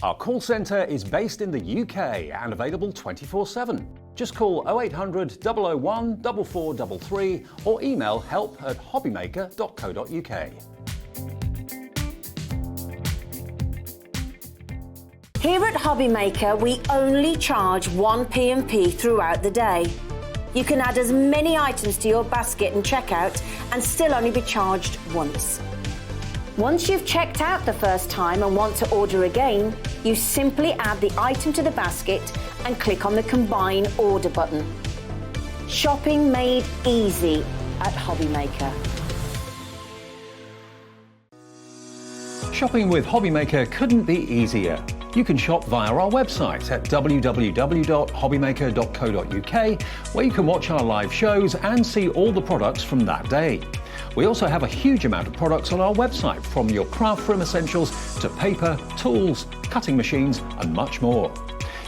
Our call centre is based in the UK and available 24/7. Just call 0800 001 4433 or email help@hobbymaker.co.uk. Here at HobbyMaker, we only charge one P&P throughout the day. You can add as many items to your basket and checkout and still only be charged once. Once you've checked out the first time and want to order again, you simply add the item to the basket and click on the Combine Order button. Shopping made easy at HobbyMaker. Shopping with HobbyMaker couldn't be easier. You can shop via our website at www.hobbymaker.co.uk, where you can watch our live shows and see all the products from that day. We also have a huge amount of products on our website, from your craft room essentials to paper, tools, cutting machines and much more.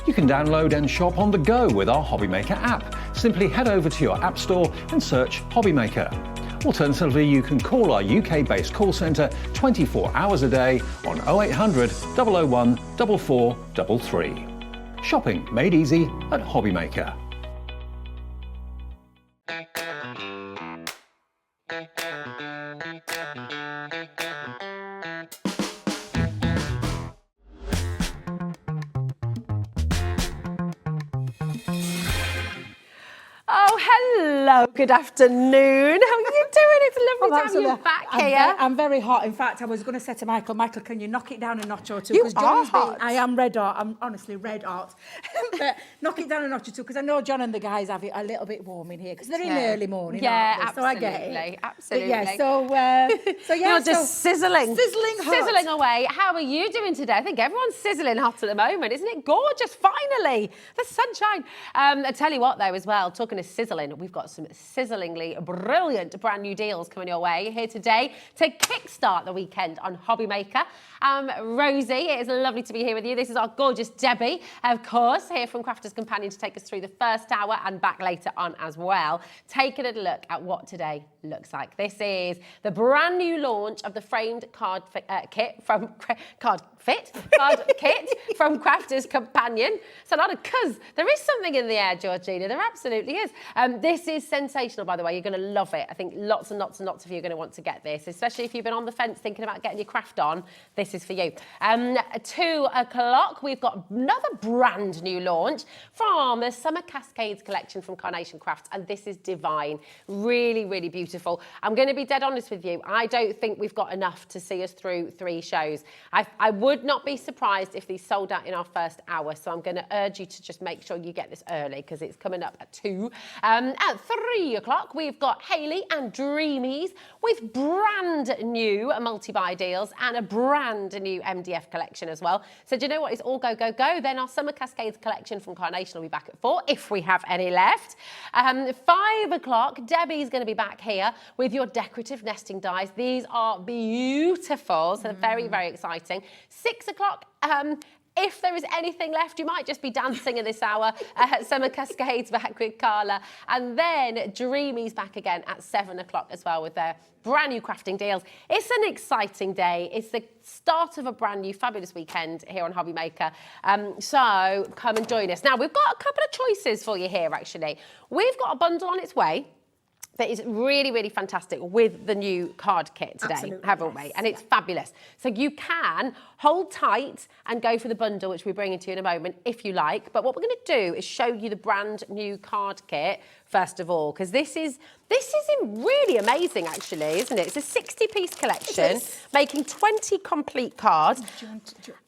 You can download and shop on the go with our HobbyMaker app. Simply head over to your app store and search HobbyMaker. Alternatively, you can call our UK-based call centre 24 hours a day on 0800 001 4433. Shopping made easy at HobbyMaker. Oh, hello, good afternoon. How are you doing? It's lovely to have you back here. I'm very hot. In fact, I was going to say to Michael, can you knock it down a notch or two? You are hot. I am red hot. I'm honestly red hot. But knock it down a notch or two, because I know John and the guys have it a little bit warm in here, because they're in early morning. Yeah, aren't they? absolutely. So I get it. Absolutely. But yeah, You're just sizzling. Sizzling hot. Sizzling away. How are you doing today? I think everyone's sizzling hot at the moment. Isn't it gorgeous? Finally, the sunshine. I tell you what, though, as well, talking of sizzling, we've got some sizzlingly brilliant brand new deals coming your way here today to kickstart the weekend on HobbyMaker. Rosie, it is lovely to be here with you. This is our gorgeous Debbie, of course, here from Crafters Companion to take us through the first hour and back later on as well. Taking a look at what today looks like. This is the brand new launch of the framed card kit from Card Kit from Crafters Companion. It's a lot of cuz. There is something in the air, Georgina. There absolutely is. This is sensational, by the way. You're going to love it. I think lots and lots and lots of you are going to want to get this, especially if you've been on the fence thinking about getting your craft on. This is for you. 2 o'clock, we've got another brand new launch from the Summer Cascades collection from Carnation Crafts, and this is divine. Really, really beautiful. I'm going to be dead honest with you. I don't think we've got enough to see us through 3 shows. I would not be surprised if these sold out in our first hour, so I'm going to urge you to just make sure you get this early, because it's coming up at 2. At 3 o'clock, we've got Hayley and Dreamees with brand new multi-buy deals and a brand new MDF collection as well. So do you know what? It's all go, go, go. Then our Summer Cascades collection from Carnation will be back at 4, if we have any left. 5 o'clock, Debbie's going to be back here with your Decorative Nesting Dies. These are beautiful, so they're very, very exciting. 6 o'clock, if there is anything left, you might just be dancing in this hour. Summer Cascades back with Carla. And then Dreamees back again at 7 o'clock as well with their brand new crafting deals. It's an exciting day. It's the start of a brand new fabulous weekend here on HobbyMaker. So come and join us. Now, we've got a couple of choices for you here, actually. We've got a bundle on its way that is really, really fantastic with the new card kit today, Absolutely, haven't we? And it's fabulous. So you can hold tight and go for the bundle, which we're bringing to you in a moment, if you like. But what we're going to do is show you the brand new card kit first of all, because this is really amazing, actually, isn't it? It's a 60-piece collection, making 20 complete cards.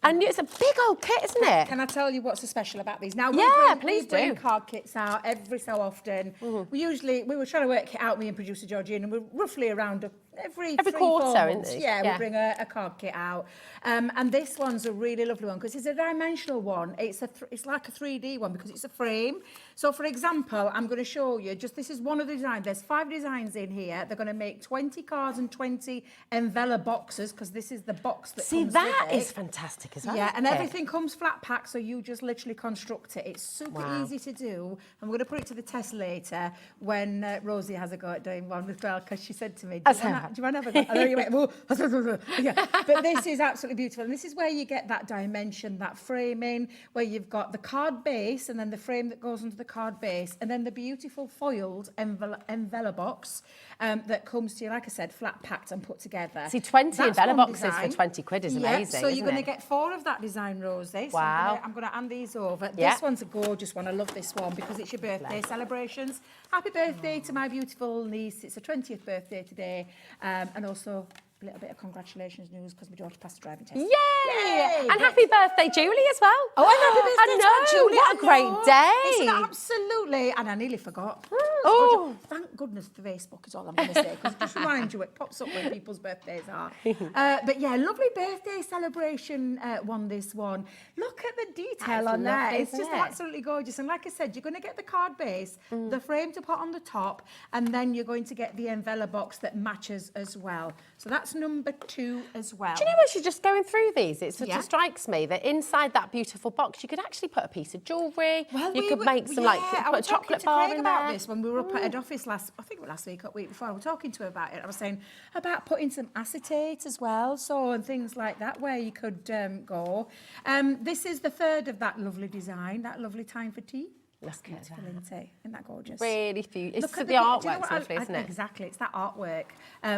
And it's a big old kit, isn't it? Can I tell you what's so special about these? Now, please we bring card kits out every so often. We were trying to work it out, me and producer Georgina, and we're roughly around every 3-4 quarter, months. isn't it? Yeah, we bring a card kit out. And this one's a really lovely one because it's a dimensional one. It's like a 3D one because it's a frame. So, for example, I'm going to show you, this is one of the designs. There's 5 designs in here. They're going to make 20 cards and 20 envelope boxes because this is the box that comes with it. See, that is fantastic as well. Yeah, and everything comes flat packed, so you just literally construct it. It's super easy to do. I'm going to put it to the test later when Rosie has a go at doing one as well, because she said to me, do that? Do you mind having that? I know you went, "Whoa." Yeah. But this is absolutely beautiful. And this is where you get that dimension, that framing, where you've got the card base and then the frame that goes onto the card base, and then the beautiful foiled envelope box that comes to you, like I said, flat packed and put together. See, 20 That's envelope one boxes design. for 20 quid is Yeah, amazing, so you're isn't going to it? get 4 of that design, Rosie. So Wow. I'm going to hand these over. Yeah. This one's a gorgeous one. I love this one because it's your birthday celebrations. Happy birthday to my beautiful niece. It's her 20th birthday today. And also a little bit of congratulations news because my daughter passed the driving test. Yay! And happy birthday, Julie, as well. Oh, and happy birthday I to know, Julie. what a great day. Isn't it? Absolutely. And I nearly forgot. Oh. Thank goodness for Facebook is all I'm going to say, because it just reminds you, it pops up when people's birthdays are. But yeah, lovely birthday celebration this one. Look at the detail That's on there. lovely, It's just isn't it? absolutely gorgeous. And like I said, you're going to get the card base, the frame to put on the top, and then you're going to get the envelope box that matches as well. So that's number 2 as well. Do you know, as you're just going through these, it sort Yeah. of strikes me that inside that beautiful box, you could actually put a piece of jewellery. Well, you could make some, I put a was chocolate talking to bar Craig in about there. this when we were up at head office last week or week before. I was talking to her about it. I was saying about putting some acetate as well, so and things like that where you could go. This is the third of that lovely design, that lovely time for tea. Look at Beautiful, that. isn't it? Isn't that gorgeous? Really beautiful. Look It's at the do you know artwork's what lovely, isn't it? Exactly, it's that artwork,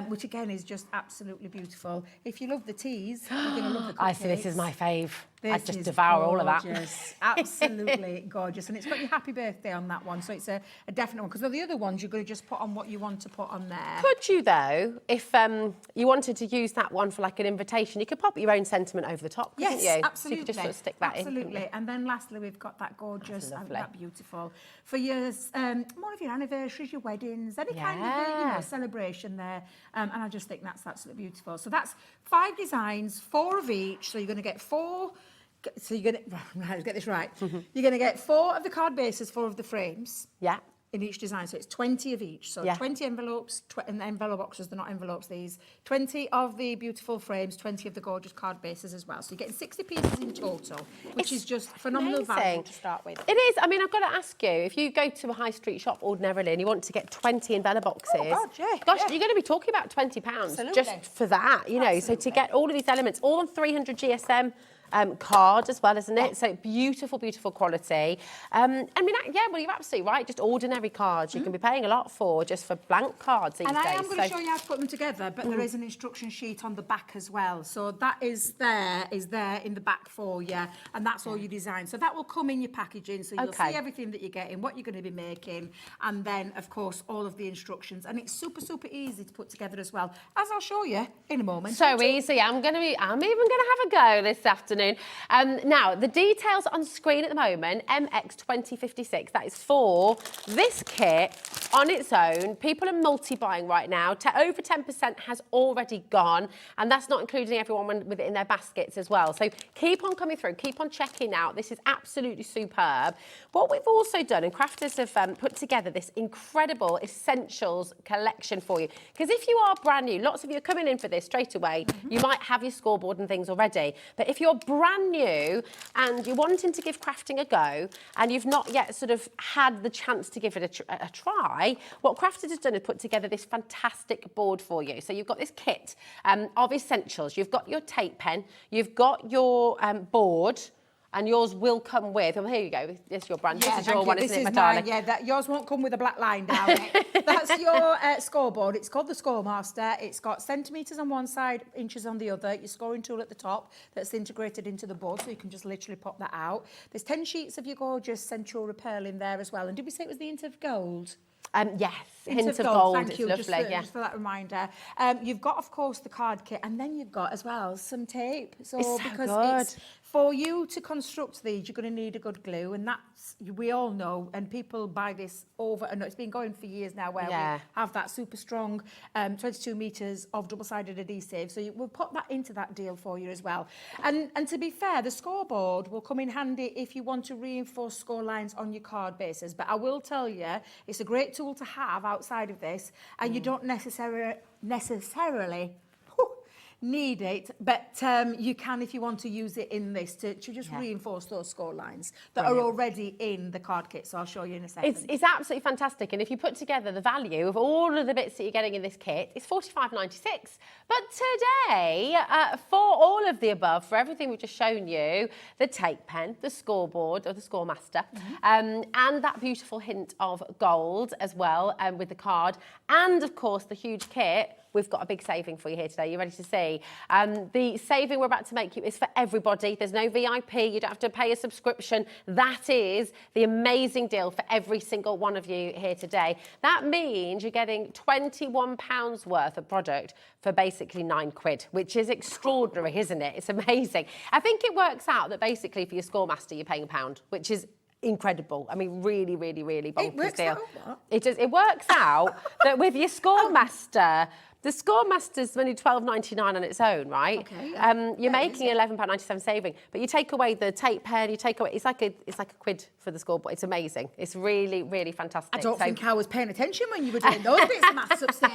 which again is just absolutely beautiful. If you love the teas, you're going to love the cupcakes. I see, this is my fave. I This just is devour all of that. gorgeous. Absolutely gorgeous. And it's got your happy birthday on that one, so it's a definite one. Because the other ones, you're going to just put on what you want to put on there. Could you, though, if you wanted to use that one for like an invitation, you could pop your own sentiment over the top, couldn't Yes, you? absolutely. So you could just sort of stick that in. couldn't Absolutely. you? And then lastly, we've got that gorgeous, That's lovely. that beautiful. For your, more of your anniversaries, your weddings, any kind of Yeah. celebration there. And I just think that's absolutely beautiful. So that's 5 designs, 4 of each. So you're going to get 4... So you're going to, let's get this right. You're going to get 4 of the card bases, 4 of the frames. Yeah. In each design, so it's 20 of each. So Yeah. 20 envelopes, and the envelope boxes, they're not envelopes, these. 20 of the beautiful frames, 20 of the gorgeous card bases as well. So you're getting 60 pieces in total, which is just phenomenal value Amazing. to start with. It is. I mean, I've got to ask you, if you go to a high street shop ordinarily and you want to get 20 envelope boxes, God, yeah, gosh, yeah. you're going to be talking about £20 Absolutely. just for that, you know. So to Absolutely. get all of these elements, all on 300 GSM card as well, isn't it? So beautiful, beautiful quality. I mean, yeah, well, you're absolutely right. Just ordinary cards you can be paying a lot for just for blank cards these And days. I am going to show you how to put them together, but there is an instruction sheet on the back as well. So that is there in the back for you, and that's all you design. So that will come in your packaging, so you'll Okay. see everything that you're getting, what you're going to be making, and then, of course, all of the instructions. And it's super, super easy to put together as well, as I'll show you in a moment. So easy. I'm even going to have a go this afternoon. Now, the details on screen at the moment, MX2056, that is for this kit on its own. People are multi-buying right now. Over 10% has already gone, and that's not including everyone with it in their baskets as well. So keep on coming through, keep on checking out. This is absolutely superb. What we've also done, and Crafters have put together this incredible essentials collection for you. Because if you are brand new, lots of you are coming in for this straight away. You might have your scoreboard and things already. But if you're brand new and you're wanting to give crafting a go and you've not yet sort of had the chance to give it a try, what Crafters has done is put together this fantastic board for you. So you've got this kit of essentials. You've got your tape pen, you've got your board, and yours will come with, well, here you go, this is your brand, this is your one, isn't it, my darling? Yeah, yours won't come with a black line down it. That's your scoreboard. It's called the Scoremaster. It's got centimetres on one side, inches on the other. Your scoring tool at the top that's integrated into the board, so you can just literally pop that out. There's 10 sheets of your gorgeous Centura pearl in there as well. And did we say it was the hint of gold? Yes, hint of gold. Thank you, it's lovely, just for that reminder. You've got, of course, the card kit, and then you've got as well some tape. It's so because good. it's for you to construct these, you're going to need a good glue, and that's, we all know, and people buy this over, and it's been going for years now, where we have that super strong 22 metres of double-sided adhesive. So we'll put that into that deal for you as well. And to be fair, the scoreboard will come in handy if you want to reinforce score lines on your card bases. But I will tell you, it's a great tool to have outside of this, and you don't necessarily need it, but you can if you want to use it in this to just reinforce those score lines that are already in the card kit. So I'll show you in a second. It's absolutely fantastic, and if you put together the value of all of the bits that you're getting in this kit, it's $45.96. But today, for all of the above, for everything we've just shown you, the tape pen, the scoreboard or the scoremaster, and that beautiful hint of gold as well with the card, and of course the huge kit, we've got a big saving for you here today. You ready to see? The saving we're about to make you is for everybody. There's no VIP. You don't have to pay a subscription. That is the amazing deal for every single one of you here today. That means you're getting £21 worth of product for basically £9, which is extraordinary, isn't it? It's amazing. I think it works out that basically for your Scoremaster, you're paying £1, which is incredible. I mean, really, really, really bonkers deal. It works out that with your Scoremaster, the Scoremaster's only $12.99 on its own, right? Okay, you're making £11.97 saving, but you take away the tape pen, you take away, it's like a quid for the scoreboard. It's amazing. It's really, really fantastic. I don't think I was paying attention when you were doing those bits of maths upstairs.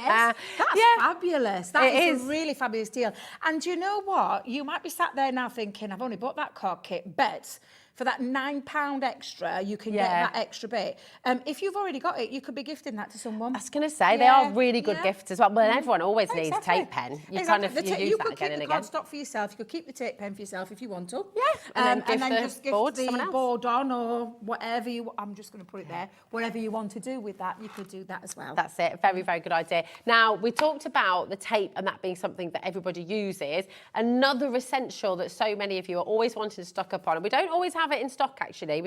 That's fabulous. That is a really fabulous deal. And you know what? You might be sat there now thinking, I've only bought that card kit, but for that £9 extra, you can get that extra bit. If you've already got it, you could be gifting that to someone. I was going to say, they are really good gifts as well. Well, everyone always needs a tape pen. You kind of use that again and again. You could keep the cardstock for yourself. You could keep the tape pen for yourself if you want to. Yeah, and then just give the board on or whatever you. I'm just going to put it there. Whatever you want to do with that, you could do that as well. That's it. Very, very good idea. Now, we talked about the tape and that being something that everybody uses. Another essential that so many of you are always wanting to stock up on, and we don't always have it in stock, actually.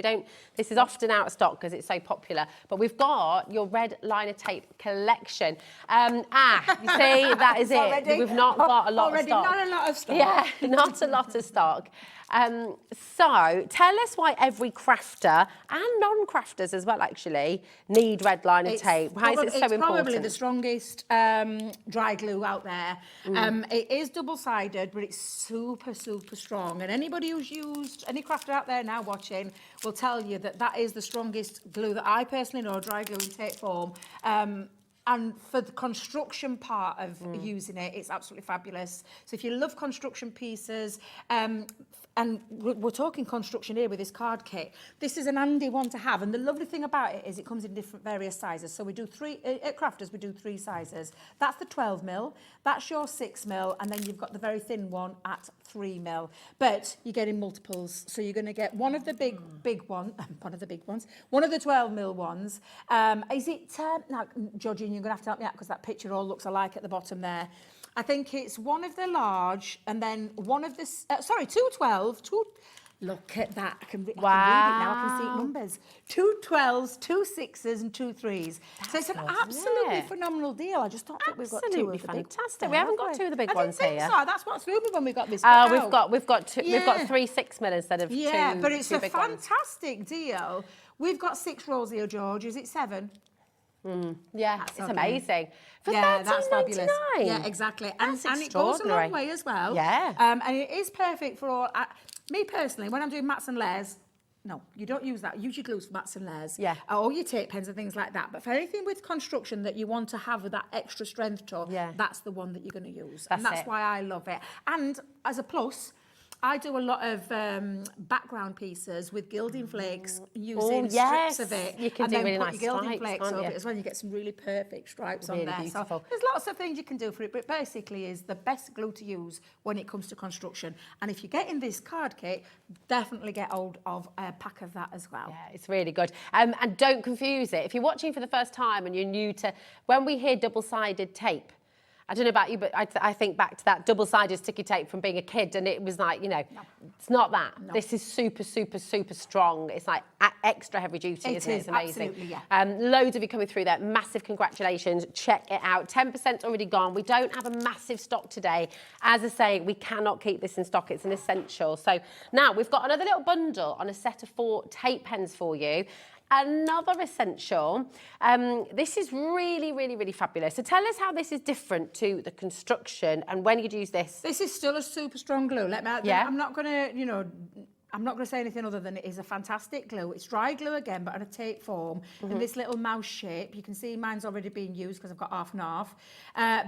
This is often out of stock because it's so popular, but we've got your red liner tape collection. You see, that is it. We've not got a lot of stock. Not a lot of stock. Yeah, not a lot of stock. So tell us why every crafter and non-crafters as well actually need red liner tape. Why is it so important? It's probably the strongest dry glue out there. It is double-sided, but it's super, super strong. And anybody who's used, any crafter out there now watching will tell you that that is the strongest glue that I personally know, dry glue in tape form. And for the construction part of using it, it's absolutely fabulous. So if you love construction pieces, and we're talking construction here with this card kit, this is an handy one to have. And the lovely thing about it is it comes in different various sizes. So we do at Crafters, we do 3 sizes. That's the 12mm, that's your 6mm, and then you've got the very thin one at 3mm. But you're getting multiples. So you're going to get one of the big ones, one of the 12mm ones. Is it, now, Georgine, you're going to have to help me out because that picture all looks alike at the bottom there. I think it's one of the large and then one of the, 2 12, look at that. I can read it now, I can see numbers. 2 12s, 2 6s and 2 3s. So it's an absolutely phenomenal deal. I just don't think we've got 2 of the big ones. Fantastic. We haven't got 2 of the big ones here. So. That's what threw me when we got this. We've got 3 6mm instead of 2. Yeah, but it's a fantastic deal. We've got 6 rolls here, George. Is it 7? Yeah, it's amazing. For that's fabulous. Yeah, exactly. And it goes a long way as well. Yeah. And it is perfect for all. Me personally, when I'm doing mats and layers, no, you don't use that. Use your glues for mats and layers. Yeah. Or your tape pens and things like that. But for anything with construction that you want to have with that extra strength to, that's the one that you're going to use. That's why I love it. And as a plus, I do a lot of background pieces with gilding flakes using strips of it. You can do really nice gilding stripes, flakes can't over you? it as well. You get some really perfect stripes on there. Beautiful. So there's lots of things you can do for it, but basically is the best glue to use when it comes to construction. And if you're getting this card kit, definitely get hold of a pack of that as well. Yeah, it's really good. And don't confuse it. If you're watching for the first time and you're new to, when we hear double-sided tape, I don't know about you, but I think back to that double-sided sticky tape from being a kid, and it was like, it's not that. No. This is super, super, super strong. It's like extra heavy duty, isn't it? It's amazing. Absolutely, yeah. Loads of you coming through there. Massive congratulations. Check it out. 10% already gone. We don't have a massive stock today. As I say, we cannot keep this in stock. It's an essential. So now we've got another little bundle on a set of 4 tape pens for you. Another essential. This is really, really, really fabulous. So tell us how this is different to the construction and when you'd use this. This is still a super strong glue. I'm not going to, I'm not going to say anything other than it is a fantastic glue. It's dry glue again, but on a tape form in this little mouse shape. You can see mine's already being used because I've got half and half.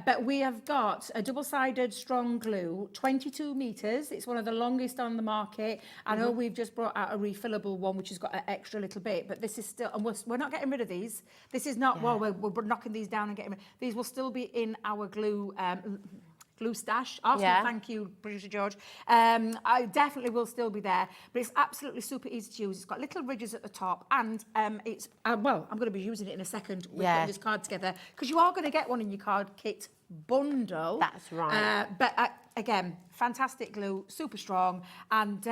But we have got a double-sided strong glue, 22 metres. It's one of the longest on the market. I know we've just brought out a refillable one, which has got an extra little bit, but this is still, and we're not getting rid of these. This is not, well, we're knocking these down and getting rid. These will still be in our glue stash. Thank you, producer George. I definitely will still be there, but it's absolutely super easy to use. It's got little ridges at the top, and it's well, I'm going to be using it in a second. We're putting this card together because you are going to get one in your card kit bundle. That's right. But again, fantastic glue, super strong, and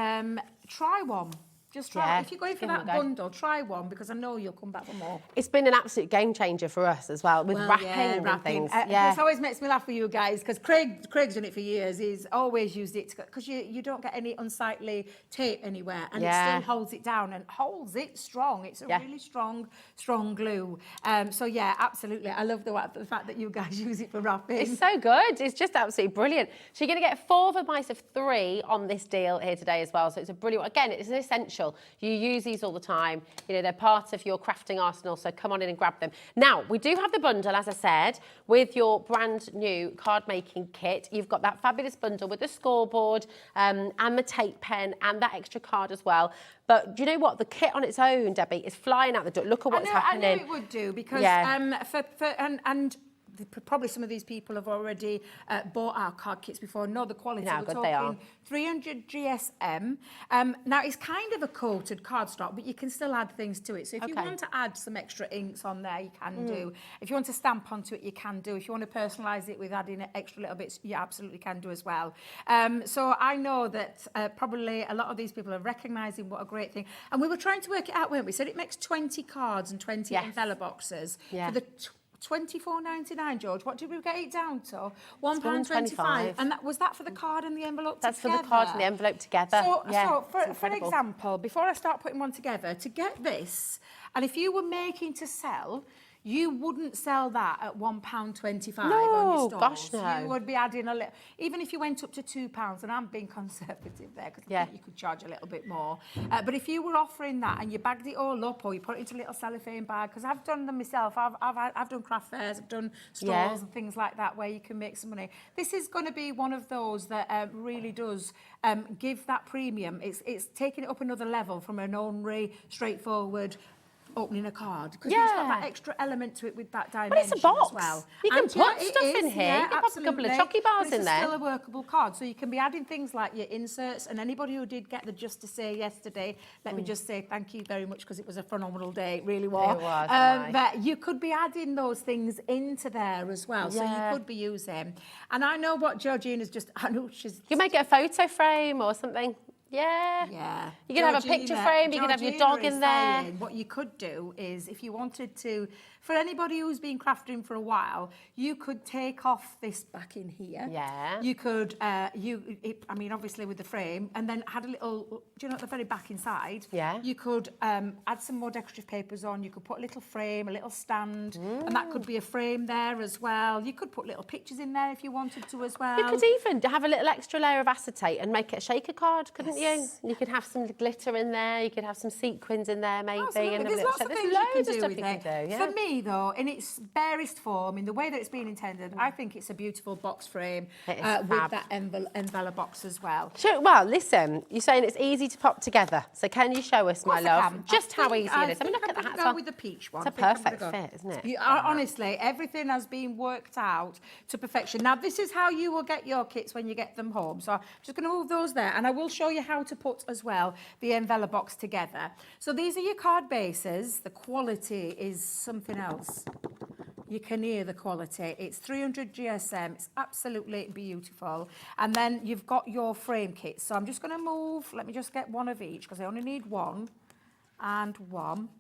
try one. Just try it. If you're going for that bundle, try one, because I know you'll come back for more. It's been an absolute game changer for us as well, with wrapping and things. This always makes me laugh with you guys, because Craig's done it for years. He's always used it, because you don't get any unsightly tape anywhere, and it still holds it down and holds it strong. It's a really strong glue. So yeah, absolutely. I love the fact that you guys use it for wrapping. It's so good. It's just absolutely brilliant. So you're going to get 4 for the price of 3 on this deal here today as well. So it's a brilliant, again, it's an essential. You use these all the time. You know, they're part of your crafting arsenal, so come on in and grab them. Now, we do have the bundle, as I said, with your brand new card making kit. You've got that fabulous bundle with the scoreboard and the tape pen and that extra card as well. But do you know what? The kit on its own, Debbie, is flying out the door. Look at what's happening. I know it would do, because probably some of these people have already bought our card kits before, know the quality. How good they are. 300 GSM. Now, it's kind of a coated cardstock, but you can still add things to it. So if you want to add some extra inks on there, you can do. If you want to stamp onto it, you can do. If you want to personalise it with adding extra little bits, you absolutely can do as well. So I know that probably a lot of these people are recognising what a great thing. And we were trying to work it out, weren't we? Said it makes 20 cards and 20 envelope boxes for the £24.99, George. What did we get it down to? £1.25. And was that for the card and the envelope together? That's for the card and the envelope together. So for example, before I start putting one together, to get this, and if you were making to sell, you wouldn't sell that at £1.25 on your stores. Gosh, no. You would be adding a little, even if you went up to £2, and I'm being conservative there, because I think you could charge a little bit more. But if you were offering that and you bagged it all up, or you put it into a little cellophane bag, because I've done them myself, I've done craft fairs, I've done stores and things like that where you can make some money. This is going to be one of those that really does give that premium. It's taking it up another level from an ordinary, straightforward opening a card, because it's got that extra element to it with that dimension. But it's a box. As well. You can put stuff in here. You can put a couple of chocolate bars in there. It's still a workable card, so you can be adding things like your inserts. And anybody who did get the Just to Say yesterday, let me just say thank you very much, because it was a phenomenal day. It really was. It was. But you could be adding those things into there as well, so you could be using. And I know what Georgina's just. I know she's. You can make it a photo frame or something. Yeah. You can have a picture frame, you can have your dog in there. What you could do is, if you wanted to, for anybody who's been crafting for a while, you could take off this back in here. Yeah. You could, I mean, obviously with the frame, and then had a little, do you know, at the very back inside? Yeah. You could add some more decorative papers on. You could put a little frame, a little stand, and that could be a frame there as well. You could put little pictures in there if you wanted to as well. You could even have a little extra layer of acetate and make it a shaker card, couldn't you? You could have some glitter in there, you could have some sequins in there maybe. And there's lots of things loads of you stuff can you can do. For me though, in its barest form, in the way that it's been intended, I think it's a beautiful box frame with that envelope box as well. Sure, well, listen, you're saying it's easy to pop together, so can you show us, my love, just how easy it is? I mean, look at that. Go with the peach one. It's a perfect fit, isn't it? Honestly, everything has been worked out to perfection. Now, this is how you will get your kits when you get them home. So I'm just going to move those there, and I will show you how to put as well the envelope box together. So these are your card bases. The quality is something else. You can hear the quality. It's 300 GSM. It's absolutely beautiful. And then you've got your frame kits. So I'm just going to move. Let me just get one of each, because I only need one and one.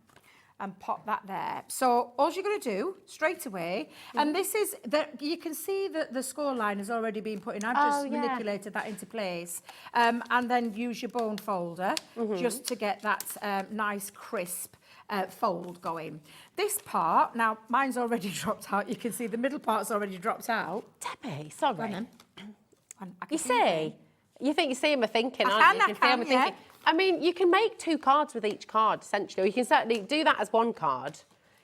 And pop that there. So all you're going to do straight away, and this is that you can see that the score line has already been put in. I've just manipulated that into place, and then use your bone folder just to get that nice crisp fold going. This part, now mine's already dropped out. You can see the middle part's already dropped out. Debbie, sorry. And You see? You think you see him thinking, aren't you? You can feel him thinking, I mean, you can make 2 cards with each card, essentially. Or you can certainly do that as 1 card.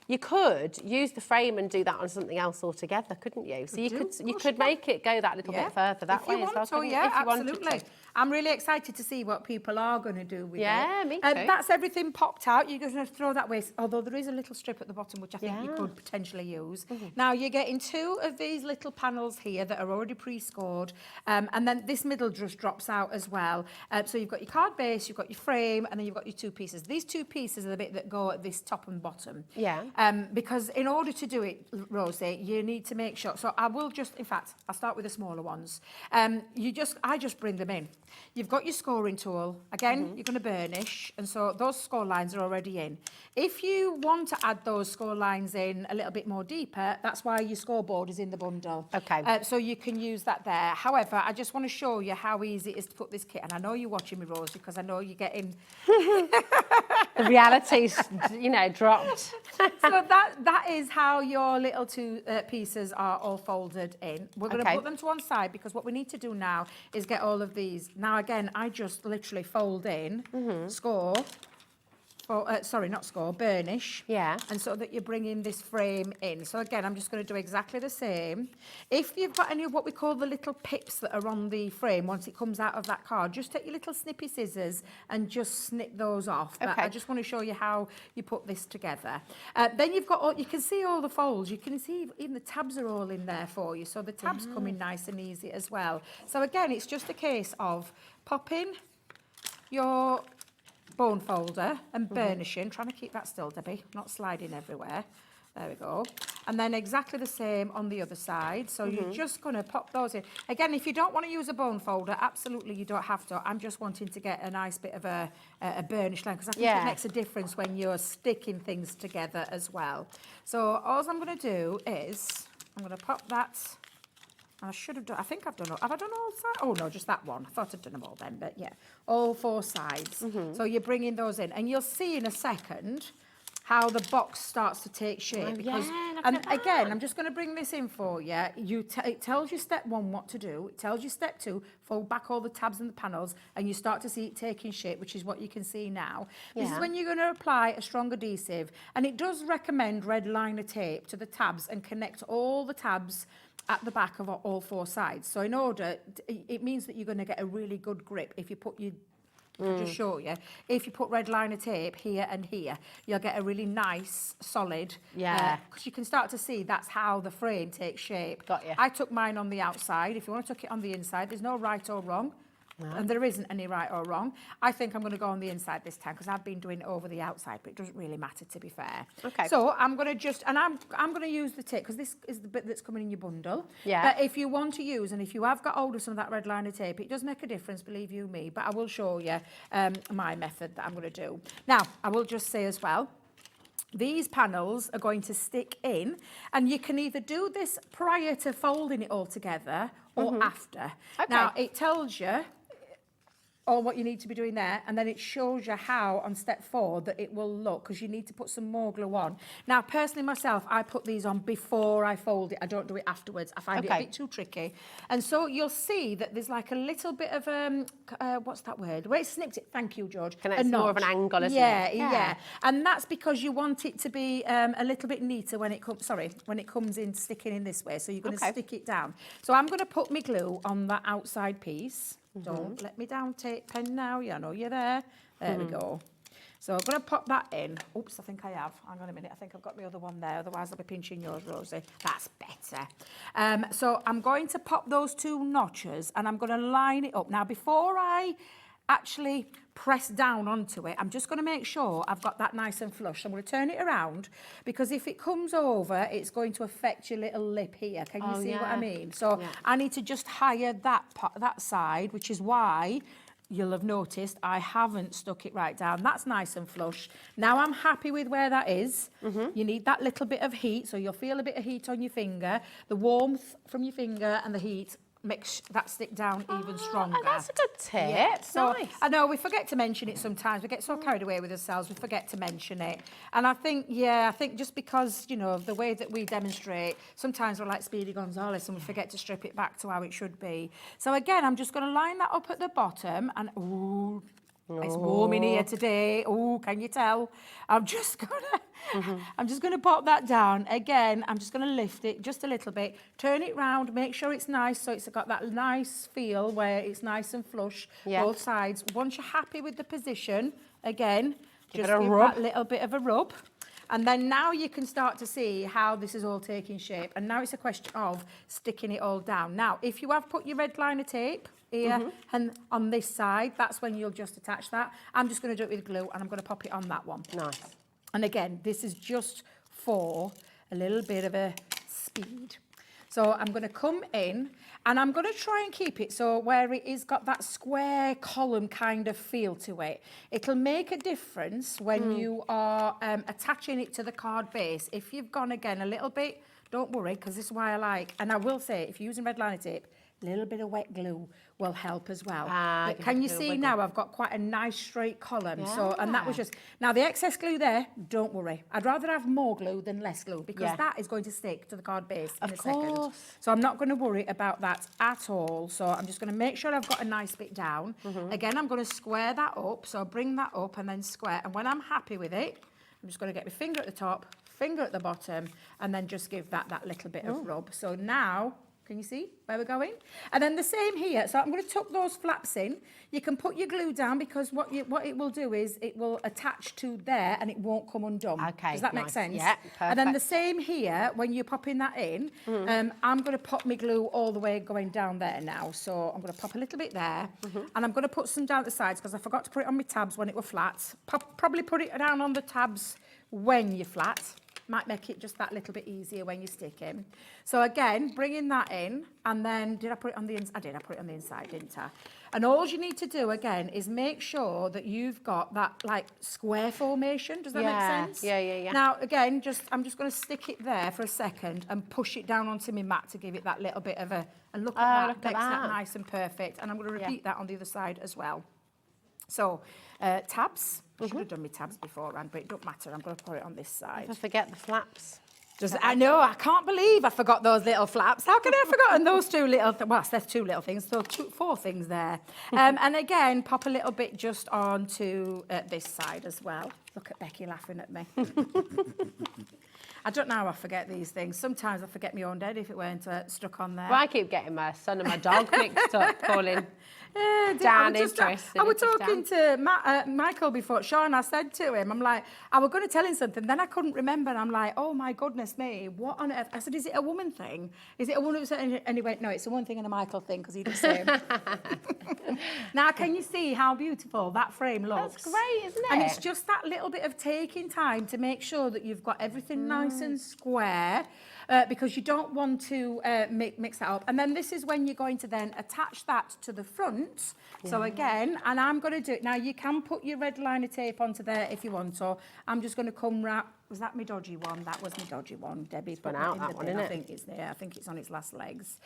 You could use the frame and do that on something else altogether, couldn't you? So you could make it go that little bit further that way as well. If you absolutely. I'm really excited to see what people are going to do with it. Yeah, me too. That's everything popped out. You're going to throw that away, although there is a little strip at the bottom, which I think you could potentially use. Now, you're getting 2 of these little panels here that are already pre-scored, and then this middle just drops out as well. So you've got your card base, you've got your frame, and then you've got your 2 pieces. These 2 pieces are the bit that go at this top and bottom. Yeah. Because in order to do it, Rosie, you need to make sure. So I will just, in fact, I'll start with the smaller ones. I just bring them in. You've got your scoring tool. Again, you're going to burnish, and so those score lines are already in. If you want to add those score lines in a little bit more deeper, that's why your scoreboard is in the bundle. Okay. So you can use that there. However, I just want to show you how easy it is to put this kit, and I know you're watching me, Rosie, because I know you're getting... The reality's, dropped. So that is how your little 2 pieces are all folded in. We're going to put them to one side because what we need to do now is get all of these. Now, again, I just literally fold in, score, sorry, not score, burnish. Yeah. And so that you're bringing this frame in. So again, I'm just going to do exactly the same. If you've got any of what we call the little pips that are on the frame, once it comes out of that card, just take your little snippy scissors and just snip those off. But I just want to show you how you put this together. Then you've got you can see all the folds. You can see even the tabs are all in there for you. So the tabs come in nice and easy as well. So again, it's just a case of popping your bone folder and burnishing, trying to keep that still, Debbie, not sliding everywhere. There we go. And then exactly the same on the other side. So you're just going to pop those in. Again, if you don't want to use a bone folder, absolutely you don't have to. I'm just wanting to get a nice bit of a burnish line because I think it makes a difference when you're sticking things together as well. So all I'm going to do is I'm going to pop that. I should have done, I think I've done, have I done all sides? Oh no, just that one. I thought I'd done them all then, but yeah, all 4 sides. So you're bringing those in and you'll see in a second how the box starts to take shape. Because, and again, I'm just going to bring this in for you. It tells you step 1 what to do. It tells you step 2, fold back all the tabs and the panels, and you start to see it taking shape, which is what you can see now. This is when you're going to apply a strong adhesive, and it does recommend red liner tape to the tabs and connect all the tabs at the back of all 4 sides. So in order, it means that you're going to get a really good grip if you put your I'll just show you. If you put red liner tape here and here, you'll get a really nice, solid... because you can start to see that's how the frame takes shape. Got you. I took mine on the outside. If you want to tuck it on the inside, there's no right or wrong. And there isn't any right or wrong. I think I'm going to go on the inside this time because I've been doing it over the outside, but it doesn't really matter, to be fair. Okay. So I'm going to just, and I'm going to use the tape because this is the bit that's coming in your bundle. Yeah. But if you want to use, and if you have got hold of some of that red liner tape, it does make a difference, believe you me. But I will show you my method that I'm going to do. Now, I will just say as well, these panels are going to stick in, and you can either do this prior to folding it all together or after. Okay. Now, it tells you all what you need to be doing there, and then it shows you how on step 4 that it will look, because you need to put some more glue on. Now, personally myself, I put these on before I fold it. I don't do it afterwards. I find it a bit too tricky. And so you'll see that there's like a little bit of, what's that word? Where it snipped it. Thank you, George. It's more of an angle, isn't it? Yeah. And that's because you want it to be a little bit neater when it comes, when it comes in sticking in this way. So you're going to stick it down. So I'm going to put my glue on that outside piece. Don't let me down, tape pen now. I know you're there. There we go. So I'm going to pop that in. Oops, I think I have. Hang on a minute. I think I've got my other one there. Otherwise, I'll be pinching yours, Rosie. That's better. So I'm going to pop those 2 notches and I'm going to line it up. Now, before I actually press down onto it, I'm just going to make sure I've got that nice and flush. I'm going to turn it around because if it comes over, it's going to affect your little lip here. Can you see what I mean? So I need to just higher that side, which is why you'll have noticed I haven't stuck it right down. That's nice and flush. Now I'm happy with where that is. You need that little bit of heat, so you'll feel a bit of heat on your finger. The warmth from your finger and the heat makes that stick down even stronger. That's a good tip. Yeah. So nice. I know we forget to mention it sometimes. We get so carried away with ourselves, we forget to mention it. And I think just because, of the way that we demonstrate, sometimes we're like Speedy Gonzales and we forget to strip it back to how it should be. So again, I'm just going to line that up at the bottom and, It's warm in here today. Oh, can you tell? I'm just gonna pop that down. Again, I'm just gonna lift it just a little bit, turn it round, make sure it's nice so it's got that nice feel where it's nice and flush, both sides. Once you're happy with the position, again, just give that little bit of a rub. And then now you can start to see how this is all taking shape. And now it's a question of sticking it all down. Now, if you have put your red liner tape here and on this side, that's when you'll just attach that. I'm just going to do it with glue and I'm going to pop it on that one. Nice. And again, this is just for a little bit of a speed. So I'm going to come in and I'm going to try and keep it so where it is got that square column kind of feel to it. It'll make a difference when you are attaching it to the card base. If you've gone again a little bit, don't worry, because this is why I like, and I will say, if you're using red liner tape, a little bit of wet glue will help as well. But can you see now I've got quite a nice straight column? Yeah. So, and that was just, now the excess glue there, don't worry. I'd rather have more glue than less glue because that is going to stick to the card base in a second. So I'm not going to worry about that at all. So I'm just going to make sure I've got a nice bit down. Again, I'm going to square that up. So bring that up and then square. And when I'm happy with it, I'm just going to get my finger at the top, finger at the bottom, and then just give that little bit of rub. So now, can you see where we're going? And then the same here. So I'm going to tuck those flaps in. You can put your glue down because what it will do is it will attach to there and it won't come undone. Okay, does that make sense? Yeah, perfect. And then the same here, when you're popping that in, I'm going to pop my glue all the way going down there now. So I'm going to pop a little bit there and I'm going to put some down the sides because I forgot to put it on my tabs when it were flat. Probably put it down on the tabs when you're flat. Might make it just that little bit easier when you stick in. So again, bringing that in, and then, did I put it on the inside? I did, I put it on the inside, didn't I? And all you need to do, again, is make sure that you've got that, like, square formation. Does that make sense? Yeah. Now, again, I'm just going to stick it there for a second and push it down onto my mat to give it that little bit of a, and look at that, makes that nice and perfect. And I'm going to repeat that on the other side as well. So, tabs. I should have done my tabs beforehand, but it don't matter. I'm going to put it on this side. Never forget the flaps. I know, I can't believe I forgot those little flaps. How could I have forgotten those two little, well, there's two little things, so four things there. And again, pop a little bit just onto this side as well. Look at Becky laughing at me. I don't know how I forget these things. Sometimes I forget my own dead if it weren't stuck on there. Well, I keep getting my son and my dog mixed up, calling Dan interested. I was talking to Michael before, Sean, I said to him, I'm like, I was going to tell him something, then I couldn't remember, and I'm like, oh my goodness me, what on earth? I said, is it a woman thing? Is it a woman thing? And he went, no, it's a woman thing and a Michael thing, because he did the same. Now, can you see how beautiful that frame looks? That's great, isn't it? And it's just that little bit of taking time to make sure that you've got everything nice and square, because you don't want to mix that up. And then this is when you're going to then attach that to the front. So again, and I'm going to do it. Now, you can put your red liner tape onto there if you want, so I'm just going to come wrap. Was that my dodgy one? That was my dodgy one. Debbie's put out in that the one, bin. isn't I it? think it's there. I think it's on its last legs.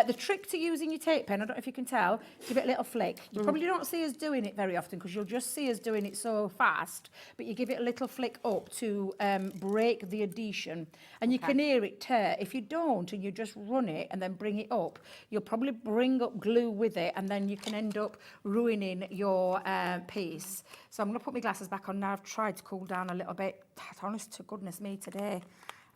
The trick to using your tape pen, I don't know if you can tell, give it a little flick. You probably don't see us doing it very often because you'll just see us doing it so fast, but you give it a little flick up to break the adhesion. And you can hear it tear. If you don't and you just run it and then bring it up, you'll probably bring up glue with it and then you can end up ruining your piece. So I'm going to put my glasses back on now. I've tried to cool down a little bit. Honest to goodness me today.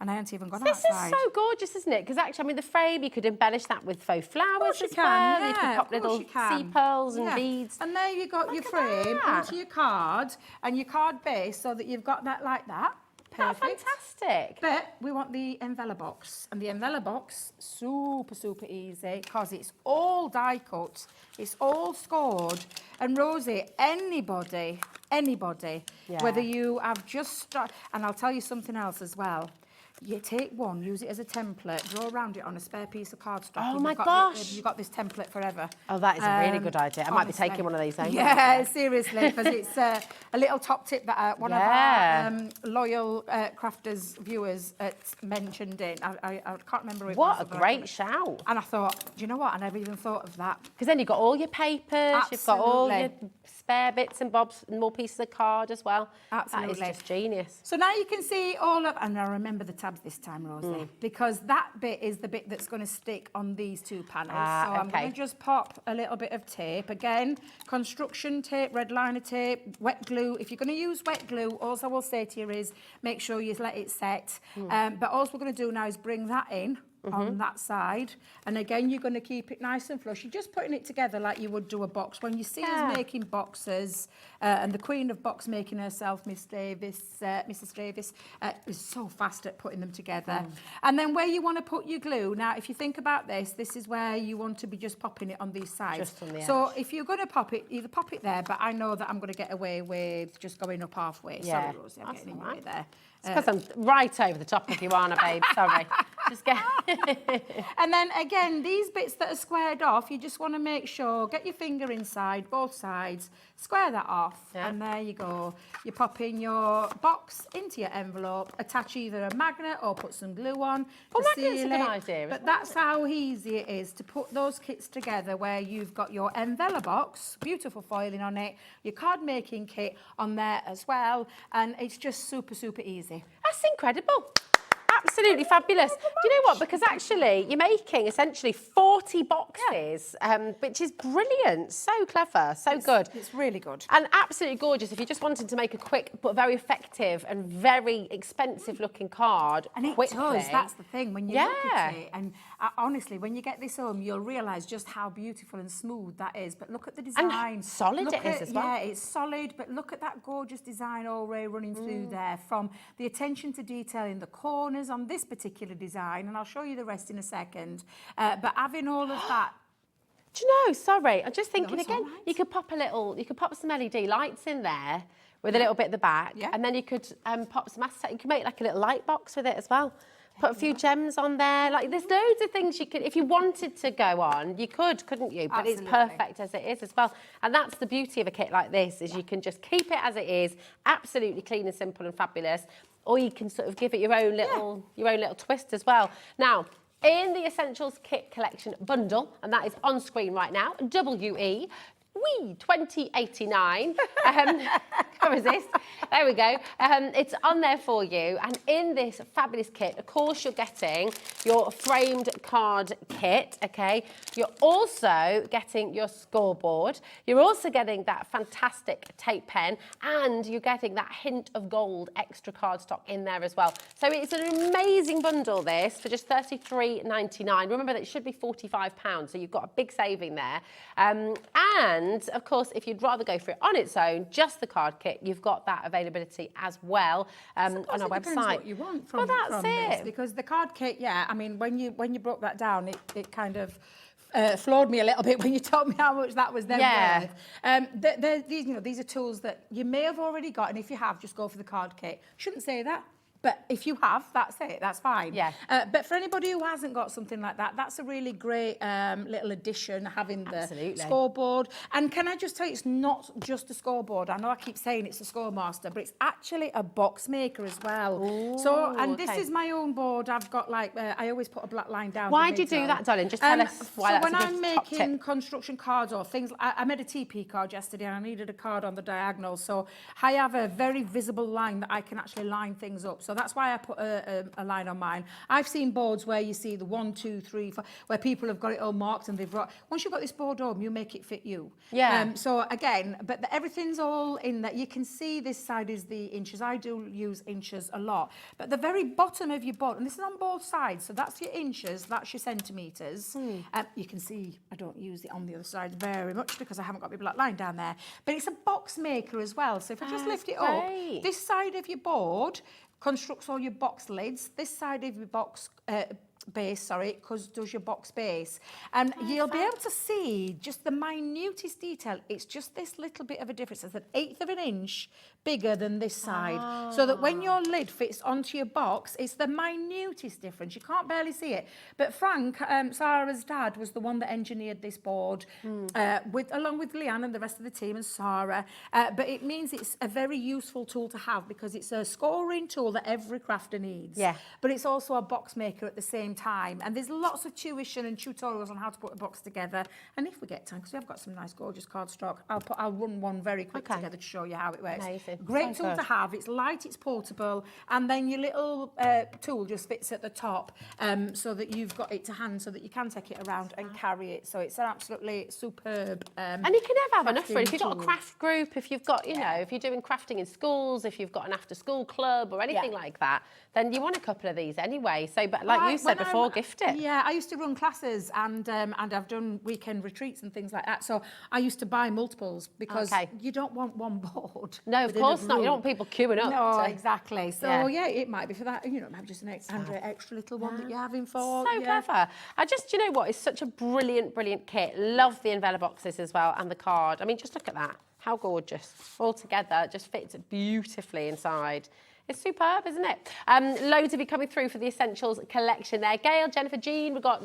And I haven't even gone outside. This is so gorgeous, isn't it? Because actually, I mean, the frame, you could embellish that with faux flowers as well. You could pop little sea pearls and beads. And there you got your frame onto your card and your card base so that you've got that like that. Perfect. Fantastic. But we want the envelope box. And the envelope box, super, super easy because it's all die cut. It's all scored. And Rosie, anybody, whether you have just, and I'll tell you something else as well. You take one, use it as a template, draw around it on a spare piece of cardstock. Oh my gosh. You've got this template forever. Oh, that is a really good idea. I might be taking one of these home. Yeah, seriously, because it's a little top tip that one of our loyal crafters viewers mentioned in. I can't remember it. What a great shout. And I thought, do you know what? I never even thought of that. Because then you've got all your papers, you've got all your spare bits and bobs and more pieces of card as well. Absolutely. That is just genius. So now you can see all of, and I remember the tab tabs this time, Rosie, because that bit is the bit that's going to stick on these two panels. So I'm going to just pop a little bit of tape. Again, construction tape, red liner tape, wet glue. If you're going to use wet glue, all I will say to you is make sure you let it set. But all we're going to do now is bring that in on that side, and again you're going to keep it nice and flush. You're just putting it together like you would do a box. When you see us making boxes, and the queen of box making herself, Mrs Davis, is so fast at putting them together. And then where you want to put your glue, now if you think about this is where you want to be just popping it on these sides. Just on the edge. So if you're going to pop it, either pop it there, but I know that I'm going to get away with just going up halfway. Sorry, Rosie, I'm getting in your way there. It's because I'm right over the top of you, aren't I, babe? Sorry. Just get... And then again, these bits that are squared off, you just want to make sure, get your finger inside, both sides, square that off, and there you go. You pop in your box into your envelope, attach either a magnet or put some glue on to seal magnet's a good idea. But that's how easy it is to put those kits together, where you've got your envelope box, beautiful foiling on it, your card making kit on there as well, and it's just super, super easy. That's incredible. Absolutely fabulous. Do you know what? Because actually, you're making essentially 40 boxes, which is brilliant. So clever, so good. It's really good. And absolutely gorgeous. If you just wanted to make a quick but very effective and very expensive looking card and quickly. it does, that's the thing. When you look at it, and honestly, when you get this home, you'll realise just how beautiful and smooth that is. But look at the design. And solid it is as well. Yeah, it's solid, but look at that gorgeous design all running through there, from the attention to detail in the corners on this particular design, and I'll show you the rest in a second. But having all of that. Do you know, sorry, I'm just thinking again, right. you could pop some LED lights in there with a little bit at the back, and then you could pop some acetate. You could make like a little light box with it as well. Put a few gems on there. Like, there's loads of things you could, if you wanted to go on, you could, couldn't you? But Absolutely. It's perfect as it is as well. And that's the beauty of a kit like this, is you can just keep it as it is, absolutely clean and simple and fabulous, or you can sort of give it your own little twist as well. Now, in the Essentials Kit Collection bundle, and that is on screen right now, WE, 2089. Can't resist. There we go. It's on there for you. And in this fabulous kit, of course, you're getting your framed card kit, okay? You're also getting your scoreboard. You're also getting that fantastic tape pen, and you're getting that hint of gold extra cardstock in there as well. So it's an amazing bundle, this, for just $33.99. Remember that it should be £45, so you've got a big saving there. And, of course, if you'd rather go for it on its own, just the card kit, you've got that availability as well on our website. Depends what you want from this, because the card kit, I mean, when you broke that down, it kind of floored me a little bit when you told me how much that was then worth. These are tools that you may have already got, and if you have, just go for the card kit. Shouldn't say that. But if you have, that's it, that's fine. Yeah. But for anybody who hasn't got something like that, that's a really great little addition, having the scoreboard. And can I just tell you, it's not just a scoreboard. I know I keep saying it's a scoremaster, but it's actually a box maker as well. Ooh, this is my own board. I've got like, I always put a black line down. Why do you do that, darling? Just tell us why that's a good top tip. So when I'm making construction cards or things, I made a TP card yesterday and I needed a card on the diagonal. So I have a very visible line that I can actually line things up. So that's why I put a line on mine. I've seen boards where you see the 1, 2, 3, 4, where people have got it all marked and they've brought. Once you've got this board home, you make it fit you. Yeah. So again, but everything's all in that. You can see this side is the inches. I do use inches a lot. But the very bottom of your board, and this is on both sides, so that's your inches, that's your centimetres. You can see I don't use it on the other side very much because I haven't got my black line down there. But it's a box maker as well. So if I just lift it up, this side of your board constructs all your box lids. This side of your box base, does your box base. And you'll be able to see just the minutest detail. It's just this little bit of a difference. It's 1/8 of an inch bigger than this side. So that when your lid fits onto your box, it's the minutest difference. You can't barely see it. But Frank, Sarah's dad, was the one that engineered this board along with Leanne and the rest of the team and Sarah. But it means it's a very useful tool to have because it's a scoring tool that every crafter needs. Yeah. But it's also a box maker at the same same time. And there's lots of tuition and tutorials on how to put a box together. And if we get time, because we have got some nice gorgeous cardstock, I'll run one very quick together to show you how it works. Amazing. Great So tool good. to have. It's light, it's portable, and then your little tool just fits at the top, so that you've got it to hand, so that you can take it around and carry it. So it's an absolutely superb. And you can never have enough for it. If you've got a tool. craft group, if you've got, you know, if you're doing crafting in schools, if you've got an after-school club or anything like that, then you want a couple of these anyway. So, but like you said before, gift it. Yeah, I used to run classes and I've done weekend retreats and things like that. So I used to buy multiples because you don't want one board. No, of course not. You don't want people queuing up. No, to- exactly. So yeah, it might be for that. You know, maybe just an extra little one that you're having for. So clever. I just, you know what, it's such a brilliant, brilliant kit. Love the envelope boxes as well and the card. I mean, just look at that. How gorgeous. All together, just fits beautifully inside. It's superb, isn't it? Loads of you coming through for the Essentials collection there. Gail, Jennifer, Jean, we've got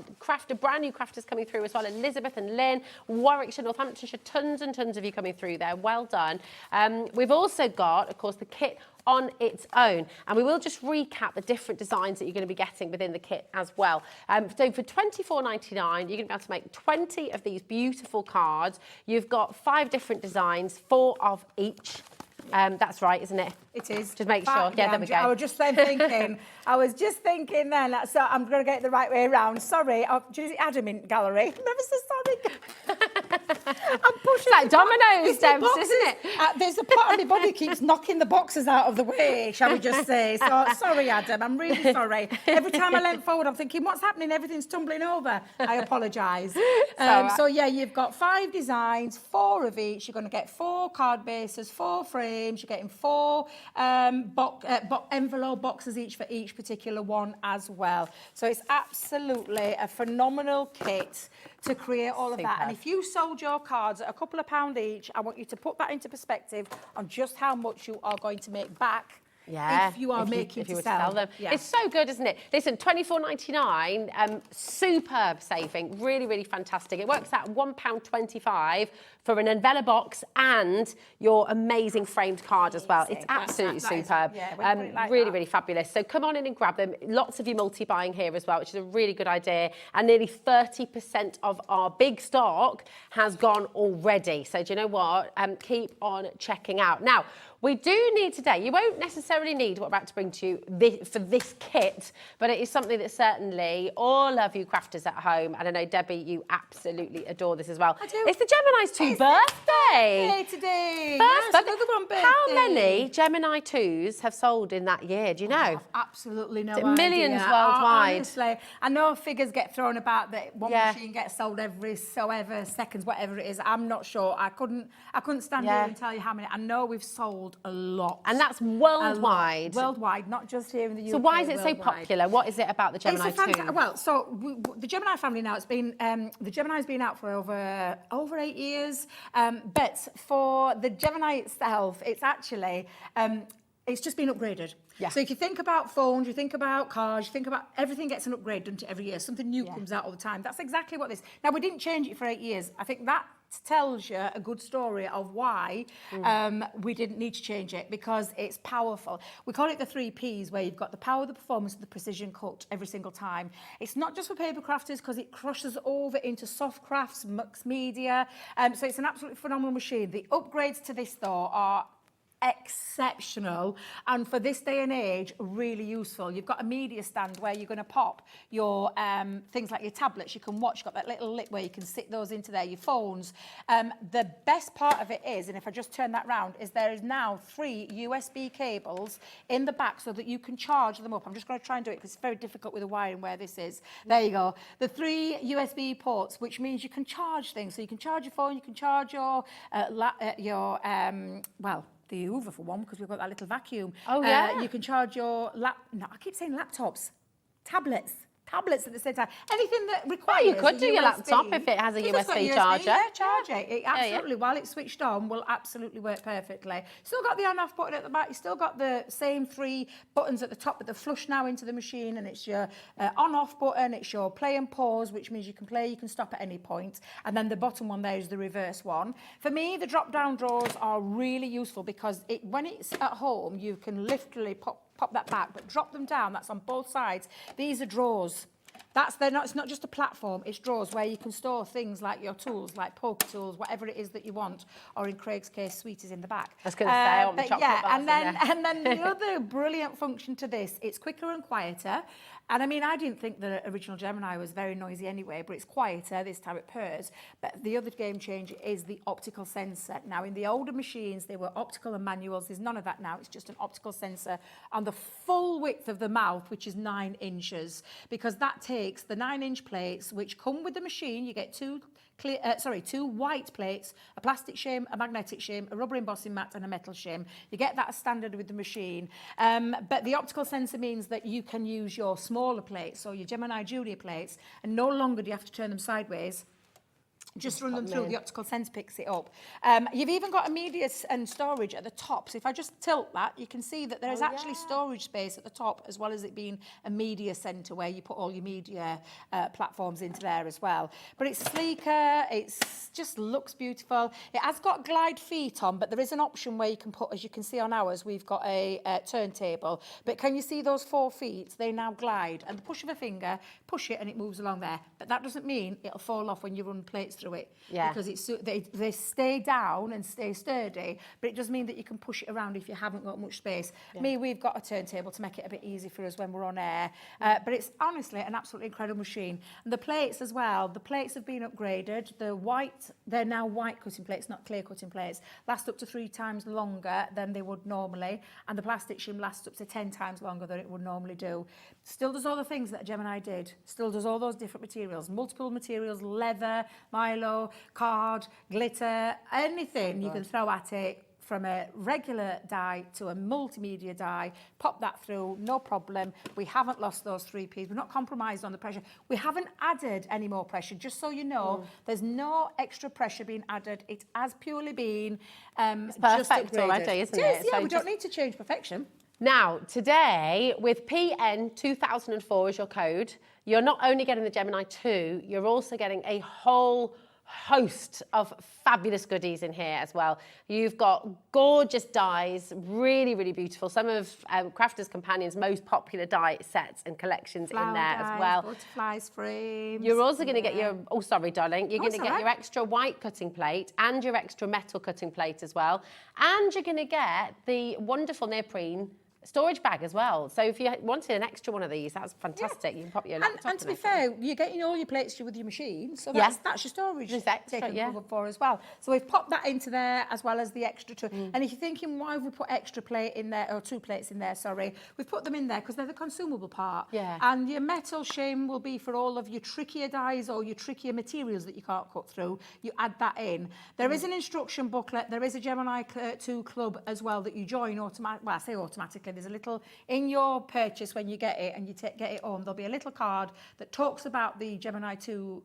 brand new crafters coming through as well. Elizabeth and Lynn, Warwickshire, Northamptonshire, tons and tons of you coming through there. Well done. We've also got, of course, the kit on its own. And we will just recap the different designs that you're going to be getting within the kit as well. So for £24.99, you're going to be able to make 20 of these beautiful cards. You've got 5 different designs, 4 of each. That's right, isn't it? It is. Just make sure. Yeah, there we go. I was just then thinking, so I'm going to get it the right way around. Sorry, do you see Adam in gallery? I'm ever so sorry. I'm pushing. It's like dominoes, the Debs, boxes. isn't it? There's a part of my body keeps knocking the boxes out of the way, shall we just say. So, sorry, Adam, I'm really sorry. Every time I leant forward, I'm thinking, what's happening? Everything's tumbling over. I apologise. So, yeah, you've got 5 designs, 4 of each. You're going to get 4 card bases, 4 frames. You're getting 4 envelope boxes each for each particular one as well. So it's absolutely a phenomenal kit to create all of that. And if you sold your cards at a couple of £1 each, I want you to put that into perspective on just how much you are going to make back. Yeah, if you are making if you to were sell them. Yeah. It's so good, isn't it? Listen, £24.99, superb saving, really, really fantastic. It works out £1.25 for an envelope box and your amazing framed card as well. It's absolutely superb. Really, really fabulous. So come on in and grab them. Lots of you multi-buying here as well, which is a really good idea. And nearly 30% of our big stock has gone already. So do you know what? Keep on checking out. Now, we do need today, you won't necessarily need what we're about to bring to you for this kit, but it is something that certainly all of you crafters at home, and I know, Debbie, you absolutely adore this as well. I do. It's the Gemini's 2 birthday. Today. First Yes, birthday. another one birthday. How many Gemini 2s have sold in that year, do you know? Absolutely no Is it idea. millions worldwide? Honestly, I know figures get thrown about that one machine gets sold every so ever seconds, whatever it is. I'm not sure. I couldn't stand here and tell you how many. I know we've sold a lot. And that's worldwide. Worldwide, not just here in the UK. So why is it so popular? What is it about the Gemini 2? Well, so the Gemini family now, it's been, the Gemini's been out for over 8 years. But for the Gemini itself, it's actually, it's just been upgraded. Yeah. So if you think about phones, you think about cars, you think about everything gets an upgrade done to every year. Something new comes out all the time. That's exactly what this. Now, we didn't change it for 8 years. I think that tells you a good story of why we didn't need to change it, because it's powerful. We call it the 3 Ps, where you've got the power, the performance, and the precision cut every single time. It's not just for paper crafters, because it crosses over into soft crafts, mixed media. So it's an absolutely phenomenal machine. The upgrades to this, though, are exceptional, and for this day and age, really useful. You've got a media stand where you're going to pop your things like your tablets. You can watch. You've got that little lip where you can sit those into there. Your phones. The best part of it is, and if I just turn that round, is there is now 3 USB cables in the back so that you can charge them up. I'm just going to try and do it because it's very difficult with the wiring where this is. There you go. The 3 USB ports, which means you can charge things. So you can charge your phone. You can charge your the Hoover for one, because we've got that little vacuum. Oh, yeah. You can charge your I keep saying laptops, tablets at the same time. Anything that requires you could do your USB, laptop if it has a You've just got USB charger. Yeah, charge it. It absolutely, while it's switched on, will absolutely work perfectly. Still got the on-off button at the back. You still got the same 3 buttons at the top, but they're flush now into the machine, and it's your on-off button, it's your play and pause, which means you can play, you can stop at any point, and then the bottom one there is the reverse one. For me, the drop-down drawers are really useful because when it's at home, you can literally pop that back, but drop them down. That's on both sides. These are drawers. It's not just a platform, it's drawers where you can store things like your tools, like poker tools, whatever it is that you want, or in Craig's case, sweeties in the back. I was going to say, I want the chocolate bars and then, in there. and then the other brilliant function to this, it's quicker and quieter. And I mean, I didn't think the original Gemini was very noisy anyway, but it's quieter, this time it purrs. But the other game changer is the optical sensor. Now, in the older machines, they were optical and manuals. There's none of that now. It's just an optical sensor on the full width of the mouth, which is 9 inches, because that takes the 9-inch plates, which come with the machine. You get two white plates, a plastic shim, a magnetic shim, a rubber embossing mat, and a metal shim. You get that as standard with the machine. But the optical sensor means that you can use your smaller plates, or your Gemini Junior plates, and no longer do you have to turn them sideways. Just run them through, the optical sensor picks it up. You've even got a media and storage at the top. So if I just tilt that, you can see that there is actually storage space at the top, as well as it being a media centre where you put all your media platforms into there as well. But it's sleeker, it just looks beautiful. It has got glide feet on, but there is an option where you can put, as you can see on ours, we've got a turntable. But can you see those 4 feet? They now glide. And the push of a finger, push it and it moves along there. But that doesn't mean it'll fall off when you run plates through it, because they stay down and stay sturdy, but it does mean that you can push it around if you haven't got much space. We've got a turntable to make it a bit easy for us when we're on air, but it's honestly an absolutely incredible machine. And the plates as well, the plates have been upgraded. They're now white cutting plates, not clear cutting plates, last up to 3 times longer than they would normally, and the plastic shim lasts up to 10 times longer than it would normally do. Still does all the things that Gemini did, still does all those different materials, multiple materials, leather, Milo, card, glitter, anything you can throw at it, from a regular die to a multimedia die, pop that through, no problem. We haven't lost those 3 Ps. We're not compromised on the pressure. We haven't added any more pressure, just so you know. There's no extra pressure being added. It has purely been it's perfect just already, isn't it? Yeah, So we don't need to change perfection. Now, today, with PN 2004 as your code, you're not only getting the Gemini 2, you're also getting a whole host of fabulous goodies in here as well. You've got gorgeous dies, really, really beautiful. Some of Crafters Companion's most popular die sets and collections in there as well. Butterflies, frames. You're also going to get your, oh sorry darling, you're going to get your extra white cutting plate and your extra metal cutting plate as well. And you're going to get the wonderful neoprene storage bag as well. So if you wanted an extra one of these, that's fantastic. You can pop your laptop and to be fair, you're getting all your plates with your machine, so that's your storage taken cover for as well. So we've popped that into there as well as the extra 2. And if you're thinking, why have we put extra plate in there, or 2 plates in there, sorry, we've put them in there because they're the consumable part. And your metal shim will be for all of your trickier dies or your trickier materials that you can't cut through. You add that in. There is an instruction booklet. There is a Gemini 2 club as well that you join automatically. Well, I say automatically. There's a little in your purchase when you get it and you get it home. There'll be a little card that talks about the Gemini 2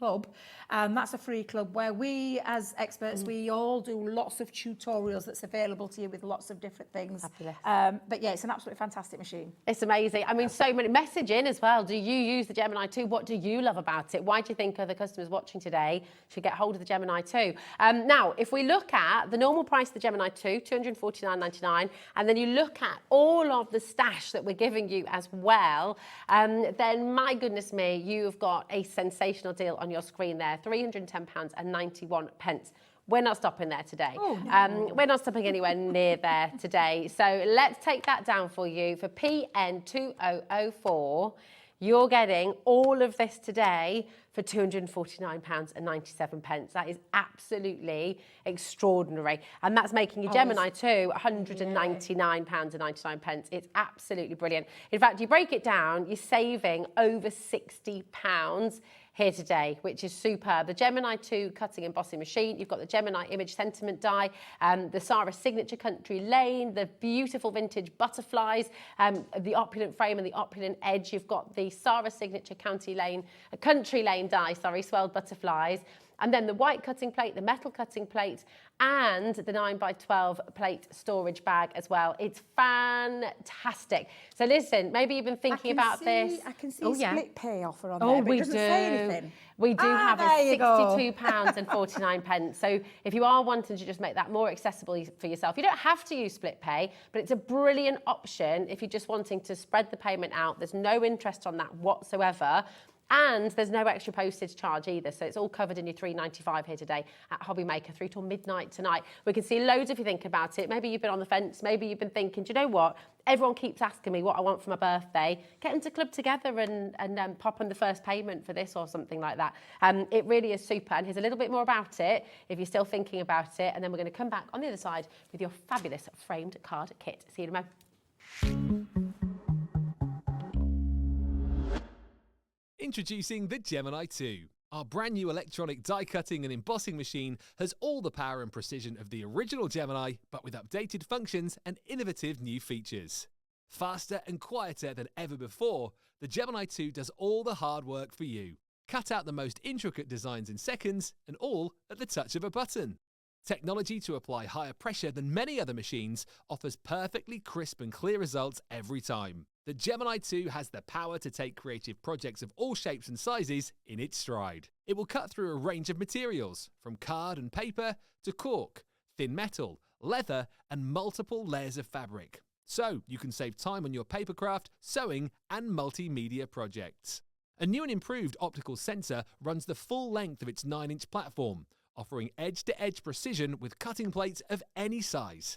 club, and that's a free club where we, as experts, we all do lots of tutorials that's available to you with lots of different things. But yeah, it's an absolutely fantastic machine. It's amazing. I mean, so many message in as well. Do you use the Gemini 2? What do you love about it? Why do you think other customers watching today should get hold of the Gemini 2? Now, if we look at the normal price of the Gemini 2, $249.99, and then you look at all of the stash that we're giving you as well, then my goodness me, you've got a sensational deal on your screen there, £310.91. We're not stopping there today. Oh, no. We're not stopping anywhere near there today. So let's take that down for you. For PN 2004, you're getting all of this today for £249.97. That is absolutely extraordinary. And that's making your Gemini 2 £199.99. It's absolutely brilliant. In fact, you break it down, you're saving over £60 here today, which is superb. The Gemini 2 cutting embossing machine, you've got the Gemini image sentiment die, the Sarah signature country lane, the beautiful vintage butterflies, the opulent frame and the opulent edge. You've got the Sarah signature country lane die, swelled butterflies. and then the white cutting plate, the metal cutting plate, and the 9x12 plate storage bag as well. It's fantastic. So listen, maybe you've been thinking about this. I can see split pay offer on there, but we it doesn't say anything. We do have a there you go. £62.49. So if you are wanting to just make that more accessible for yourself, you don't have to use split pay, but it's a brilliant option if you're just wanting to spread the payment out. There's no interest on that whatsoever. And there's no extra postage charge either. So it's all covered in your £3.95 here today at HobbyMaker, through till midnight tonight. We can see loads if you think about it. Maybe you've been on the fence. Maybe you've been thinking, do you know what? Everyone keeps asking me what I want for my birthday. Get them to club together and pop on the first payment for this or something like that. It really is super. And here's a little bit more about it if you're still thinking about it. And then we're going to come back on the other side with your fabulous framed card kit. See you in a moment. Introducing the Gemini 2. Our brand new electronic die cutting and embossing machine has all the power and precision of the original Gemini, but with updated functions and innovative new features. Faster and quieter than ever before, the Gemini 2 does all the hard work for you. Cut out the most intricate designs in seconds, and all at the touch of a button. Technology to apply higher pressure than many other machines offers perfectly crisp and clear results every time. The Gemini 2 has the power to take creative projects of all shapes and sizes in its stride. It will cut through a range of materials, from card and paper to cork, thin metal, leather, and multiple layers of fabric. So you can save time on your papercraft, sewing, and multimedia projects. A new and improved optical sensor runs the full length of its 9-inch platform, offering edge-to-edge precision with cutting plates of any size.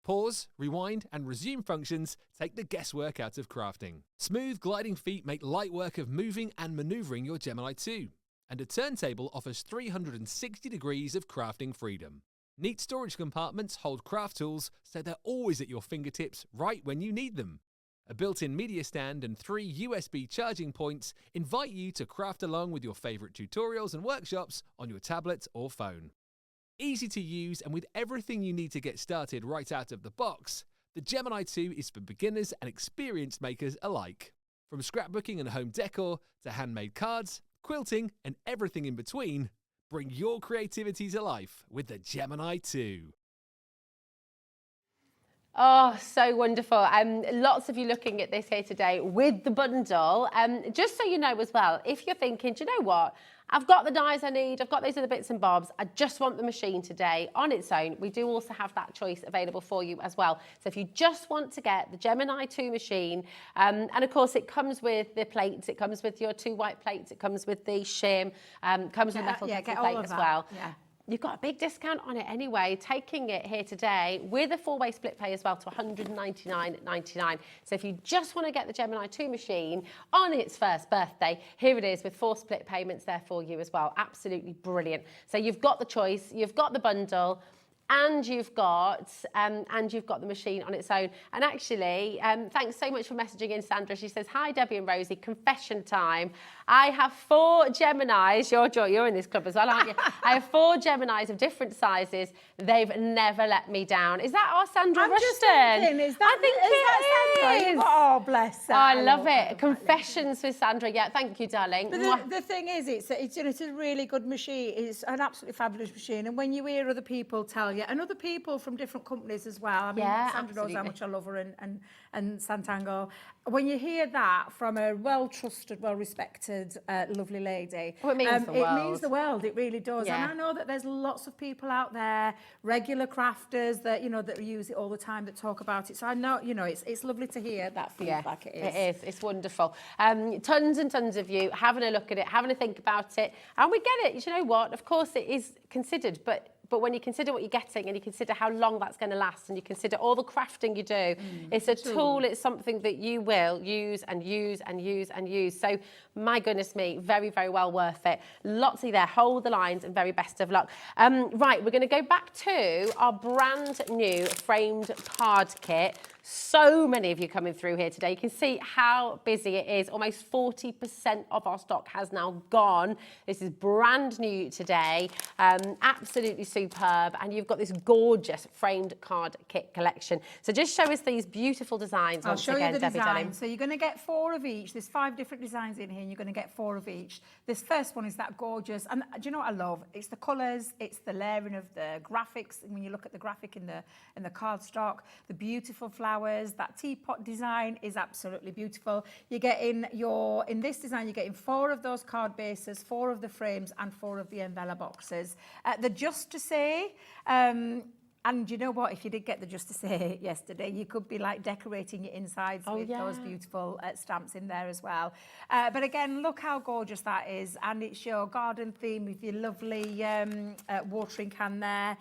Pause, rewind, and resume functions take the guesswork out of crafting. Smooth gliding feet make light work of moving and maneuvering your Gemini 2. And a turntable offers 360 degrees of crafting freedom. Neat storage compartments hold craft tools so they're always at your fingertips right when you need them. A built-in media stand and 3 USB charging points invite you to craft along with your favourite tutorials and workshops on your tablet or phone. Easy to use, and with everything you need to get started right out of the box, the Gemini 2 is for beginners and experienced makers alike. From scrapbooking and home decor to handmade cards, quilting, and everything in between, bring your creativity to life with the Gemini 2. Oh, so wonderful. Lots of you looking at this here today with the bundle. Just so you know as well, if you're thinking, do you know what? I've got the dies I need, I've got those other bits and bobs, I just want the machine today on its own. We do also have that choice available for you as well. So if you just want to get the Gemini 2 machine, and of course it comes with the plates, it comes with your 2 white plates, it comes with the shim, comes with metal cutting plate as well. Yeah. You've got a big discount on it anyway, taking it here today with a 4-way split pay as well to £199.99. So if you just want to get the Gemini 2 machine on its first birthday, here it is with 4 split payments there for you as well. Absolutely brilliant. So you've got the choice, you've got the bundle, and you've got the machine on its own. And actually, thanks so much for messaging in, Sandra. She says, hi, Debbie and Rosie, confession time. I have 4 Geminis. You're in this club as well, aren't you? I have 4 Geminis of different sizes. They've never let me down. Is that our Sandra Rushton? Just thinking, is that, I think it is. Oh, bless her. Oh, I love it. Confessions with Sandra. Yeah, thank you, darling. But the thing is, it's a really good machine. It's an absolutely fabulous machine. And when you hear other people tell you, and other people from different companies as well. I mean, Yeah, Sandra knows how absolutely. much I love her and Santango. When you hear that from a well-trusted, well-respected, lovely lady, Oh, it means the world. It means the world. It really does. Yeah. And I know that there's lots of people out there, regular crafters that that use it all the time, that talk about it. So I know, it's lovely to hear that feedback. Yeah, it is. It's wonderful. Tons and tons of you having a look at it, having a think about it, and we get it. You know what? Of course, it is considered, but when you consider what you're getting and you consider how long that's going to last and you consider all the crafting you do, it's a tool, it's something that you will use and use and use and use. So, my goodness me, very, very well worth it. Lots of there, hold the lines and very best of luck. Right, we're going to go back to our brand new framed card kit. So many of you coming through here today. You can see how busy it is. Almost 40% of our stock has now gone. This is brand new today. Absolutely superb. And you've got this gorgeous framed card kit collection. So just show us these beautiful designs. I'll show you the Debbie, design. darling. So you're going to get 4 of each. There's 5 different designs in here, and you're going to get 4 of each. This first one is that gorgeous, and do you know what I love? It's the colours, it's the layering of the graphics. When you look at the graphic in the cardstock, the beautiful flowers, that teapot design is absolutely beautiful. You're getting in this design, you're getting 4 of those card bases, 4 of the frames, and 4 of the envelope boxes. The Just to Say. And you know what? If you did get the Just to Say yesterday, you could be like decorating your insides with those beautiful stamps in there as well. But again, look how gorgeous that is. And it's your garden theme with your lovely watering can there.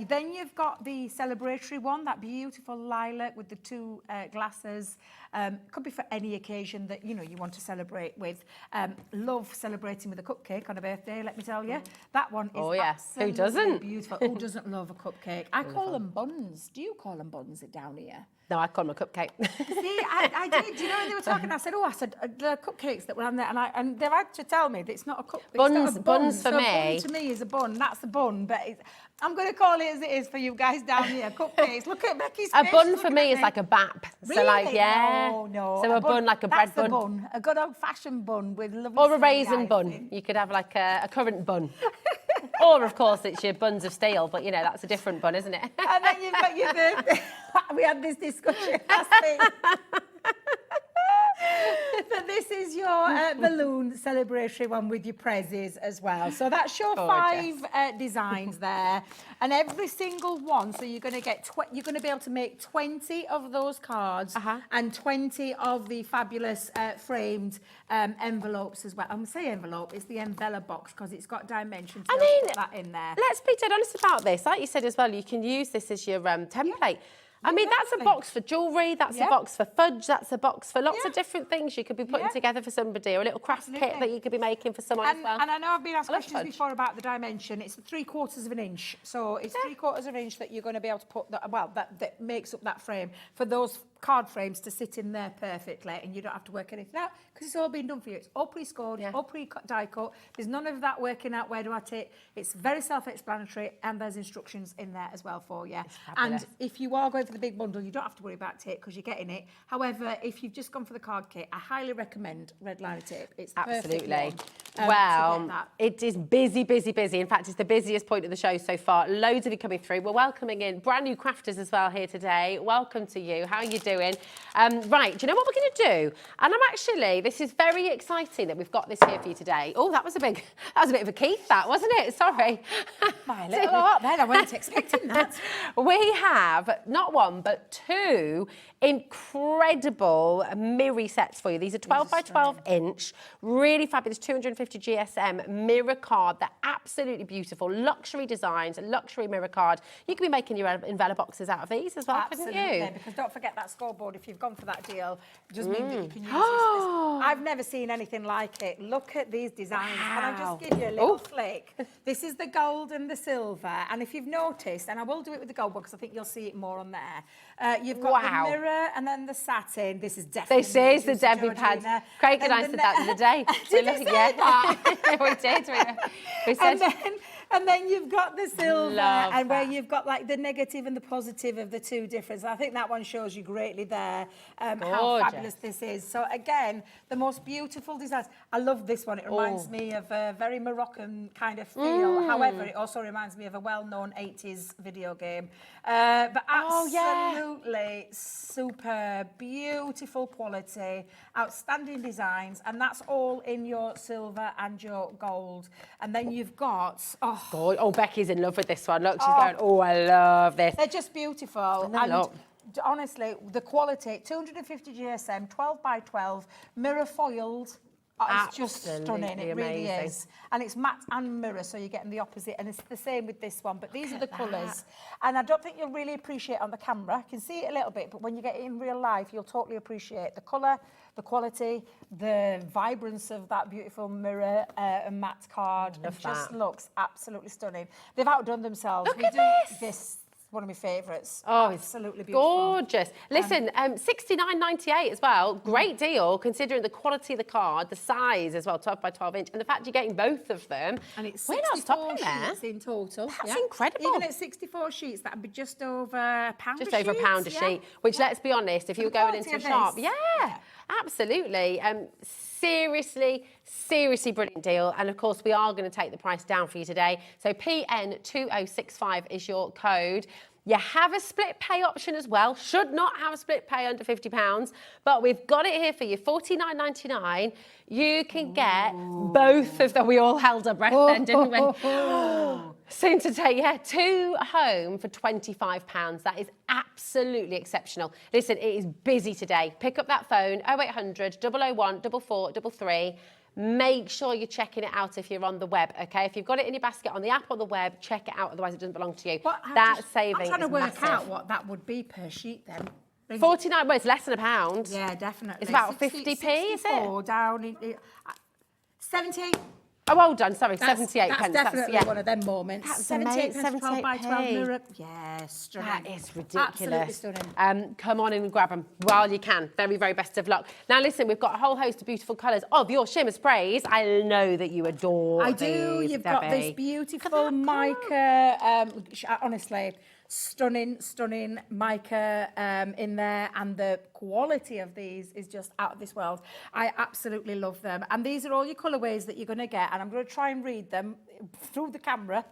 Then you've got the celebratory one, that beautiful lilac with the 2 glasses. Could be for any occasion that, you know, you want to celebrate with. Love celebrating with a cupcake on a birthday, let me tell you. That one is absolutely Who doesn't? beautiful. Who doesn't love a cupcake? I call them buns. Do you call them buns down here? No, I call them a cupcake. See, I did. You know, when they were talking, I said, the cupcakes that were on there, and they've had to tell me that it's not a cupcake. Buns for so me. Bun to me is a bun. That's a bun, but I'm going to call it as it is for you guys down here. Cupcakes. Look at Becky's A face. bun for me is like a bap. Really? So like, yeah. No. So a bun like a bread that's bun. A bun. A good old-fashioned bun with lovely. Or a raisin icing. bun. You could have like a currant bun. Or, of course, it's your buns of steel, but, you know, that's a different bun, isn't it? And then you've got we had this discussion last week. But this is your balloon celebratory one with your prezzies as well. So that's your 5 designs there, and every single one. So you're going to get you're going to be able to make 20 of those cards and 20 of the fabulous framed envelopes as well. I'm going to say envelope. It's the envelope box because it's got dimension to put that in there. Let's be dead honest about this. Like you said as well, you can use this as your template. Yeah. I mean, that's a box for jewellery, that's a box for fudge, that's a box for lots of different things you could be putting together for somebody, or a little craft kit that you could be making for someone as well. And I know I've been asked questions before about the dimension. It's 3/4 of an inch. So it's 3/4 of an inch that you're going to be able to put, that makes up that frame for those card frames to sit in there perfectly, and you don't have to work anything out because it's all been done for you. It's all pre-scored, all pre-die cut. There's none of that working out where do I take. It's very self-explanatory, and there's instructions in there as well for you. And if you are going for the big bundle, you don't have to worry about tape because you're getting it. However, if you've just gone for the card kit, I highly recommend red liner tape. It's the perfect one, well, it is busy, busy, busy. In fact, it's the busiest point of the show so far. Loads of you coming through. We're welcoming in brand new crafters as well here today. Welcome to you. How are you doing? Right, do you know what we're going to do? And this is very exciting that we've got this here for you today. Oh, that was a bit of a Keith, that, wasn't it? Sorry. My little heart then, I wasn't expecting that. We have not 1, but 2 incredible mirror sets for you. These are 12 by 12 inch, really fabulous 250 GSM mirror card. They're absolutely beautiful, luxury designs, luxury mirror card. You could be making your envelope boxes out of these as well, couldn't you? Because don't forget that scoreboard, if you've gone for that deal, it does mean that you can use this. I've never seen anything like it. Look at these designs. Can I just give you a little flick? This is the gold and the silver, and if you've noticed, and I will do it with the gold one because I think you'll see it more on there, you've got the mirror and then the satin. This is definitely the Debbie pad. Craig and I said that the other day. Did you say that? We did. We said. And then you've got the silver, and where you've got like the negative and the positive of the 2 difference. I think that one shows you greatly there how fabulous this is. So again, the most beautiful designs. I love this one. It reminds me of a very Moroccan kind of feel. However, it also reminds me of a well-known 80s video game. But absolutely super, beautiful quality, outstanding designs, and that's all in your silver and your gold. And then you've got Becky's in love with this one. Look, she's going, I love this. They're just beautiful. And honestly, the quality, 250 GSM, 12 by 12, mirror foiled. It's just stunning. It really is. And it's matte and mirror, so you're getting the opposite. And it's the same with this one. But these are the colours. And I don't think you'll really appreciate on the camera. I can see it a little bit, but when you get it in real life, you'll totally appreciate the colour, the quality, the vibrance of that beautiful mirror and matte card. It just looks absolutely stunning. They've outdone themselves. Look at this. one of my favourites. Oh, it's absolutely beautiful. gorgeous. Listen, $69.98 as well. Great deal considering the quality of the card, the size as well, 12 by 12 inch, and the fact you're getting both of them. And it's we're not 64 stopping there. sheets in total. That's incredible. Even at 64 sheets, that'd be just over a pound Just a over sheet. a pound a sheet, which, let's be honest, if you were going into a shop, absolutely. Seriously brilliant deal. And of course, we are going to take the price down for you today. So PN2065 is your code. You have a split pay option as well. Should not have a split pay under £50, but we've got it here for you, $49.99. You can get both of them. We all held our breath then, didn't we? Soon to take, 2 home for £25. That is absolutely exceptional. Listen, it is busy today. Pick up that phone, 0800 001 4433. Make sure you're checking it out if you're on the web, okay? If you've got it in your basket on the app or the web, check it out, otherwise it doesn't belong to you. That saving is I'm trying to work massive. out what that would be per sheet then. 49, well, it's less than a pound. Yeah, definitely. It's about 50p, is it? Down in 78. Oh, well done, sorry, 78 That's pence. definitely one of them moments. That's 78 amazing, pence, 12 by 12 78p. mirror. Yeah, stunning. That is ridiculous. Absolutely stunning. Come on in and grab them while you can. Very, very best of luck. Now, listen, we've got a whole host of beautiful colours of your shimmer sprays. I know that you adore I do. these, You've Debbie. got this beautiful mica, honestly, stunning mica in there, and the quality of these is just out of this world. I absolutely love them. And these are all your colourways that you're going to get, and I'm going to try and read them through the camera.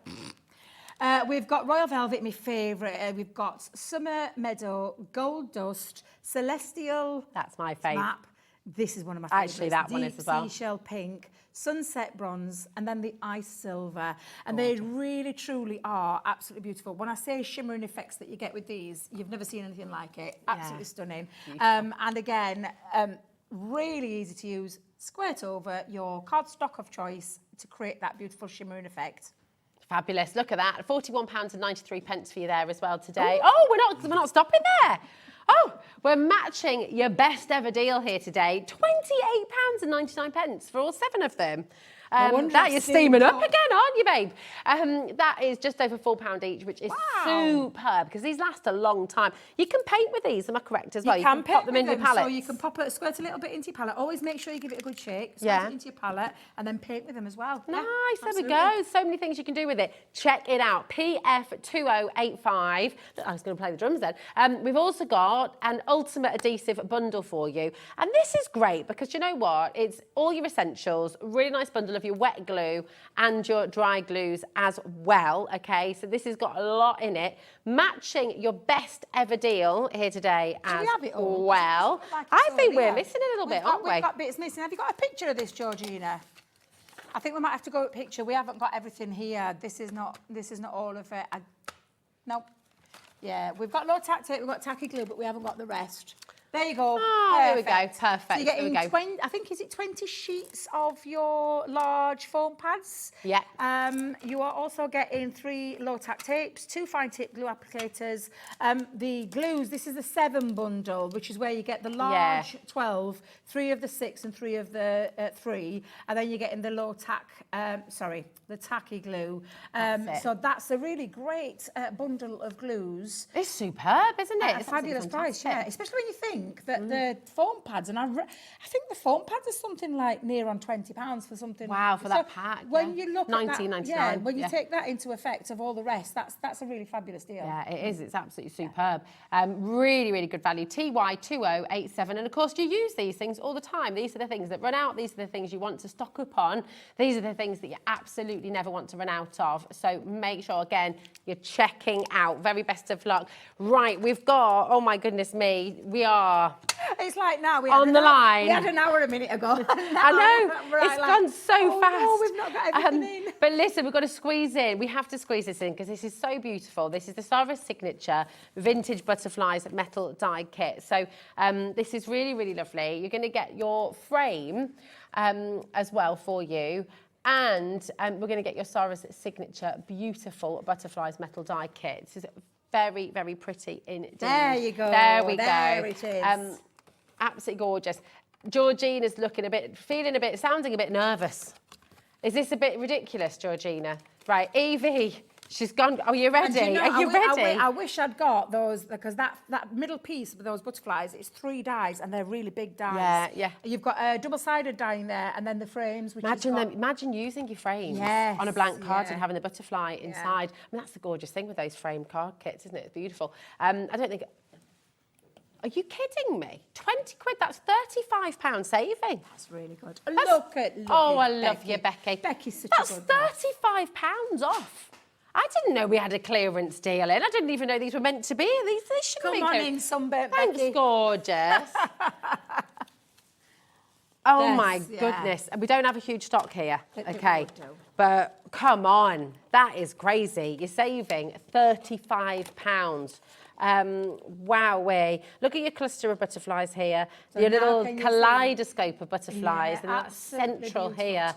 We've got Royal Velvet, my favourite. We've got Summer Meadow, Gold Dust, Celestial. That's my favourite. Map. This is one of my favourites. Actually, that one is as well. Deep Seashell Pink, Sunset Bronze, and then the Ice Silver. And they really, truly are absolutely beautiful. When I say shimmering effects that you get with these, you've never seen anything like it. Absolutely stunning. And again, really easy to use. Squirt over your cardstock of choice to create that beautiful shimmering effect. Fabulous. Look at that. £41.93 for you there as well today. Oh, we're not stopping there. Oh, we're matching your best ever deal here today. £28.99 for all 7 of them. That you're steaming up again, aren't you, babe? That is just over £4 each, which is superb because these last a long time. You can paint with these, am I correct as well? You can pop them in your palette. So you can squirt a little bit into your palette. Always make sure you give it a good shake. Squirt it into your palette and then paint with them as well. Nice, there we go. So many things you can do with it. Check it out. PF2085. I was going to play the drums then. We've also got an ultimate adhesive bundle for you. And this is great because you know what? It's all your essentials, really nice bundle of your wet glue and your dry glues as well, okay? So this has got a lot in it, matching your best ever deal here today as we have it all? well. Like I think we're missing a little bit, aren't we? We've got bits missing. Have you got a picture of this, Georgina? I think we might have to go with picture. We haven't got everything here. This is not all of it. No. Yeah, we've got low tack tape, we've got tacky glue, but we haven't got the rest. There you go. Oh, there we go. Perfect. So you're getting 20, I think, is it 20 sheets of your large foam pads? Yeah. You are also getting 3 low tack tapes, 2 fine tip glue applicators. The glues, this is the 7 bundle, which is where you get the large 12, 3 of the 6 and 3 of the 3. And then you're getting the low tack, the tacky glue. So that's a really great bundle of glues. It's superb, isn't it? At a fabulous price, yeah. Especially when you think that the foam pads, and I think the foam pads are something like near on £20 for something. Wow, for that pack. When you look at that, when you you take that into effect of all the rest, that's a really fabulous deal. Yeah, it is. It's absolutely superb. Really, really good value. TY2087. And of course, you use these things all the time. These are the things that run out. These are the things you want to stock up on. These are the things that you absolutely never want to run out of. So make sure, again, you're checking out. Very best of luck. Right, we've got, oh my goodness me, we are. It's like now we on the line. We had an hour a minute ago. I know. It's gone so fast. No, we've not got everything in. But listen, we've got to squeeze in. We have to squeeze this in because this is so beautiful. This is the Sarah's Signature Vintage Butterflies Metal Die Kit. So this is really, really lovely. You're going to get your frame as well for you. And we're going to get your Sarah's Signature Beautiful Butterflies Metal Die Kit. This is very, very pretty indeed. There you go. There we go. There it is. Absolutely gorgeous. Georgina's sounding a bit nervous. Is this a bit ridiculous, Georgina? Right, Evie, She's gone. Are you ready? And you know, Are you ready? I wish I'd got those, because that middle piece of those butterflies, it's 3 dies and they're really big dies. Yeah, yeah. You've got a double-sided die in there and then the frames, which Imagine using your frames on a blank card and having the butterfly inside. I mean, that's the gorgeous thing with those framed card kits, isn't it? It's beautiful. I don't think... Are you kidding me? 20 quid, that's £35 saving. That's really good. Look at Oh, I love you, Becky. Becky's such that's a good girl. £35 off. I didn't know we had a clearance deal in. I didn't even know these were meant to be. These shouldn't be. Come on in, Sunbit, Thanks, Becky. gorgeous. Oh, my goodness. We don't have a huge stock here. Okay. But come on, that is crazy. You're saving £35. Wowee. Look at your cluster of butterflies here. So your little kaleidoscope of butterflies, and that's central here.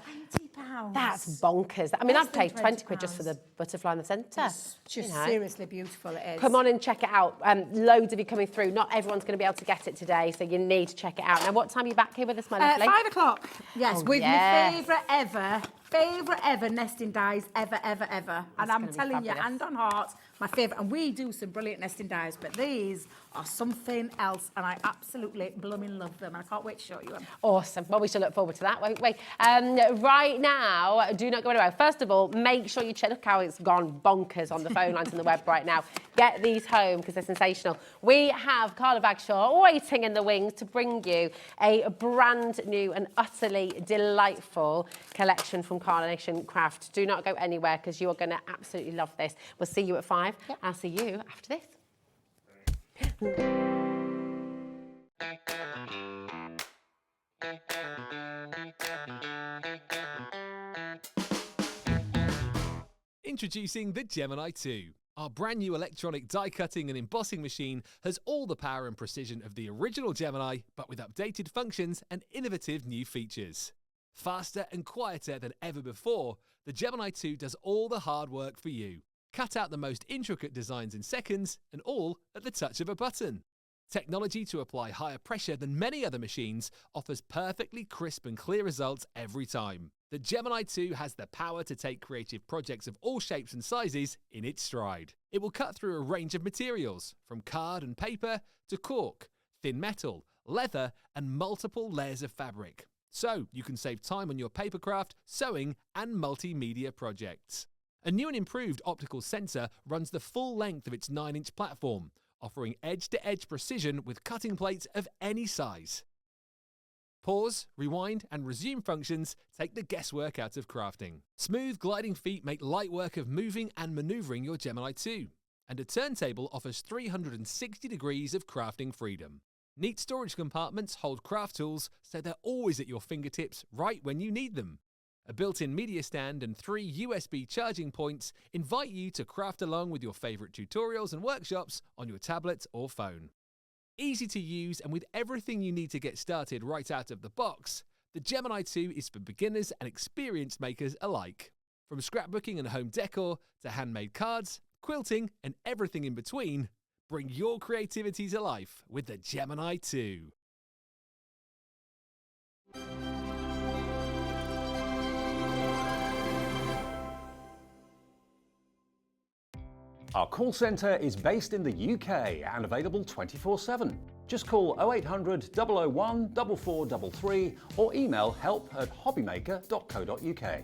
£20. That's bonkers. I mean, I'd pay 20 quid just for the butterfly in the centre. It's just seriously beautiful, it is. Come on and check it out. Loads of you coming through. Not everyone's going to be able to get it today, so you need to check it out. Now, what time are you back here with us, my lovely? 5 o'clock. Yes, with my favourite ever nesting dies ever. And I'm telling you, hand on heart, my favourite. And we do some brilliant nesting dies, but these are something else, and I absolutely blooming love them. I can't wait to show you them. Awesome. Well, we shall look forward to that, won't we? Right now, do not go anywhere. First of all, make sure you check. Look how it's gone bonkers on the phone lines and the web right now. Get these home because they're sensational. We have Carla Bagshaw waiting in the wings to bring you a brand new and utterly delightful collection from Carnation Crafts. Do not go anywhere because you are going to absolutely love this. We'll see you at 5. Yep. I'll see you after this. Introducing the Gemini 2. Our brand new electronic die cutting and embossing machine has all the power and precision of the original Gemini, but with updated functions and innovative new features. Faster and quieter than ever before, the Gemini 2 does all the hard work for you. Cut out the most intricate designs in seconds, and all at the touch of a button. Technology to apply higher pressure than many other machines offers perfectly crisp and clear results every time. The Gemini 2 has the power to take creative projects of all shapes and sizes in its stride. It will cut through a range of materials, from card and paper to cork, thin metal, leather, and multiple layers of fabric. So you can save time on your papercraft, sewing, and multimedia projects. A new and improved optical sensor runs the full length of its 9-inch platform, offering edge-to-edge precision with cutting plates of any size. Pause, rewind, and resume functions take the guesswork out of crafting. Smooth gliding feet make light work of moving and maneuvering your Gemini 2. And a turntable offers 360 degrees of crafting freedom. Neat storage compartments hold craft tools so they're always at your fingertips right when you need them. A built-in media stand and 3 USB charging points invite you to craft along with your favourite tutorials and workshops on your tablet or phone. Easy to use and with everything you need to get started right out of the box, the Gemini 2 is for beginners and experienced makers alike. From scrapbooking and home decor to handmade cards, quilting and everything in between, bring your creativity to life with the Gemini 2. Our call centre is based in the UK and available 24/7. Just call 0800 001 4433 or email help@hobbymaker.co.uk.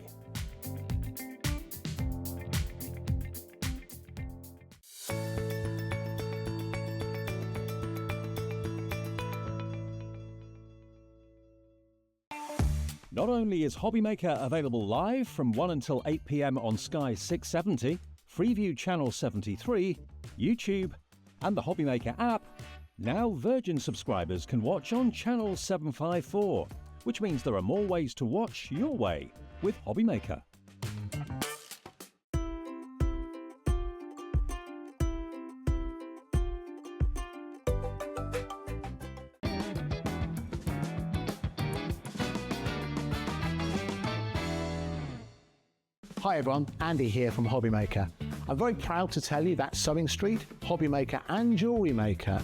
Not only is HobbyMaker available live from 1 until 8 PM on Sky 670, Freeview Channel 73, YouTube, and the HobbyMaker app, now Virgin subscribers can watch on Channel 754, which means there are more ways to watch your way with HobbyMaker. Hi everyone, Andy here from HobbyMaker. I'm very proud to tell you that Sewing Street, HobbyMaker and Jewellery Maker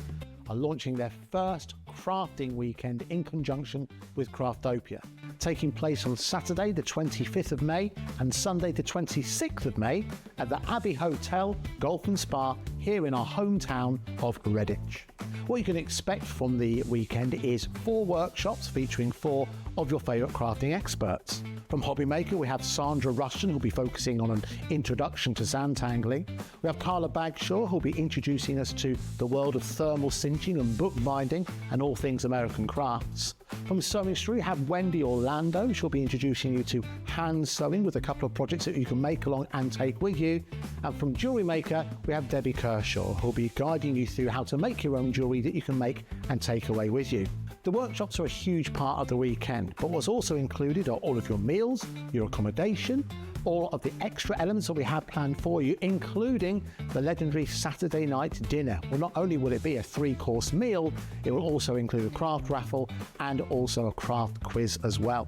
are launching their first crafting weekend in conjunction with Craftopia. taking place on Saturday the 25th of May and Sunday the 26th of May at the Abbey Hotel Golf and Spa here in our hometown of Redditch. What you can expect from the weekend is 4 workshops featuring 4 of your favourite crafting experts. From HobbyMaker, we have Sandra Rushton, who'll be focusing on an introduction to sandtangling. We have Carla Bagshaw, who'll be introducing us to the world of thermal cinching and bookbinding and all things American crafts. From Sewing Street, we have Wendy Orlando. She'll be introducing you to hand sewing with a couple of projects that you can make along and take with you. And from Jewellery Maker, we have Debbie Kershaw, who'll be guiding you through how to make your own jewellery that you can make and take away with you. The workshops are a huge part of the weekend, but what's also included are all of your meals, your accommodation, all of the extra elements that we have planned for you, including the legendary Saturday night dinner. Well, not only will it be a 3-course meal, it will also include a craft raffle and also a craft quiz as well.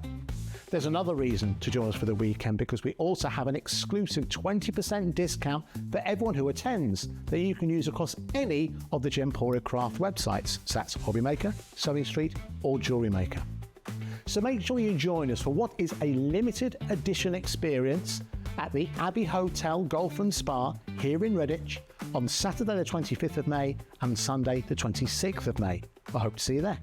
There's another reason to join us for the weekend, because we also have an exclusive 20% discount for everyone who attends that you can use across any of the Gemporia craft websites. So that's HobbyMaker, Sewing Street or Jewellery Maker. So make sure you join us for what is a limited edition experience at the Abbey Hotel Golf and Spa here in Redditch on Saturday the 25th of May and Sunday the 26th of May. I hope to see you there.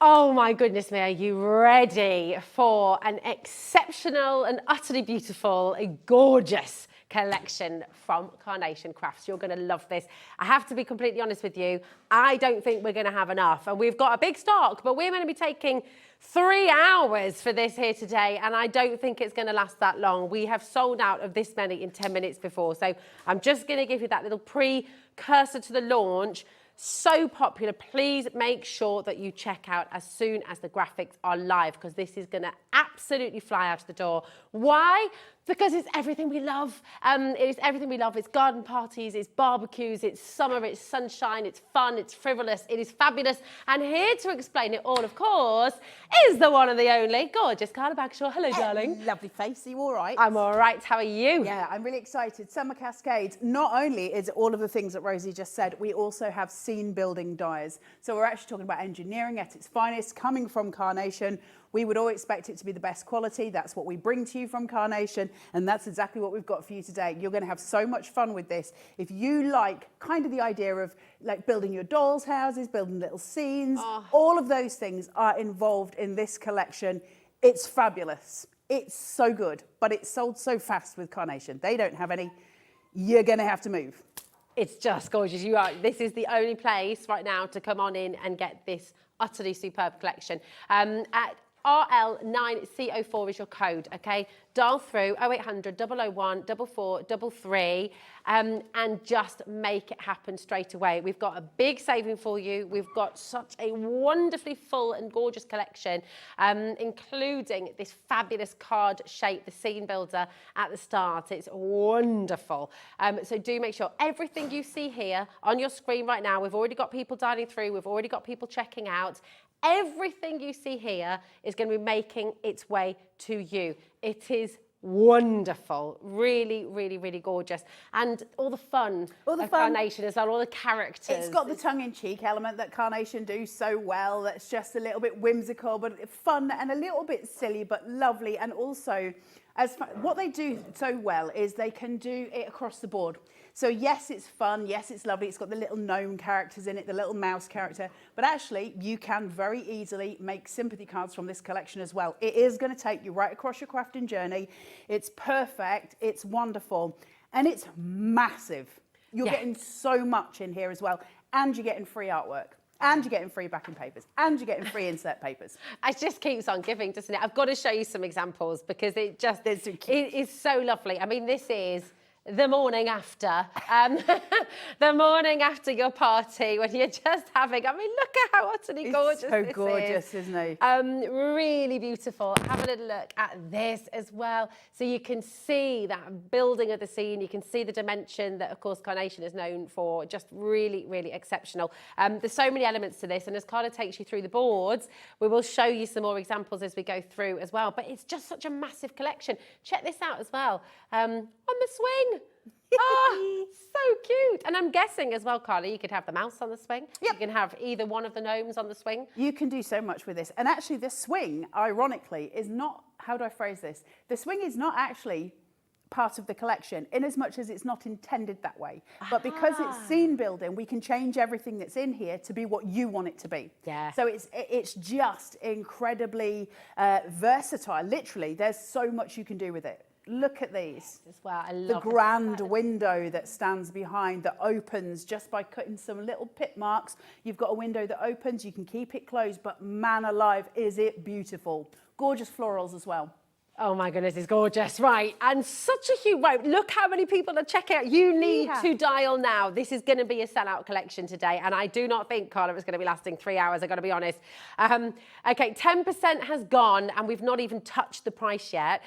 Oh my goodness me, are you ready for an exceptional and utterly beautiful, gorgeous collection from Carnation Crafts? You're going to love this. I have to be completely honest with you, I don't think we're going to have enough. And we've got a big stock, but we're going to be taking 3 hours for this here today, and I don't think it's going to last that long. We have sold out of this many in 10 minutes before, so I'm just going to give you that little precursor to the launch. So popular. Please make sure that you check out as soon as the graphics are live, because this is going to absolutely fly out the door. Why? Because it's everything we love. It is everything we love. It's garden parties, it's barbecues, it's summer, it's sunshine, it's fun, it's frivolous, it is fabulous. And here to explain it all, of course, is the one and the only gorgeous Carla Bagshaw. Hello, darling. Lovely face. Are you all right? I'm all right. How are you? Yeah, I'm really excited. Summer Cascades. Not only is it all of the things that Rosie just said, we also have scene building dies. So we're actually talking about engineering at its finest, coming from Carnation. We would all expect it to be the best quality. That's what we bring to you from Carnation, and that's exactly what we've got for you today. You're going to have so much fun with this. If you like kind of the idea of like building your dolls' houses, building little scenes, all of those things are involved in this collection. It's fabulous. It's so good, but it's sold so fast with Carnation. They don't have any. You're going to have to move. It's just gorgeous. You are. This is the only place right now to come on in and get this utterly superb collection. At RL9CO4 is your code, okay? Dial through 0800 001 4433 and just make it happen straight away. We've got a big saving for you. We've got such a wonderfully full and gorgeous collection, including this fabulous card shape, the scene builder at the start. It's wonderful. So do make sure everything you see here on your screen right now, we've already got people dialing through, we've already got people checking out. Everything you see here is going to be making its way to you. It is wonderful, really, really, really gorgeous, and all the fun of Carnation as well, all the characters. It's got the tongue-in-cheek element that Carnation do so well. That's just a little bit whimsical, but fun and a little bit silly, but lovely. And also, what they do so well is they can do it across the board. So yes, it's fun, yes, it's lovely, it's got the little gnome characters in it, the little mouse character, but actually you can very easily make sympathy cards from this collection as well. It is going to take you right across your crafting journey. It's perfect, it's wonderful, and it's massive. You're getting so much in here as well, and you're getting free artwork. And you're getting free backing papers, and you're getting free insert papers. It just keeps on giving, doesn't it? I've got to show you some examples because it is so lovely. I mean, this is the morning after, the morning after your party when you're just having, I mean, look at how utterly gorgeous so this gorgeous, is. isn't it? Really beautiful. Have a little look at this as well. So you can see that building of the scene. You can see the dimension that, of course, Carnation is known for. Just really, really exceptional. There's so many elements to this. And as Carla takes you through the boards, we will show you some more examples as we go through as well. But it's just such a massive collection. Check this out as well. On the swing. Oh, so cute. And I'm guessing as well, Carla, you could have the mouse on the swing. Yep. You can have either one of the gnomes on the swing. You can do so much with this. And actually this swing, ironically, is not, how do I phrase this? The swing is not actually part of the collection in as much as it's not intended that way. But because it's scene building, we can change everything that's in here to be what you want it to be. Yeah. So it's just incredibly versatile. Literally, there's so much you can do with it. Look at these. As well, I love the grand window that stands behind that opens just by cutting some little pit marks. You've got a window that opens, you can keep it closed, but man alive, is it beautiful. Gorgeous florals as well. Oh my goodness, it's gorgeous. Right, and such a huge, right, look how many people are checking out. You need to dial now. This is going to be a sellout collection today, and I do not think, Carla, it's going to be lasting 3 hours, I've got to be honest. Okay, 10% has gone, and we've not even touched the price yet.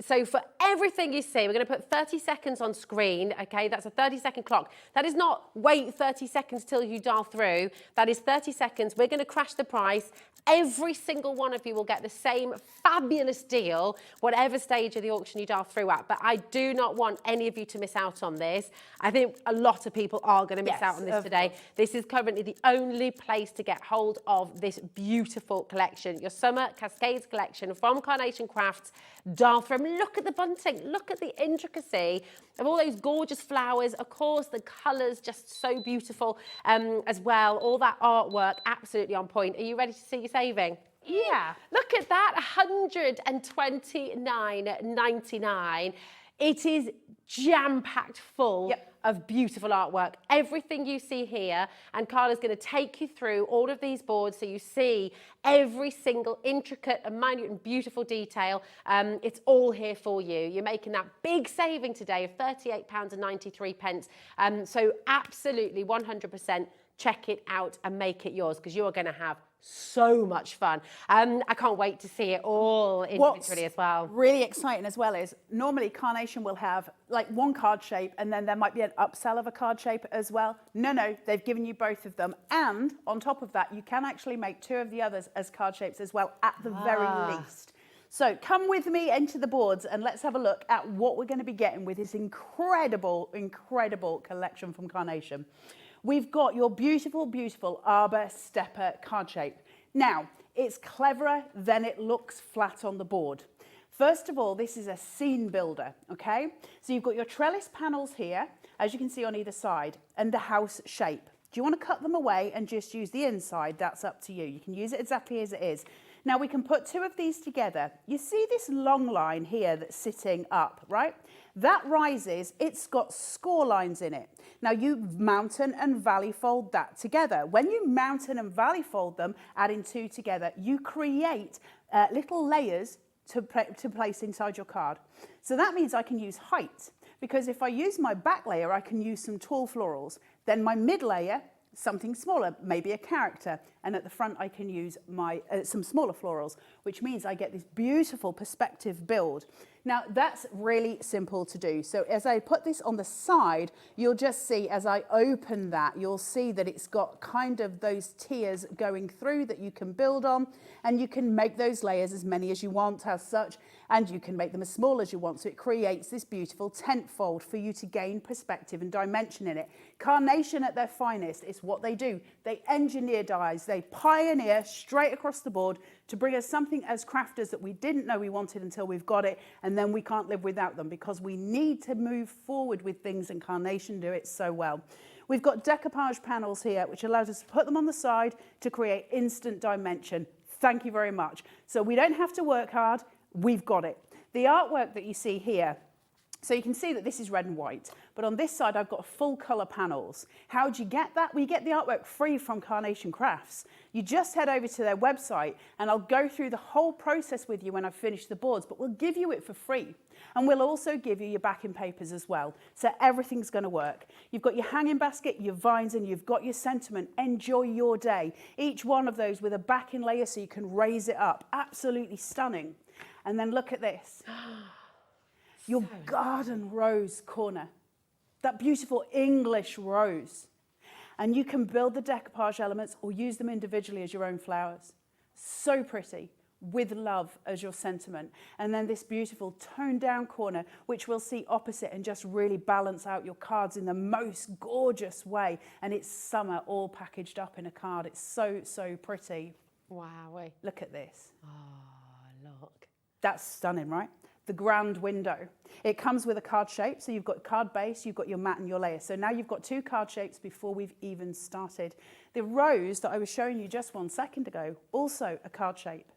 So for everything you see, we're going to put 30 seconds on screen, okay? That's a 30-second clock. That is not wait 30 seconds till you dial through. That is 30 seconds. We're going to crash the price. Every single one of you will get the same fabulous deal, whatever stage of the auction you dial through at. But I do not want any of you to miss out on this. I think a lot of people are going to miss out on this today. This is currently the only place to get hold of this beautiful collection. Your summer Cascades collection from Carnation Crafts. Dial through. Look at the bunting. Look at the intricacy of all those gorgeous flowers. Of course, the colours just so beautiful as well. All that artwork absolutely on point. Are you ready to see your saving? Yeah. Look at that, $129.99. It is jam-packed full of beautiful artwork. Everything you see here, and Carla's going to take you through all of these boards so you see every single intricate and minute and beautiful detail. It's all here for you. You're making that big saving today of £38.93. So absolutely 100% check it out and make it yours, because you are going to have so much fun. I can't wait to see it all individually as well. Really exciting as well is normally Carnation will have like one card shape and then there might be an upsell of a card shape as well. No, they've given you both of them. And on top of that, you can actually make two of the others as card shapes as well at the very least. So come with me into the boards and let's have a look at what we're going to be getting with this incredible, incredible collection from Carnation. We've got your beautiful, beautiful Arbor Stepper card shape. Now, it's cleverer than it looks flat on the board. First of all, this is a scene builder, okay? So you've got your trellis panels here, as you can see on either side, and the house shape. Do you want to cut them away and just use the inside? That's up to you. You can use it exactly as it is. Now we can put two of these together. You see this long line here that's sitting up, right? That rises, it's got score lines in it. Now you mountain and valley fold that together. When you mountain and valley fold them, adding two together, you create little layers to place inside your card. So that means I can use height, because if I use my back layer, I can use some tall florals. Then my mid layer, something smaller, maybe a character, and at the front I can use my some smaller florals, which means I get this beautiful perspective build. Now that's really simple to do. So as I put this on the side, you'll just see as I open that, you'll see that it's got kind of those tiers going through that you can build on, and you can make those layers as many as you want as such, and you can make them as small as you want. So it creates this beautiful tent fold for you to gain perspective and dimension in it. Carnation at their finest is what they do. They engineer dies, they pioneer straight across the board to bring us something as crafters that we didn't know we wanted until we've got it, and then we can't live without them because we need to move forward with things, and Carnation do it so well. We've got decoupage panels here, which allows us to put them on the side to create instant dimension. Thank you very much. So we don't have to work hard, we've got it. The artwork that you see here, So you can see that this is red and white, but on this side I've got full colour panels. How do you get that? Well, you get the artwork free from Carnation Crafts. You just head over to their website and I'll go through the whole process with you when I've finished the boards, but we'll give you it for free. And we'll also give you your backing papers as well. So everything's going to work. You've got your hanging basket, your vines, and you've got your sentiment. Enjoy your day. Each one of those with a backing layer so you can raise it up. Absolutely stunning. And then look at this. Your garden rose corner, that beautiful English rose. And you can build the decoupage elements or use them individually as your own flowers. So pretty, with love as your sentiment. And then this beautiful toned down corner, which we'll see opposite and just really balance out your cards in the most gorgeous way. And it's summer all packaged up in a card. It's so, so pretty. Wow. Look at this. Oh, look. That's stunning, right? The grand window. It comes with a card shape, so you've got card base, you've got your mat and your layer. So now you've got two card shapes before we've even started. The rose that I was showing you just 1 second ago, also a card shape.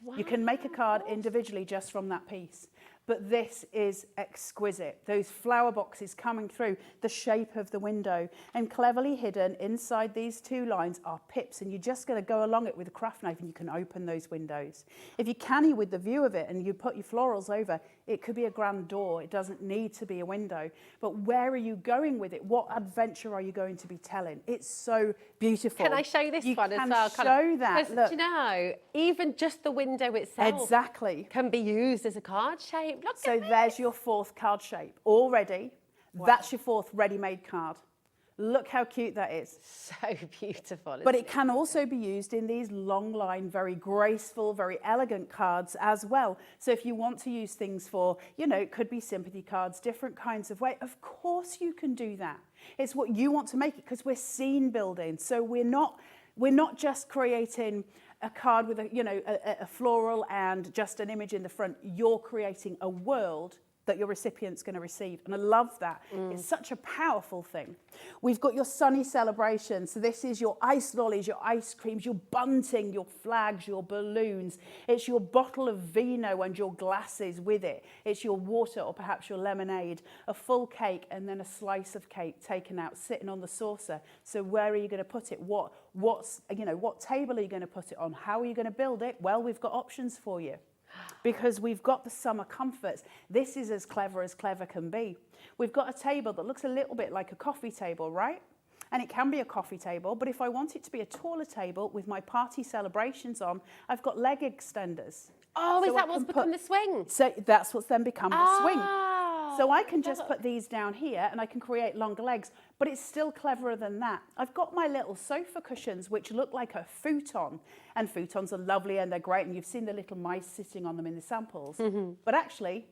Wow. You can make a card individually just from that piece. But this is exquisite. Those flower boxes coming through, the shape of the window, and cleverly hidden inside these two lines are pips, and you're just going to go along it with a craft knife and you can open those windows. If you canny with the view of it and you put your florals over, it could be a grand door. It doesn't need to be a window. But where are you going with it? What adventure are you going to be telling? It's so beautiful. Can I show you this one as well? Show that. Look. Do you know, even just the window itself can be used as a card shape. Look so at this. There's your fourth card shape already. Wow. That's your fourth ready-made card. Look how cute that is. So beautiful. But it can also be used in these long line, very graceful, very elegant cards as well. So if you want to use things for, you know, it could be sympathy cards, different kinds of way. Of course you can do that. It's what you want to make it, because we're scene building. So we're not just creating a card with a floral and just an image in the front. You're creating a world that your recipient's going to receive. And I love that. It's such a powerful thing. We've got your sunny celebration. So this is your ice lollies, your ice creams, your bunting, your flags, your balloons. It's your bottle of vino and your glasses with it. It's your water or perhaps your lemonade, a full cake and then a slice of cake taken out, sitting on the saucer. So where are you going to put it? What table are you going to put it on? How are you going to build it? Well, we've got options for you, because we've got the summer comforts. This is as clever can be. We've got a table that looks a little bit like a coffee table, right? And it can be a coffee table, but if I want it to be a taller table with my party celebrations on, I've got leg extenders. Oh, is that what's become the swing? So that's what's then become the swing. So I can just put these down here and I can create longer legs, but it's still cleverer than that. I've got my little sofa cushions, which look like a futon, and futons are lovely and they're great, and you've seen the little mice sitting on them in the samples. But actually,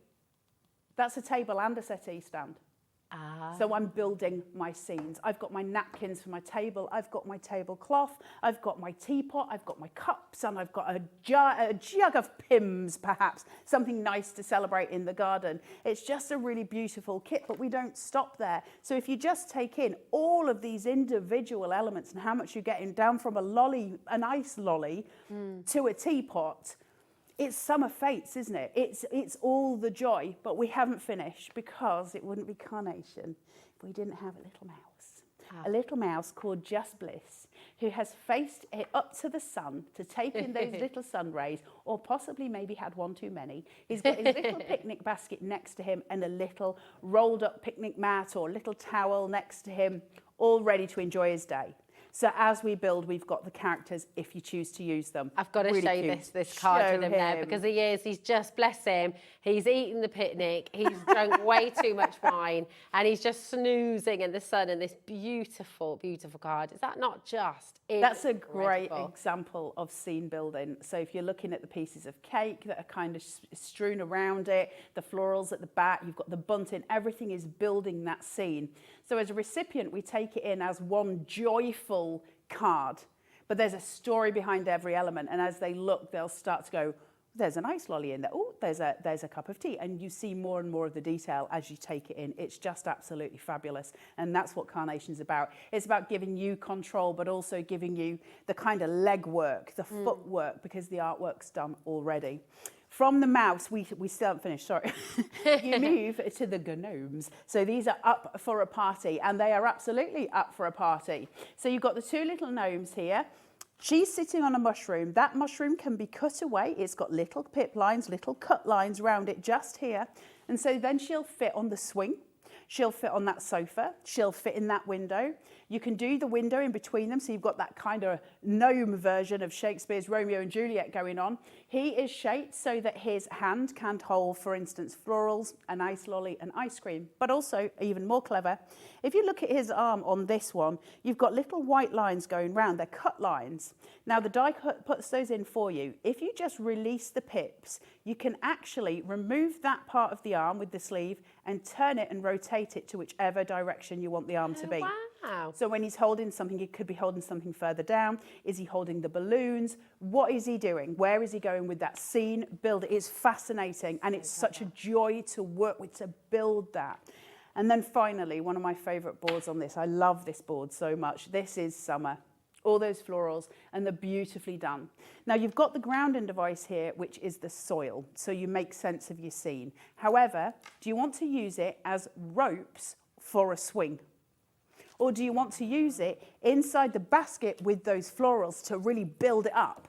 that's a table and a settee stand. So I'm building my scenes. I've got my napkins for my table. I've got my tablecloth. I've got my teapot. I've got my cups, and I've got a jug of Pimm's, perhaps, something nice to celebrate in the garden. It's just a really beautiful kit, but we don't stop there. So if you just take in all of these individual elements and how much you're getting down from an ice lolly to a teapot, it's summer fates, isn't it? It's all the joy, but we haven't finished, because it wouldn't be Carnation if we didn't have a little mouse. A little mouse called Just Bliss, who has faced it up to the sun to take in those little sun rays, or possibly maybe had one too many. He's got his little picnic basket next to him and a little rolled up picnic mat or little towel next to him, all ready to enjoy his day. So as we build, we've got the characters if you choose to use them. I've got to really show you this card with him there, because he's just, bless him, he's eaten the picnic, he's drunk way too much wine, and he's just snoozing in the sun in this beautiful, beautiful card. Is that not just incredible? That's a great example of scene building. So if you're looking at the pieces of cake that are kind of strewn around it, the florals at the back, you've got the bunting, everything is building that scene. So as a recipient, we take it in as one joyful card, but there's a story behind every element, and as they look, they'll start to go, there's an ice lolly in there. Oh, there's a cup of tea. And you see more and more of the detail as you take it in. It's just absolutely fabulous. And that's what Carnation's about. It's about giving you control, but also giving you the kind of leg work, the footwork, because the artwork's done already. From the mouse, we still haven't finished, sorry. You move to the gnomes. So these are up for a party, and they are absolutely up for a party. So you've got the two little gnomes here. She's sitting on a mushroom. That mushroom can be cut away. It's got little pip lines, little cut lines around it just here. And so then she'll fit on the swing. She'll fit on that sofa. She'll fit in that window. You can do the window in between them, so you've got that kind of gnome version of Shakespeare's Romeo and Juliet going on. He is shaped so that his hand can hold, for instance, florals, an ice lolly, and ice cream. But also, even more clever, if you look at his arm on this one, you've got little white lines going round. They're cut lines. Now, the die cut puts those in for you. If you just release the pips, you can actually remove that part of the arm with the sleeve and turn it and rotate it to whichever direction you want the arm to be. Wow. So when he's holding something, he could be holding something further down. Is he holding the balloons? What is he doing? Where is he going with that scene? Build it. It's fascinating, and it's such a joy to work with, to build that. And then finally, one of my favourite boards on this. I love this board so much. This is Summer. All those florals, and they're beautifully done. Now you've got the grounding device here, which is the soil, so you make sense of your scene. However, do you want to use it as ropes for a swing? Or do you want to use it inside the basket with those florals to really build it up?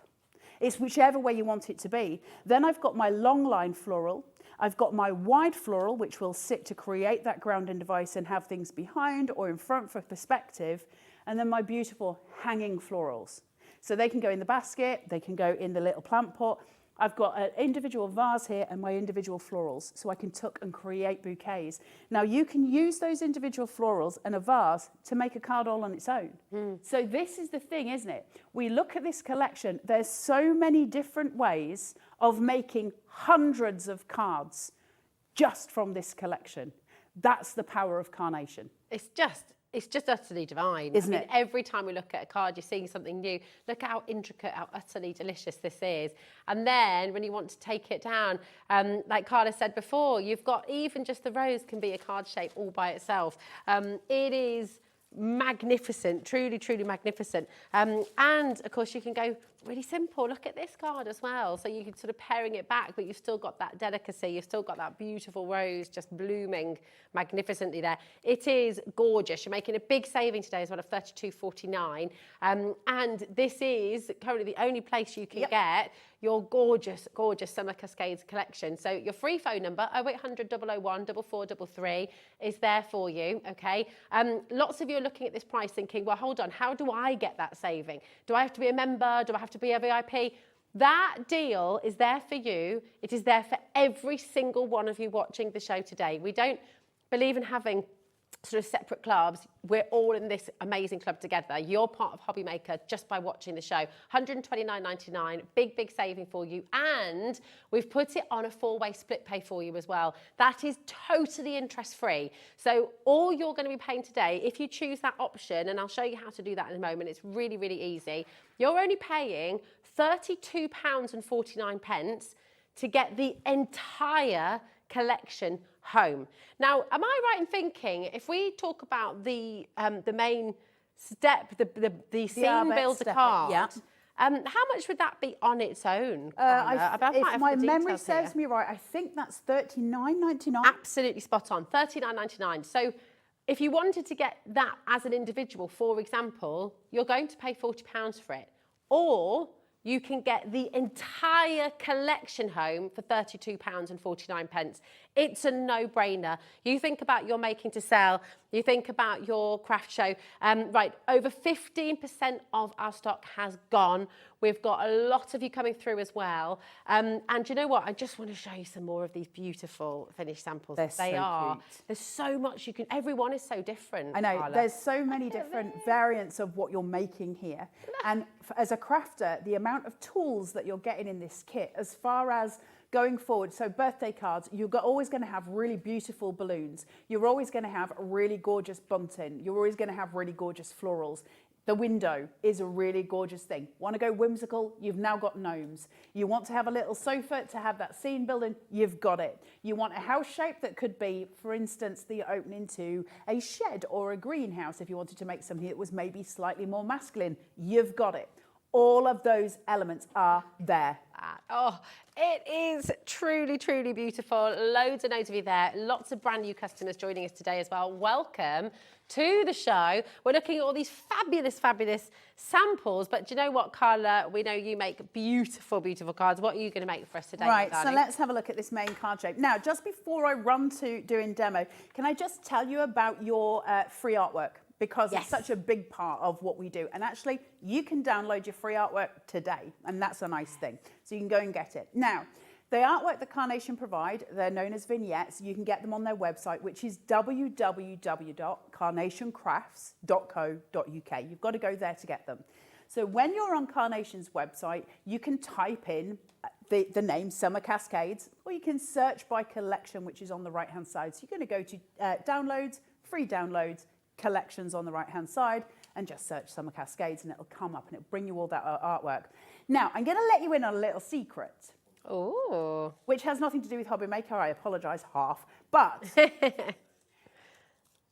It's whichever way you want it to be. Then I've got my long line floral. I've got my wide floral, which will sit to create that grounding device and have things behind or in front for perspective. And then my beautiful hanging florals. So they can go in the basket, they can go in the little plant pot. I've got an individual vase here and my individual florals, so I can tuck and create bouquets. Now you can use those individual florals and a vase to make a card all on its own. So this is the thing, isn't it? We look at this collection, there's so many different ways of making hundreds of cards just from this collection. That's the power of Carnation. It's just utterly divine. Isn't it? Every time we look at a card, you're seeing something new. Look how intricate, how utterly delicious this is. And then when you want to take it down, like Carla said before, you've got even just the rose can be a card shape all by itself. It is magnificent, truly, truly magnificent. And of course you can go really simple. Look at this card as well. So you can sort of pairing it back, but you've still got that delicacy. You've still got that beautiful rose just blooming magnificently there. It is gorgeous. You're making a big saving today as well of £32.49. And this is currently the only place you can get your gorgeous, gorgeous Summer Cascades collection. So your free phone number, 0800 001 4433, is there for you, okay? Lots of you are looking at this price thinking, well, hold on, how do I get that saving? Do I have to be a member? Do I have to be a VIP? That deal is there for you. It is there for every single one of you watching the show today. We don't believe in having sort of separate clubs. We're all in this amazing club together. You're part of HobbyMaker just by watching the show. £129.99, big saving for you. And we've put it on a 4-way split pay for you as well. That is totally interest-free. So all you're going to be paying today, if you choose that option, and I'll show you how to do that in a moment, it's really, really easy. You're only paying £32.49 to get the entire collection home. Now, am I right in thinking if we talk about the main step, the scene builder card, how much would that be on its own? If my memory serves me right, I think that's $39.99. Absolutely spot on, $39.99. So if you wanted to get that as an individual, for example, you're going to pay £40 for it, or you can get the entire collection home for £32.49. It's a no-brainer. You think about your making to sell, you think about your craft show. Right, over 15% of our stock has gone. We've got a lot of you coming through as well. And you know what? I just want to show you some more of these beautiful finished samples. They so are. Cute. There's so much you can, everyone is so different. I know, Carla. There's so many different variants of what you're making here. And as a crafter, the amount of tools that you're getting in this kit, as far as going forward, so birthday cards, you're always going to have really beautiful balloons. You're always going to have really gorgeous bunting. You're always going to have really gorgeous florals. The window is a really gorgeous thing. Want to go whimsical? You've now got gnomes. You want to have a little sofa to have that scene building? You've got it. You want a house shape that could be, for instance, the opening to a shed or a greenhouse if you wanted to make something that was maybe slightly more masculine. You've got it. All of those elements are there. Oh, it is truly, truly beautiful. Loads and loads of you there. Lots of brand new customers joining us today as well. Welcome to the show. We're looking at all these fabulous, fabulous samples. But do you know what, Carla? We know you make beautiful, beautiful cards. What are you going to make for us today, Right, darling? so let's have a look at this main card shape. Now, just before I run to doing demo, can I just tell you about your free artwork? Because Yes. it's such a big part of what we do. And actually, you can download your free artwork today, and that's a nice thing. So you can go and get it. Now, the artwork that Carnation provide, they're known as vignettes. You can get them on their website, which is www.carnationcrafts.co.uk. You've got to go there to get them. So when you're on Carnation's website, you can type in the name Summer Cascades, or you can search by collection, which is on the right-hand side. So you're going to go to downloads, free downloads, collections on the right hand side, and just search Summer Cascades and it'll come up and it'll bring you all that artwork. Now, I'm going to let you in on a little secret. Ooh. Which has nothing to do with HobbyMaker, I apologise, half. But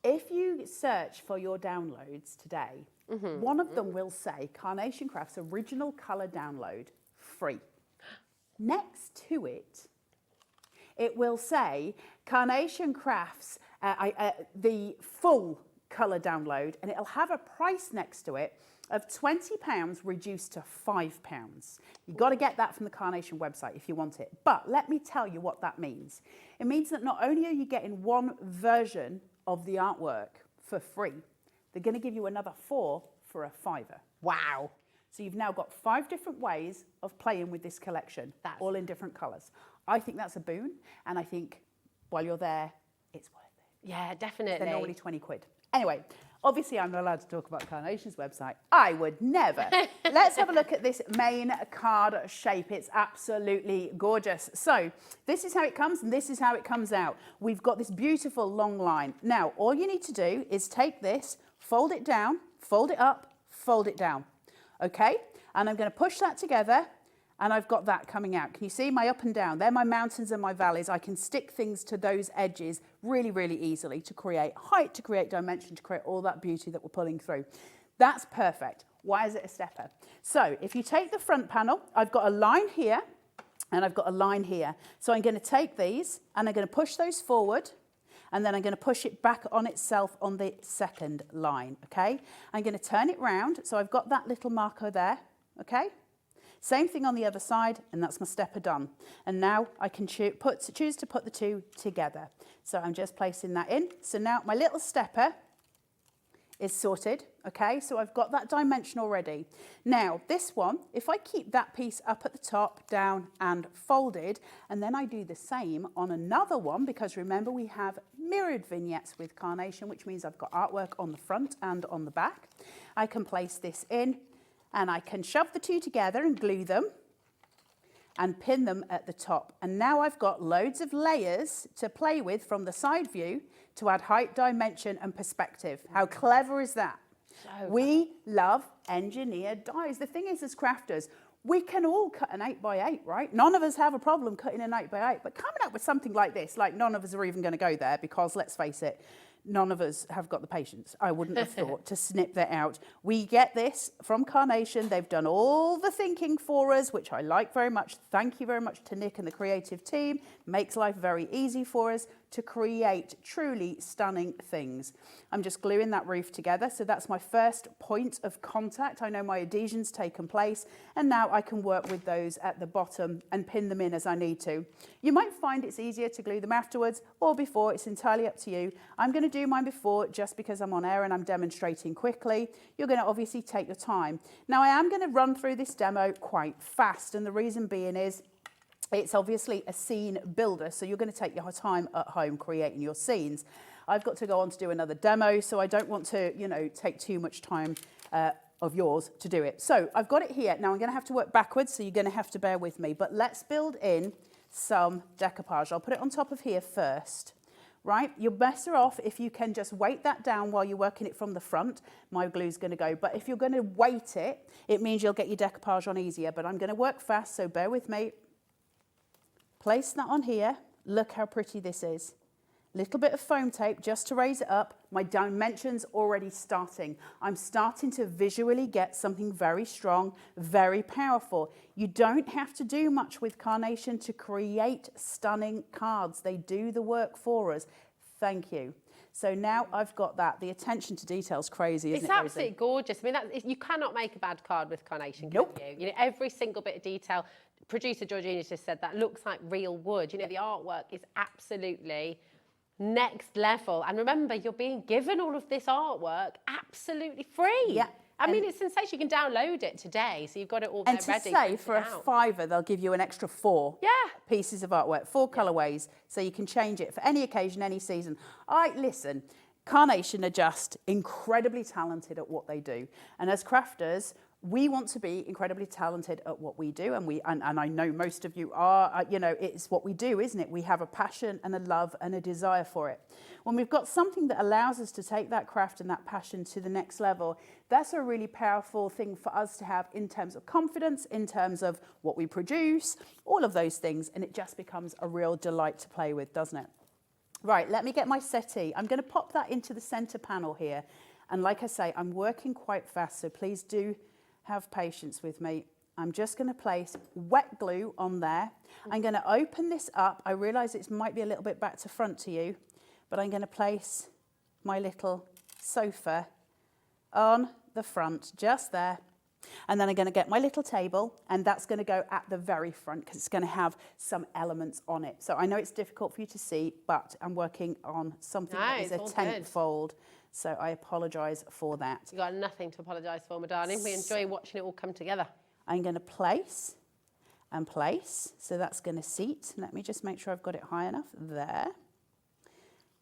if you search for your downloads today, one of them will say Carnation Crafts Original Colour Download Free. Next to it, it will say Carnation Crafts, the full colour download, and it'll have a price next to it of £20 reduced to £5. You've got to get that from the Carnation website if you want it. But let me tell you what that means. It means that not only are you getting one version of the artwork for free, they're going to give you another 4 for a £5. Wow. So you've now got 5 different ways of playing with this collection, all in different colours. I think that's a boon, and I think while you're there, it's worth it. Yeah, definitely. They're normally 20 quid. Anyway, obviously I'm not allowed to talk about Carnation's website. I would never. Let's have a look at this main card shape. It's absolutely gorgeous. So this is how it comes and this is how it comes out. We've got this beautiful long line. Now, all you need to do is take this, fold it down, fold it up, fold it down. Okay? And I'm going to push that together. And I've got that coming out. Can you see my up and down? They're my mountains and my valleys. I can stick things to those edges really, really easily to create height, to create dimension, to create all that beauty that we're pulling through. That's perfect. Why is it a stepper? So if you take the front panel, I've got a line here and I've got a line here. So I'm going to take these and I'm going to push those forward, and then I'm going to push it back on itself on the second line, okay? I'm going to turn it round. So I've got that little marker there, okay? Same thing on the other side, and that's my stepper done. And now I can choose to put the two together. So I'm just placing that in. So now my little stepper is sorted, okay? So I've got that dimension already. Now this one, if I keep that piece up at the top, down and folded, and then I do the same on another one, because remember we have mirrored vignettes with Carnation, which means I've got artwork on the front and on the back. I can place this in, and I can shove the two together and glue them and pin them at the top. And now I've got loads of layers to play with from the side view to add height, dimension and perspective. How clever is that? We love engineered dies. The thing is, as crafters, we can all cut an 8x8, right? None of us have a problem cutting an 8x8, but coming up with something like this, like none of us are even going to go there, because let's face it, none of us have got the patience, I wouldn't have thought, to snip that out. We get this from Carnation. They've done all the thinking for us, which I like very much. Thank you very much to Nick and the creative team. Makes life very easy for us to create truly stunning things. I'm just gluing that roof together. So that's my first point of contact. I know my adhesion's taken place, and now I can work with those at the bottom and pin them in as I need to. You might find it's easier to glue them afterwards or before. It's entirely up to you. I'm going to do mine before just because I'm on air and I'm demonstrating quickly. You're going to obviously take your time. Now I am going to run through this demo quite fast, and the reason being is it's obviously a scene builder, so you're going to take your time at home creating your scenes. I've got to go on to do another demo, so I don't want to, take too much time of yours to do it. So I've got it here. Now I'm going to have to work backwards, so you're going to have to bear with me. But let's build in some decoupage. I'll put it on top of here first. right? You're better off if you can just weight that down while you're working it from the front. My glue's going to go. But if you're going to weight it, it means you'll get your decoupage on easier. But I'm going to work fast, so bear with me. Place that on here. Look how pretty this is. Little bit of foam tape just to raise it up. My dimensions already starting. I'm starting to visually get something very strong, very powerful. You don't have to do much with Carnation to create stunning cards. They do the work for us. Thank you. So now I've got that. The attention to detail is crazy, isn't it, It's absolutely gorgeous. I mean, you cannot make a bad card with Carnation, can you? You know, every single bit of detail. Producer Georgina just said that looks like real wood. You know, the artwork is absolutely next level. And remember, you're being given all of this artwork absolutely free. Yeah. I mean, it's sensational. You can download it today, so you've got it all there ready. And to say, for a £5, they'll give you an extra 4 pieces of artwork, 4 colourways, so you can change it for any occasion, any season. Listen, Carnation are just incredibly talented at what they do. And as crafters, we want to be incredibly talented at what we do, and I know most of you are. You know, it's what we do, isn't it? We have a passion and a love and a desire for it. When we've got something that allows us to take that craft and that passion to the next level, that's a really powerful thing for us to have in terms of confidence, in terms of what we produce, all of those things, and it just becomes a real delight to play with, doesn't it? Right, let me get my settee. I'm going to pop that into the centre panel here, and like I say, I'm working quite fast, so please do have patience with me. I'm just going to place wet glue on there. I'm going to open this up. I realise it might be a little bit back to front to you, but I'm going to place my little sofa on the front, just there. And then I'm going to get my little table, and that's going to go at the very front because it's going to have some elements on it. So I know it's difficult for you to see, but I'm working on something that is a tent fold. So I apologise for that. You've got nothing to apologise for, my darling. We enjoy watching it all come together. I'm going to place and place. So that's going to seat. Let me just make sure I've got it high enough. There.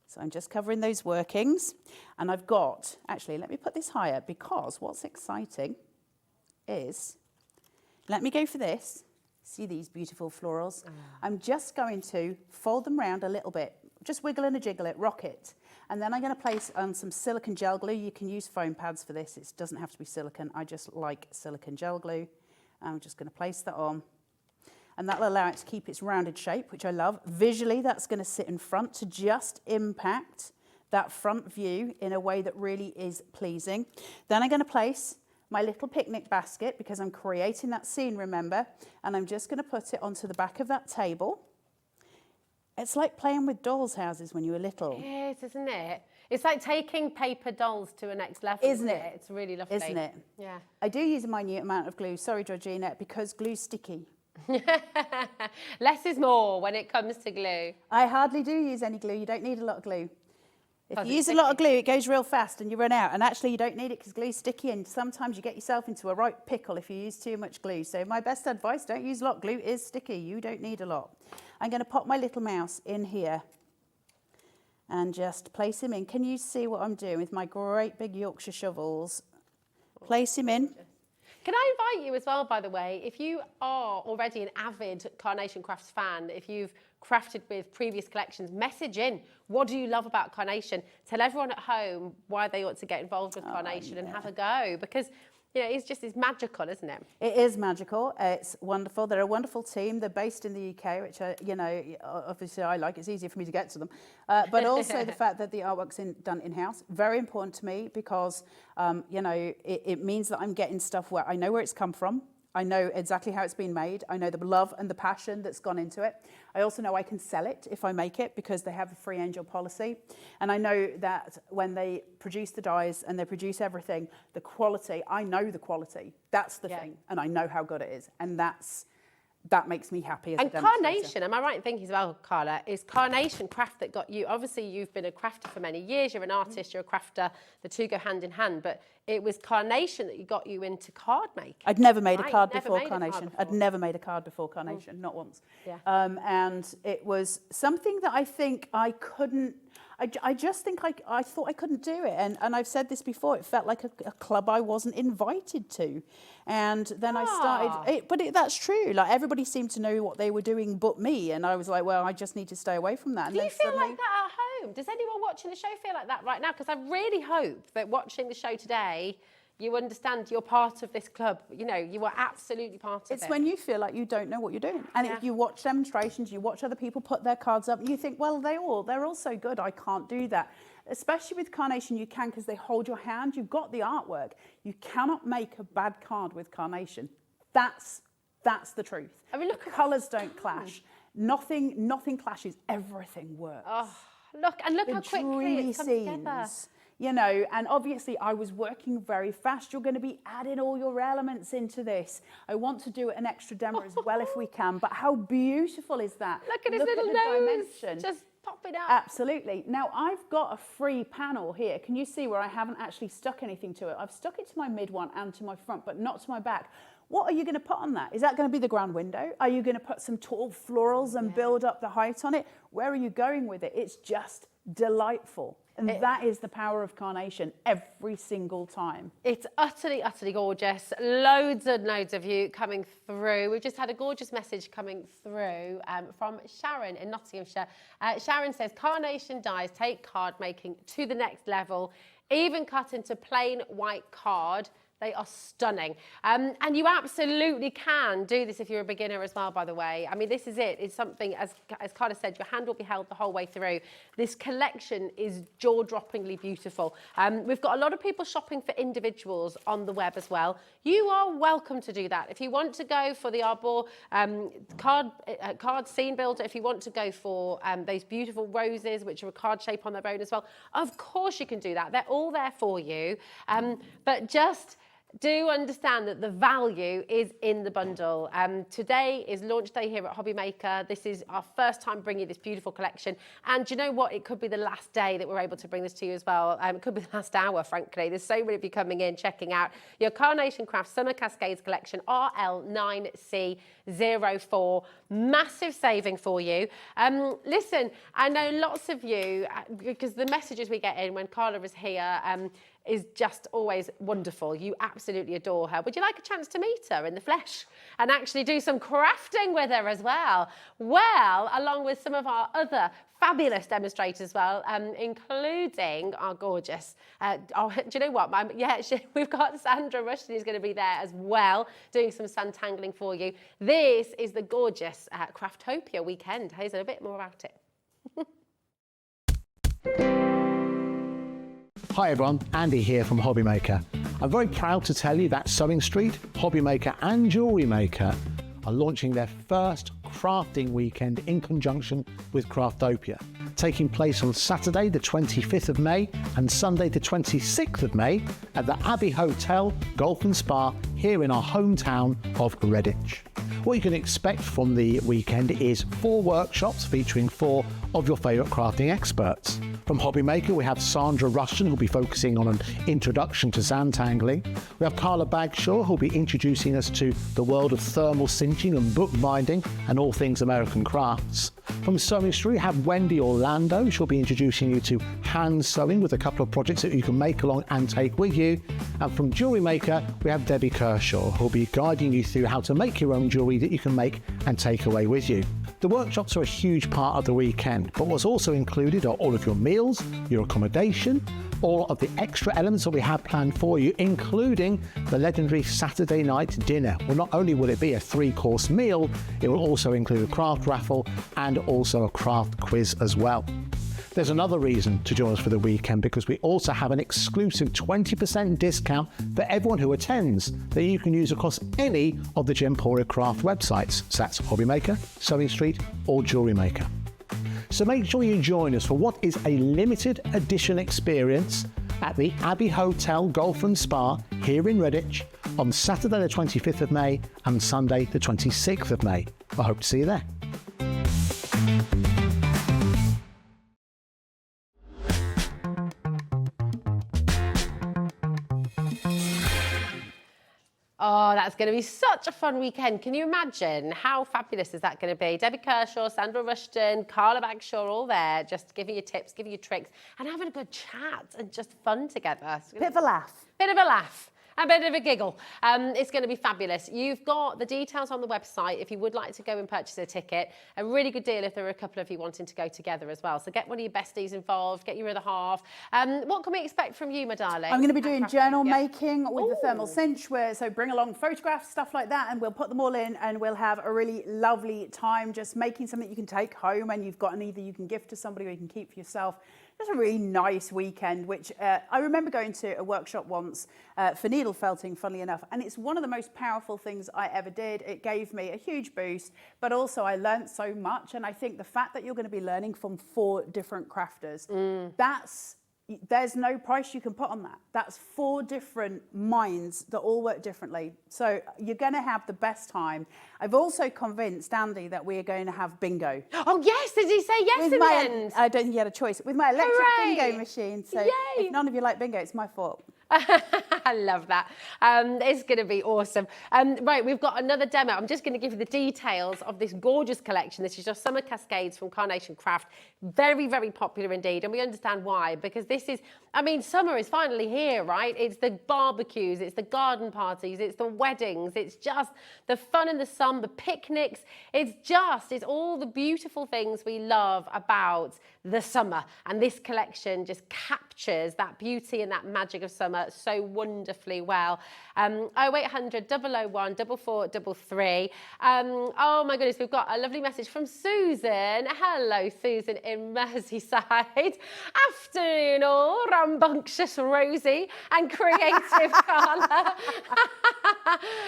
So I'm just covering those workings. And I've got, actually, let me put this higher, because what's exciting is, let me go for this. See these beautiful florals? I'm just going to fold them round a little bit. Just wiggle and a jiggle it, rock it. And then I'm going to place some silicone gel glue. You can use foam pads for this. It doesn't have to be silicone. I just like silicone gel glue. I'm just going to place that on. And that'll allow it to keep its rounded shape, which I love. Visually, that's going to sit in front to just impact that front view in a way that really is pleasing. Then I'm going to place my little picnic basket, because I'm creating that scene, remember? And I'm just going to put it onto the back of that table. It's like playing with dolls' houses when you were little. It is, isn't it? It's like taking paper dolls to a next level, isn't it? It's really lovely. Isn't it? Yeah. I do use a minute amount of glue, sorry, Georgina, because glue's sticky. Less is more when it comes to glue. I hardly do use any glue. You don't need a lot of glue. If you use a lot of glue, it goes real fast and you run out. And actually, you don't need it because glue's sticky, and sometimes you get yourself into a right pickle if you use too much glue. So my best advice, don't use a lot. Glue is sticky. You don't need a lot. I'm going to pop my little mouse in here and just place him in. Can you see what I'm doing with my great big Yorkshire shovels? Place him in. Can I invite you as well, by the way, if you are already an avid Carnation Crafts fan, if you've crafted with previous collections, message in. What do you love about Carnation? Tell everyone at home why they ought to get involved with Carnation and have a go, because you know, it's magical, isn't it? It is magical. It's wonderful. They're a wonderful team. They're based in the UK, which, you know, obviously I like. It's easier for me to get to them. But also the fact that the artwork's done in-house, very important to me, because, you know, it means that I'm getting stuff where I know where it's come from. I know exactly how it's been made. I know the love and the passion that's gone into it. I also know I can sell it if I make it, because they have a free angel policy. And I know that when they produce the dies and they produce everything, the quality, I know the quality. That's the thing. And I know how good it is. And that makes me happy as a demonstrator. Carnation, am I right in thinking as well, Carla, is Carnation Craft that got you, obviously you've been a crafter for many years, you're an artist, you're a crafter, the two go hand in hand, but it was Carnation that got you into card making. I'd never made a card before Carnation. I'd never made a card before Carnation, not once. Yeah. And it was something that I think I couldn't, I just think I thought I couldn't do it. And I've said this before, it felt like a club I wasn't invited to. And then I started, that's true. Like, everybody seemed to know what they were doing but me. And I was like, well, I just need to stay away from that. And do you feel like that at home. Does anyone watching the show feel like that right now? Because I really hope that watching the show today, you understand you're part of this club. You know, you are absolutely part of it. It's when you feel like you don't know what you're doing. And if you watch demonstrations, you watch other people put their cards up, you think, well, they're all so good, I can't do that. Especially with Carnation, you can, because they hold your hand. You've got the artwork. You cannot make a bad card with Carnation. That's the truth. I mean, look, colours don't clash. Nothing clashes. Everything works. Oh, look how quickly it's come together. You know, and obviously I was working very fast. You're going to be adding all your elements into this. I want to do an extra demo as well if we can, but how beautiful is that? Look at his little nose, just popping up. Absolutely. Now I've got a free panel here. Can you see where I haven't actually stuck anything to it? I've stuck it to my mid one and to my front, but not to my back. What are you going to put on that? Is that going to be the grand window? Are you going to put some tall florals and build up the height on it? Where are you going with it? It's just delightful. And that is the power of Carnation every single time. It's utterly, utterly gorgeous. Loads and loads of you coming through. We've just had a gorgeous message coming through from Sharon in Nottinghamshire. Sharon says, Carnation dies take card making to the next level, even cut into plain white card. They are stunning. And you absolutely can do this if you're a beginner as well, by the way. I mean, this is it. It's something, as Carter said, your hand will be held the whole way through. This collection is jaw-droppingly beautiful. We've got a lot of people shopping for individuals on the web as well. You are welcome to do that. If you want to go for the Arbor card scene builder, if you want to go for those beautiful roses, which are a card shape on their own as well, of course you can do that. They're all there for you. But just do understand that the value is in the bundle. Today is launch day here at HobbyMaker. This is our first time bringing this beautiful collection. And you know what? It could be the last day that we're able to bring this to you as well. It could be the last hour, frankly. There's so many of you coming in, checking out your Carnation Crafts Summer Cascades collection, RL9C04. Massive saving for you. Listen, I know lots of you, because the messages we get in when Carla is here, is just always wonderful. You absolutely adore her. Would you like a chance to meet her in the flesh and actually do some crafting with her as well? Well, along with some of our other fabulous demonstrators as well, including our gorgeous, do you know what? We've got Sandra Rushton who's going to be there as well, doing some sun tangling for you. This is the gorgeous Craftopia weekend. Here's a bit more about it. Hi everyone, Andy here from HobbyMaker. I'm very proud to tell you that Sewing Street, HobbyMaker and Jewellery Maker are launching their first crafting weekend in conjunction with Craftopia, taking place on Saturday the 25th of May and Sunday the 26th of May at the Abbey Hotel, Golf and Spa here in our hometown of Redditch. What you can expect from the weekend is 4 workshops featuring 4 of your favourite crafting experts. From HobbyMaker, we have Sandra Rushton, who'll be focusing on an introduction to sand tangling. We have Carla Bagshaw, who'll be introducing us to the world of thermal cinching and bookbinding and all things American crafts. From Sewing Street, we have Wendy Orlando. She'll be introducing you to hand sewing with a couple of projects that you can make along and take with you. And from Jewellery Maker, we have Debbie Kershaw, who'll be guiding you through how to make your own jewellery that you can make and take away with you. The workshops are a huge part of the weekend, but what's also included are all of your meals, your accommodation, all of the extra elements that we have planned for you, including the legendary Saturday night dinner. Well, not only will it be a 3-course meal, it will also include a craft raffle and also a craft quiz as well. There's another reason to join us for the weekend, because we also have an exclusive 20% discount for everyone who attends that you can use across any of the Gemporia Craft websites. So that's HobbyMaker, Sewing Street or Jewellery Maker. So make sure you join us for what is a limited edition experience at the Abbey Hotel Golf and Spa here in Redditch on Saturday the 25th of May and Sunday the 26th of May. I hope to see you there. Oh, that's going to be such a fun weekend. Can you imagine how fabulous is that going to be? Debbie Kershaw, Sandra Rushton, Carla Bagshaw, all there, just giving you tips, giving you tricks, and having a good chat and just fun together. Bit of a laugh. Bit of a laugh. a bit of a giggle. It's going to be fabulous. You've got the details on the website if you would like to go and purchase a ticket. A really good deal if there are a couple of you wanting to go together as well. So get one of your besties involved, get your other half. What can we expect from you, my darling? I'm going to be doing journal making with the thermal cinch, so bring along photographs, stuff like that, and we'll put them all in and we'll have a really lovely time just making something you can take home and you've got, and either you can gift to somebody or you can keep for yourself. It's a really nice weekend, which I remember going to a workshop once for needle felting, funnily enough, and it's one of the most powerful things I ever did. It gave me a huge boost, but also I learned so much, and I think the fact that you're going to be learning from 4 different crafters, there's no price you can put on that. That's 4 different minds that all work differently. So you're going to have the best time. I've also convinced Andy that we are going to have bingo. Oh, yes. Did he say yes in the end? I don't think he had a choice. With my electric bingo machine. So Yay. if none of you like bingo, it's my fault. I love that. It's going to be awesome. Right, we've got another demo. I'm just going to give you the details of this gorgeous collection. This is your summer cascades from Carnation Craft. Very, very popular indeed. And we understand why, because this is, I mean, summer is finally here, right? It's the barbecues, it's the garden parties, it's the weddings, it's just the fun in the sun, the picnics. It's all the beautiful things we love about the summer. And this collection just captures that beauty and that magic of summer so wonderfully well. 0800 001 4433. Oh my goodness, we've got a lovely message from Susan. Hello, Susan in Merseyside. Afternoon all, rambunctious Rosie and creative Carla.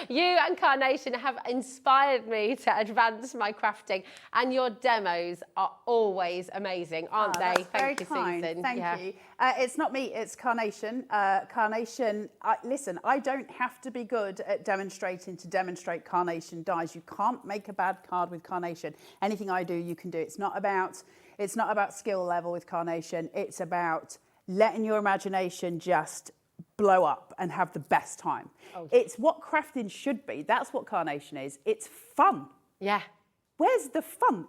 You and Carnation have inspired me to advance my crafting, and your demos are always amazing, aren't they? Thank you, Susan. Thank you. It's not me, it's Carnation. Carnation, listen, I don't have to be good at demonstrating to demonstrate Carnation dies. You can't make a bad card with Carnation. Anything I do, you can do. It's not about skill level with Carnation. It's about letting your imagination just blow up and have the best time. Oh. It's what crafting should be. That's what Carnation is. It's fun. Yeah. Where's the fun?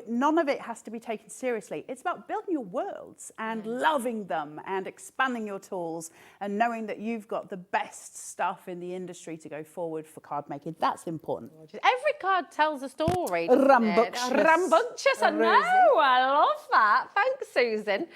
None of it has to be taken seriously. It's about building your worlds and loving them and expanding your tools and knowing that you've got the best stuff in the industry to go forward for card making. That's important. Every card tells a story. Rambunctious. Rambunctious, I know. I love that. Thanks, Susan.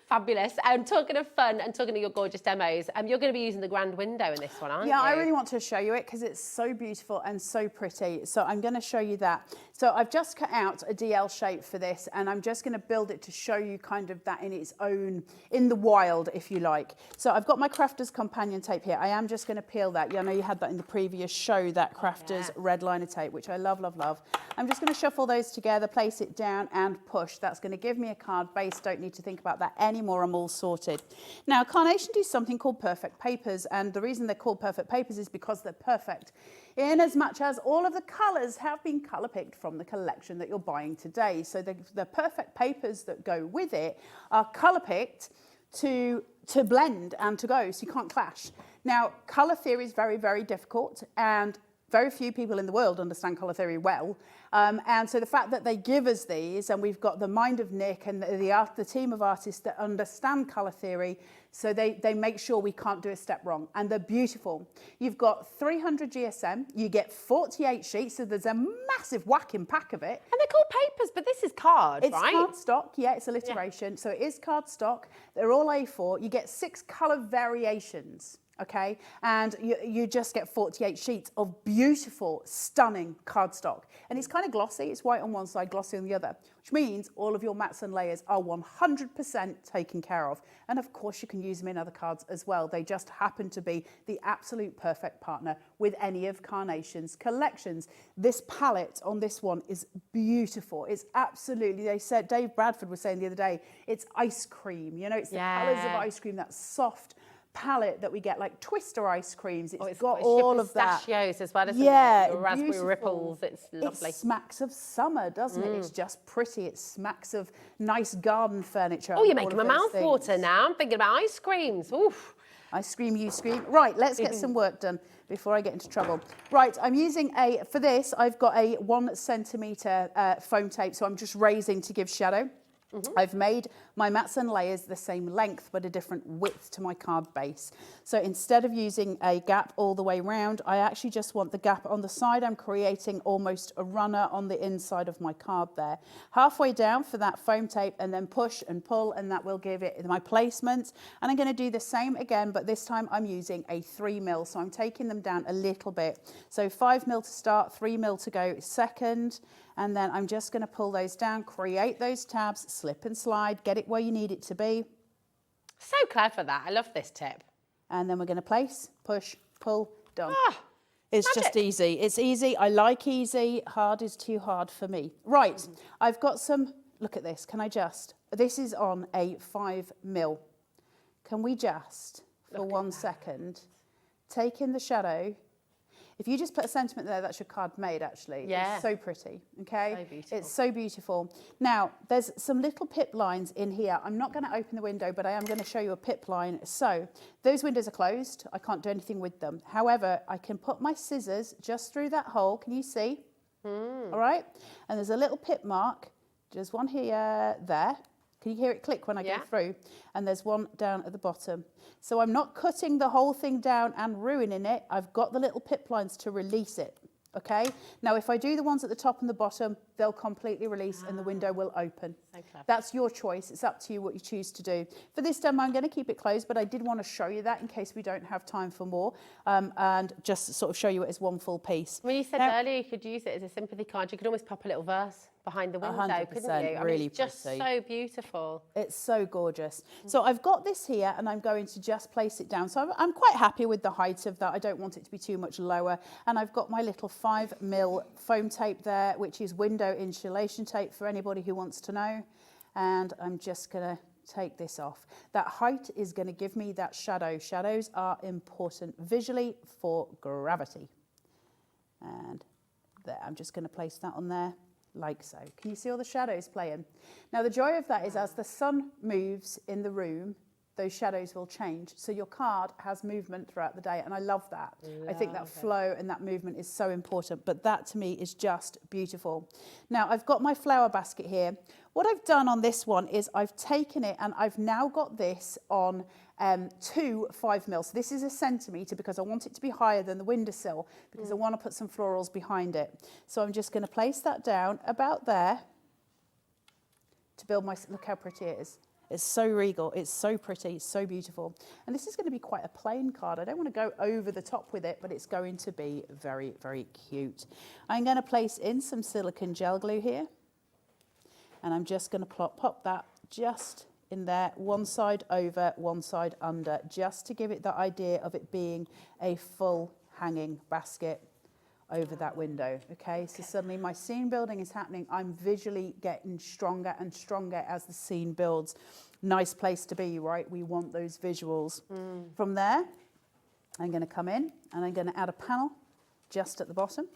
Fabulous. Talking of fun and talking of your gorgeous demos, you're going to be using the grand window in this one, aren't you? Yeah, I really want to show you it because it's so beautiful and so pretty. So I'm going to show you that. So I've just cut out a DL shape for this, and I'm just going to build it to show you kind of that in its own, in the wild, if you like. So I've got my Crafter's companion tape here. I am just going to peel that. I know you had that in the previous show, that Crafter's red liner tape, which I love, love, love. I'm just going to shuffle those together, place it down and push. That's going to give me a card base. Don't need to think about that anymore. I'm all sorted. Now, Carnation do something called perfect papers, and the reason they're called perfect papers is because they're perfect in as much as all of the colours have been colour picked from the collection that you're buying today. So the perfect papers that go with it are colour picked to blend and to go, so you can't clash. Now, colour theory is very, very difficult, and very few people in the world understand colour theory well. And so the fact that they give us these, and we've got the mind of Nick and the team of artists that understand colour theory, so they make sure we can't do a step wrong. And they're beautiful. You've got 300 GSM, you get 48 sheets, so there's a massive whacking pack of it. And they're called papers, but this is card, it's right? It's cardstock, yeah, it's alliteration. Yeah. So it is cardstock. They're all A4. You get 6 colour variations. Okay, and you just get 48 sheets of beautiful, stunning cardstock. And it's kind of glossy. It's white on one side, glossy on the other, which means all of your mats and layers are 100% taken care of. And of course, you can use them in other cards as well. They just happen to be the absolute perfect partner with any of Carnation's collections. This palette on this one is beautiful. It's absolutely, they said, Dave Bradford was saying the other day, it's ice cream. You know, it's the colours of ice cream, that soft palette that we get, like Twister ice creams. It's got all of that. Pistachios as well, isn't it? Yeah, raspberry beautiful. Ripples. It's lovely. It smacks of summer, doesn't it? It's just pretty. It smacks of nice garden furniture. Oh, you're making my mouth water now. I'm thinking about ice creams. Oof. I scream, you scream. Right, let's get some work done before I get into trouble. Right, I'm using for this, I've got a 1 centimetre foam tape, so I'm just raising to give shadow. I've made my mats and layers the same length but a different width to my card base. So instead of using a gap all the way round, I actually just want the gap on the side. I'm creating almost a runner on the inside of my card there. Halfway down for that foam tape, and then push and pull, and that will give it my placement. And I'm going to do the same again, but this time I'm using a 3mm. So I'm taking them down a little bit. So 5mm to start, 3mm to go second. And then I'm just going to pull those down, create those tabs, slip and slide, get it where you need it to be. So clever that. I love this tip. And then we're going to place, push, pull, done. Ah, It's magic. just easy. It's easy. I like easy. Hard is too hard for me. Right. I've got some, look at this. Can I just, this is on a 5mm. Can we just, for 1 second, take in the shadow? If you just put a sentiment there, that's your card made, actually. Yeah. It's so pretty, okay? So beautiful. It's so beautiful. Now, there's some little pip lines in here. I'm not going to open the window, but I am going to show you a pip line. So those windows are closed. I can't do anything with them. However, I can put my scissors just through that hole. Can you see? All right? And there's a little pip mark. There's one here, there. Can you hear it click when I go through? And there's one down at the bottom. So I'm not cutting the whole thing down and ruining it. I've got the little pip lines to release it, okay? Now, if I do the ones at the top and the bottom, they'll completely release and the window will open. So clever. That's your choice. It's up to you what you choose to do. For this demo, I'm going to keep it closed, but I did want to show you that in case we don't have time for more, and just sort of show you it as one full piece. When you said Now, earlier you could use it as a sympathy card, you could almost pop a little verse behind the window, 100%, couldn't you? I mean, really it's just pretty. so beautiful. It's so gorgeous. So I've got this here and I'm going to just place it down. So I'm quite happy with the height of that. I don't want it to be too much lower. And I've got my little 5mm foam tape there, which is window insulation tape for anybody who wants to know. And I'm just going to take this off. That height is going to give me that shadow. Shadows are important visually for gravity. And there, I'm just going to place that on there. Like so. Can you see all the shadows playing? Now the joy of that is as the sun moves in the room, those shadows will change. So your card has movement throughout the day, and I love that. I think that flow and that movement is so important, but that to me is just beautiful. Now I've got my flower basket here. What I've done on this one is I've taken it and I've now got this on 2 5mm. So this is a centimetre because I want it to be higher than the windowsill because I want to put some florals behind it. So I'm just going to place that down about there to build my, look how pretty it is. It's so regal, it's so pretty, it's so beautiful. And this is going to be quite a plain card. I don't want to go over the top with it, but it's going to be very, very cute. I'm going to place in some silicone gel glue here. And I'm just going to pop that just in there, one side over, one side under, just to give it the idea of it being a full hanging basket over that window, okay? So suddenly my scene building is happening. I'm visually getting stronger and stronger as the scene builds. Nice place to be, right? We want those visuals. From there, I'm going to come in and I'm going to add a panel just at the bottom,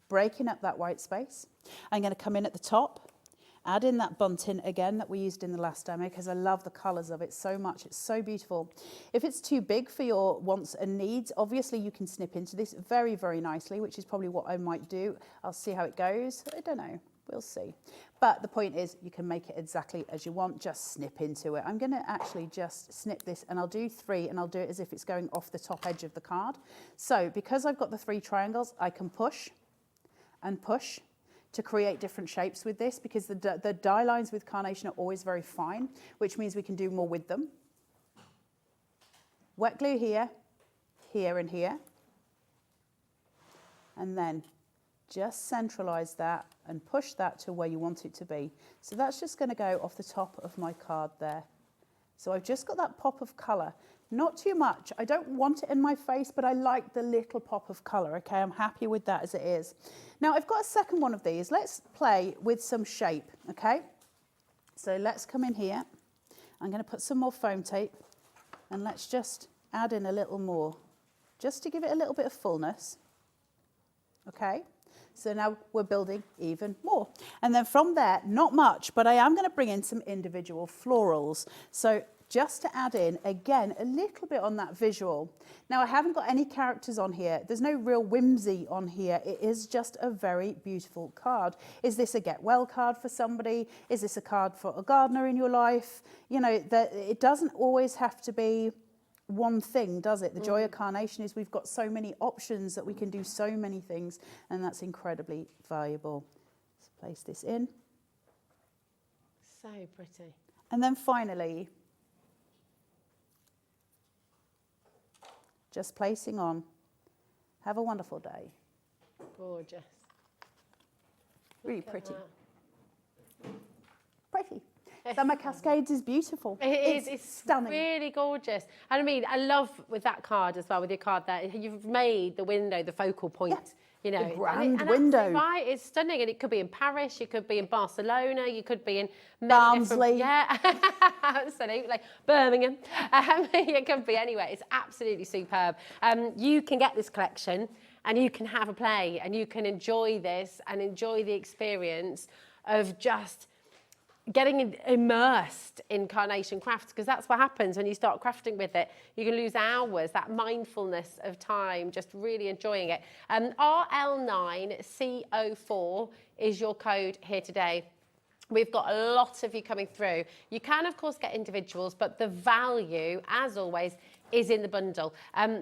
breaking up that white space. I'm going to come in at the top, add in that bunting again that we used in the last demo because I love the colours of it so much. It's so beautiful. If it's too big for your wants and needs, obviously you can snip into this very, very nicely, which is probably what I might do. I'll see how it goes. I don't know. We'll see. But the point is you can make it exactly as you want. Just snip into it. I'm going to actually just snip this and I'll do 3 and I'll do it as if it's going off the top edge of the card. So because I've got the 3 triangles, I can push and push to create different shapes with this because the die lines with Carnation are always very fine, which means we can do more with them. Wet glue here, here and here. And then just centralise that and push that to where you want it to be. So that's just going to go off the top of my card there. So I've just got that pop of colour. Not too much. I don't want it in my face, but I like the little pop of colour, okay? I'm happy with that as it is. Now, I've got a second one of these. Let's play with some shape, okay? So let's come in here. I'm going to put some more foam tape, and let's just add in a little more, just to give it a little bit of fullness, okay? So now we're building even more. And then from there, not much, but I am going to bring in some individual florals. So just to add in, again, a little bit on that visual. Now, I haven't got any characters on here. There's no real whimsy on here. It is just a very beautiful card. Is this a get well card for somebody? Is this a card for a gardener in your life? You know, it doesn't always have to be one thing, does it? The joy of Carnation is we've got so many options that we can do so many things, and that's incredibly valuable. Let's place this in. So pretty. And then finally, just placing on. Have a wonderful day. Gorgeous. Really Look at pretty. that. Pretty. Summer Cascades is beautiful. It's stunning. Really gorgeous. And I mean, I love with that card as well, with your card there, you've made the window the focal point. Yeah. You know, The grand and window. Right, it's stunning, and it could be in Paris, you could be in Barcelona, you could be in Barnsley. Yeah, absolutely. Birmingham. It could be anywhere. It's absolutely superb. You can get this collection, and you can have a play, and you can enjoy this and enjoy the experience of just getting immersed in Carnation Crafts, because that's what happens when you start crafting with it. You can lose hours, that mindfulness of time, just really enjoying it. RL9CO4 is your code here today. We've got a lot of you coming through. You can, of course, get individuals, but the value, as always, is in the bundle.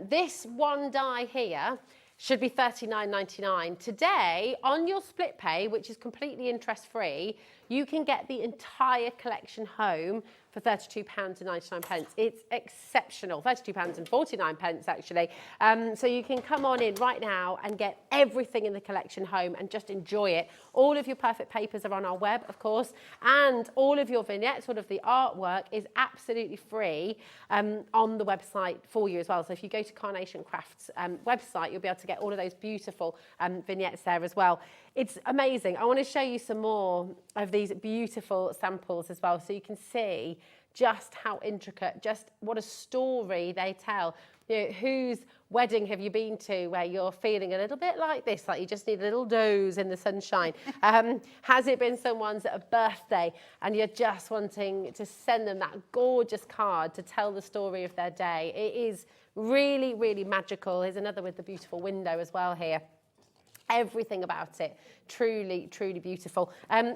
This one die here should be $39.99. Today, on your split pay, which is completely interest-free, you can get the entire collection home for £32.99. It's exceptional, £32.49 actually. So you can come on in right now and get everything in the collection home and just enjoy it. All of your perfect papers are on our web, of course, and all of your vignettes, all of the artwork is absolutely free on the website for you as well. So if you go to Carnation Crafts website, you'll be able to get all of those beautiful vignettes there as well. It's amazing. I want to show you some more of these beautiful samples as well, so you can see just how intricate, just what a story they tell. You know, whose wedding have you been to where you're feeling a little bit like this, like you just need a little doze in the sunshine? Has it been someone's birthday and you're just wanting to send them that gorgeous card to tell the story of their day? It is really, really magical. Here's another with the beautiful window as well here. Everything about it, truly, truly beautiful. And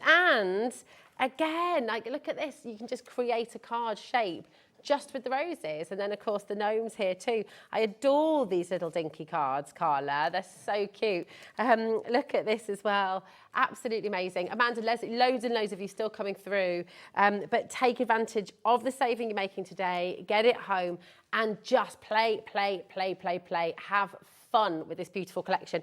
again, like, look at this. You can just create a card shape just with the roses. And then, of course, the gnomes here too. I adore these little dinky cards, Carla. They're so cute. Look at this as well. Absolutely amazing. Amanda, Leslie, loads and loads of you still coming through. But take advantage of the saving you're making today. Get it home and just play. Have fun with this beautiful collection.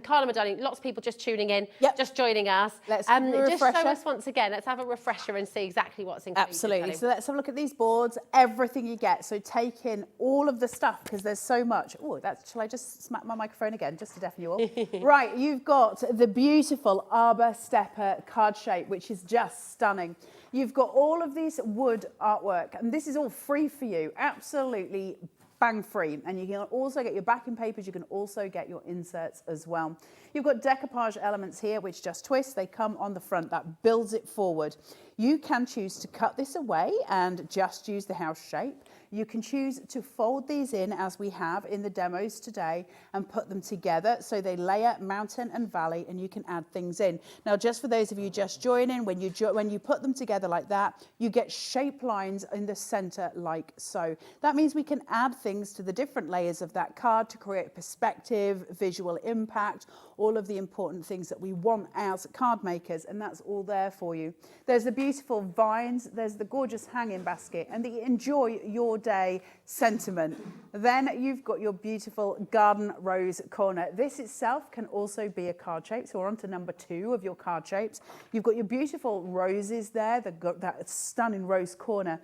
Carla, my darling, lots of people just tuning in, just joining us. Let's just show us once again. Let's have a refresher and see exactly what's included. Absolutely. So let's have a look at these boards, everything you get. So take in all of the stuff because there's so much. Oh, shall I just smack my microphone again just to deafen you all? Right, you've got the beautiful Arbor Stepper card shape, which is just stunning. You've got all of this wood artwork, and this is all free for you. Absolutely bang free. And you can also get your backing papers. You can also get your inserts as well. You've got decoupage elements here, which just twist. They come on the front. That builds it forward. You can choose to cut this away and just use the house shape. You can choose to fold these in, as we have in the demos today, and put them together so they layer mountain and valley, and you can add things in. Now, just for those of you just joining, when you put them together like that, you get shape lines in the center like so. That means we can add things to the different layers of that card to create perspective, visual impact, all of the important things that we want as card makers, and that's all there for you. There's the beautiful vines, there's the gorgeous hanging basket, and the enjoy your day sentiment. Then you've got your beautiful garden rose corner. This itself can also be a card shape, so we're on to number 2 of your card shapes. You've got your beautiful roses there, that stunning rose corner.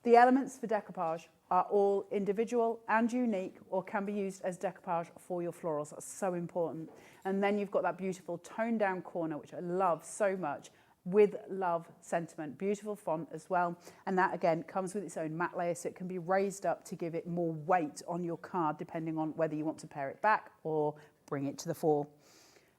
The elements for decoupage are all individual and unique, or can be used as decoupage for your florals. That's so important. And then you've got that beautiful toned down corner, which I love so much, with love sentiment. Beautiful font as well. And that again comes with its own matte layer, so it can be raised up to give it more weight on your card, depending on whether you want to pare it back or bring it to the fore.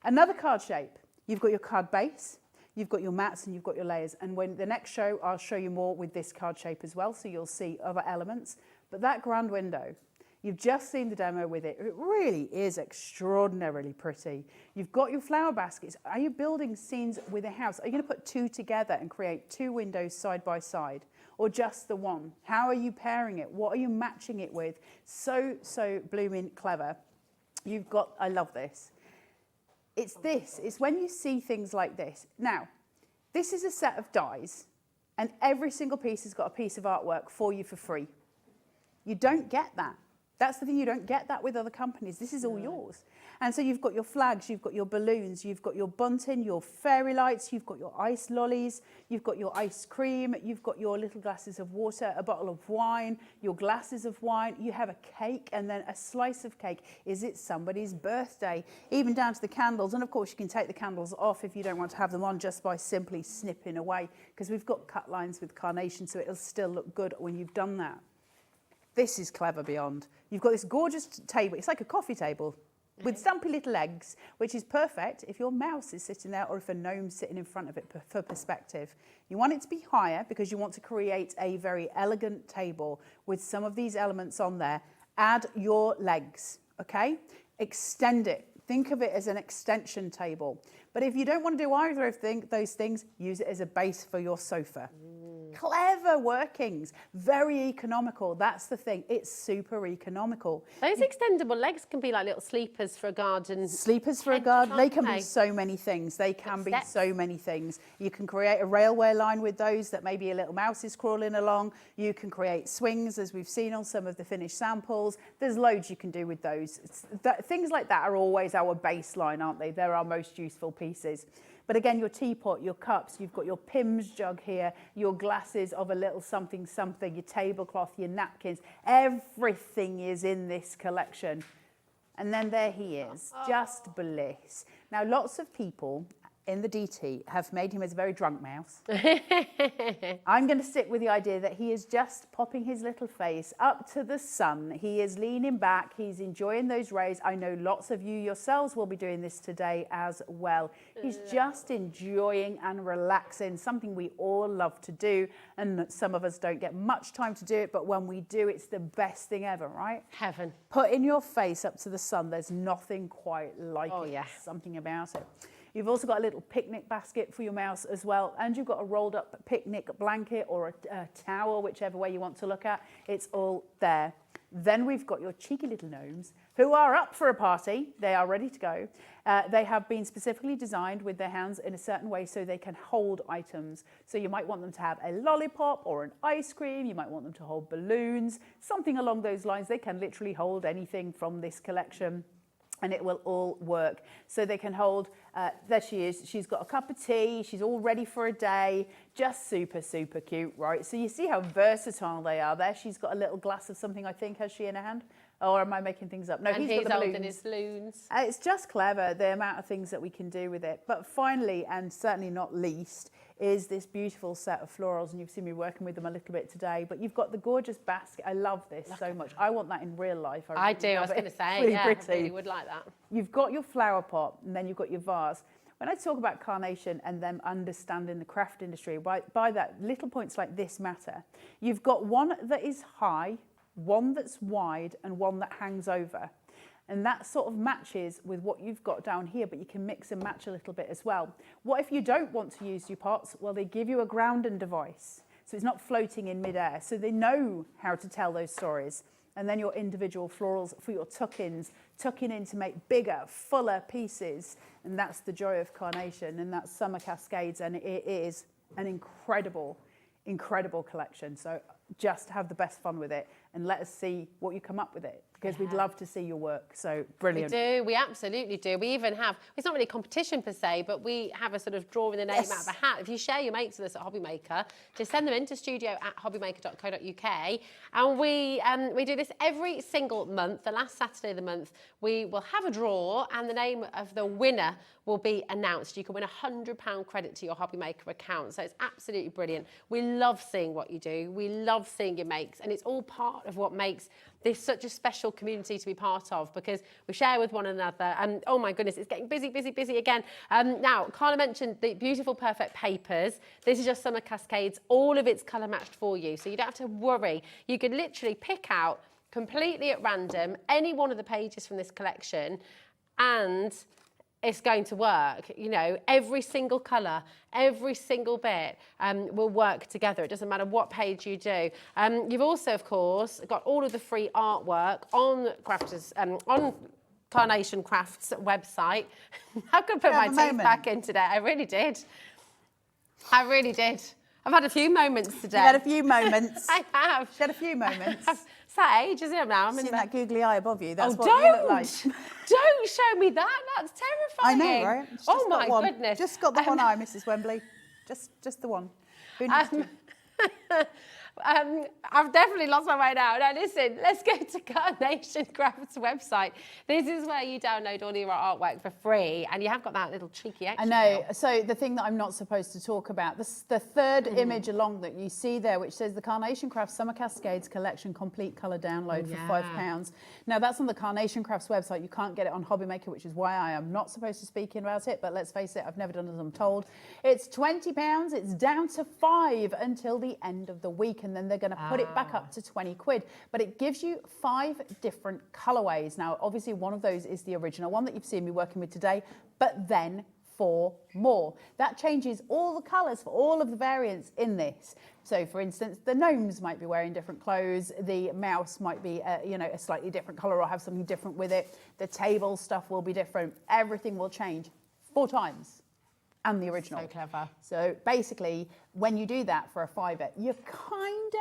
Another card shape. You've got your card base. You've got your mats and you've got your layers. And when the next show, I'll show you more with this card shape as well, so you'll see other elements. But that grand window, you've just seen the demo with it. It really is extraordinarily pretty. You've got your flower baskets. Are you building scenes with a house? Are you going to put two together and create two windows side by side, or just the one? How are you pairing it? What are you matching it with? So blooming clever. You've got, I love this. It's when you see things like this. Now, this is a set of dies, and every single piece has got a piece of artwork for you for free. You don't get that. That's the thing, you don't get that with other companies. This is all yours. And so you've got your flags, you've got your balloons, you've got your bunting, your fairy lights, you've got your ice lollies, you've got your ice cream, you've got your little glasses of water, a bottle of wine, your glasses of wine, you have a cake and then a slice of cake. Is it somebody's birthday? Even down to the candles. And of course you can take the candles off if you don't want to have them on, just by simply snipping away, because we've got cut lines with carnation, so it'll still look good when you've done that. This is clever beyond. You've got this gorgeous table. It's like a coffee table with stumpy little legs, which is perfect if your mouse is sitting there or if a gnome's sitting in front of it for perspective. You want it to be higher because you want to create a very elegant table with some of these elements on there. Add your legs, okay? Extend it. Think of it as an extension table. But if you don't want to do either of those things, use it as a base for your sofa. Clever workings, very economical. That's the thing. It's super economical. Those extendable legs can be like little sleepers for a garden. Sleepers for a garden. They can be so many things. They can be so many things. You can create a railway line with those that maybe a little mouse is crawling along. You can create swings, as we've seen on some of the finished samples. There's loads you can do with those. Things like that are always our baseline, aren't they? They're our most useful pieces. But again, your teapot, your cups, you've got your Pim's jug here, your glasses of a little something something, your tablecloth, your napkins, everything is in this collection. And then there he is, just bliss. Now, lots of people in the DT have made him as a very drunk mouse. I'm going to stick with the idea that he is just popping his little face up to the sun. He is leaning back. He's enjoying those rays. I know lots of you yourselves will be doing this today as well. He's just enjoying and relaxing, something we all love to do. And some of us don't get much time to do it, but when we do, it's the best thing ever, right? Heaven. Putting your face up to the sun, there's nothing quite like it. Yeah. Something about it. You've also got a little picnic basket for your mouse as well, and you've got a rolled up picnic blanket or a towel, whichever way you want to look at. It's all there. Then we've got your cheeky little gnomes who are up for a party. They are ready to go. They have been specifically designed with their hands in a certain way so they can hold items. So you might want them to have a lollipop or an ice cream. You might want them to hold balloons, something along those lines. They can literally hold anything from this collection, and it will all work. So they can hold, there she is, she's got a cup of tea, she's all ready for a day, just super, super cute, right? So you see how versatile they are there. She's got a little glass of something, I think, has she in her hand? Or am I making things up? No, and he's got the holding his balloons. It's just clever, the amount of things that we can do with it. But finally, and certainly not least, is this beautiful set of florals, and you've seen me working with them a little bit today, but you've got the gorgeous basket. I love this so much. I want that in real life. I do, I was going to say, really yeah, pretty. I really would like that. You've got your flower pot, and then you've got your vase. When I talk about carnation and them understanding the craft industry, by that, little points like this matter. You've got one that is high, one that's wide, and one that hangs over. And that sort of matches with what you've got down here, but you can mix and match a little bit as well. What if you don't want to use your pots? Well, they give you a grounding device, so it's not floating in midair. So they know how to tell those stories. And then your individual florals for your tuck-ins, tucking in to make bigger, fuller pieces. And that's the joy of carnation, and that's Summer Cascades, and it is an incredible, incredible collection. So just have the best fun with it and let us see what you come up with it, because we'd love to see your work. So brilliant. We do, we absolutely do. We even have, it's not really a competition per se, but we have a sort of drawing the name out of a hat. If you share your mates with us at HobbyMaker, just send them into studio@hobbymaker.co.uk, and we do this every single month. The last Saturday of the month, we will have a draw, and the name of the winner will be announced. You can win a £100 credit to your HobbyMaker account. So it's absolutely brilliant. We love seeing what you do. We love seeing your makes, and it's all part part of what makes this such a special community to be part of, because we share with one another. And oh my goodness, it's getting busy, busy, busy again. Now, Carla mentioned the beautiful Perfect papers. This is just Summer Cascades. All of it's colour matched for you, so you don't have to worry. You can literally pick out completely at random any one of the pages from this collection, and it's going to work. You know, every single colour, every single bit will work together. It doesn't matter what page you do. You've also, of course, got all of the free artwork on CRAFTER'S, on Carnation Crafts website. I could put my teeth back in today. I really did. I really did. I've had a few moments today. You've had a few moments. I have. You've had a few moments. It's that age, isn't it now? I'm Seen that googly eye above you. That's oh, what don't! you look like. Don't show me that. That's terrifying. I know, right? Oh my goodness! Just got the one eye, Mrs. Wembley. Just the one. Who needs to? I've definitely lost my way now. Now listen, let's go to Carnation Crafts website. This is where you download all your artwork for free, and you have got that little cheeky extra. I know. So the thing that I'm not supposed to talk about, the third image along that you see there, which says the Carnation Crafts Summer Cascades Collection Complete Colour Download for £5. Now that's on the Carnation Crafts website. You can't get it on HobbyMaker, which is why I am not supposed to speak about it. But let's face it, I've never done as I'm told. It's £20. It's down to £5 until the end of the week. And then they're going to put it back up to 20 quid. But it gives you 5 different colourways. Now, obviously, one of those is the original one that you've seen me working with today, but then 4 more. That changes all the colours for all of the variants in this. So, for instance, the gnomes might be wearing different clothes. The mouse might be, a slightly different colour or have something different with it. The table stuff will be different. Everything will change 4 times. And the original. So clever. So basically, when you do that for a £5, you're kind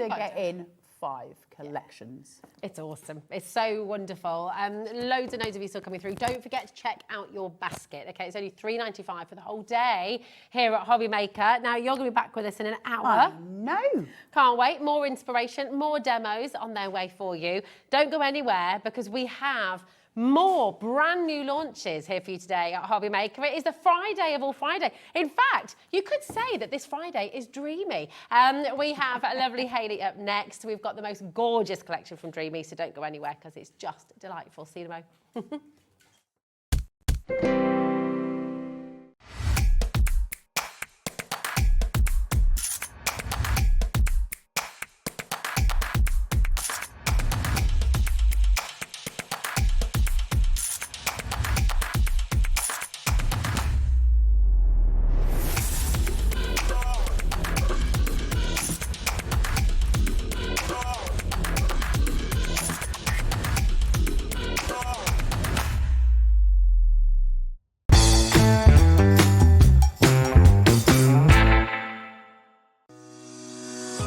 of getting 5 collections. It's awesome. It's so wonderful. Loads and loads of you still coming through. Don't forget to check out your basket. Okay, it's only £3.95 for the whole day here at HobbyMaker. Now you're going to be back with us in an hour. No. Can't wait. More inspiration, more demos on their way for you. Don't go anywhere, because we have more brand new launches here for you today at HobbyMaker. It is the Friday of all Friday. In fact, you could say that this Friday is Dreamy. We have a lovely Hayley up next. We've got the most gorgeous collection from Dreamees, so don't go anywhere because it's just delightful. See you tomorrow.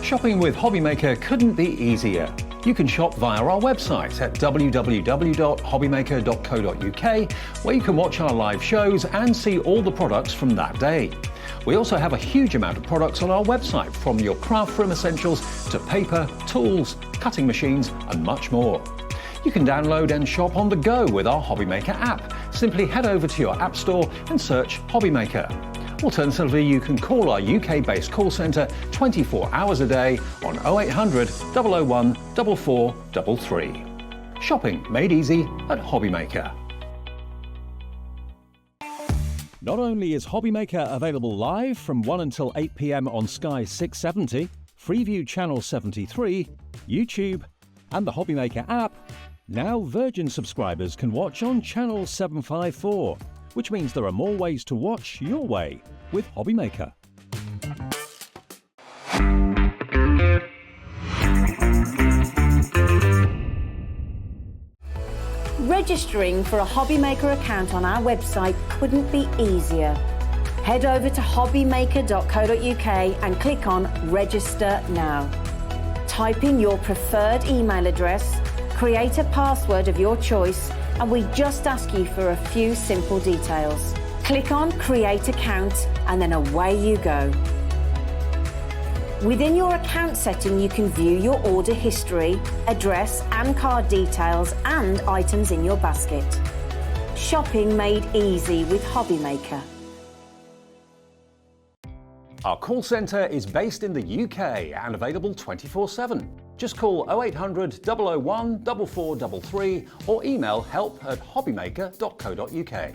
Shopping with HobbyMaker couldn't be easier. You can shop via our website at www.hobbymaker.co.uk, where you can watch our live shows and see all the products from that day. We also have a huge amount of products on our website, from your craft room essentials to paper, tools, cutting machines and much more. You can download and shop on the go with our HobbyMaker app. Simply head over to your app store and search HobbyMaker. Alternatively, you can call our UK-based call centre 24 hours a day on 0800 001 4433. Shopping made easy at HobbyMaker. Not only is HobbyMaker available live from 1 until 8 p.m. on Sky 670, Freeview Channel 73, YouTube, and the HobbyMaker app, now Virgin subscribers can watch on Channel 754, which means there are more ways to watch your way with HobbyMaker. Registering for a HobbyMaker account on our website couldn't be easier. Head over to hobbymaker.co.uk and click on Register Now. Type in your preferred email address, create a password of your choice, and we just ask you for a few simple details. Click on Create Account and then away you go. Within your account setting, you can view your order history, address and card details and items in your basket. Shopping made easy with HobbyMaker. Our call centre is based in the UK and available 24/7. Just call 0800 001 4433 or email help@hobbymaker.co.uk.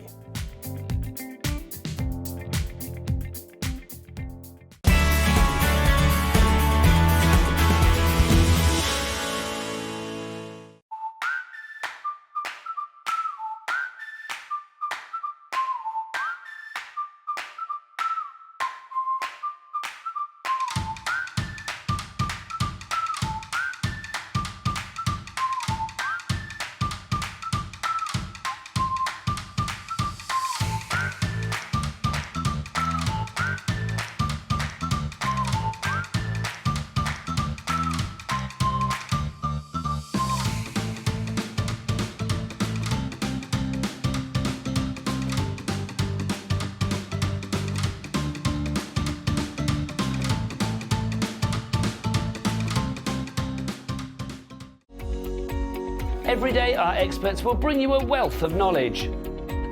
Every day, our experts will bring you a wealth of knowledge.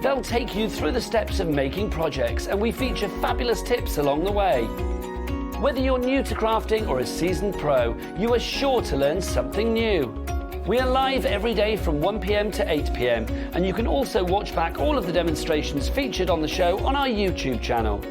They'll take you through the steps of making projects, and we feature fabulous tips along the way. Whether you're new to crafting or a seasoned pro, you are sure to learn something new. We are live every day from 1 p.m. to 8 p.m, and you can also watch back all of the demonstrations featured on the show on our YouTube channel.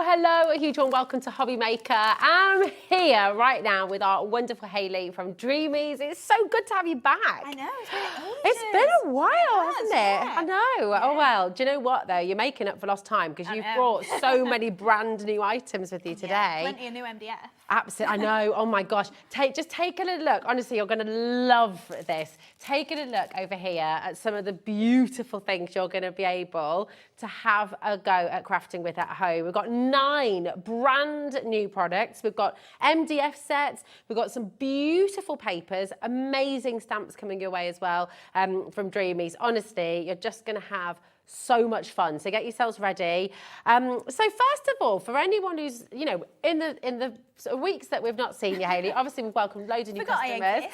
Hello, a huge warm welcome to HobbyMaker. I'm here right now with our wonderful Hayley from Dreamees. It's so good to have you back. I know, it's been ages. It's been a while, hasn't it? Yeah. I know. Yeah. Oh, well, do you know what, though? You're making up for lost time because you've brought so many brand new items with you today. Plenty of new MDF. Absolutely, I know. Oh my gosh. Just take a little look. Honestly, you're going to love this. Take a little look over here at some of the beautiful things you're going to be able to have a go at crafting with at home. We've got 9 brand new products. We've got MDF sets. We've got some beautiful papers, amazing stamps coming your way as well from Dreamees. Honestly, you're just going to have so much fun. So get yourselves ready. So first of all, for anyone who's, you know, in the sort of weeks that we've not seen you, Hayley, obviously we've welcomed loads of new customers.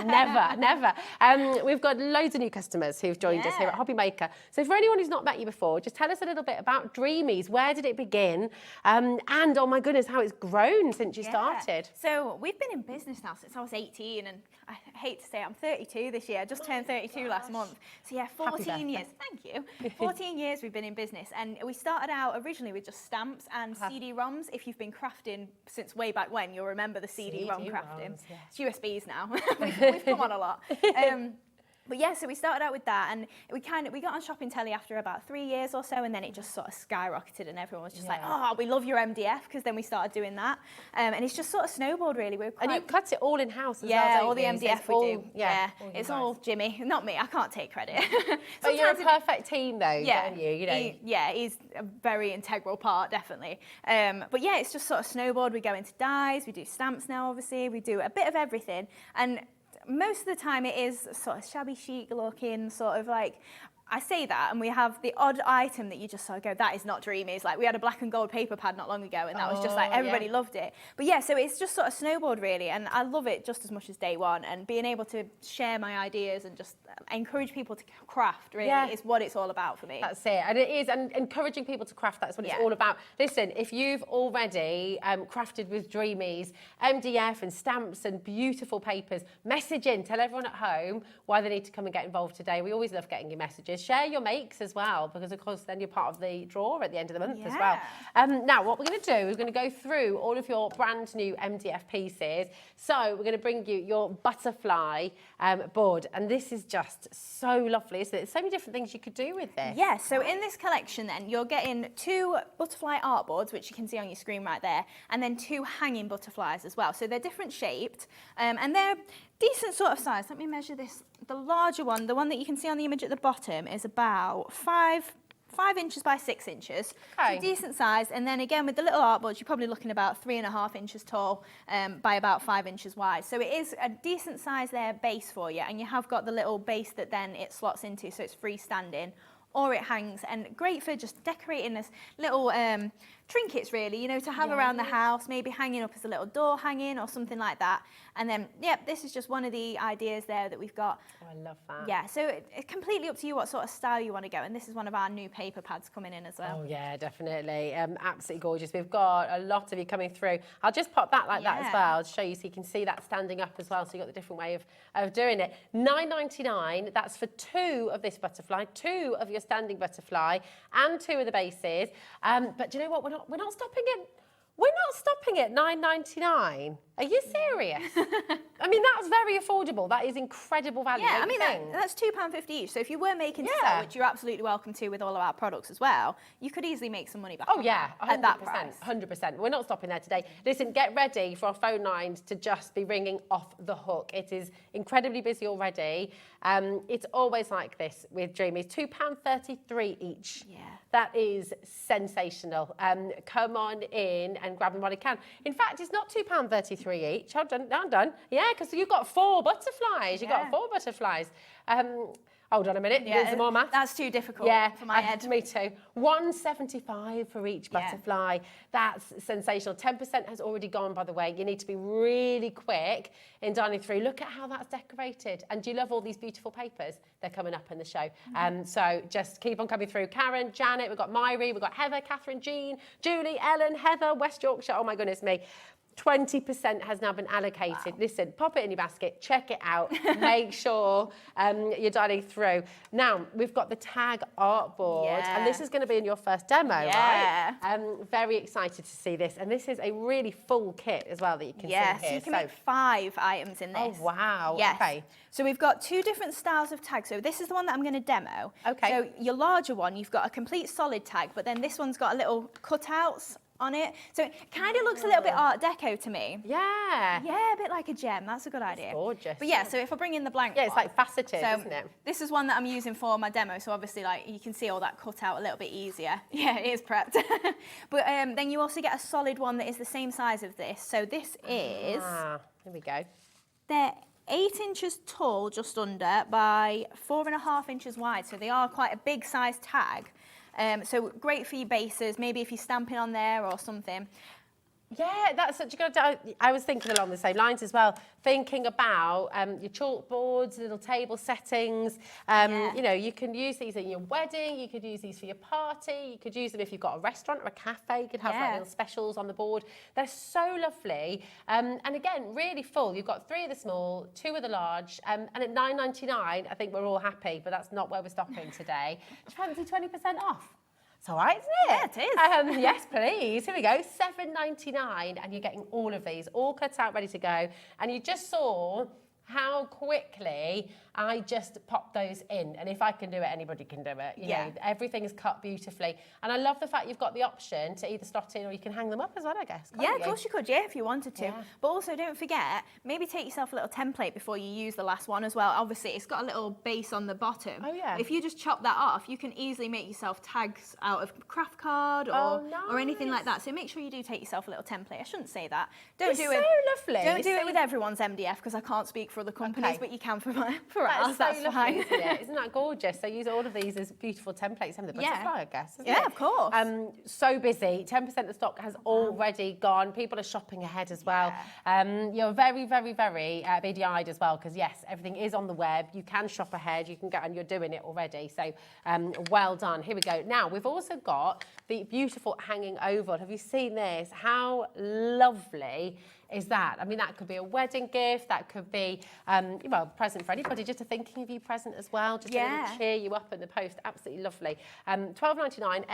Never. We've got loads of new customers who've joined us here at HobbyMaker. So for anyone who's not met you before, just tell us a little bit about Dreamees. Where did it begin? And oh my goodness, how it's grown since you started. So we've been in business now since I was 18, and I hate to say it, I'm 32 this year. I just turned 32 last month. So yeah, 14 years. Thank you. 14 years we've been in business, and we started out originally with just stamps and CD-ROMs. If you've been crafting since way back when, you'll remember the CD-ROM crafting. It's USBs now. we've come on a lot. But yeah, so we started out with that, and we got on shopping telly after about 3 years or so, and then it just sort of skyrocketed, and everyone was just like, oh, we love your MDF, because then we started doing that, and it's just sort of snowballed really. And you cut it all in house as well, yeah, don't all the you? MDF So we do. Yeah, it's all Jimmy, not me. I can't take credit. But you're a perfect team, though, don't you? You know. He's a very integral part, definitely. But yeah, it's just sort of snowballed. We go into dies, we do stamps now, obviously. We do a bit of everything, and most of the time it is sort of shabby chic looking, sort of like, I say that, and we have the odd item that you just sort of go, that is not Dreamees. Like, we had a black and gold paper pad not long ago, and that was just like, everybody loved it. But yeah, so it's just sort of snowballed really, and I love it just as much as day one, and being able to share my ideas and just encourage people to craft really is what it's all about for me. That's it, and it is, and encouraging people to craft, that's what it's all about. Listen, if you've already crafted with Dreamees, MDF and stamps and beautiful papers, message in, tell everyone at home why they need to come and get involved today. We always love getting your messages. Share your makes as well, because of course then you're part of the draw at the end of the month as well. Now what we're going to do is we're going to go through all of your brand new MDF pieces. So we're going to bring you your butterfly board, and this is just so lovely, isn't it? There's so many different things you could do with this. Yeah, so in this collection then you're getting 2 butterfly art boards, which you can see on your screen right there, and then 2 hanging butterflies as well. So they're different shaped, and they're decent sort of size. Let me measure this. The larger one, the one that you can see on the image at the bottom, is about 5 inches by 6 inches. Okay. So decent size. And then again with the little art boards, you're probably looking about 3.5 inches tall by about 5 inches wide. So it is a decent size there base for you, and you have got the little base that then it slots into, so it's freestanding, or it hangs, and great for just decorating this little trinkets really, you know, to have around the house, maybe hanging up as a little door hanging or something like that. And then, this is just one of the ideas there that we've got. Oh, I love that. Yeah, so it's completely up to you what sort of style you want to go. And this is one of our new paper pads coming in as well. Oh yeah, definitely. Absolutely gorgeous. We've got a lot of you coming through. I'll just pop that like that as well to show you so you can see that standing up as well. So you've got the different way of doing it. £9.99, that's for 2 of this butterfly, 2 of your standing butterfly and 2 of the bases. But do you know what? We're not stopping it. We're not stopping at £9.99. Are you serious? I mean, that's very affordable. That is incredible value. Yeah, I mean, that's £2.50 each. So if you were making to sell, which you're absolutely welcome to with all of our products as well, you could easily make some money back. Oh yeah, 100%, at that price. 100%. We're not stopping there today. Listen, get ready for our phone lines to just be ringing off the hook. It is incredibly busy already. It's always like this with Dreamees. £2.33 each. Yeah. That is sensational. Come on in and grab them while you can. In fact, it's not £2.33 each. Hold on. Yeah, because you've got 4 butterflies. You've got 4 butterflies. Hold on a minute. Yeah, There's more math. That's too difficult for my head. Me too. £1.75 for each butterfly. That's sensational. 10% has already gone, by the way. You need to be really quick in dialing through. Look at how that's decorated. And do you love all these beautiful papers? They're coming up in the show. So just keep on coming through. Karen, Janet, we've got Myri, we've got Heather, Catherine, Jean, Julie, Ellen, Heather, West Yorkshire. Oh my goodness me. 20% has now been allocated. Listen, pop it in your basket, check it out, make sure you're dialing through. Now, we've got the tag artboard, and this is going to be in your first demo, right? I'm very excited to see this. And this is a really full kit as well that you can see here. So you can make 5 items in this. Oh, wow. Yes. Okay. So we've got 2 different styles of tags. So this is the one that I'm going to demo. Okay. So your larger one, you've got a complete solid tag, but then this one's got a little cutouts on it. So it kind of looks a little bit Art Deco to me. Yeah. Yeah, a bit like a gem. That's a good idea. It's gorgeous. But yeah, so if I bring in the blank it's like faceted, so isn't it? This is one that I'm using for my demo. So obviously, like, you can see all that cut out a little bit easier. Yeah, it is prepped. But then you also get a solid one that is the same size of this. So this is... Here we go. They're 8 inches tall, just under, by 4.5 inches wide. So they are quite a big size tag. So great for your bases, maybe if you're stamping on there or something. Yeah, that's such a good idea. I was thinking along the same lines as well, thinking about your chalkboards, little table settings. You know, you can use these in your wedding, you could use these for your party, you could use them if you've got a restaurant or a cafe, you could have like little specials on the board. They're so lovely. And again, really full. You've got 3 of the small, 2 of the large, and at $9.99, I think we're all happy, but that's not where we're stopping today. Do you fancy 20% off? It's all right, isn't it? Yeah, it is. Yes, please. Here we go. $7.99, and you're getting all of these, all cut out, ready to go. And you just saw how quickly I just pop those in. And if I can do it, anybody can do it. You know, everything is cut beautifully. And I love the fact you've got the option to either slot in or you can hang them up as well, I guess. Yeah, of course you could, if you wanted to. But also don't forget, maybe take yourself a little template before you use the last one as well. Obviously, it's got a little base on the bottom. Oh, yeah. If you just chop that off, you can easily make yourself tags out of craft card or anything like that. So make sure you do take yourself a little template. I shouldn't say that. Don't do it. Lovely. Don't do it with everyone's MDF because I can't speak for other companies, but you can for ours. That's so fine. Isn't it? Isn't that gorgeous? So use all of these as beautiful templates and the butterfly, I guess. Yeah, of course. So busy. 10% of the stock has already gone. People are shopping ahead as well. You're very, very, very beady-eyed as well because yes, everything is on the web. You can shop ahead. You can go and you're doing it already. So well done. Here we go. Now we've also got the beautiful hanging oval. Have you seen this? How lovely is that? I mean, that could be a wedding gift, that could be, well, a present for anybody, just a thinking of you present as well, just to really cheer you up in the post. Absolutely lovely. $12.99,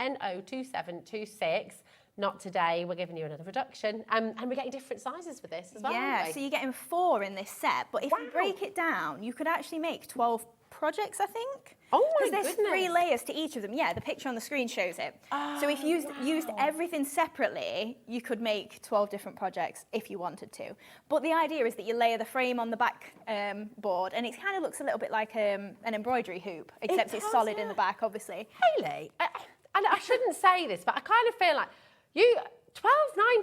NO2726. Not today, we're giving you another reduction. And we're getting different sizes for this as well, aren't we? So you're getting 4 in this set, but if you break it down, you could actually make 12 projects, I think. Oh my goodness. Because there's 3 layers to each of them. Yeah, the picture on the screen shows it. So if you used everything separately, you could make 12 different projects if you wanted to. But the idea is that you layer the frame on the back board, and it kind of looks a little bit like an embroidery hoop, except it's solid in the back, obviously. Hayley, I shouldn't say this, but I kind of feel like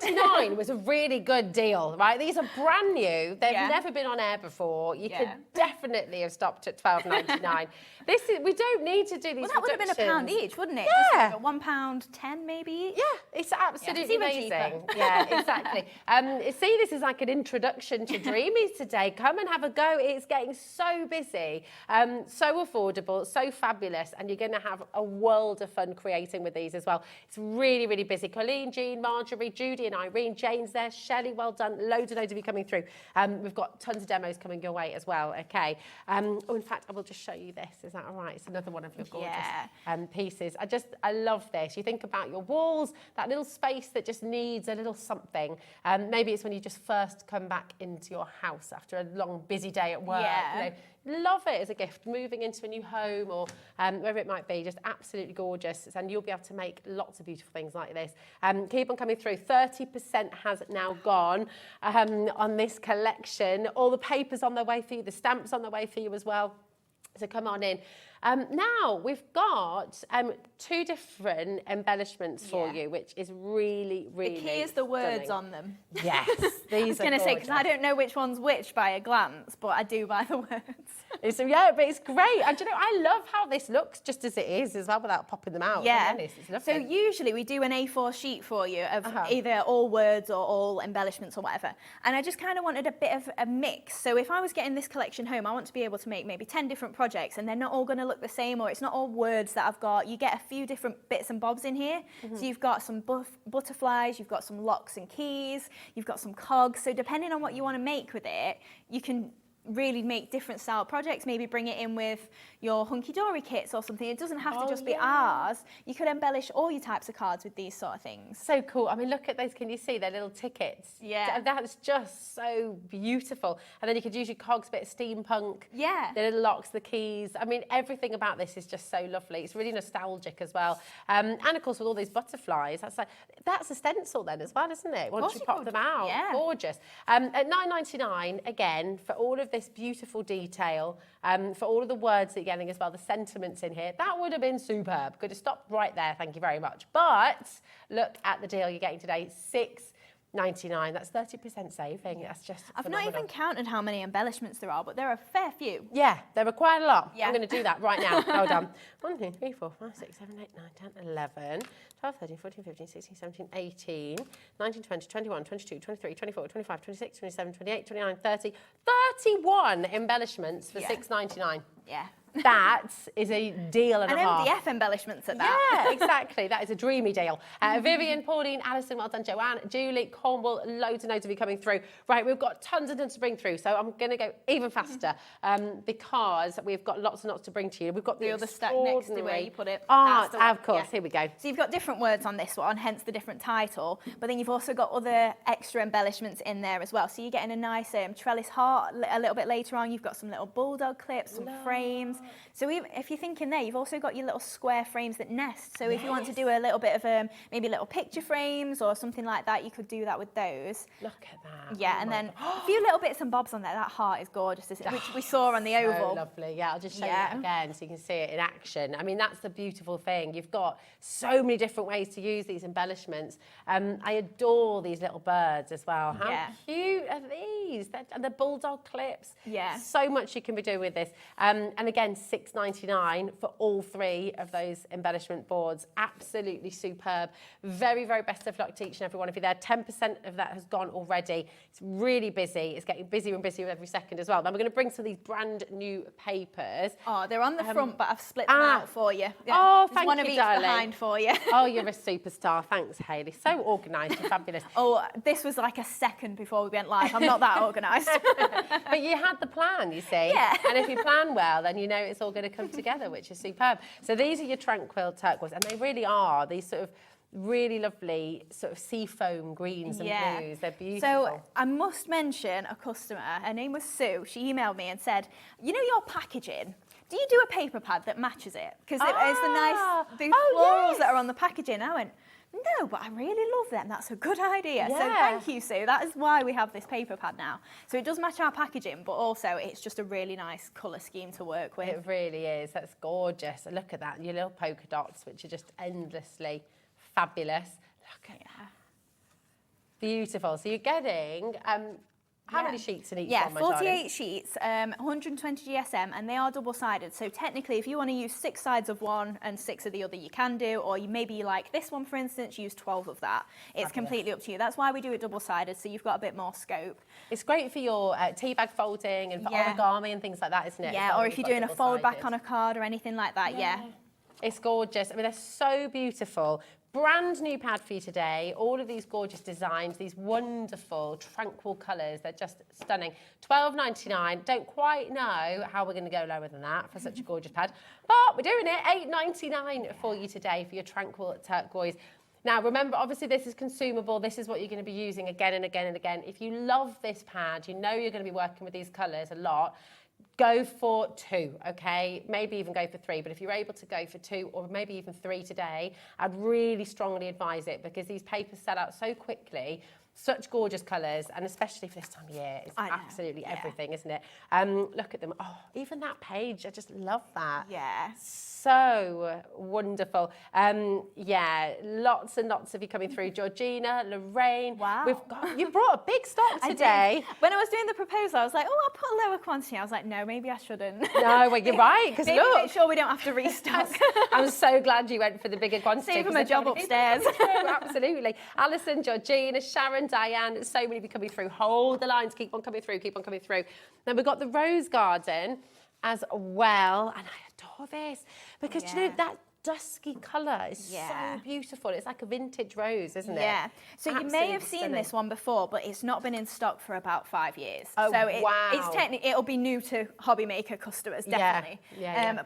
$12.99 was a really good deal, right? These are brand new. They've never been on air before. You could definitely have stopped at $12.99. We don't need to do these. Well, that would have been £1 each, wouldn't it? Yeah. Just like £1.10 maybe each. Yeah, it's absolutely amazing. Cheaper. Yeah, exactly. See, this is like an introduction to Dreamees today. Come and have a go. It's getting so busy, so affordable, so fabulous, and you're going to have a world of fun creating with these as well. It's really, really busy. Colleen, Jean, Marjorie, Judy and Irene, Jane's there, Shelley, well done. Loads of you coming through. We've got tons of demos coming your way as well, okay? Oh, in fact, I will just show you this. Is that all right? It's another one of your gorgeous pieces. I love this. You think about your walls, that little space that just needs a little something. Maybe it's when you just first come back into your house after a long, busy day at work. You know, love it as a gift, moving into a new home or wherever it might be, just absolutely gorgeous. And you'll be able to make lots of beautiful things like this. Keep on coming through. 30% has now gone on this collection. All the papers on their way for you, the stamps on their way for you as well. So come on in. Now we've got 2 different embellishments for you, which is really, really The key is the words stunning. on them. Yes, these I was going to say, because I don't know which one's which by a glance, but I do by the words. Yeah, but it's great. And you know, I love how this looks just as it is as well without popping them out. Yeah. It's lovely. So usually we do an A4 sheet for you of either all words or all embellishments or whatever. And I just kind of wanted a bit of a mix. So if I was getting this collection home, I want to be able to make maybe 10 different projects and they're not all going to look the same, or it's not all words that I've got. You get a few different bits and bobs in here. So you've got some butterflies, you've got some locks and keys, you've got some cogs. So depending on what you want to make with it, you can really make different style projects, maybe bring it in with your hunky-dory kits or something. It doesn't have to just be ours. You could embellish all your types of cards with these sort of things. So cool. I mean, look at those. Can you see their little tickets? Yeah. That's just so beautiful. And then you could use your cogs, bit of steampunk. Yeah. The little locks, the keys. I mean, everything about this is just so lovely. It's really nostalgic as well. And of course, with all these butterflies, that's a stencil then as well, isn't it? Once you pop them out. Yeah. Gorgeous. At $9.99, again, for all of this beautiful detail, for all of the words that you're getting as well, the sentiments in here, that would have been superb. Could have stopped right there, thank you very much. But look at the deal you're getting today, $6.99. That's 30% saving. That's just I've phenomenal. not even counted how many embellishments there are, but there are a fair few. Yeah, there are quite a lot. Yeah. I'm going to do that right now. Hold on. 1, 2, 3, 4, 5, 6, 7, 8, 9, 10, 11, 12, 13, 14, 15, 16, 17, 18, 19, 20, 21, 22, 23, 24, 25, 26, 27, 28, 29, 30, 31 embellishments for $6.99. Yeah. That is a deal and a half. MDF embellishments at that. Yeah, exactly. That is a dreamy deal. Vivian, Pauline, Alison, well done, Joanne, Julie, Cornwall, loads of you coming through. Right, we've got tons and tons to bring through, so I'm going to go even faster because we've got lots and lots to bring to you. We've got the other stack next to where you put it. Art, of course. Here we go. So you've got different words on this one, hence the different title, but then you've also got other extra embellishments in there as well. So you're getting a nice trellis heart a little bit later on. You've got some little bulldog clips, some frames. So if you're thinking there, you've also got your little square frames that nest. So if you want to do a little bit of maybe little picture frames or something like that, you could do that with those. Look at that. Yeah, and then a few little bits and bobs on there. That heart is gorgeous, isn't it? Which we saw on the oval. So lovely. Yeah, I'll just show you that again so you can see it in action. I mean, that's the beautiful thing. You've got so many different ways to use these embellishments. I adore these little birds as well. How cute are these? And the bulldog clips. Yeah. So much you can be doing with this. And again, $6.99 for all 3 of those embellishment boards. Absolutely superb. Very, very best of luck to each and every one of you there. 10% of that has gone already. It's really busy. It's getting busier and busier every second as well. Then we're going to bring some of these brand new papers. Oh, they're on the front, but I've split them out for you. Yeah. Oh, thank one of you, each darling. behind for you. Oh, you're a superstar. Thanks, Hayley. So organised and fabulous. Oh, this was like a second before we went live. I'm not that organised. But you had the plan, you see. Yeah. And if you plan well, then you know it's all going to come together, which is superb. So these are your tranquil turquoise, and they really are these sort of really lovely sort of seafoam greens and blues. They're beautiful. So I must mention a customer, her name was Sue. She emailed me and said, you know your packaging, do you do a paper pad that matches it? Because it's the nice florals that are on the packaging. I went, no, but I really love them. That's a good idea. Yeah. So thank you, Sue. That is why we have this paper pad now. So it does match our packaging, but also it's just a really nice colour scheme to work with. It really is. That's gorgeous. Look at that. Your little polka dots, which are just endlessly fabulous. Look at that. beautiful. So you're getting, how many sheets in each one, my 48 darling? sheets, 120 GSM, and they are double-sided. So technically, if you want to use 6 sides of one and 6 of the other, you can do, or maybe you like this one, for instance, use 12 of that. It's completely up to you. That's why we do it double-sided, so you've got a bit more scope. It's great for your tea bag folding and for origami and things like that, isn't it? Yeah, or if you're doing a fold back on a card or anything like that, It's gorgeous. I mean, they're so beautiful. Brand new pad for you today. All of these gorgeous designs, these wonderful, tranquil colours. They're just stunning. $12.99. Don't quite know how we're going to go lower than that for such a gorgeous pad. But we're doing it. $8.99 for you today for your tranquil turquoise. Now, remember, obviously, this is consumable. This is what you're going to be using again and again and again. If you love this pad, you know you're going to be working with these colours a lot. Go for 2, okay? Maybe even go for 3, but if you're able to go for 2 or maybe even 3 today, I'd really strongly advise it because these papers sell out so quickly. Such gorgeous colours, and especially for this time of year, it's absolutely everything, isn't it? Look at them. Oh, even that page, I just love that. Yeah. So wonderful. Yeah, lots and lots of you coming through. Georgina, Lorraine. Wow. You brought a big stock today. When I was doing the proposal, I was like, oh, I'll put a lower quantity. I was like, no, maybe I shouldn't. No, well, you're right, because maybe look. make sure we don't have to restock. I'm so glad you went for the bigger quantity. Save them a job upstairs. Absolutely. Alison, Georgina, Sharon, Diane, so many people coming through. Hold the lines, keep on coming through, keep on coming through. Then we've got the Rose Garden as well, and I adore this because you know that dusky colour is so beautiful. It's like a vintage rose, isn't it? Yeah. So Absolutely you may have seen stunning. this one before, but it's not been in stock for about 5 years. Oh, so wow. it'll be new to HobbyMaker customers, definitely.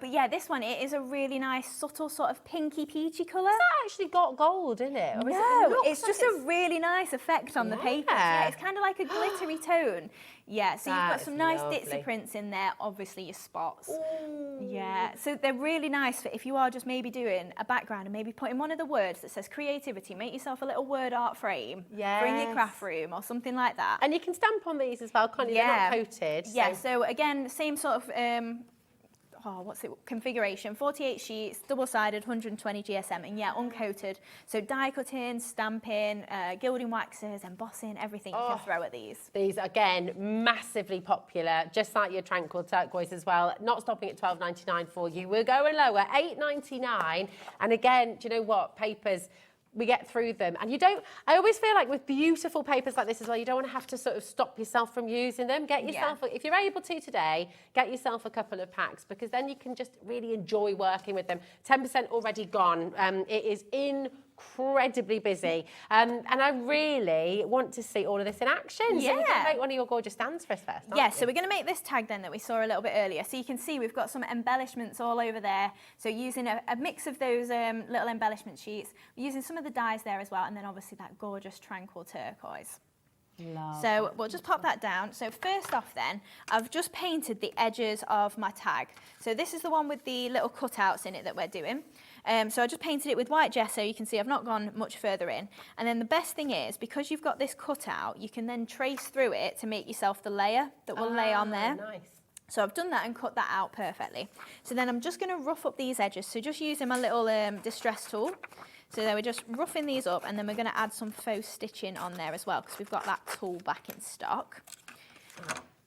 But yeah, this one, it is a really nice, subtle sort of pinky peachy colour. Has that actually got gold in it? Or No, it's just a really nice effect on the paper. Yeah, it's kind of like a glittery tone. Yeah, so you've got some nice ditzy prints in there, obviously your spots. Ooh. Yeah, so they're really nice for if you are just maybe doing a background and maybe putting one of the words that says creativity, make yourself a little word art frame for in your craft room or something like that. And you can stamp on these as well, can't you? They're not coated. Yeah, so again, same sort of configuration, 48 sheets, double-sided, 120 GSM, and yeah, uncoated. So die cutting, stamping, gilding waxes, embossing, everything you can throw at these. These, again, massively popular, just like your tranquil turquoise as well. Not stopping at $12.99 for you. We're going lower, $8.99. And again, do you know what? Papers, we get through them. And you don't, I always feel like with beautiful papers like this as well, you don't want to have to sort of stop yourself from using them. Get yourself, if you're able to today, get yourself a couple of packs because then you can just really enjoy working with them. 10% already gone. It is incredibly busy. And I really want to see all of this in action. So you can make one of your gorgeous stands for us first, aren't so we're going to make this tag then that we saw a little bit earlier. So you can see we've got some embellishments all over there. So using a mix of those little embellishment sheets, we're using some of the dies there as well, and then obviously that gorgeous tranquil turquoise. So we'll just pop that down. So first off then, I've just painted the edges of my tag. So this is the one with the little cutouts in it that we're doing. So I just painted it with white gesso. You can see I've not gone much further in. And then the best thing is, because you've got this cutout, you can then trace through it to make yourself the layer that will lay on there. Nice. So I've done that and cut that out perfectly. So then I'm just going to rough up these edges. So just using my little distress tool. So then we're just roughing these up, and then we're going to add some faux stitching on there as well, because we've got that tool back in stock.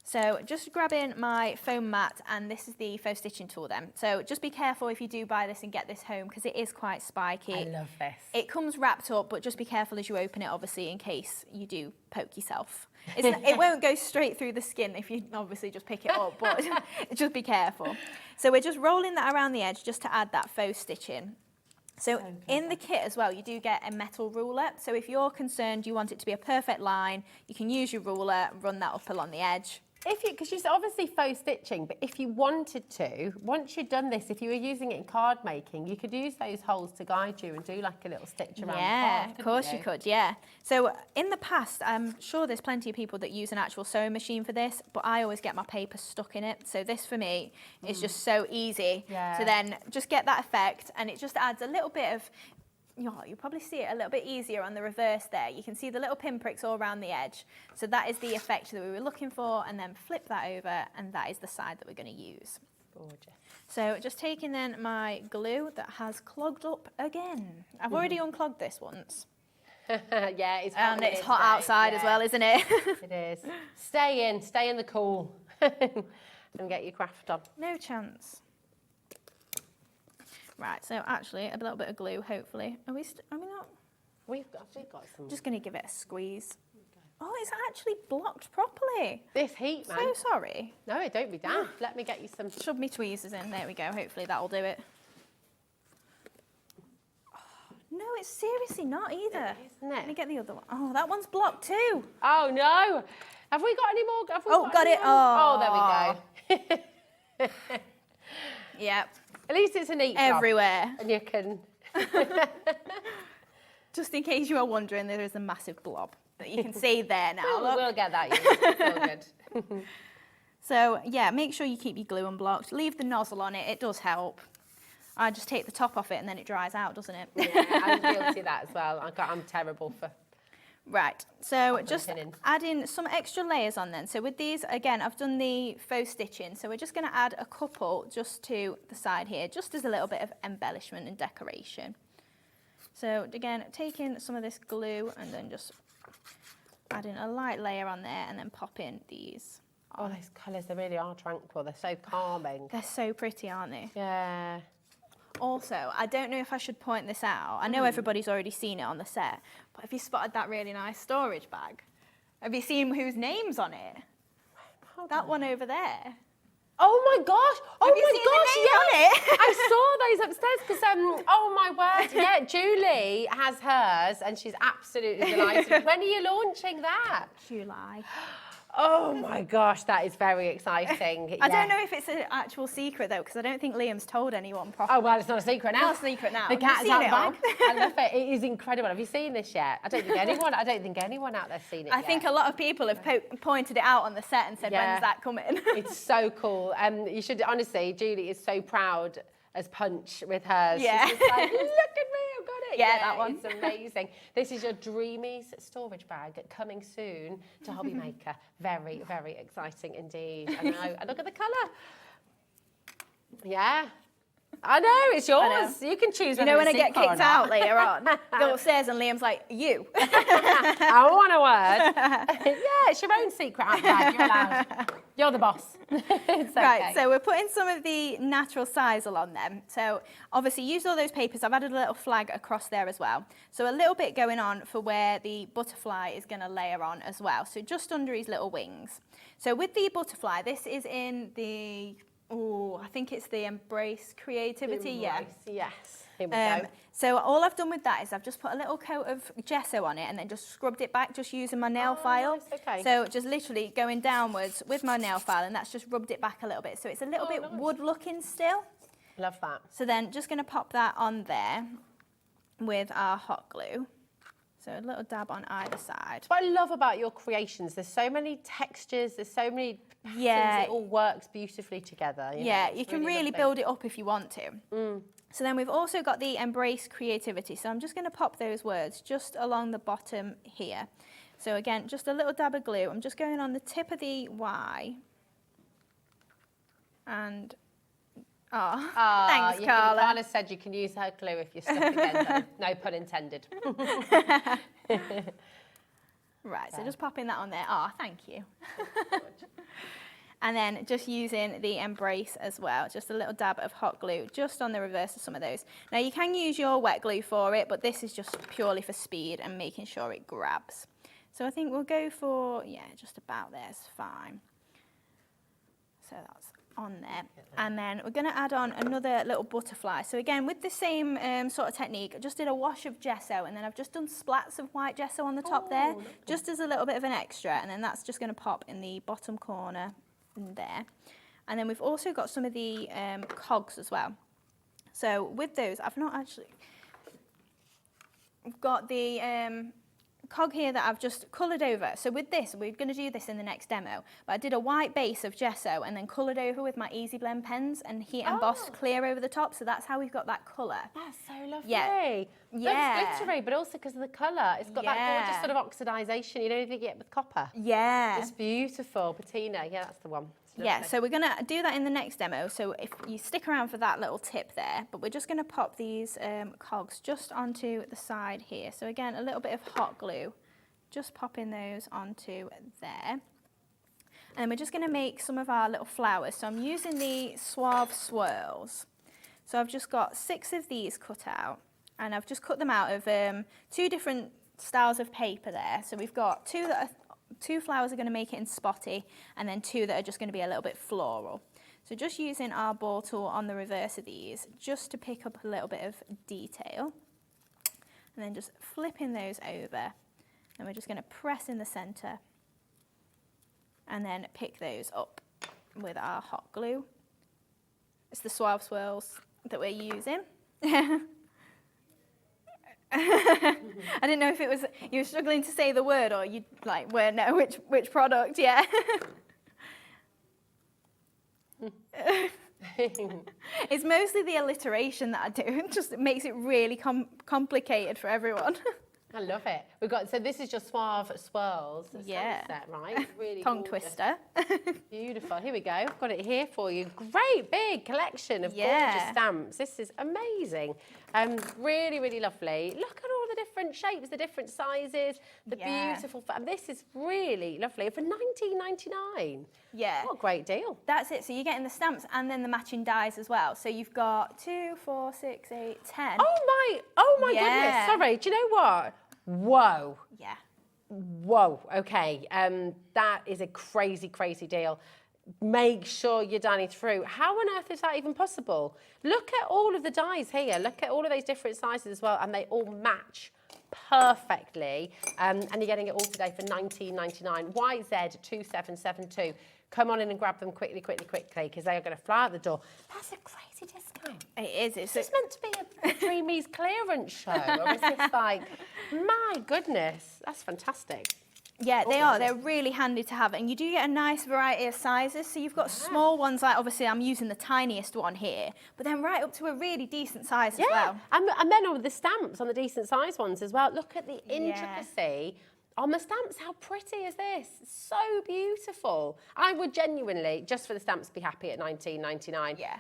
So just grabbing my foam mat, and this is the faux stitching tool then. So just be careful if you do buy this and get this home, because it is quite spiky. I love this. It comes wrapped up, but just be careful as you open it, obviously, in case you do poke yourself. It won't go straight through the skin if you obviously just pick it up, but just be careful. So we're just rolling that around the edge just to add that faux stitching. So in the kit as well, you do get a metal ruler. So if you're concerned you want it to be a perfect line, you can use your ruler and run that up along the edge. Because you're obviously faux stitching, but if you wanted to, once you've done this, if you were using it in card making, you could use those holes to guide you and do like a little stitch around the card. Yeah, of course you could, yeah. So in the past, I'm sure there's plenty of people that use an actual sewing machine for this, but I always get my paper stuck in it. So this for me is just so easy. Yeah. So then just get that effect, and it just adds a little bit of, you'll probably see it a little bit easier on the reverse there. You can see the little pinpricks all around the edge. So that is the effect that we were looking for, and then flip that over, and that is the side that we're going to use. Gorgeous. So just taking then my glue that has clogged up again. I've already unclogged this once. Yeah, it's hot. And it's hot outside as well, isn't it? It is. Stay in the cool and get your craft on. No chance. Right, so actually a little bit of glue, hopefully. Are we not? We've got some. Just going to give it a squeeze. Oh, it's actually blocked properly. This heat, man. So sorry. No, don't be daft. Let me get you some. Shove me tweezers in. There we go. Hopefully that'll do it. Oh, no, it's seriously not either. Isn't it? Let me get the other one. Oh, that one's blocked too. Oh no. Have we got any more? Got it. Oh, there we go. Yep. At least it's a neat job. Everywhere. And you can. Just in case you are wondering, there is a massive blob that you can see there now. We'll get that. It's all good. So yeah, make sure you keep your glue unblocked. Leave the nozzle on it. It does help. I just take the top off it and then it dries out, doesn't it? Yeah, I'm guilty of that as well. I'm terrible for. Right, so just add in some extra layers on then. So with these, again, I've done the faux stitching. So we're just going to add a couple just to the side here, just as a little bit of embellishment and decoration. So again, taking some of this glue and then just adding a light layer on there and then pop in these. Oh, those colours, they really are tranquil. They're so calming. They're so pretty, aren't they? Yeah. Also, I don't know if I should point this out. I know everybody's already seen it on the set, but have you spotted that really nice storage bag? Have you seen whose name's on it? That one over there. Oh my gosh! Have you seen the name on it? I saw those upstairs because oh my word! Yeah, Julie has hers, and she's absolutely delighted. When are you launching that? July. Oh my gosh, that is very exciting. I don't know if it's an actual secret though, because I don't think Liam's told anyone properly. Oh well, it's not a secret now. Not a secret now. The cat's out the bag. All? I love it. It is incredible. Have you seen this yet? I don't think anyone out there's seen it I yet. think a lot of people have pointed it out on the set and said, when's that coming? It's so cool. You should honestly, Julie is so proud as Punch with hers. Yeah. She's just like, look at me, I've got it. Yeah, that one. It's amazing. This is your Dreamees storage bag coming soon to HobbyMaker. Very, very exciting indeed. I know. And look at the colour. Yeah. I know, it's yours. You can choose. You know when I get kicked out later on, go upstairs and Liam's like, you. I want a word. Yeah, it's your own secret bag. You're allowed. You're the boss. It's okay. Right, so we're putting some of the natural sizzle on them. So obviously use all those papers. I've added a little flag across there as well. So a little bit going on for where the butterfly is going to layer on as well. So just under his little wings. So with the butterfly, this is in the... Oh, I think it's the Embrace Creativity, Yes. Here we go. So all I've done with that is I've just put a little coat of gesso on it and then just scrubbed it back just using my nail file. Nice, okay. So just literally going downwards with my nail file and that's just rubbed it back a little bit. So it's a little bit nice. wood looking still. Love that. So then just going to pop that on there with our hot glue. So a little dab on either side. What I love about your creations, there's so many textures, there's so many patterns, it all works beautifully together. You can really build it up if you want to. So then we've also got the Embrace Creativity. So I'm just going to pop those words just along the bottom here. So again, just a little dab of glue. I'm just going on the tip of the Y. And, thanks, Carla. Carla said you can use her glue if you're stuck again, though. No pun intended. Right, so just popping that on there. Thank you. And then just using the Embrace as well, just a little dab of hot glue just on the reverse of some of those. Now you can use your wet glue for it, but this is just purely for speed and making sure it grabs. So I think we'll go for, just about there is fine. So that's on there. And then we're going to add on another little butterfly. So again, with the same sort of technique, I just did a wash of gesso and then I've just done splats of white gesso on the top there, just as a little bit of an extra. And then that's just going to pop in the bottom corner in there. And then we've also got some of the cogs as well. So with those, I've got the cog here that I've just coloured over. So with this, we're going to do this in the next demo, but I did a white base of gesso and then coloured over with my Easy Blend pens and heat embossed clear over the top. So that's how we've got that colour. That's so lovely. Yeah. Yeah. Looks glittery, but also because of the colour. It's got that gorgeous sort of oxidisation, you know, you get with copper. Yeah. It's beautiful. Patina, yeah, that's the one. Yeah, so we're going to do that in the next demo. So if you stick around for that little tip there, but we're just going to pop these cogs just onto the side here. So again, a little bit of hot glue, just popping those onto there. And we're just going to make some of our little flowers. So I'm using the Suave Swirls. So I've just got 6 of these cut out, and I've just cut them out of 2 different styles of paper there. So we've got 2 flowers are going to make it in spotty, and then 2 that are just going to be a little bit floral. So just using our ball tool on the reverse of these, just to pick up a little bit of detail, and then just flipping those over, and we're just going to press in the centre, and then pick those up with our hot glue. It's the Suave Swirls that we're using. I didn't know if it was you were struggling to say the word, or you like weren't know which product. Yeah. It's mostly the alliteration that I do. It just makes it really complicated for everyone. I love it. We've got, so this is just Suave Swirls. Yeah. Sunset, right? Really Tongue gorgeous. twister. Beautiful. Here we go. I've got it here for you. Great big collection of gorgeous stamps. This is amazing. Really, really lovely. Look at all the different shapes, the different sizes, the beautiful. This is really lovely for £19.99. Yeah. What a great deal. That's it. So you're getting the stamps and then the matching dies as well. So you've got 2, 4, 6, 8, 10. Oh my goodness. Sorry. Do you know what? Whoa. Yeah. Whoa. Okay. That is a crazy, crazy deal. Make sure you're dining through. How on earth is that even possible? Look at all of the dies here. Look at all of those different sizes as well, and they all match perfectly. And you're getting it all today for £19.99. YZ2772. Come on in and grab them quickly, because they are going to fly out the door. That's a crazy discount. It is. Is this meant to be a Dreamees clearance show? Or is this like, my goodness, that's fantastic. Yeah, they are. They're really handy to have. And you do get a nice variety of sizes. So you've got small ones, like obviously I'm using the tiniest one here, but then right up to a really decent size as well. And then all the stamps on the decent size ones as well. Look at the intricacy on the stamps. How pretty is this? So beautiful. I would genuinely, just for the stamps, be happy at £19.99. Yeah.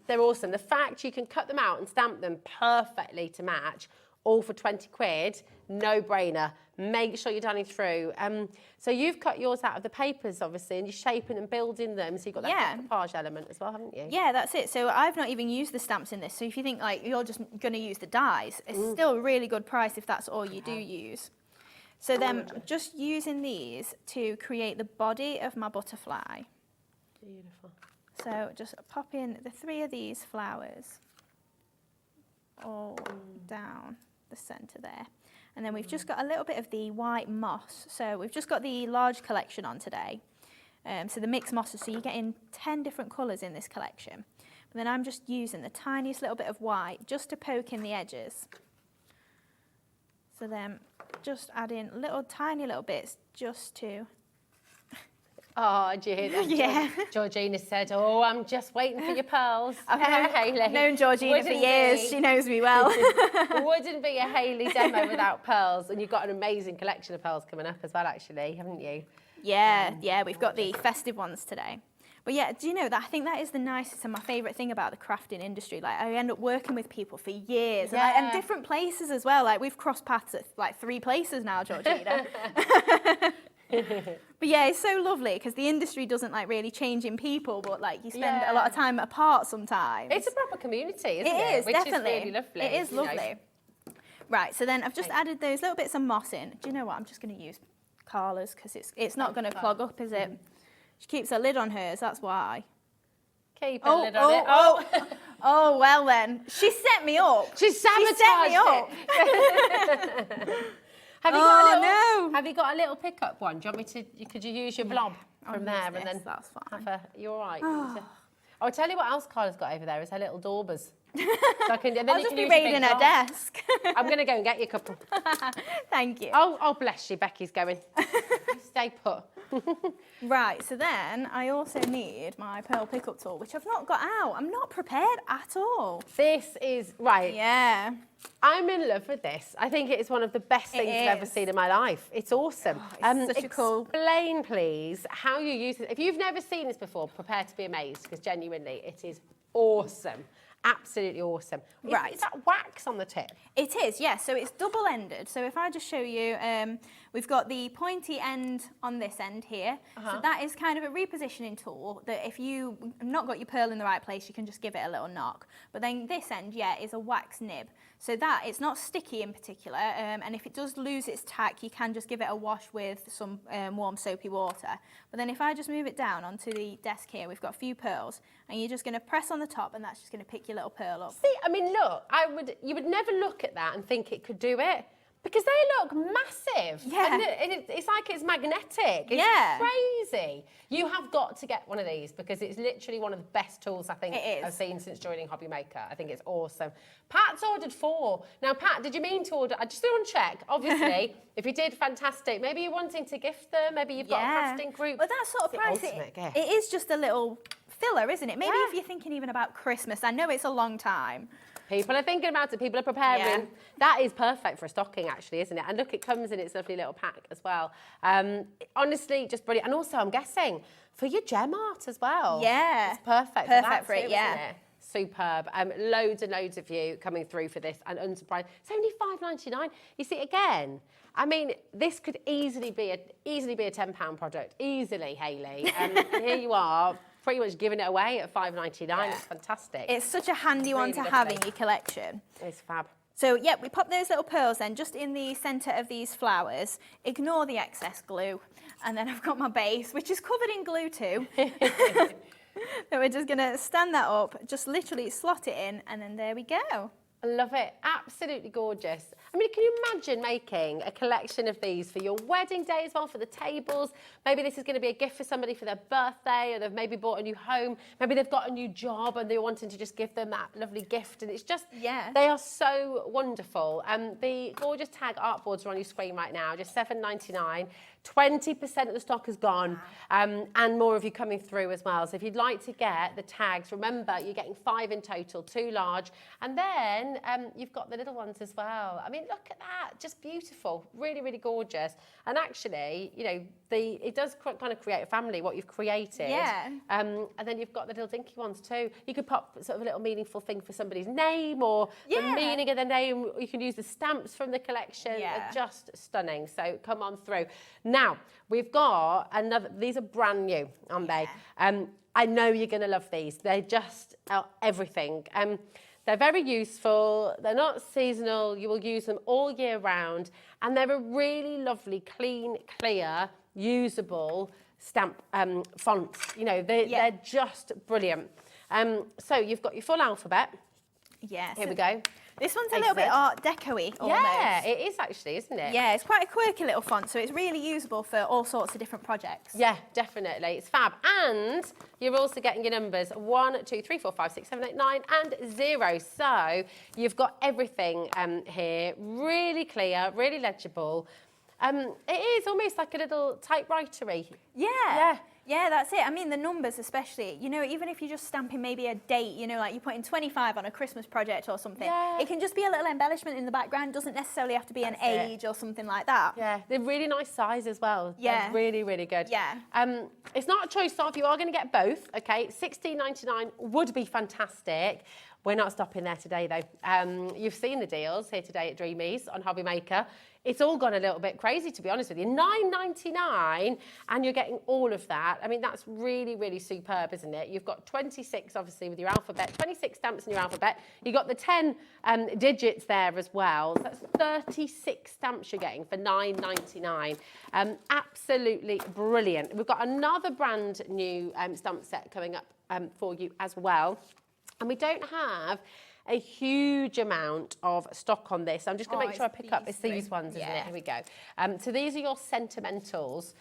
They're awesome. The fact you can cut them out and stamp them perfectly to match, all for 20 quid, no brainer. Make sure you're dining through. So you've cut yours out of the papers, obviously, and you're shaping and building them. So you've got that decoupage element as well, haven't you? Yeah, that's it. So I've not even used the stamps in this. So if you think like you're just going to use the dies, it's still a really good price if that's all you do use. So then just using these to create the body of my butterfly. Beautiful. So just pop in the 3 of these flowers all down the centre there. And then we've just got a little bit of the white moss. So we've just got the large collection on today. So the mixed mosses, so you're getting 10 different colours in this collection. But then I'm just using the tiniest little bit of white just to poke in the edges. So then just adding tiny little bits just to... Oh, do you hear that? Yeah. Georgina said, oh, I'm just waiting for your pearls. Hayley. I've known Georgina for years. She knows me well. Wouldn't be a Hayley demo without pearls. And you've got an amazing collection of pearls coming up as well, actually, haven't you? Yeah, we've got the festive ones today. But yeah, do you know that I think that is the nicest and my favourite thing about the crafting industry. Like I end up working with people for years and different places as well. Like we've crossed paths at like 3 places now, Georgina. But yeah, it's so lovely because the industry doesn't like really change in people, but like you spend a lot of time apart sometimes. It's a proper community, isn't it? It is, Which definitely. is really lovely. It is lovely. Right, so then I've just added those little bits of moss in. Do you know what? I'm just going to use Carla's because it's not going to clog up, is it? She keeps a lid on hers, that's why. Keep a lid on it. Oh, well then. She set me up. She sabotaged it. Have you got a little pickup one? Do you want me to? Could you use your blob from there and then? That's fine. You're all right. I'll tell you what else Carla's got over there is her little daubers. So I can, and then I'll you just can be use your raiding big her jar. desk. I'm going to go and get you a couple. Thank you. Oh, bless you, Becky's going. You stay put. Right, so then I also need my pearl pickup tool, which I've not got out. I'm not prepared at all. This is, right. Yeah. I'm in love with this. I think it is one of the best things I've ever seen in my life. It's awesome. It's such a cool... Explain, please, how you use it. If you've never seen this before, prepare to be amazed, because genuinely, it is awesome. Absolutely awesome. Right. Is that wax on the tip? It is, yes. So it's double-ended. So if I just show you, we've got the pointy end on this end here. So that is kind of a repositioning tool that if you have not got your pearl in the right place, you can just give it a little knock. But then this end, yeah, is a wax nib. So that, it's not sticky in particular, and if it does lose its tack, you can just give it a wash with some warm soapy water. But then if I just move it down onto the desk here, we've got a few pearls, and you're just going to press on the top, and that's just going to pick your little pearl up. See, I mean, look, you would never look at that and think it could do it. Because they look massive. Yeah. And it's like it's magnetic. It's crazy. You have got to get one of these because it's literally one of the best tools I think I've seen since joining HobbyMaker. I think it's awesome. Pat's ordered 4. Now, Pat, did you mean to order? I just want to check. Obviously, if you did, fantastic. Maybe you're wanting to gift them. Maybe you've got a crafting group. Well, that sort of price, it is just a little filler, isn't it? Maybe if you're thinking even about Christmas. I know it's a long time. People are thinking about it, people are preparing. Yeah. That is perfect for a stocking, actually, isn't it? And look, it comes in its lovely little pack as well. Honestly, just brilliant. And also, I'm guessing, for your gem art as well. Yeah. It's perfect. Perfect for it, yeah. Isn't it? Superb. Loads and loads of you coming through for this, and unsurprised. It's only £5.99. You see, again, I mean, this could easily be a £10 product. Easily, Hayley. And here you are, pretty much giving it away at £5.99. Yeah. It's fantastic. It's such a handy one to have in your collection. It's fab. So, yeah, we pop those little pearls then just in the centre of these flowers. Ignore the excess glue. And then I've got my base, which is covered in glue too. So we're just going to stand that up, just literally slot it in, and then there we go. I love it. Absolutely gorgeous. I mean, can you imagine making a collection of these for your wedding day as well, for the tables? Maybe this is going to be a gift for somebody for their birthday, or they've maybe bought a new home. Maybe they've got a new job and they're wanting to just give them that lovely gift. And it's just, they are so wonderful. The gorgeous tag artboards are on your screen right now, just $7.99. 20% of the stock is gone, and more of you coming through as well. So if you'd like to get the tags, remember you're getting 5 in total, 2 large, and then you've got the little ones as well. I mean, look at that, just beautiful, really, really gorgeous. And actually, you know, it does kind of create a family, what you've created. Yeah. And then you've got the little dinky ones too. You could pop sort of a little meaningful thing for somebody's name, or the meaning of the name. You can use the stamps from the collection. They're just stunning. So come on through. Now, we've got these are brand new, aren't they? I know you're going to love these. They're just everything. They're very useful. They're not seasonal. You will use them all year round. And they're a really lovely, clean, clear, usable stamp fonts. You know, they're just brilliant. So you've got your full alphabet. Yes. Here we go. This one's a little bit Art Deco-y almost. Yeah, it is actually, isn't it? Yeah, it's quite a quirky little font, so it's really usable for all sorts of different projects. Yeah, definitely. It's fab. And you're also getting your numbers 1, 2, 3, 4, 5, 6, 7, 8, 9 and 0. So you've got everything here. Really clear, really legible. It is almost like a little typewriter-y. Yeah, that's it. I mean, the numbers especially, you know, even if you're just stamping maybe a date, you know, like you're putting 25 on a Christmas project or something, it can just be a little embellishment in the background. It doesn't necessarily have to be an age or something like that. Yeah, they're really nice size as well. Yeah. They're really, really good. Yeah. It's not a choice of, you are going to get both, okay? $16.99 would be fantastic. We're not stopping there today, though. You've seen the deals here today at Dreamees on HobbyMaker. It's all gone a little bit crazy, to be honest with you. $9.99, and you're getting all of that. I mean, that's really, really superb, isn't it? You've got 26, obviously, with your alphabet, 26 stamps in your alphabet. You've got the 10 digits there as well. So that's 36 stamps you're getting for $9.99. Absolutely brilliant. We've got another brand new stamp set coming up for you as well. And we don't have a huge amount of stock on this. I'm just going to make sure I pick up. It's these ones, isn't it? Here we go. So these are your sentimentals.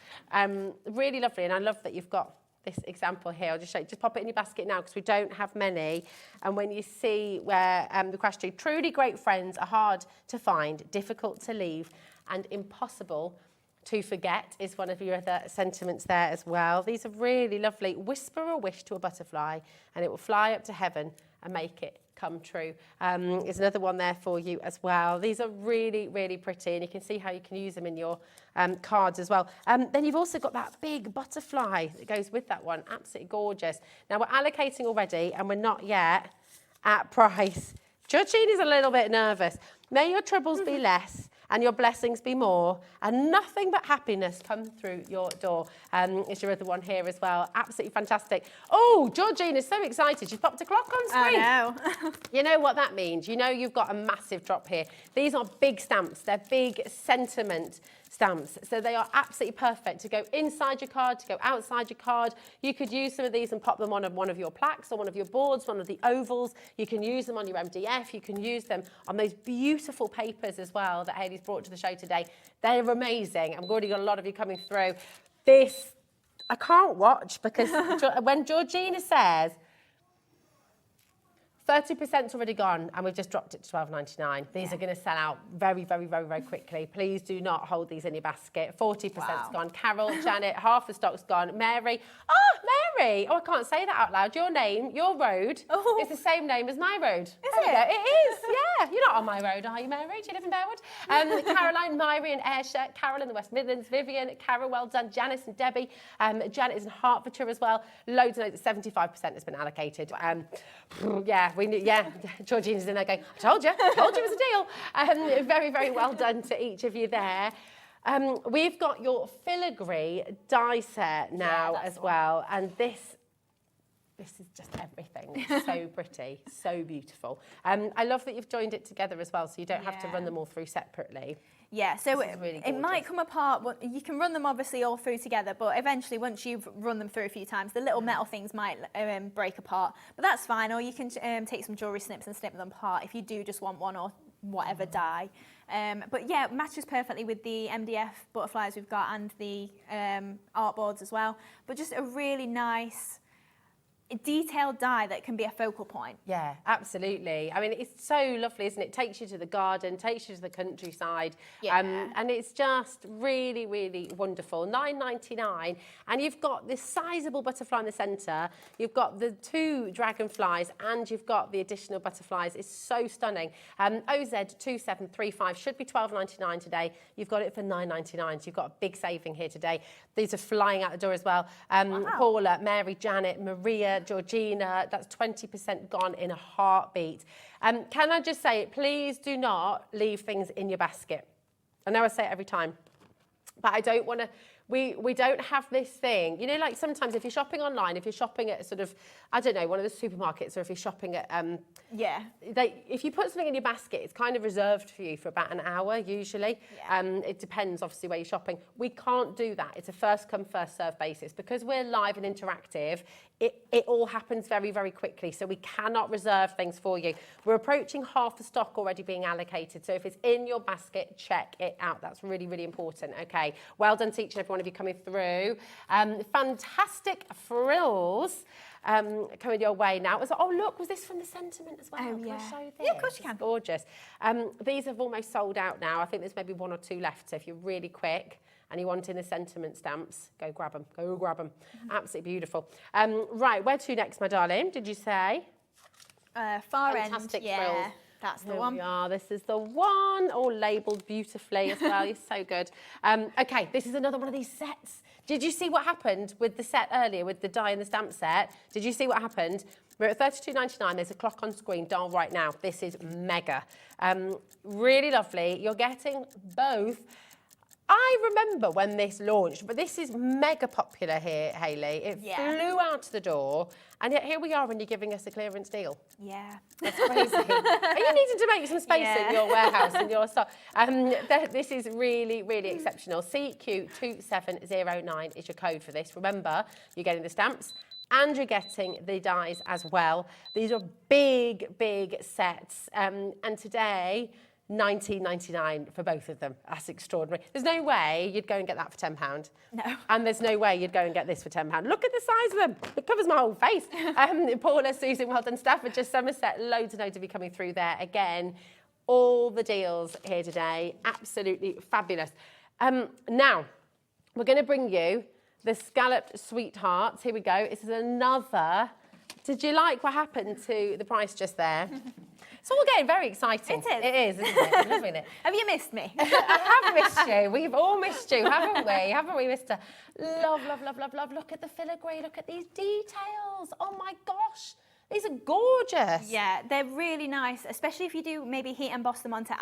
Really lovely. And I love that you've got this example here. I'll just show you. Just pop it in your basket now because we don't have many. And when you see where the crafty, truly great friends are hard to find, difficult to leave, and impossible to forget is one of your other sentiments there as well. These are really lovely. Whisper a wish to a butterfly and it will fly up to heaven and make it come true. There's another one there for you as well. These are really, really pretty, and you can see how you can use them in your cards as well. Then you've also got that big butterfly that goes with that one. Absolutely gorgeous. Now we're allocating already and we're not yet at price. Georgina's a little bit nervous. May your troubles be less and your blessings be more, and nothing but happiness come through your door. Is your other one here as well. Absolutely fantastic. Oh, Georgina's so excited. She's popped a clock on screen. I know. You know what that means. You know you've got a massive drop here. These are big stamps. They're big sentiment stamps. So they are absolutely perfect to go inside your card, to go outside your card. You could use some of these and pop them on one of your plaques or one of your boards, one of the ovals. You can use them on your MDF. You can use them on those beautiful papers as well that Hayley's brought to the show today. They're amazing. I've already got a lot of you coming through. This, I can't watch because when Georgina says 30%'s already gone and we've just dropped it to $12.99. These are going to sell out very, very, very, very quickly. Please do not hold these in your basket. 40%'s gone. Carol, Janet, half the stock's gone. Mary. Oh, Mary. Oh, I can't say that out loud. Your name, your road is the same name as my road. Is it? It is, yeah. You're not on my road, are you, Mary? Do you live in Bearwood? Caroline, Myri in Ayrshire, Carol in the West Midlands, Vivian, Carol, well done, Janice and Debbie. Janet is in Hertfordshire as well. Loads and loads, 75% has been allocated. Yeah. Georgina's in there going, I told you it was a deal. Very, very well done to each of you there. We've got your filigree die set now as well, and this is just everything. It's so pretty, so beautiful. I love that you've joined it together as well, so you don't have to run them all through separately. Yeah, so really it might come apart. You can run them obviously all through together, but eventually once you've run them through a few times, the little metal things might break apart. But that's fine, or you can take some jewellery snips and snip them apart if you do just want one or whatever die. But yeah, it matches perfectly with the MDF butterflies we've got and the artboards as well. But just a really nice detailed die that can be a focal point. Yeah, absolutely. I mean, it's so lovely, isn't it? It takes you to the garden, takes you to the countryside, and it's just really, really wonderful. $9.99, and you've got this sizable butterfly in the centre, you've got the 2 dragonflies, and you've got the additional butterflies. It's so stunning. OZ2735 should be $12.99 today. You've got it for $9.99, so you've got a big saving here today. These are flying out the door as well. Paula, Mary, Janet, Maria, Georgina, that's 20% gone in a heartbeat. Can I just say, please do not leave things in your basket. I know I say it every time, but I don't want to, we don't have this thing. You know, like sometimes if you're shopping online, if you're shopping at sort of, I don't know, one of the supermarkets, or if you're shopping at, if you put something in your basket, it's kind of reserved for you for about an hour, usually. It depends, obviously, where you're shopping. We can't do that. It's a first come, first serve basis. Because we're live and interactive, it all happens very, very quickly. So we cannot reserve things for you. We're approaching half the stock already being allocated. So if it's in your basket, check it out. That's really, really important. Okay. Well done to each and every one of you coming through. Fantastic frills. Coming your way now. Oh, look, was this from the sentiment as well? Oh, Can I show this? Yeah, of course you can. It's gorgeous. These have almost sold out now. I think there's maybe 1 or 2 left. So if you're really quick and you want in the sentiment stamps, go grab them. Go grab them. Absolutely beautiful. Right, where to next, my darling? Did you say? Far Fantastic end. frills. Yeah, that's the Here one. we are. This is the one, all labelled beautifully as well. You're so good. Okay, this is another one of these sets. Did you see what happened with the set earlier, with the die and the stamp set? Did you see what happened? We're at $32.99. There's a clock on screen. Dial right now. This is mega. Really lovely. You're getting both. I remember when this launched, but this is mega popular here, Hayley. It flew out the door, and yet here we are when you're giving us a clearance deal. Yeah. That's crazy. Are you needing to make some space in your warehouse and your stock? This is really, really exceptional. CQ2709 is your code for this. Remember, you're getting the stamps and you're getting the dies as well. These are big, big sets. And today, £19.99 for both of them. That's extraordinary. There's no way you'd go and get that for £10. No. And there's no way you'd go and get this for £10. Look at the size of them. It covers my whole face. Paula, Susan, well done. Staffordshire, Somerset, loads and loads of you coming through there. Again, all the deals here today. Absolutely fabulous. Now, we're going to bring you the Scalloped Sweethearts. Here we go. This is another... Did you like what happened to the price just there? It's all getting very exciting. It is. It is, isn't it? I'm loving it. Have you missed me? I have missed you. We've all missed you, haven't we? Haven't we, Mister? Love, love, love, love, love. Look at the filigree. Look at these details. Oh, my gosh. These are gorgeous. Yeah, they're really nice, especially if you do maybe heat emboss them onto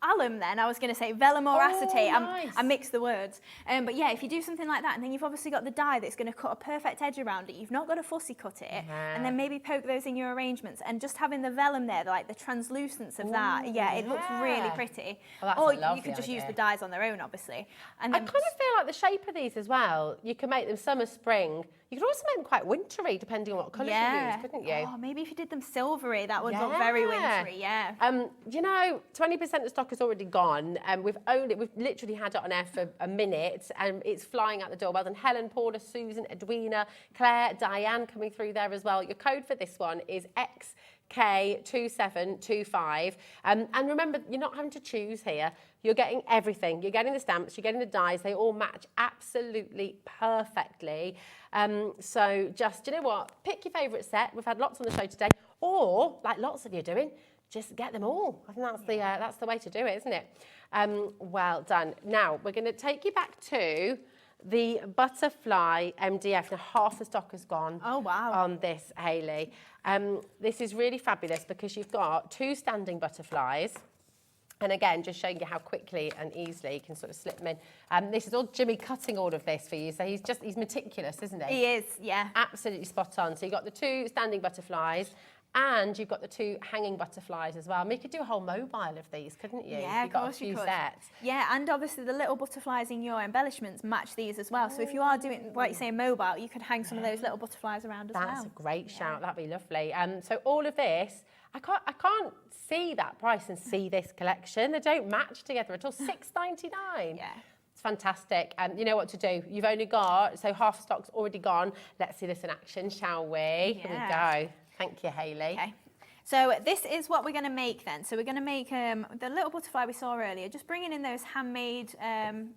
alum then, I was going to say vellum or acetate, nice. I mixed the words. But yeah, if you do something like that, and then you've obviously got the die that's going to cut a perfect edge around it, you've not got to fussy cut it, and then maybe poke those in your arrangements, and just having the vellum there, like the translucence of that, yeah, it looks really pretty. Well, or you could just use the dies on their own, obviously. And I then kind of feel like the shape of these as well, you can make them summer, spring. You could also make them quite wintry, depending on what colours you use, couldn't you? Oh, maybe if you did them silvery, that would look very wintry, yeah. You know, 20% of stock is already gone. We've literally had it on air for a minute, and it's flying out the door. Well done, Helen, Paula, Susan, Edwina, Claire, Diane coming through there as well. Your code for this one is XK2725. And remember, you're not having to choose here. You're getting everything. You're getting the stamps, you're getting the dies. They all match absolutely perfectly. So just, you know what, pick your favourite set. We've had lots on the show today. Or, like lots of you are doing, just get them all. I think that's the way to do it, isn't it? Well done. Now, we're going to take you back to the butterfly MDF. Now, half the stock has gone on this, Hayley. This is really fabulous because you've got 2 standing butterflies. And again, just showing you how quickly and easily you can sort of slip them in. This is all Jimmy cutting all of this for you. So he's meticulous, isn't he? He is, yeah. Absolutely spot on. So you've got the 2 standing butterflies, and you've got the 2 hanging butterflies as well. I mean, you could do a whole mobile of these, couldn't you? Yeah, of course you could. Sets. Yeah, and obviously the little butterflies in your embellishments match these as well. So if you are doing, like you say, mobile, you could hang some of those little butterflies around as well. That's a great shout. That'd be lovely. So all of this, I can't see that price and see this collection. They don't match together at all. $6.99. Yeah. It's fantastic. You know what to do. You've only got, so half stock's already gone. Let's see this in action, shall we? Yeah. Here we go. Thank you, Hayley. Okay. So this is what we're going to make then. So we're going to make the little butterfly we saw earlier, just bringing in those handmade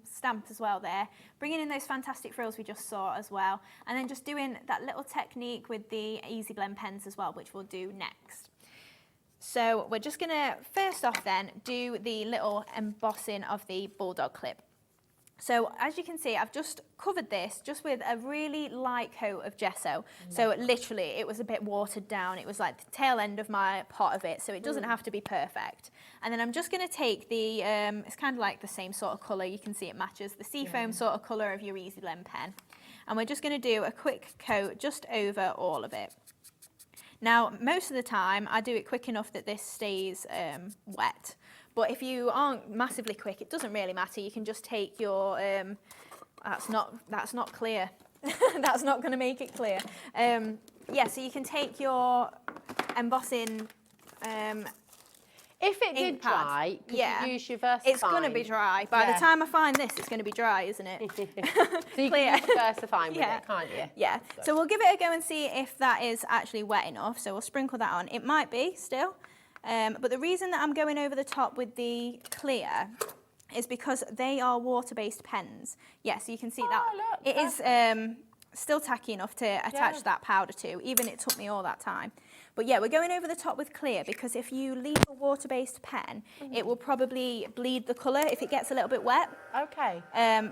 stamps as well there, bringing in those fantastic frills we just saw as well, and then just doing that little technique with the Easy Blend pens as well, which we'll do next. So we're just going to, first off then, do the little embossing of the bulldog clip. So as you can see, I've just covered this just with a really light coat of gesso. So literally it was a bit watered down. It was like the tail end of my pot of it, so it doesn't have to be perfect. And then I'm just going to take the, it's kind of like the same sort of colour. You can see it matches the seafoam sort of colour of your Easy Blend pen. And we're just going to do a quick coat just over all of it. Now, most of the time, I do it quick enough that this stays wet. But if you aren't massively quick, it doesn't really matter. You can just take your, that's not clear. That's not going to make it clear. Yeah, so you can take your embossing if it did dry, could you use your VersaFine? It's going to be dry. By the time I find this, it's going to be dry, isn't it? So you can use VersaFine with it, can't you? Yeah. So we'll give it a go and see if that is actually wet enough. So we'll sprinkle that on. It might be still. But the reason that I'm going over the top with the clear is because they are water-based pens. Yeah, so you can see that look, it is still tacky enough to attach that powder to, even it took me all that time. But yeah, we're going over the top with clear because if you leave a water-based pen, it will probably bleed the colour if it gets a little bit wet. Okay.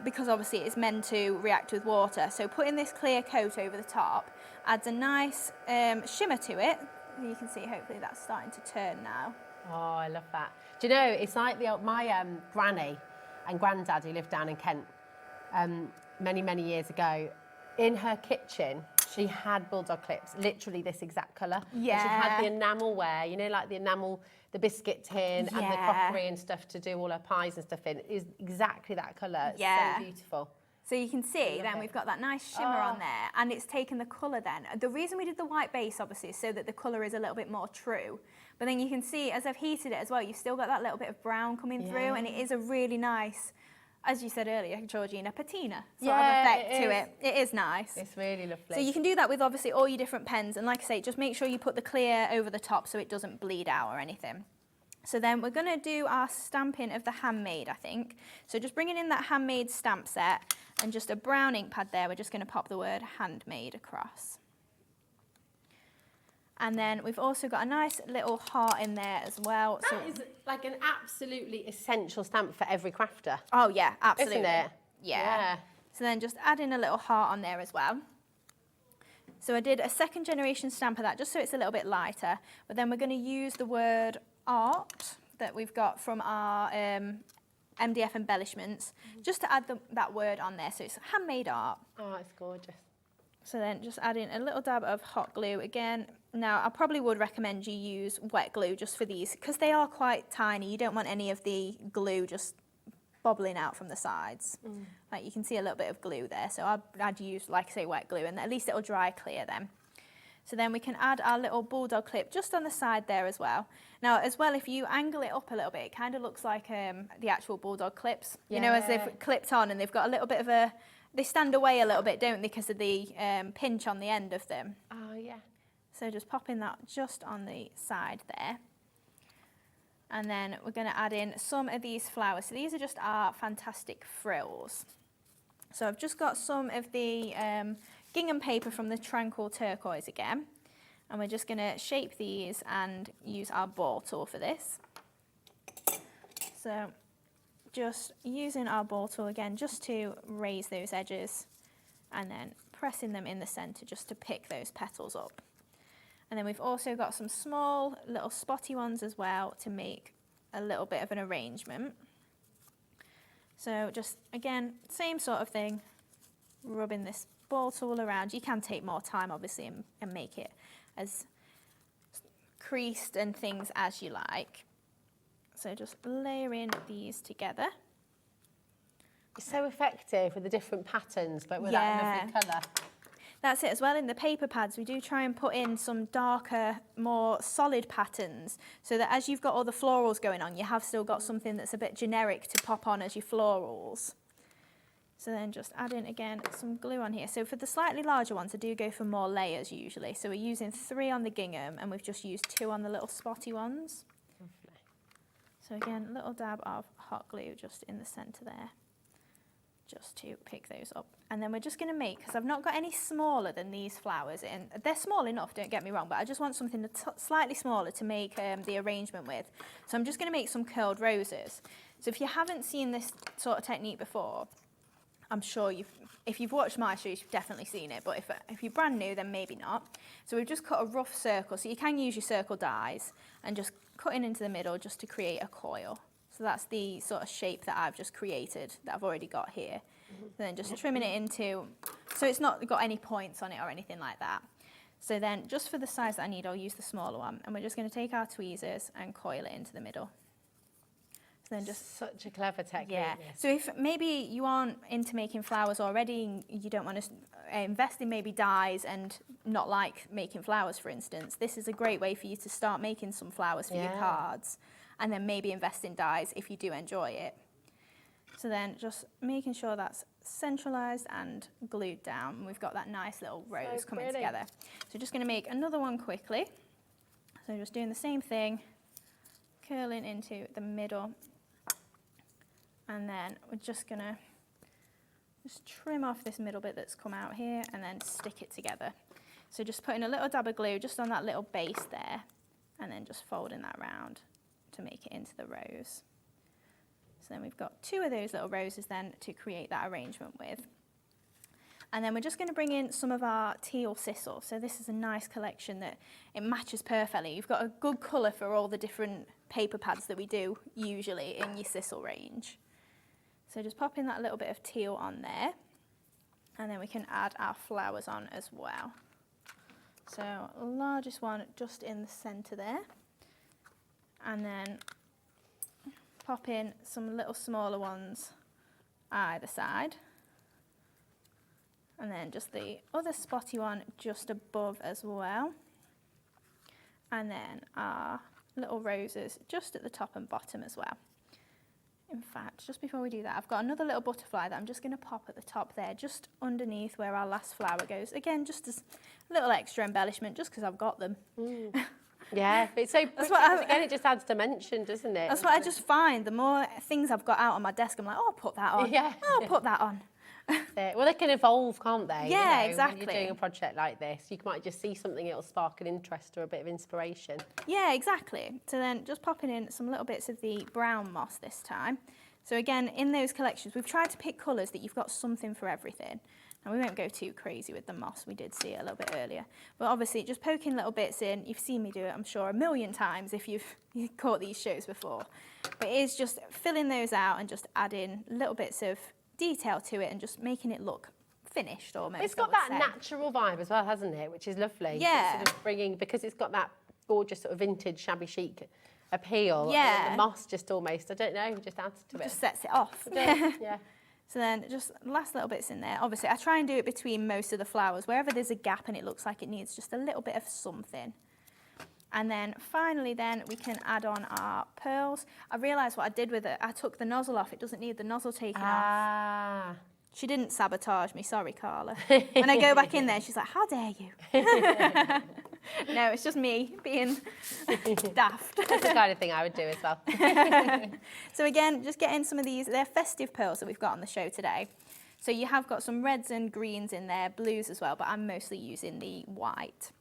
Because obviously it's meant to react with water. So putting this clear coat over the top adds a nice shimmer to it. You can see hopefully that's starting to turn now. Oh, I love that. Do you know, it's like my granny and granddad who lived down in Kent many, many years ago. In her kitchen, she had bulldog clips, literally this exact colour. Yeah. And she had the enamel ware, you know, like the enamel, the biscuit tin and the crockery and stuff to do all her pies and stuff in. It is exactly that colour. It's so beautiful. So you can see then we've got that nice shimmer on there, and it's taken the colour then. The reason we did the white base obviously is so that the colour is a little bit more true. But then you can see as I've heated it as well, you've still got that little bit of brown coming through, and it is a really nice, as you said earlier, Georgina, patina sort of effect to it. It is nice. It's really lovely. So you can do that with obviously all your different pens, and like I say, just make sure you put the clear over the top so it doesn't bleed out or anything. So then we're going to do our stamping of the handmade, I think. So just bringing in that handmade stamp set and just a brown ink pad there, we're just going to pop the word handmade across. And then we've also got a nice little heart in there as well. That is like an absolutely essential stamp for every crafter. Oh yeah, absolutely. Isn't it? Yeah. So then just add in a little heart on there as well. So I did a second generation stamp of that just so it's a little bit lighter. But then we're going to use the word art that we've got from our MDF embellishments just to add that word on there. So it's handmade art. Oh, it's gorgeous. So then just add in a little dab of hot glue again. Now I probably would recommend you use wet glue just for these because they are quite tiny. You don't want any of the glue just bobbling out from the sides. Like you can see a little bit of glue there. So I'd use, like I say, wet glue, and at least it'll dry clear then. So then we can add our little bulldog clip just on the side there as well. Now as well, if you angle it up a little bit, it kind of looks like the actual bulldog clips. You know, as they've clipped on and they've got a little bit of a, they stand away a little bit, don't they, because of the pinch on the end of them. Oh yeah. So just popping that just on the side there. And then we're going to add in some of these flowers. So these are just our fantastic frills. So I've just got some of the gingham paper from the Tranquil Turquoise again. And we're just going to shape these and use our ball tool for this. So just using our ball tool again just to raise those edges and then pressing them in the centre just to pick those petals up. And then we've also got some small little spotty ones as well to make a little bit of an arrangement. So just, again, same sort of thing, rubbing this ball tool around. You can take more time, obviously, and make it as creased and things as you like. So just layering these together. It's so effective with the different patterns, but with that lovely colour. That's it as well. In the paper pads, we do try and put in some darker, more solid patterns so that as you've got all the florals going on, you have still got something that's a bit generic to pop on as your florals. So then just add in again some glue on here. So for the slightly larger ones, I do go for more layers usually. So we're using 3 on the gingham and we've just used 2 on the little spotty ones. Lovely. So again, a little dab of hot glue just in the centre there, just to pick those up. And then we're just going to make, because I've not got any smaller than these flowers in, they're small enough, don't get me wrong, but I just want something slightly smaller to make the arrangement with. So I'm just going to make some curled roses. So if you haven't seen this sort of technique before, I'm sure if you've watched my shows, you've definitely seen it, but if you're brand new, then maybe not. So we've just cut a rough circle, so you can use your circle dies, and just cutting into the middle just to create a coil. So that's the sort of shape that I've just created, that I've already got here. And then just trimming it into, so it's not got any points on it or anything like that. So then just for the size that I need, I'll use the smaller one. And we're just going to take our tweezers and coil it into the middle. So then just such a clever technique. Yeah. So if maybe you aren't into making flowers already, and you don't want to invest in maybe dies and not like making flowers, for instance, this is a great way for you to start making some flowers for your cards. And then maybe invest in dies if you do enjoy it. So then just making sure that's centralised and glued down. And we've got that nice little rose coming together. So just going to make another one quickly. So just doing the same thing, curling into the middle. And then we're just going to just trim off this middle bit that's come out here and then stick it together. So just putting a little dab of glue just on that little base there and then just folding that round to make it into the rose. So then we've got 2 of those little roses then to create that arrangement with. And then we're just going to bring in some of our teal sisal. So this is a nice collection that it matches perfectly. You've got a good colour for all the different paper pads that we do usually in your sisal range. So just popping that little bit of teal on there. And then we can add our flowers on as well. So largest one just in the centre there. And then pop in some little smaller ones either side. And then just the other spotty one just above as well. And then our little roses just at the top and bottom as well. In fact, just before we do that, I've got another little butterfly that I'm just going to pop at the top there, just underneath where our last flower goes. Again, just as a little extra embellishment, just because I've got them. Yeah, it's so pretty, 'cause again, it just adds dimension, doesn't it? That's what I just find. The more things I've got out on my desk, I'm like, oh, I'll put that on. Yeah. Oh, I'll put that on. Well, they can evolve, can't they? Yeah, you know, exactly. When you're doing a project like this, you might just see something, it'll spark an interest or a bit of inspiration. Yeah, exactly. So then just popping in some little bits of the brown moss this time. So again, in those collections, we've tried to pick colours that you've got something for everything. And we won't go too crazy with the moss, we did see it a little bit earlier. But obviously, just poking little bits in, you've seen me do it, I'm sure, a million times if you've caught these shows before. But it is just filling those out and just adding little bits of detail to it and just making it look finished almost. It's got that natural vibe as well, hasn't it? Which is lovely. Yeah. It's sort of bringing, because it's got that gorgeous sort of vintage shabby chic appeal. Yeah. And the moss just almost, I don't know, just adds to it. Just sets it off. Yeah. So then just last little bits in there. Obviously, I try and do it between most of the flowers, wherever there's a gap and it looks like it needs just a little bit of something. And then finally then we can add on our pearls. I realised what I did with it. I took the nozzle off. It doesn't need the nozzle taken off. She didn't sabotage me, sorry, Carla. When I go back in there, she's like, how dare you? No, it's just me being daft. That's the kind of thing I would do as well. So again, just getting some of these, they're festive pearls that we've got on the show today. So you have got some reds and greens in there, blues as well, but I'm mostly using the white.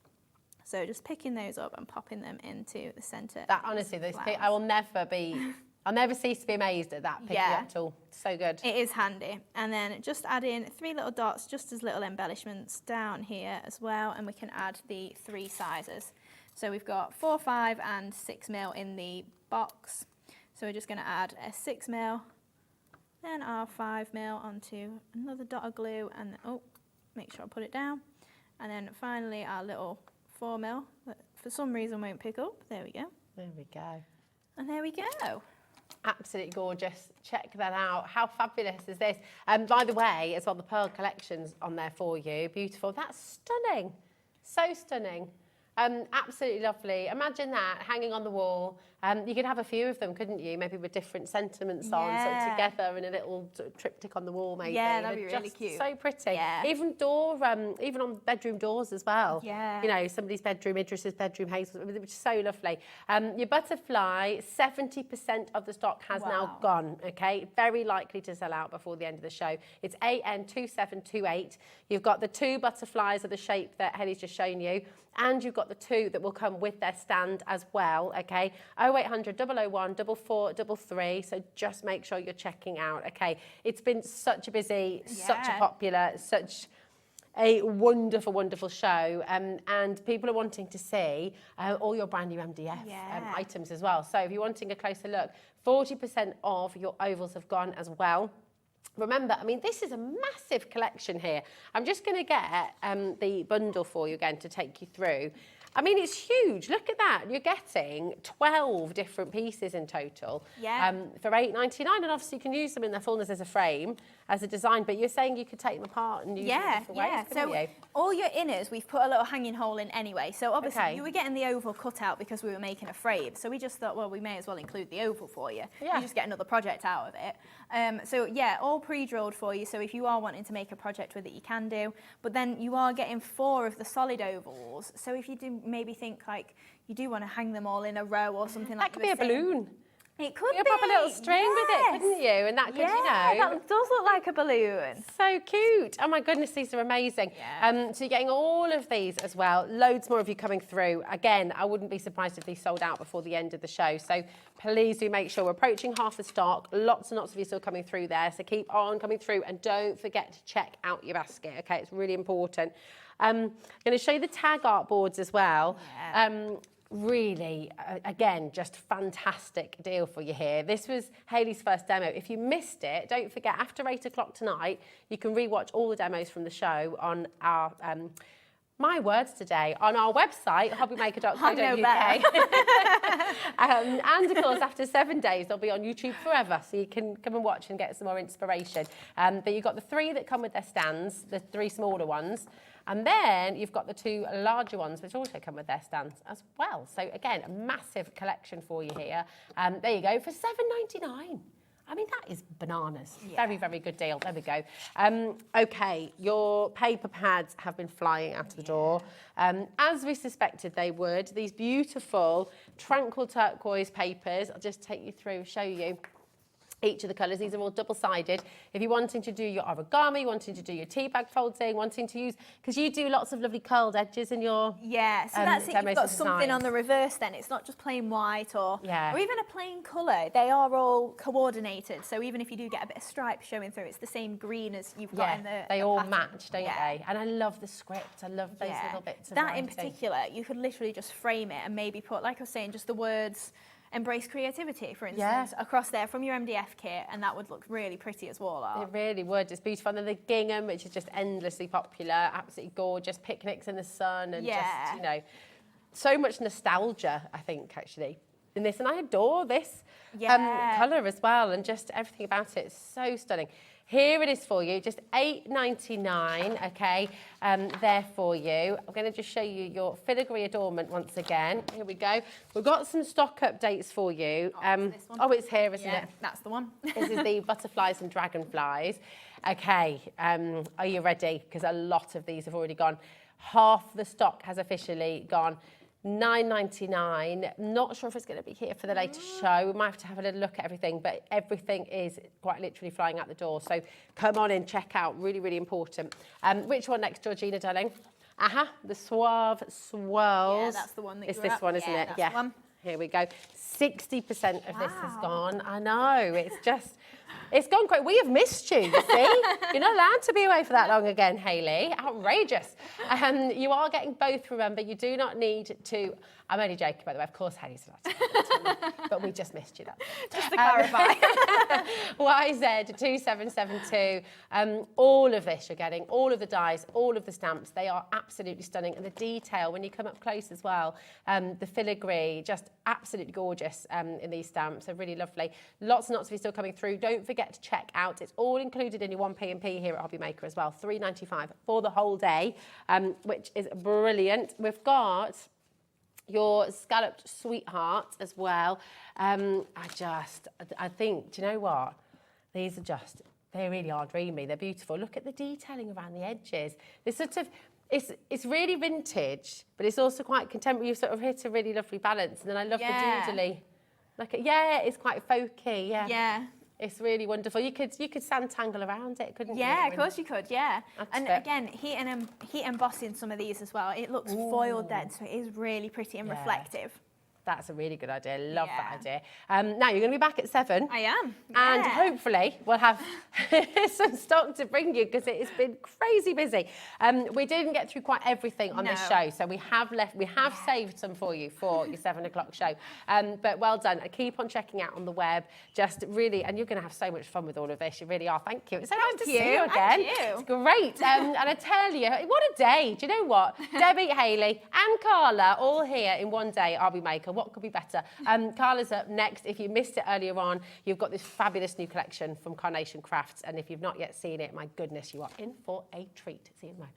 So just picking those up and popping them into the centre. That honestly, I will never be, I'll never cease to be amazed at that picking up tool. So good. It is handy. And then just add in 3 little dots, just as little embellishments down here as well. And we can add the 3 sizes. So we've got 4, 5 and 6 mil in the box. So we're just going to add a 6 mil, then our 5 mil onto another dot of glue and make sure I put it down. And then finally our little 4 mil that for some reason won't pick up. There we go. There we go. And there we go. Absolutely gorgeous. Check that out. How fabulous is this? And by the way, as well, the pearl collection's on there for you. Beautiful. That's stunning. So stunning. Absolutely lovely. Imagine that hanging on the wall. You could have a few of them, couldn't you? Maybe with different sentiments on, sort of together in a little sort of triptych on the wall, maybe. Yeah, that'd be really just cute. So pretty. Yeah. Even even on bedroom doors as well. Yeah. You know, somebody's bedroom, Idris's bedroom, Hazel's, which is so lovely. Your butterfly, 70% of the stock has now gone. Okay, very likely to sell out before the end of the show. It's AN2728. You've got the 2 butterflies of the shape that Helly's just shown you, and you've got the 2 that will come with their stand as well. Okay, 0800 001 4433. So just make sure you're checking out. Okay, it's been such a busy, such a popular, such a wonderful, wonderful show, and people are wanting to see all your brand new MDF items as well. So if you're wanting a closer look, 40% of your ovals have gone as well. Remember, I mean, this is a massive collection here. I'm just going to get the bundle for you again to take you through. I mean, it's huge. Look at that. You're getting 12 different pieces in total for $8.99. And obviously, you can use them in their fullness as a frame, as a design. But you're saying you could take them apart and use them in different ways, couldn't you? All your inners, we've put a little hanging hole in anyway. So obviously, you were getting the oval cut out because we were making a frame. So we just thought, well, we may as well include the oval for you. You just get another project out of it. So yeah, all pre-drilled for you. So if you are wanting to make a project with it, you can do. But then you are getting 4 of the solid ovals. So if you do maybe think like you do want to hang them all in a row or something like that. That could be a balloon. It could be. You could pop a little string with it, couldn't you? And that could, you know. That does look like a balloon. So cute. Oh my goodness, these are amazing. So you're getting all of these as well. Loads more of you coming through. Again, I wouldn't be surprised if these sold out before the end of the show. So please do make sure we're approaching half the stock. Lots and lots of you still coming through there. So keep on coming through and don't forget to check out your basket. Okay, it's really important. I'm going to show you the tag art boards as well. Really, again, just fantastic deal for you here. This was Hayley's first demo. If you missed it, don't forget, after 8 o'clock tonight, you can rewatch all the demos from the show on our My words today on our website, hobbymaker.co.uk. And of course, after 7 days, they'll be on YouTube forever, so you can come and watch and get some more inspiration. But you've got the 3 that come with their stands, the 3 smaller ones, and then you've got the 2 larger ones, which also come with their stands as well. So again, a massive collection for you here. There you go, for $7.99. I mean, that is bananas. Yeah. Very, very good deal. There we go. OK, your paper pads have been flying out of the door. As we suspected they would. These beautiful, tranquil turquoise papers. I'll just take you through, show you each of the colours. These are all double-sided. If you're wanting to do your origami, wanting to do your tea bag folding, wanting to use, because you do lots of lovely curled edges in your so that's it. You've got something on the reverse then. It's not just plain white or even a plain colour. They are all coordinated. So even if you do get a bit of stripe showing through, it's the same green as you've got in the they all pattern. match, don't they? And I love the script. I love those little bits of that writing. In particular, you could literally just frame it and maybe put, like I was saying, just the words embrace creativity, for instance, across there from your MDF kit, and that would look really pretty as wall art. It really would. It's beautiful. And then the gingham, which is just endlessly popular, absolutely gorgeous, picnics in the sun, and just, you know, so much nostalgia, I think, actually, in this. And I adore this colour as well, and just everything about it is so stunning. Here it is for you, just $8.99, okay, there for you. I'm going to just show you your filigree adornment once again. Here we go. We've got some stock updates for you. This one. Oh, it's here, isn't it? That's the one. This is the butterflies and dragonflies. Okay, are you ready? Because a lot of these have already gone. Half the stock has officially gone. $9.99. Not sure if it's going to be here for the latest show. We might have to have a little look at everything, but everything is quite literally flying out the door. So come on in, check out. Really, really important. Which one next, Georgina, darling? The Suave Swirls. Yeah, that's the one that it's this one, isn't it? Yeah. One. Here we go. 60% of this has gone. I know. It's just... It's gone quick. We have missed you, you see? You're not allowed to be away for that long again, Hayley. Outrageous. You are getting both, remember. You do not need to... I'm only joking, by the way. Of course, Hayley's allowed to. But we just missed you. Just to clarify. YZ2772. All of this you're getting. All of the dies, all of the stamps. They are absolutely stunning. And the detail, when you come up close as well, the filigree, just absolutely gorgeous in these stamps. They're really lovely. Lots and lots of you still coming through. Don't forget to check out. It's all included in your 1p&p here at HobbyMaker as well. $3.95 for the whole day, which is brilliant. We've got your scalloped sweetheart as well. I think, do you know what? These are just, they really are dreamy. They're beautiful. Look at the detailing around the edges. This sort of, it's really vintage, but it's also quite contemporary. You've sort of hit a really lovely balance. And then I love the doodly. It's quite folky, Yeah. It's really wonderful. You could sand-tangle around it, couldn't you? Yeah, of course you could, yeah. And again, heat embossing some of these as well. It looks foiled then, so it is really pretty and reflective. That's a really good idea. Love that idea. Now, you're going to be back at 7. I am. And hopefully we'll have some stock to bring you because it has been crazy busy. We didn't get through quite everything on this show, so we have saved some for you for your 7 o'clock show. But well done. Keep on checking out on the web. Just really, and you're going to have so much fun with all of this. You really are. Thank you. It's so nice to see you again. It's great. And I tell you, what a day. Do you know what? Debbie, Hayley and Carla all here in one day at HobbyMaker. What could be better? Carla's up next. If you missed it earlier on, you've got this fabulous new collection from Carnation Crafts. And if you've not yet seen it, my goodness, you are in for a treat. See you in a moment.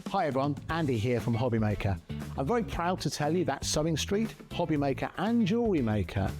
Hi everyone, Andy here from HobbyMaker. I'm very proud to tell you that Sewing Street, HobbyMaker and Jewellery Maker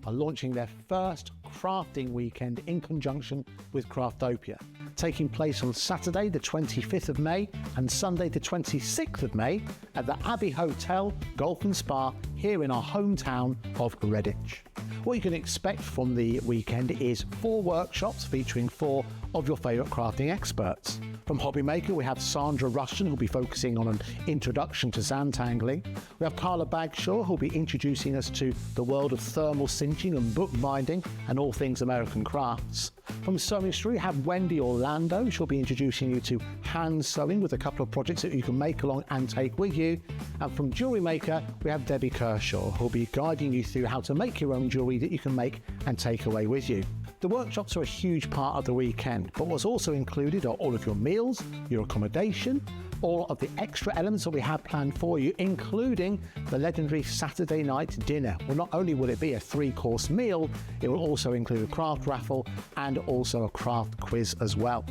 are launching their first crafting weekend in conjunction with Craftopia, taking place on Saturday the 25th of May and Sunday the 26th of May at the Abbey Hotel, Golf and Spa here in our hometown of Redditch. What you can expect from the weekend is 4 workshops featuring 4 of your favourite crafting experts. From HobbyMaker, we have Sandra Rushton, who'll be focusing on an introduction to Zantangling. We have Carla Bagshaw, who'll be introducing us to the world of thermal cinching and bookbinding and all things American crafts. From Sewing Street, we have Wendy Orlando. She'll be introducing you to hand sewing with a couple of projects that you can make along and take with you. And from Jewellery Maker, we have Debbie Kershaw, who'll be guiding you through how to make your own jewellery that you can make and take away with you. The workshops are a huge part of the weekend, but what's also included are all of your meals, your accommodation, all of the extra elements that we have planned for you, including the legendary Saturday night dinner. Well, not only will it be a 3-course meal, it will also include a craft raffle and also a craft quiz as well.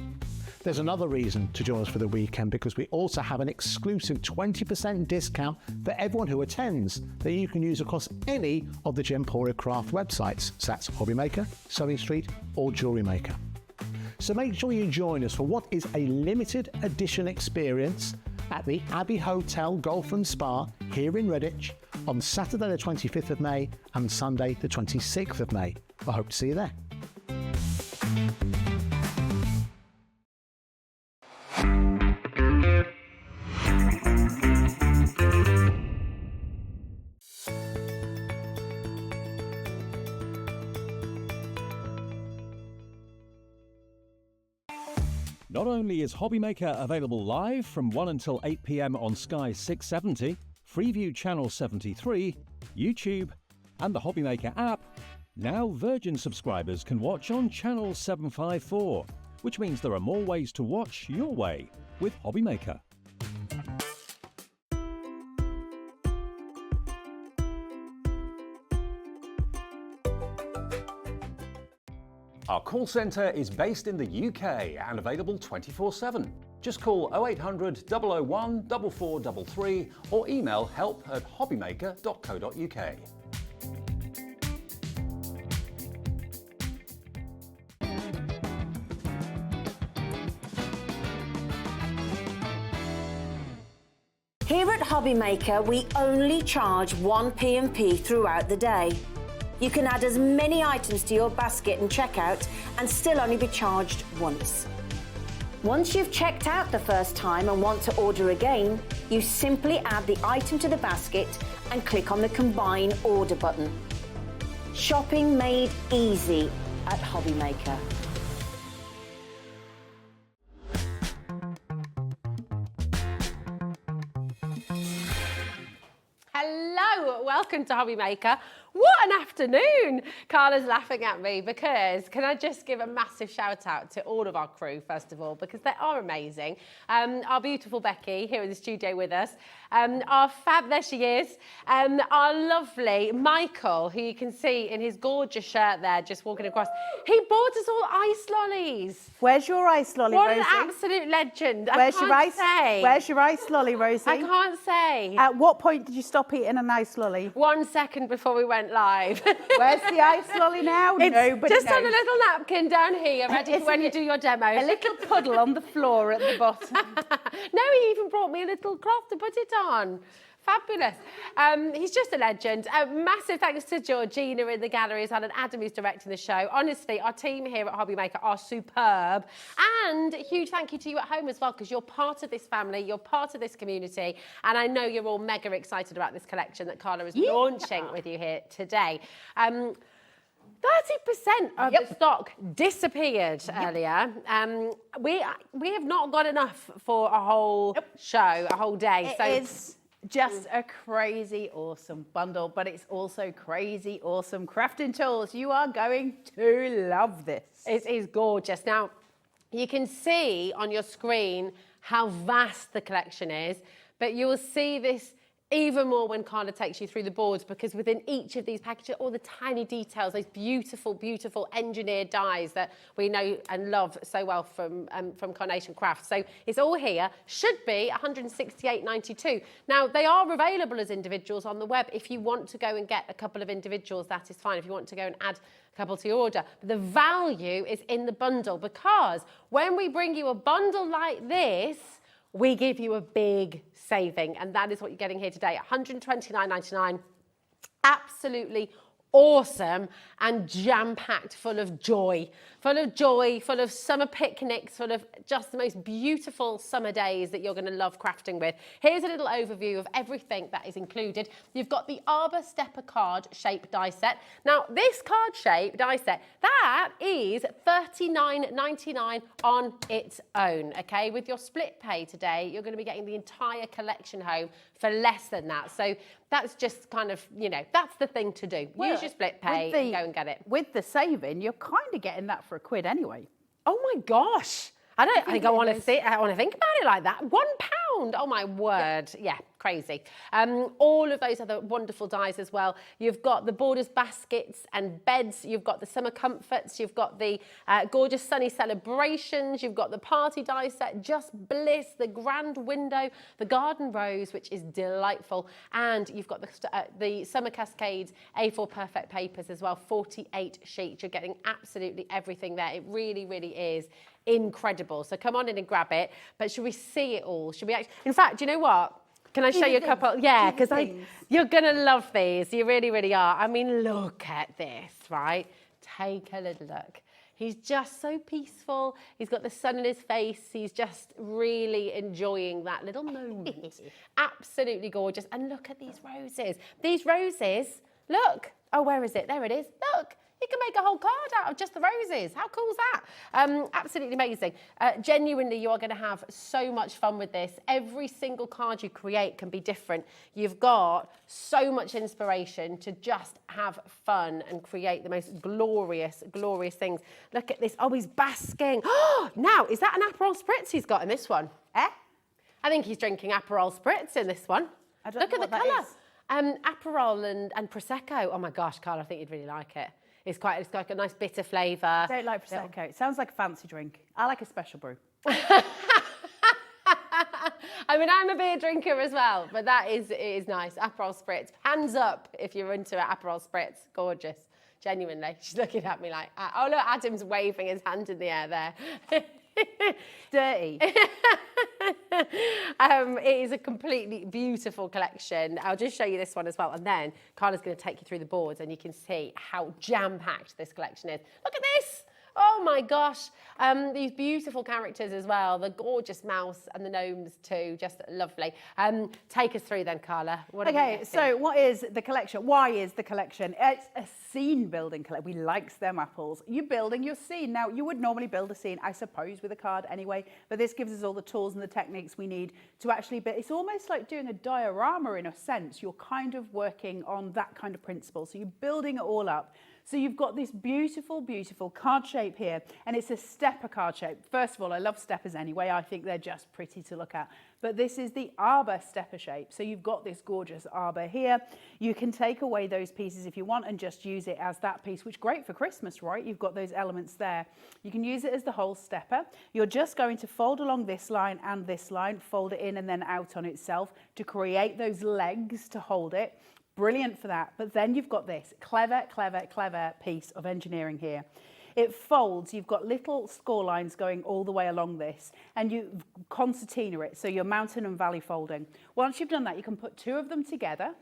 There's another reason to join us for the weekend, because we also have an exclusive 20% discount for everyone who attends that you can use across any of the Gemporia craft websites. So that's HobbyMaker, Sewing Street or Jewellery Maker. So make sure you join us for what is a limited edition experience at the Abbey Hotel Golf and Spa here in Redditch on Saturday the 25th of May and Sunday the 26th of May. I hope to see you there. Not only is HobbyMaker available live from 1 until 8 p.m. on Sky 670, Freeview Channel 73, YouTube, and the HobbyMaker app, now Virgin subscribers can watch on Channel 754, which means there are more ways to watch your way with HobbyMaker. Our call centre is based in the UK and available 24/7. Just call 0800 001 4433 or email help@hobbymaker.co.uk. Here at HobbyMaker, we only charge 1 P&P throughout the day. You can add as many items to your basket and checkout and still only be charged once. Once you've checked out the first time and want to order again, you simply add the item to the basket and click on the Combine Order button. Shopping made easy at HobbyMaker. Hello, welcome to HobbyMaker. What an afternoon! Carla's laughing at me because, can I just give a massive shout out to all of our crew, first of all, because they are amazing. Our beautiful Becky here in the studio with us. Our fab, there she is. Our lovely Michael, who you can see in his gorgeous shirt there, just walking across. He bought us all ice lollies. Where's your ice lolly, What Rosie? an absolute legend. Where's I your can't ice? say. Where's your ice lolly, Rosie? I can't say. At what point did you stop eating an ice lolly? 1 second before we went live. Where's the ice lolly now? It's Nobody just knows. on a little napkin down here, ready for when you do your demo. A little puddle on the floor at the bottom. No, he even brought me a little cloth to put it on. Fabulous. He's just a legend. Massive thanks to Georgina in the galleries and Adam who's directing the show. Honestly, our team here at HobbyMaker are superb. And a huge thank you to you at home as well, because you're part of this family, you're part of this community, and I know you're all mega excited about this collection that Carla is launching with you here today. 30% of the stock disappeared earlier. We have not got enough for a whole show, a whole day. It's just a crazy awesome bundle, but it's also crazy awesome crafting tools. You are going to love this. It is gorgeous. Now, you can see on your screen how vast the collection is, but you will see this even more when Carla takes you through the boards, because within each of these packages, all the tiny details, those beautiful, beautiful engineered dies that we know and love so well from Carnation Crafts. So it's all here. Should be $168.92. Now, they are available as individuals on the web. If you want to go and get a couple of individuals, that is fine. If you want to go and add a couple to your order. But the value is in the bundle, because when we bring you a bundle like this, we give you a big saving, and that is what you're getting here today, $129.99. Absolutely awesome and jam-packed full of joy full of joy, full of summer picnics, full of just the most beautiful summer days that you're going to love crafting with. Here's a little overview of everything that is included. You've got the Arbor Stepper card shape die set. Now, this card shape die set, that is $39.99 on its own, okay? With your split pay today, you're going to be getting the entire collection home for less than that. So that's just kind of, you know, that's the thing to do. Well, use your split pay and go and get it. With the saving, you're kind of getting that for £1 anyway. Oh my gosh. I don't think I want to think about it like that. £1. Oh my word. Yeah, crazy. All of those other wonderful dies as well. You've got the borders baskets and beds. You've got the summer comforts. You've got the gorgeous sunny celebrations. You've got the party die set, just bliss, the grand window, the garden rose, which is delightful. And you've got the summer cascades, A4 perfect papers as well, 48 sheets. You're getting absolutely everything there. It really, really is incredible. So come on in and grab it. But should we see it all? Should we actually? In fact, do you know what? Can I show you a couple? Yeah, because you're going to love these. You really, really are. I mean, look at this, right? Take a little look. He's just so peaceful. He's got the sun in his face. He's just really enjoying that little moment. Absolutely gorgeous. And look at these roses. These roses, look. Oh, where is it? There it is. Look. You can make a whole card out of just the roses. How cool is that? Absolutely amazing. Genuinely, you are going to have so much fun with this. Every single card you create can be different. You've got so much inspiration to just have fun and create the most glorious, glorious things. Look at this. Oh, he's basking. Now, is that an Aperol Spritz he's got in this one? Eh? I think he's drinking Aperol Spritz in this one. Look at the colour. Aperol and Prosecco. Oh my gosh, Carl, I think you'd really like it. It's like a nice bitter flavour. I don't like Prosecco. It sounds like a fancy drink. I like a special brew. I mean, I'm a beer drinker as well, but it is nice. Aperol Spritz. Hands up if you're into it. Aperol Spritz. Gorgeous. Genuinely. She's looking at me like, oh, look, Adam's waving his hand in the air there. Dirty. It is a completely beautiful collection. I'll just show you this one as well, and then Carla's going to take you through the boards and you can see how jam-packed this collection is. Look at this! Oh my gosh, these beautiful characters as well, the gorgeous mouse and the gnomes too, just lovely. Take us through then, Carla. Okay, so what is the collection? Why is the collection? It's a scene building collection. We like STEM apples. You're building your scene. Now, you would normally build a scene, I suppose, with a card anyway, but this gives us all the tools and the techniques we need to actually build. It's almost like doing a diorama in a sense. You're kind of working on that kind of principle. So you're building it all up. So you've got this beautiful, beautiful card shape here, and it's a stepper card shape. First of all, I love steppers anyway. I think they're just pretty to look at. But this is the arbor stepper shape. So you've got this gorgeous arbor here. You can take away those pieces if you want and just use it as that piece, which is great for Christmas, right? You've got those elements there. You can use it as the whole stepper. You're just going to fold along this line and this line, fold it in and then out on itself to create those legs to hold it. Brilliant for that. But then you've got this clever, clever, clever piece of engineering here. It folds. You've got little score lines going all the way along this, and you concertina it, so you're mountain and valley folding. Once you've done that, you can put two of them together.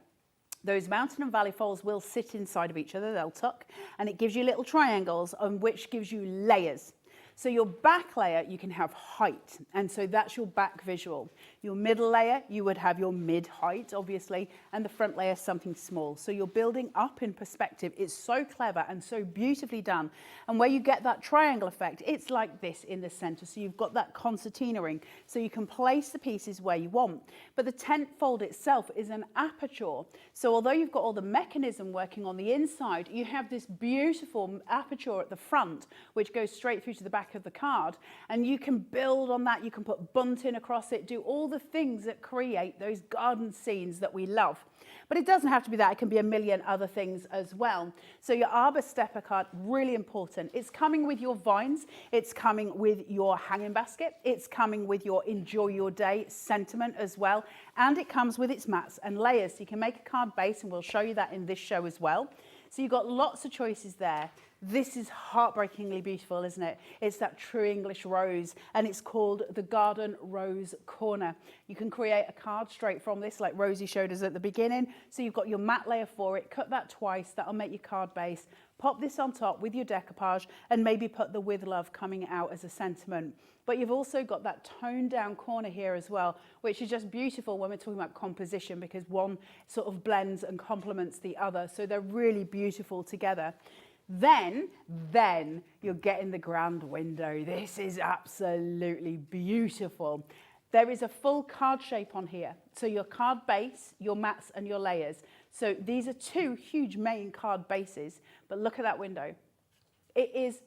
Those mountain and valley folds will sit inside of each other. They'll tuck, and it gives you little triangles, on which gives you layers. So your back layer, you can have height, and so that's your back visual. Your middle layer, you would have your mid height, obviously, and the front layer, something small. So you're building up in perspective. It's so clever and so beautifully done. And where you get that triangle effect, it's like this in the center. So you've got that concertinaing, so you can place the pieces where you want. But the tent fold itself is an aperture. So although you've got all the mechanism working on the inside, you have this beautiful aperture at the front, which goes straight through to the back of the card, and you can build on that. You can put bunting across it, do all the things that create those garden scenes that we love. But it doesn't have to be that. It can be a million other things as well. So your arbor stepper card, really important. It's coming with your vines. It's coming with your hanging basket. It's coming with your enjoy your day sentiment as well. And it comes with its mats and layers. So you can make a card base, and we'll show you that in this show as well. So you've got lots of choices there. This is heartbreakingly beautiful, isn't it? It's that true English rose, and it's called the Garden Rose Corner. You can create a card straight from this, like Rosie showed us at the beginning. So you've got your matte layer for it. Cut that twice. That'll make your card base. Pop this on top with your decoupage and maybe put the with love coming out as a sentiment. But you've also got that toned down corner here as well, which is just beautiful when we're talking about composition, because one sort of blends and complements the other. So they're really beautiful together. Then you're getting the grand window. This is absolutely beautiful. There is a full card shape on here. So your card base, your mats and your layers. So these are two huge main card bases, but look at that window. It is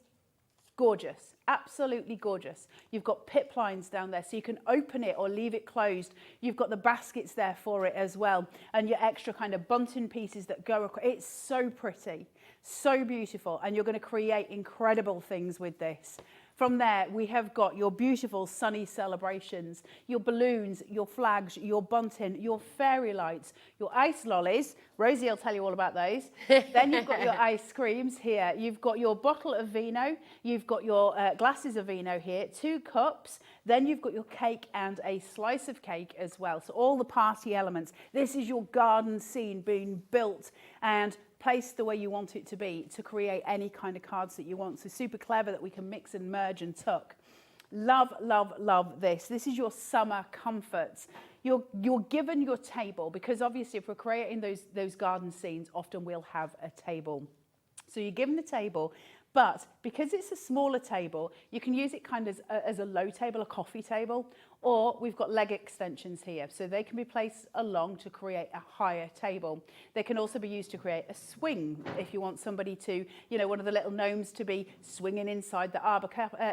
gorgeous, absolutely gorgeous. You've got pip lines down there, so you can open it or leave it closed. You've got the baskets there for it as well, and your extra kind of bunting pieces that go across. It's so pretty, so beautiful, and you're going to create incredible things with this. From there, we have got your beautiful sunny celebrations, your balloons, your flags, your bunting, your fairy lights, your ice lollies. Rosie will tell you all about those. Then you've got your ice creams here. You've got your bottle of vino. You've got your glasses of vino here, 2 cups. Then you've got your cake and a slice of cake as well. So all the party elements. This is your garden scene being built and placed the way you want it to be to create any kind of cards that you want. So super clever that we can mix and merge and tuck. Love, love, love this. This is your summer comforts. You're given your table, because obviously if we're creating those garden scenes, often we'll have a table. So you're given the table, but because it's a smaller table, you can use it kind of as a low table, a coffee table, or we've got leg extensions here. So they can be placed along to create a higher table. They can also be used to create a swing if you want somebody to, you know, one of the little gnomes to be swinging inside the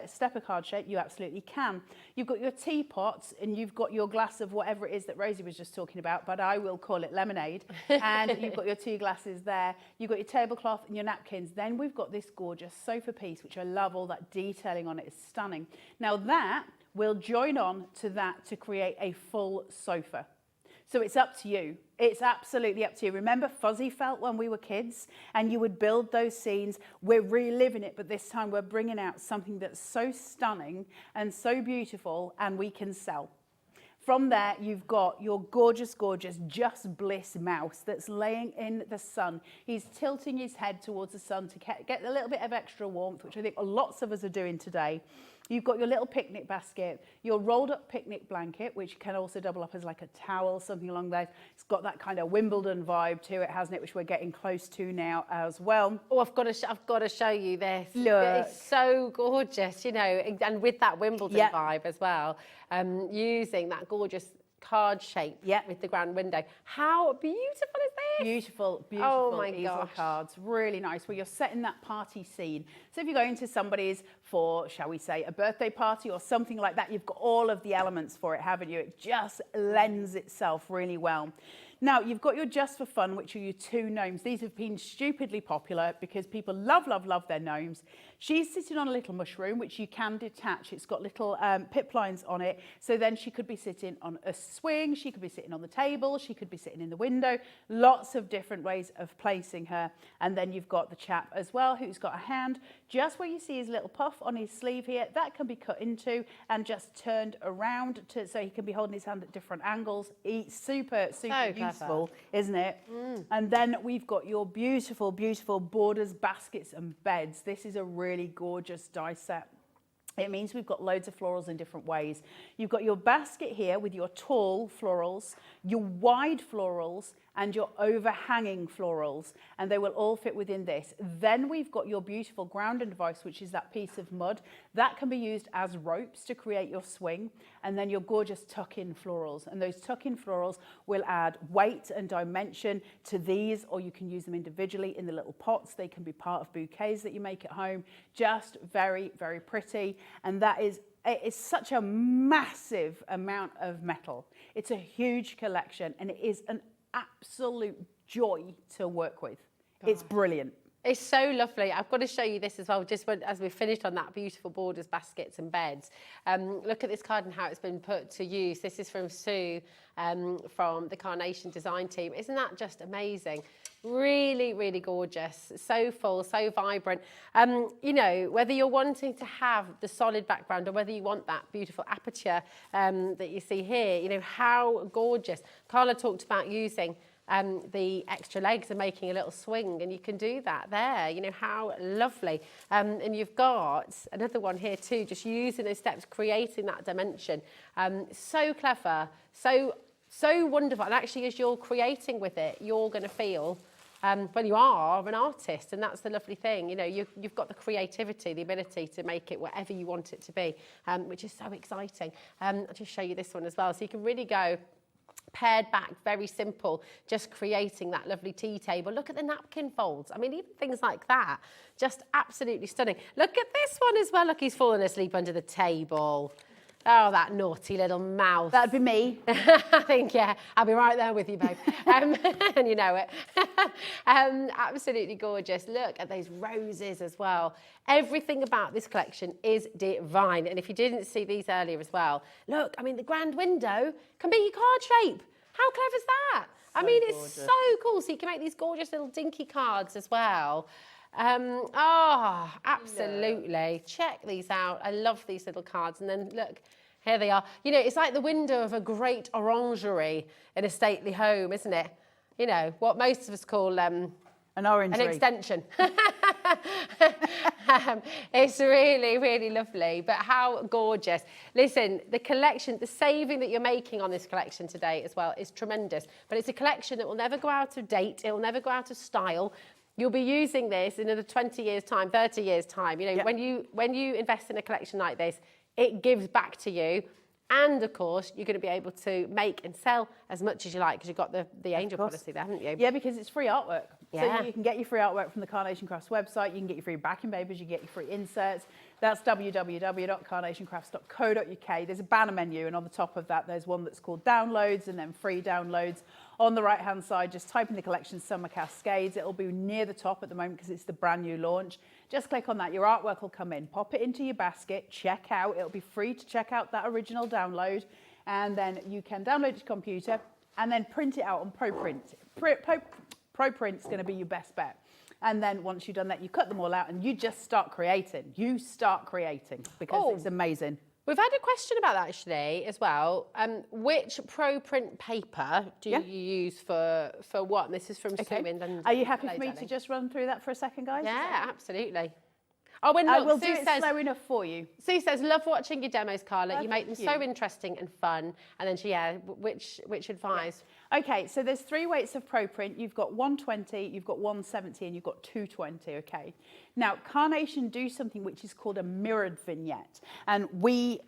stepper card shape, you absolutely can. You've got your teapots and you've got your glass of whatever it is that Rosie was just talking about, but I will call it lemonade. And you've got your 2 glasses there. You've got your tablecloth and your napkins. Then we've got this gorgeous sofa piece, which I love. All that detailing on it is stunning. Now that will join on to that to create a full sofa. So it's up to you. It's absolutely up to you. Remember fuzzy felt when we were kids and you would build those scenes? We're reliving it, but this time we're bringing out something that's so stunning and so beautiful, and we can sell. From there, you've got your gorgeous, gorgeous Just Bliss mouse that's laying in the sun. He's tilting his head towards the sun to get a little bit of extra warmth, which I think lots of us are doing today. You've got your little picnic basket, your rolled up picnic blanket, which can also double up as like a towel, something along those. It's got that kind of Wimbledon vibe to it, hasn't it, which we're getting close to now as well. Oh, I've got to show you this. Look. It's so gorgeous, you know, and with that Wimbledon vibe as well, using that gorgeous card shape with the grand window. How beautiful is this? Beautiful, beautiful oh my easel gosh. cards. Really nice, where you're setting that party scene. So if you're going to somebody's for, shall we say, a birthday party or something like that, you've got all of the elements for it, haven't you? It just lends itself really well. Now, you've got your Just for Fun, which are your 2 gnomes. These have been stupidly popular because people love, love, love their gnomes. She's sitting on a little mushroom, which you can detach. It's got little pip lines on it. So then she could be sitting on a swing. She could be sitting on the table. She could be sitting in the window. Lots of different ways of placing her. And then you've got the chap as well, who's got a hand. Just where you see his little puff on his sleeve here, that can be cut into and just turned around so he can be holding his hand at different angles. It's super, super useful, isn't it? And then we've got your beautiful, beautiful borders, baskets and beds. This is a really gorgeous die set. It means we've got loads of florals in different ways. You've got your basket here with your tall florals, your wide florals, and your overhanging florals, and they will all fit within this. Then we've got your beautiful grounding device, which is that piece of mud. That can be used as ropes to create your swing, and then your gorgeous tuck-in florals. And those tuck-in florals will add weight and dimension to these, or you can use them individually in the little pots. They can be part of bouquets that you make at home. Just very, very pretty. And that is, it's such a massive amount of metal. It's a huge collection, and it is an absolute joy to work with. It's brilliant. It's so lovely. I've got to show you this as well, just as we've finished on that beautiful borders, baskets and beds. Look at this card and how it's been put to use. This is from Sue from the Carnation design team. Isn't that just amazing? Really, really gorgeous. So full, so vibrant. You know, whether you're wanting to have the solid background or whether you want that beautiful aperture that you see here, you know, how gorgeous. Carla talked about using the extra legs and making a little swing, and you can do that there. You know, how lovely. And you've got another one here too, just using those steps, creating that dimension. So clever, so wonderful. And actually, as you're creating with it, you're going to feel, well, you are an artist, and that's the lovely thing. You know, you've got the creativity, the ability to make it whatever you want it to be, which is so exciting. I'll just show you this one as well. So you can really go pared back, very simple, just creating that lovely tea table. Look at the napkin folds. I mean, even things like that, just absolutely stunning. Look at this one as well. Look, he's fallen asleep under the table. Oh, that naughty little mouse. That'd be me. I think, yeah, I'll be right there with you, babe. And you know it. Absolutely gorgeous. Look at those roses as well. Everything about this collection is divine. And if you didn't see these earlier as well, look, I mean, the grand window can be your card shape. How clever is that? I mean, it's so cool. So you can make these gorgeous little dinky cards as well. Oh, absolutely. Check these out. I love these little cards. And then look, here they are. You know, it's like the window of a great orangery in a stately home, isn't it? You know, what most of us call an orangery. An extension. It's really, really lovely, but how gorgeous. Listen, the collection, the saving that you're making on this collection today as well is tremendous, but it's a collection that will never go out of date. It will never go out of style. You'll be using this in another 20 years' time, 30 years' time. You know, when you invest in a collection like this, it gives back to you. And of course, you're going to be able to make and sell as much as you like because you've got the angel policy there, haven't you? Yeah, because it's free artwork. Yeah. So you can get your free artwork from the Carnation Crafts website. You can get your free backing papers. You can get your free inserts. That's www.carnationcrafts.co.uk. There's a banner menu, and on the top of that, there's one that's called downloads and then free downloads. On the right-hand side, just type in the collection Summer Cascades. It'll be near the top at the moment because it's the brand new launch. Just click on that. Your artwork will come in. Pop it into your basket. Check out. It'll be free to check out that original download. And then you can download it to computer and then print it out on ProPrint. ProPrint's going to be your best bet. And then once you've done that, you cut them all out and you just start creating. You start creating because it's amazing. We've had a question about that actually as well. Which ProPrint paper do you use for what? And this is from Sue in Are you happy for me to just run through that for a second, guys? Yeah, absolutely. Oh, and I look, will Sue do it says, slow enough for you. Sue says, love watching your demos, Carla. You make them thank so you. interesting and fun. And then which advise? Yeah. Okay, so there's 3 weights of ProPrint. You've got 120, you've got 170, and you've got 220, okay? Now, Carnation do something which is called a mirrored vignette. And we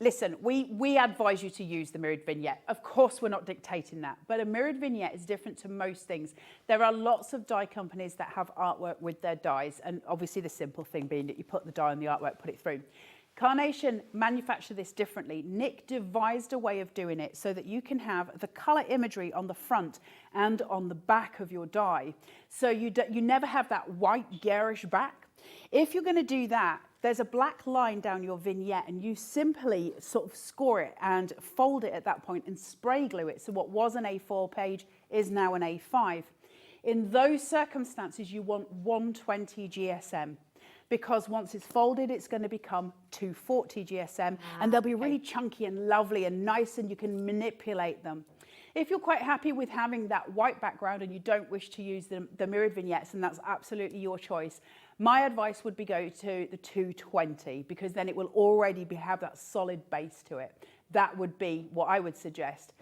advise you to use the mirrored vignette. Of course, we're not dictating that, but a mirrored vignette is different to most things. There are lots of die companies that have artwork with their dies, and obviously the simple thing being that you put the die on the artwork, put it through. Carnation manufacture this differently. Nick devised a way of doing it so that you can have the colour imagery on the front and on the back of your die. So you never have that white garish back. If you're going to do that, there's a black line down your vignette and you simply sort of score it and fold it at that point and spray glue it. So what was an A4 page is now an A5. In those circumstances, you want 120 GSM. Because once it's folded, it's going to become 240 GSM, and they'll be really chunky and lovely and nice, and you can manipulate them. If you're quite happy with having that white background and you don't wish to use the mirrored vignettes, and that's absolutely your choice, my advice would be go to the 220, because then it will already have that solid base to it. That would be what I would suggest.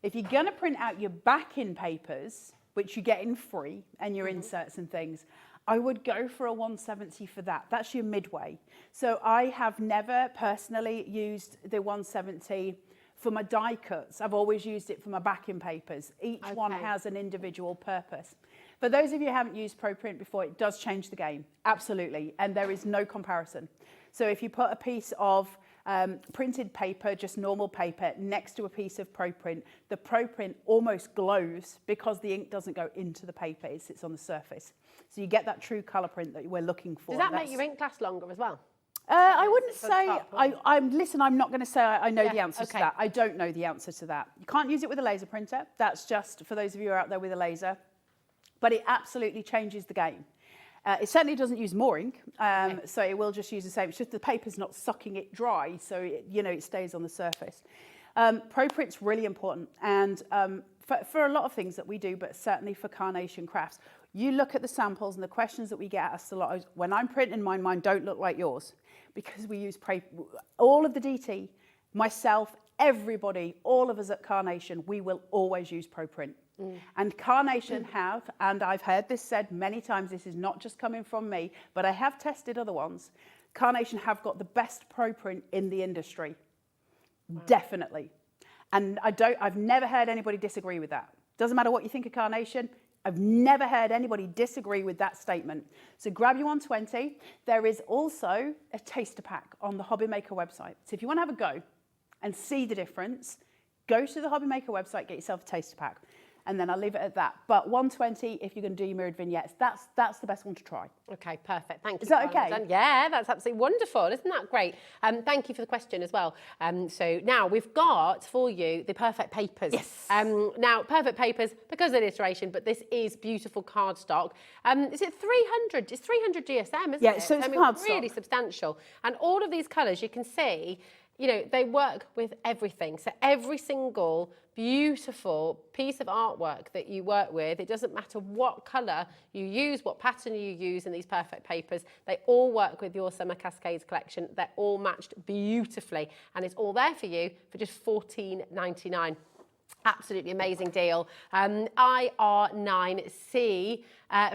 If you're going to print out your backing papers, which you get in free, and your inserts and things, I would go for a 170 for that. That's your midway. So I have never personally used the 170 for my die cuts. I've always used it for my backing papers. Each one has an individual purpose. For those of you who haven't used ProPrint before, it does change the game, absolutely, and there is no comparison. So if you put a piece of printed paper, just normal paper, next to a piece of ProPrint, the ProPrint almost glows because the ink doesn't go into the paper, it sits on the surface. So you get that true colour print that we're looking for. Does that make your ink last longer as well? I wouldn't say, I'm not going to say I know the answer to that. I don't know the answer to that. You can't use it with a laser printer. That's just for those of you who are out there with a laser. But it absolutely changes the game. It certainly doesn't use more ink, so it will just use the same. It's just the paper's not sucking it dry, so it stays on the surface. Pro print's really important, and for a lot of things that we do, but certainly for Carnation Crafts. You look at the samples and the questions that we get asked a lot is, when I'm printing mine don't look like yours, because we use all of the DT, myself, everybody, all of us at Carnation, we will always use Pro Print. And Carnation have, and I've heard this said many times, this is not just coming from me, but I have tested other ones. Carnation have got the best Pro Print in the industry. Definitely. And I've never heard anybody disagree with that. Doesn't matter what you think of Carnation, I've never heard anybody disagree with that statement. So grab your 120. There is also a taster pack on the HobbyMaker website. So if you want to have a go and see the difference, go to the HobbyMaker website, get yourself a taster pack. And then I'll leave it at that. But 120, if you're going to do your mirrored vignettes, that's the best one to try. Okay, perfect. Thank you. Is that okay? Yeah, that's absolutely wonderful. Isn't that great? Thank you for the question as well. So now we've got for you the perfect papers. Yes. Now, perfect papers, because of the iteration, but this is beautiful cardstock. Is it 300? It's 300 GSM, isn't it? Yeah, so it's cardstock. Really substantial. And all of these colours, you can see, you know, they work with everything. So every single beautiful piece of artwork that you work with, it doesn't matter what colour you use, what pattern you use in these perfect papers, they all work with your Summer Cascades collection. They're all matched beautifully, and it's all there for you for just $14.99. Absolutely amazing deal. IR9C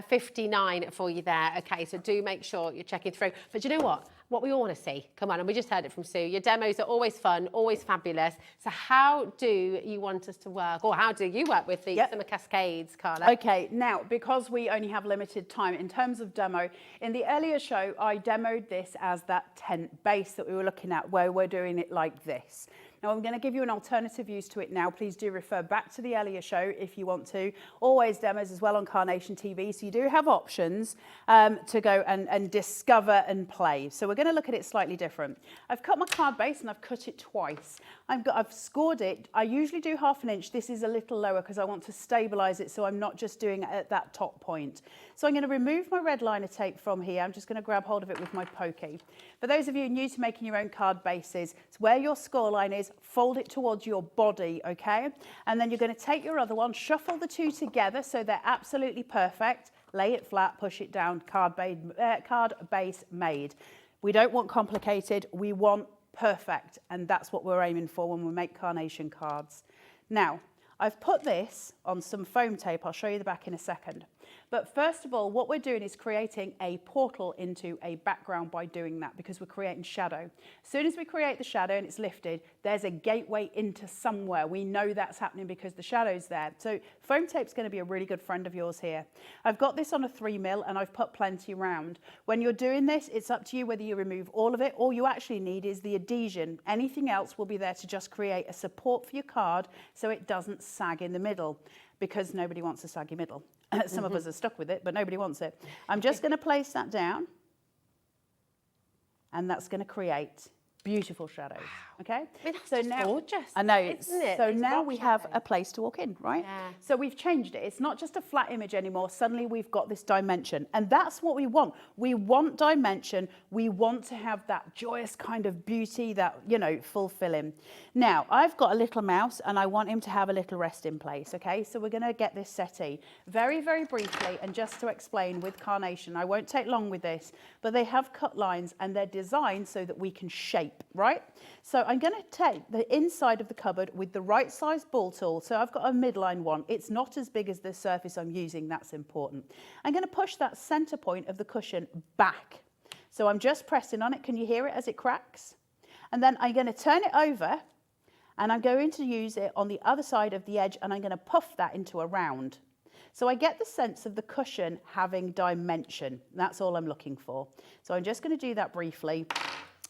59 for you there. Okay, so do make sure you're checking through. But you know what? What we all want to see, come on, and we just heard it from Sue, your demos are always fun, always fabulous. So how do you want us to work, or how do you work with the Summer Cascades, Carla? Okay, now, because we only have limited time, in terms of demo, in the earlier show, I demoed this as that tent base that we were looking at, where we're doing it like this. Now, I'm going to give you an alternative use to it now. Please do refer back to the earlier show if you want to. Always demos as well on Carnation TV. So you do have options to go and discover and play. So we're going to look at it slightly different. I've cut my card base and I've cut it twice. I've scored it. I usually do 1/2 inch. This is a little lower because I want to stabilize it so I'm not just doing it at that top point. So I'm going to remove my red liner tape from here. I'm just going to grab hold of it with my pokey. For those of you new to making your own card bases, it's where your score line is, fold it towards your body, okay? And then you're going to take your other one, shuffle the two together so they're absolutely perfect, lay it flat, push it down, card base made. We don't want complicated, we want perfect, and that's what we're aiming for when we make Carnation cards. Now, I've put this on some foam tape. I'll show you the back in a second. But first of all, what we're doing is creating a portal into a background by doing that, because we're creating shadow. As soon as we create the shadow and it's lifted, there's a gateway into somewhere. We know that's happening because the shadow's there. So foam tape's going to be a really good friend of yours here. I've got this on a 3mm and I've put plenty round. When you're doing this, it's up to you whether you remove all of it. All you actually need is the adhesion. Anything else will be there to just create a support for your card so it doesn't sag in the middle, because nobody wants a saggy middle. Some of us are stuck with it, but nobody wants it. I'm just going to place that down, and that's going to create beautiful shadows. Okay? I mean, that's just gorgeous. I know. Isn't it? So It's now rock we have shadow. a place to walk in, right? Yeah. So we've changed it. It's not just a flat image anymore. Suddenly we've got this dimension, and that's what we want. We want dimension. We want to have that joyous kind of beauty, that, you know, fulfilling. Now, I've got a little mouse, and I want him to have a little resting place, okay? So we're going to get this settee very, very briefly, and just to explain with Carnation, I won't take long with this, but they have cut lines, and they're designed so that we can shape, right? So I'm going to take the inside of the cupboard with the right size ball tool. So I've got a midline one. It's not as big as the surface I'm using. That's important. I'm going to push that center point of the cushion back. So I'm just pressing on it. Can you hear it as it cracks? And then I'm going to turn it over, and I'm going to use it on the other side of the edge, and I'm going to puff that into a round. So I get the sense of the cushion having dimension. That's all I'm looking for. So I'm just going to do that briefly.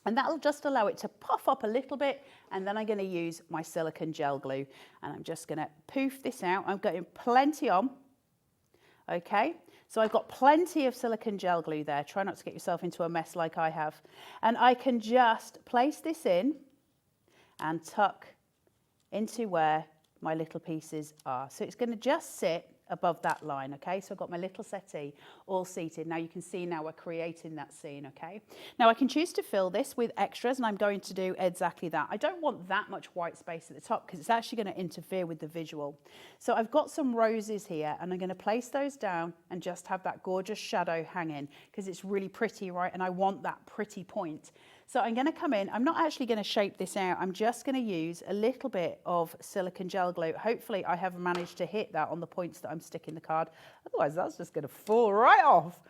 And that'll just allow it to puff up a little bit, and then I'm going to use my silicone gel glue, and I'm just going to poof this out. I'm getting plenty on, okay? So I've got plenty of silicone gel glue there. Try not to get yourself into a mess like I have. And I can just place this in and tuck into where my little pieces are. So it's going to just sit above that line, okay? So I've got my little settee all seated. Now you can see now we're creating that scene, okay? Now I can choose to fill this with extras, and I'm going to do exactly that. I don't want that much white space at the top because it's actually going to interfere with the visual. So I've got some roses here, and I'm going to place those down and just have that gorgeous shadow hanging because it's really pretty, right? And I want that pretty point. So I'm going to come in, I'm not actually going to shape this out, I'm just going to use a little bit of silicone gel glue. Hopefully I have managed to hit that on the points that I'm sticking the card, otherwise that's just going to fall right off.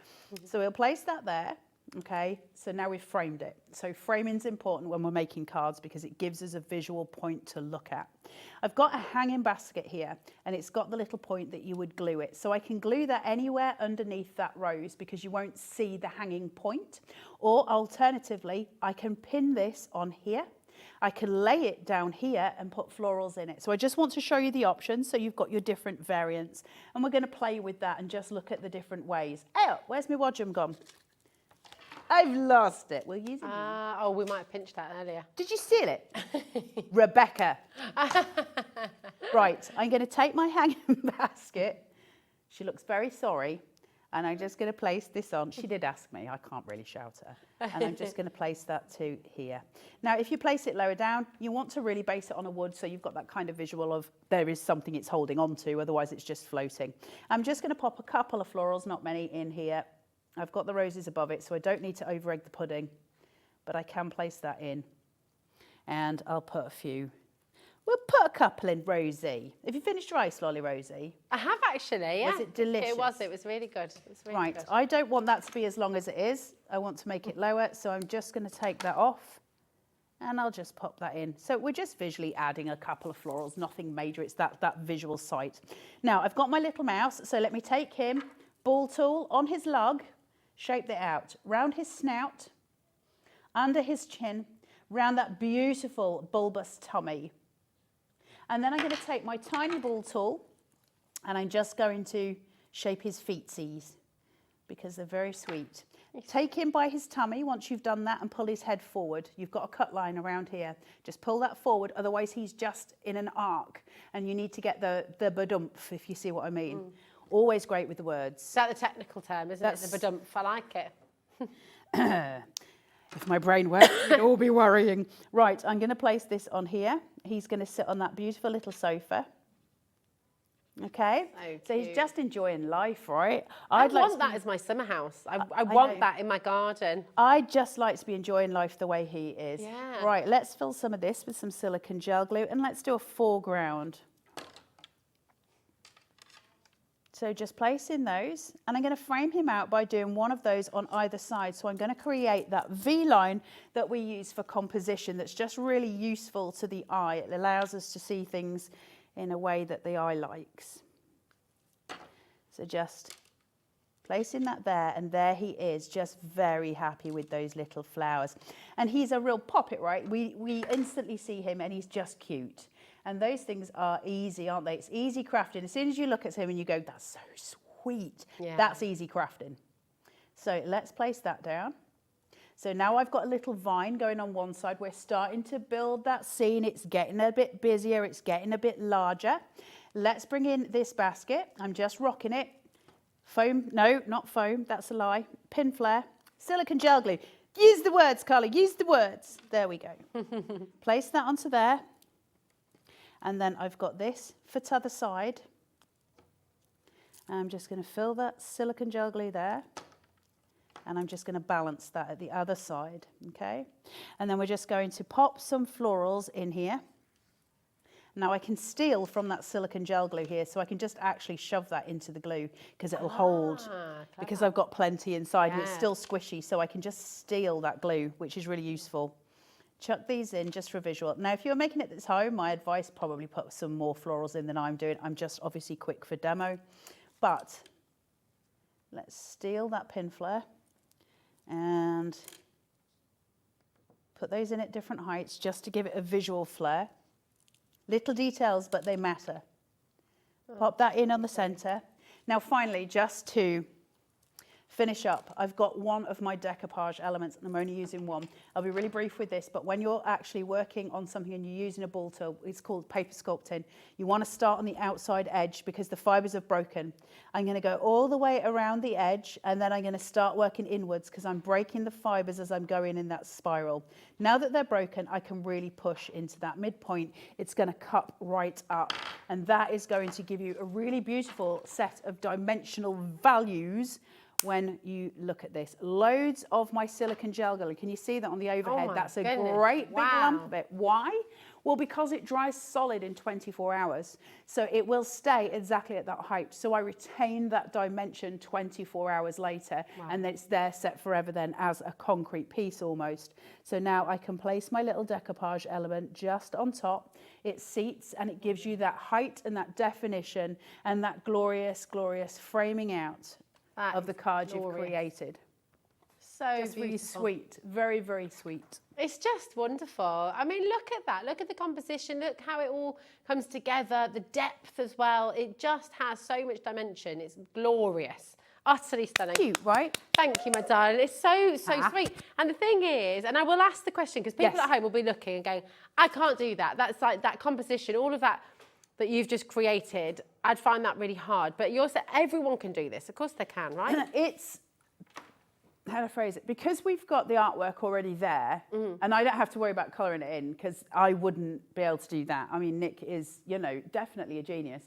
So we'll place that there, okay, so now we've framed it. So framing is important when we're making cards because it gives us a visual point to look at. I've got a hanging basket here, and it's got the little point that you would glue it. So I can glue that anywhere underneath that rose because you won't see the hanging point. Or alternatively, I can pin this on here. I can lay it down here and put florals in it. So I just want to show you the options so you've got your different variants. And we're going to play with that and just look at the different ways. Oh, where's my wadgum gone? I've lost it. We'll use it. Oh, we might have pinched that earlier. Did you steal it? Rebecca. Right, I'm going to take my hanging basket. She looks very sorry. And I'm just going to place this on. She did ask me. I can't really shout at her. And I'm just going to place that to here. Now, if you place it lower down, you want to really base it on a wood so you've got that kind of visual of there is something it's holding on to. Otherwise, it's just floating. I'm just going to pop a couple of florals, not many, in here. I've got the roses above it, so I don't need to over-egg the pudding, but I can place that in. And I'll put a few. We'll put a couple in, Rosie. Have you finished your ice lolly, Rosie? I have actually, yeah. Was it delicious? It was really good. It was really right, good. I don't want that to be as long as it is. I want to make it lower, so I'm just going to take that off. And I'll just pop that in. So we're just visually adding a couple of florals, nothing major. It's that visual sight. Now, I've got my little mouse, so let me take him, ball tool on his lug, shape it out, round his snout, under his chin, round that beautiful bulbous tummy. And then I'm going to take my tiny ball tool and I'm just going to shape his feetsies because they're very sweet. Take him by his tummy once you've done that and pull his head forward. You've got a cut line around here. Just pull that forward, otherwise he's just in an arc and you need to get the badumph, if you see what I mean. Always great with the words. Is that the technical term, isn't it? The badumph, I like it. If my brain worked, you'd all be worrying. Right, I'm going to place this on here. He's going to sit on that beautiful little sofa. Okay? So he's just enjoying life, right? I want that as my summer house. I want that in my garden. I'd just like to be enjoying life the way he is. Yeah. Right, let's fill some of this with some silicone gel glue and let's do a foreground. So just place in those, and I'm going to frame him out by doing one of those on either side. So I'm going to create that V line that we use for composition that's just really useful to the eye. It allows us to see things in a way that the eye likes. So just placing that there, and there he is, just very happy with those little flowers. And he's a real poppet, right? We instantly see him and he's just cute. And those things are easy, aren't they? It's easy crafting. As soon as you look at him and you go, that's so sweet, that's easy crafting. So let's place that down. So now I've got a little vine going on one side. We're starting to build that scene. It's getting a bit busier. It's getting a bit larger. Let's bring in this basket. I'm just rocking it. Foam, no, not foam. That's a lie. Pin flare, silicone gel glue. Use the words, Carly, use the words. There we go. Place that onto there. And then I've got this for t'other side. I'm just going to fill that silicone gel glue there. And I'm just going to balance that at the other side, okay? And then we're just going to pop some florals in here. Now I can steal from that silicone gel glue here, so I can just actually shove that into the glue because it'll hold, because I've got plenty inside and it's still squishy, so I can just steal that glue, which is really useful. Chuck these in just for visual. Now, if you're making it at home, my advice, probably put some more florals in than I'm doing. I'm just obviously quick for demo. But let's steal that pin flare and put those in at different heights just to give it a visual flair. Little details, but they matter. Pop that in on the center. Now, finally, just to finish up, I've got one of my decoupage elements and I'm only using one. I'll be really brief with this, but when you're actually working on something and you're using a ball tool, it's called paper sculpting. You want to start on the outside edge because the fibers have broken. I'm going to go all the way around the edge and then I'm going to start working inwards because I'm breaking the fibers as I'm going in that spiral. Now that they're broken, I can really push into that midpoint. It's going to cup right up, and that is going to give you a really beautiful set of dimensional values when you look at this. Loads of my silicone gel glue. Can you see that on the overhead? That's a great big lump of it. Why? Well, because it dries solid in 24 hours. So it will stay exactly at that height. So I retain that dimension 24 hours later, and then it's there set forever then as a concrete piece almost. So now I can place my little decoupage element just on top. It seats and it gives you that height and that definition and that glorious, glorious framing out of the card you've created. So just really sweet, very, very sweet. It's just wonderful. I mean, look at that. Look at the composition. Look how it all comes together. The depth as well. It just has so much dimension. It's glorious. Utterly stunning. Cute, right? Thank you, my darling. It's so sweet. And the thing is, and I will ask the question because people at home will be looking and going, I can't do that. That's like that composition, all of that you've just created. I'd find that really hard. But you're saying everyone can do this. Of course they can, right? It's, how to phrase it, because we've got the artwork already there, and I don't have to worry about colouring it in because I wouldn't be able to do that. I mean, Nick is, you know, definitely a genius.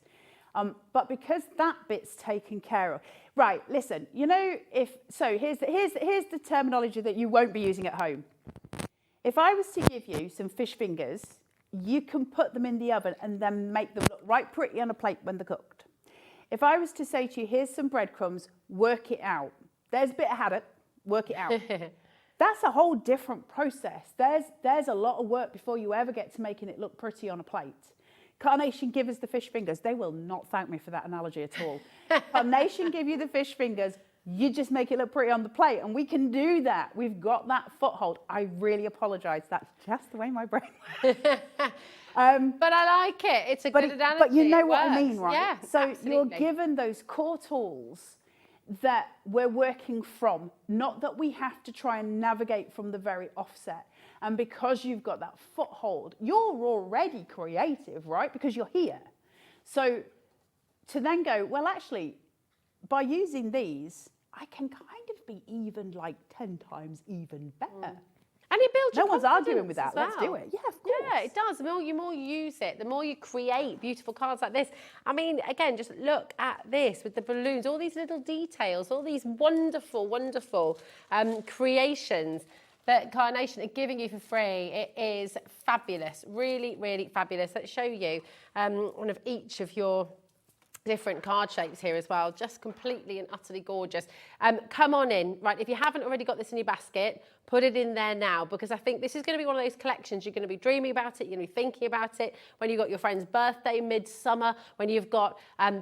But because that bit's taken care of. Right, listen, you know, here's the terminology that you won't be using at home. If I was to give you some fish fingers, you can put them in the oven and then make them look right pretty on a plate when they're cooked. If I was to say to you, here's some breadcrumbs, work it out. There's a bit of haddock, work it out. That's a whole different process. There's a lot of work before you ever get to making it look pretty on a plate. Carnation give us the fish fingers. They will not thank me for that analogy at all. Carnation give you the fish fingers. You just make it look pretty on the plate, and we can do that. We've got that foothold. I really apologise. That's just the way my brain works. But I like it. It's a good analogy. But you know what I mean, right? Yeah, so absolutely. You're given those core tools that we're working from, not that we have to try and navigate from the very offset. And because you've got that foothold, you're already creative, right? Because you're here. So to then go, well, actually, by using these, I can kind of be even like 10 times even better. And it builds your No one's arguing with that. well. Let's do it. Yeah, of course. Yeah, it does. The more you use it, the more you create beautiful cards like this. I mean, again, just look at this with the balloons, all these little details, all these wonderful, wonderful creations that Carnation are giving you for free. It is fabulous, really, really fabulous. Let's show you one of each of your different card shapes here as well, just completely and utterly gorgeous. Come on in, right, if you haven't already got this in your basket, put it in there now, because I think this is going to be one of those collections you're going to be dreaming about it, you're going to be thinking about it when you've got your friend's birthday, midsummer, when you've got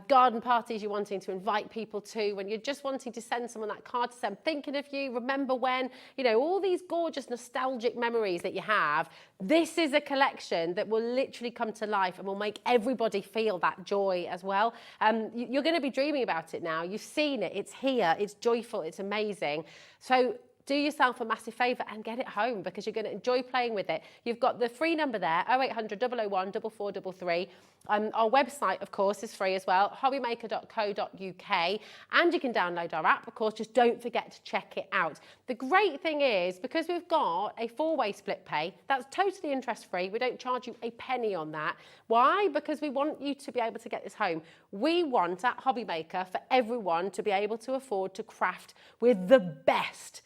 garden parties you're wanting to invite people to, when you're just wanting to send someone that card to say, I'm thinking of you, remember when, you know, all these gorgeous nostalgic memories that you have. This is a collection that will literally come to life and will make everybody feel that joy as well. You're going to be dreaming about it now. You've seen it. It's here. It's joyful. It's amazing. So do yourself a massive favour and get it home, because you're going to enjoy playing with it. You've got the free number there, 0800 001 4433. Our website, of course, is free as well, hobbymaker.co.uk, and you can download our app, of course. Just don't forget to check it out. The great thing is, because we've got a 4-way split pay, that's totally interest-free. We don't charge you a penny on that. Why? Because we want you to be able to get this home. We want, at HobbyMaker, for everyone to be able to afford to craft with the best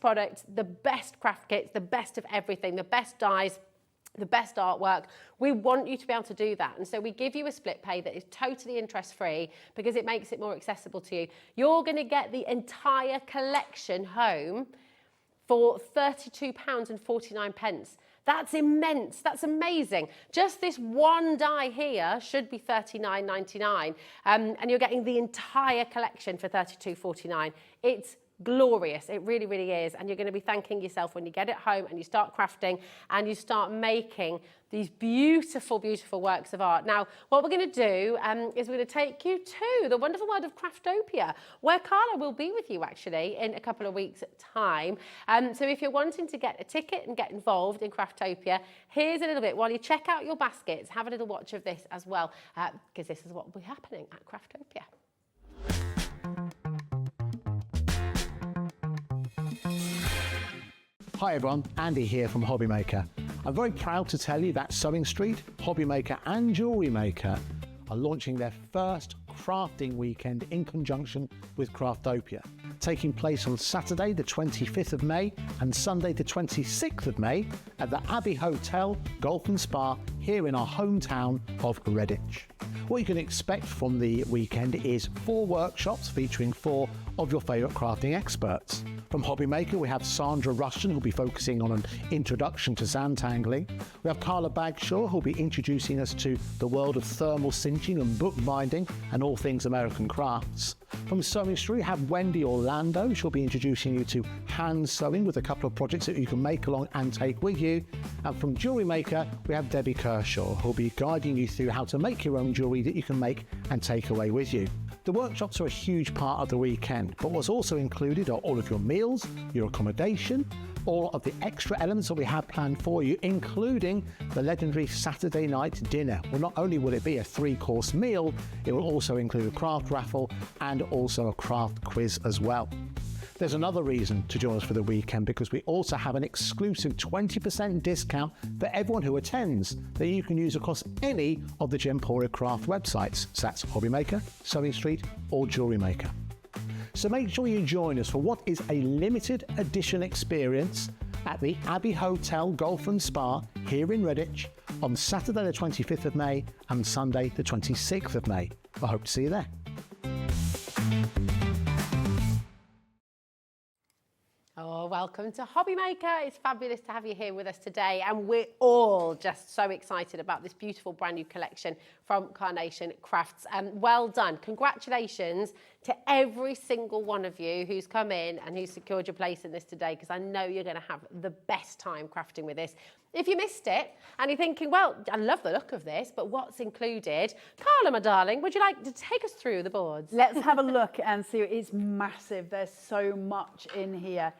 products, the best craft kits, the best of everything, the best dies, the best artwork. We want you to be able to do that. And so we give you a split pay that is totally interest-free, because it makes it more accessible to you. You're going to get the entire collection home for £32.49. That's immense. That's amazing. Just this one die here should be £39.99, and you're getting the entire collection for £32.49. It's glorious. It really, really is. And you're going to be thanking yourself when you get it home and you start crafting and you start making these beautiful, beautiful works of art. Now, what we're going to do is we're going to take you to the wonderful world of Craftopia, where Carla will be with you actually in a couple of weeks' time. So if you're wanting to get a ticket and get involved in Craftopia, here's a little bit. While you check out your baskets, have a little watch of this as well, because this is what will be happening at Craftopia. Hi everyone, Andy here from HobbyMaker. I'm very proud to tell you that Sewing Street, HobbyMaker and Jewellery Maker are launching their first crafting weekend in conjunction with Craftopia, taking place on Saturday the 25th of May and Sunday the 26th of May at the Abbey Hotel, Golf and Spa here in our hometown of Redditch. What you can expect from the weekend is 4 workshops featuring 4 of your favourite crafting experts. From HobbyMaker, we have Sandra Rushton, who'll be focusing on an introduction to zantangling. We have Carla Bagshaw, who'll be introducing us to the world of thermal cinching and bookbinding and all things American crafts. From Sewing Street, we have Wendy Orlando. She'll be introducing you to hand sewing with a couple of projects that you can make along and take with you. And from Jewellery Maker, we have Debbie Kershaw, who'll be guiding you through how to make your own jewellery that you can make and take away with you. The workshops are a huge part of the weekend, but what's also included are all of your meals, your accommodation, all of the extra elements that we have planned for you, including the legendary Saturday night dinner. Well, not only will it be a 3-course meal, it will also include a craft raffle and also a craft quiz as well. There's another reason to join us for the weekend, because we also have an exclusive 20% discount for everyone who attends that you can use across any of the Gemporia craft websites. So that's HobbyMaker, Sewing Street or Jewellery Maker. So make sure you join us for what is a limited edition experience at the Abbey Hotel Golf and Spa here in Redditch on Saturday the 25th of May and Sunday the 26th of May. I hope to see you there. Oh, welcome to HobbyMaker. It's fabulous to have you here with us today, and we're all just so excited about this beautiful brand new collection from Carnation Crafts. Well done. Congratulations to every single one of you who's come in and who's secured your place in this today, because I know you're going to have the best time crafting with this. If you missed it and you're thinking, well, I love the look of this, but what's included? Carla, my darling, would you like to take us through the boards? Let's have a look and see. It's massive. There's so much in here.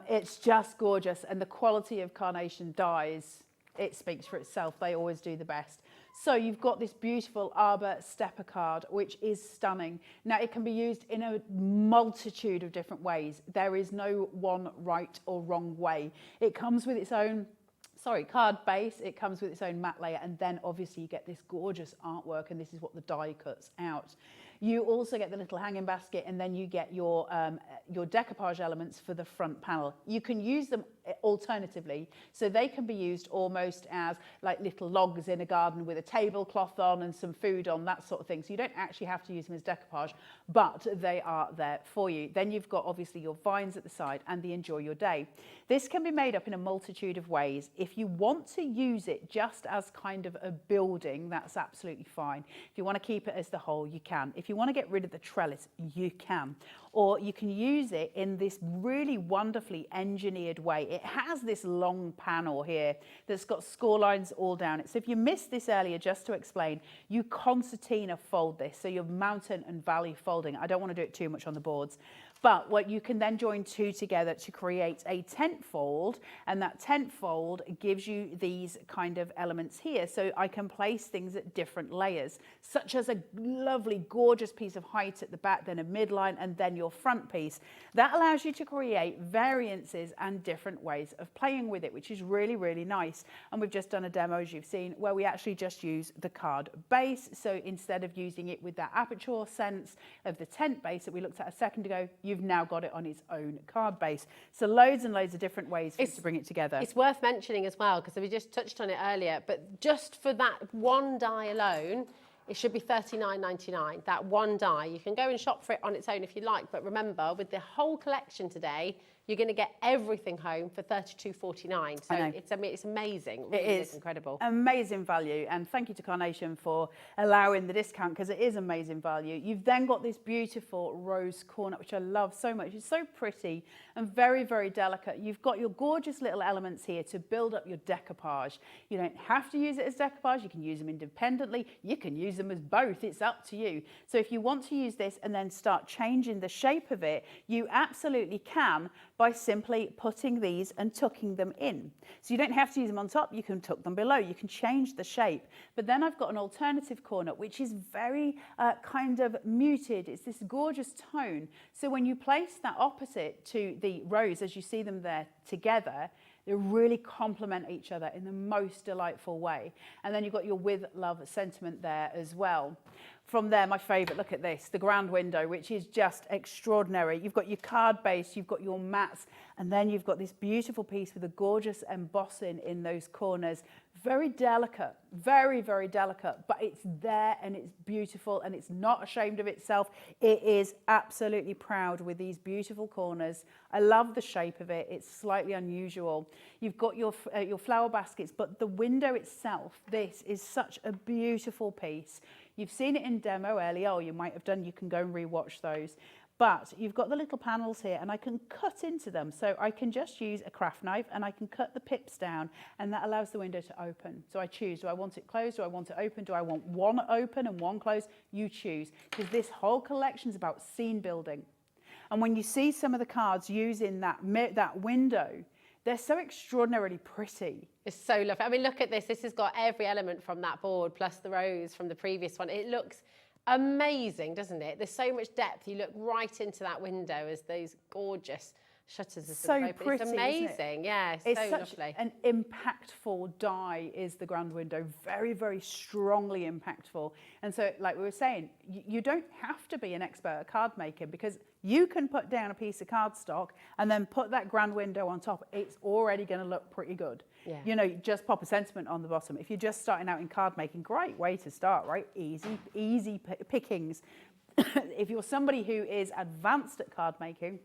It's just gorgeous, and the quality of Carnation Dies, it speaks for itself. They always do the best. So you've got this beautiful arbor stepper card, which is stunning. Now, it can be used in a multitude of different ways. There is no one right or wrong way. It comes with its own card base, it comes with its own mat layer, and then obviously you get this gorgeous artwork, and this is what the die cuts out. You also get the little hanging basket, and then you get your decoupage elements for the front panel. You can use them alternatively, so they can be used almost as like little logs in a garden with a tablecloth on and some food on, that sort of thing. So you don't actually have to use them as decoupage, but they are there for you. Then you've got obviously your vines at the side and the Enjoy Your Day. This can be made up in a multitude of ways. If you want to use it just as kind of a building, that's absolutely fine. If you want to keep it as the whole, you can. If you want to get rid of the trellis, you can. Or you can use it in this really wonderfully engineered way. It has this long panel here that's got score lines all down it. So if you missed this earlier, just to explain, you concertina fold this. So you're mountain and valley folding. I don't want to do it too much on the boards. But what you can then join 2 together to create a tent fold, and that tent fold gives you these kind of elements here. So I can place things at different layers, such as a lovely, gorgeous piece of height at the back, then a midline, and then your front piece. That allows you to create variances and different ways of playing with it, which is really, really nice. And we've just done a demo, as you've seen, where we actually just use the card base. So instead of using it with that aperture sense of the tent base that we looked at a second ago, you've now got it on its own card base. So loads and loads of different ways to bring it together. It's worth mentioning as well, because we just touched on it earlier, but just for that one die alone, it should be $39.99, that one die. You can go and shop for it on its own if you like, but remember, with the whole collection today, you're going to get everything home for £32.49. So it's amazing. Really, it is incredible. Amazing value. And thank you to Carnation for allowing the discount, because it is amazing value. You've then got this beautiful rose cornet, which I love so much. It's so pretty and very, very delicate. You've got your gorgeous little elements here to build up your decoupage. You don't have to use it as decoupage. You can use them independently. You can use them as both. It's up to you. So if you want to use this and then start changing the shape of it, you absolutely can by simply putting these and tucking them in. So you don't have to use them on top. You can tuck them below. You can change the shape. But then I've got an alternative corner, which is very kind of muted. It's this gorgeous tone. So when you place that opposite to the rose, as you see them there together, they really complement each other in the most delightful way. And then you've got your with love sentiment there as well. From there, my favourite, look at this, the grand window, which is just extraordinary. You've got your card base, you've got your mats, and then you've got this beautiful piece with a gorgeous embossing in those corners. Very delicate, very, very delicate, but it's there and it's beautiful and it's not ashamed of itself. It is absolutely proud with these beautiful corners. I love the shape of it. It's slightly unusual. You've got your flower baskets, but the window itself, this is such a beautiful piece. You've seen it in demo earlier, or you might have done, you can go and rewatch those. But you've got the little panels here and I can cut into them. So I can just use a craft knife and I can cut the pips down, and that allows the window to open. So I choose, do I want it closed? Do I want it open? Do I want one open and one closed? You choose, because this whole collection is about scene building. And when you see some of the cards using that window, they're so extraordinarily pretty. It's so lovely. I mean, look at this. This has got every element from that board, plus the rose from the previous one. It looks amazing, doesn't it? There's so much depth. You look right into that window as those gorgeous shutters are so pretty. It's amazing. Yeah, it's so such lovely. An impactful die is the grand window. Very, very strongly impactful. And so, like we were saying, you don't have to be an expert at card making, because you can put down a piece of cardstock and then put that grand window on top. It's already going to look pretty good. Yeah. You know, just pop a sentiment on the bottom. If you're just starting out in card making, great way to start, right? Easy pickings. If you're somebody who is advanced at card making,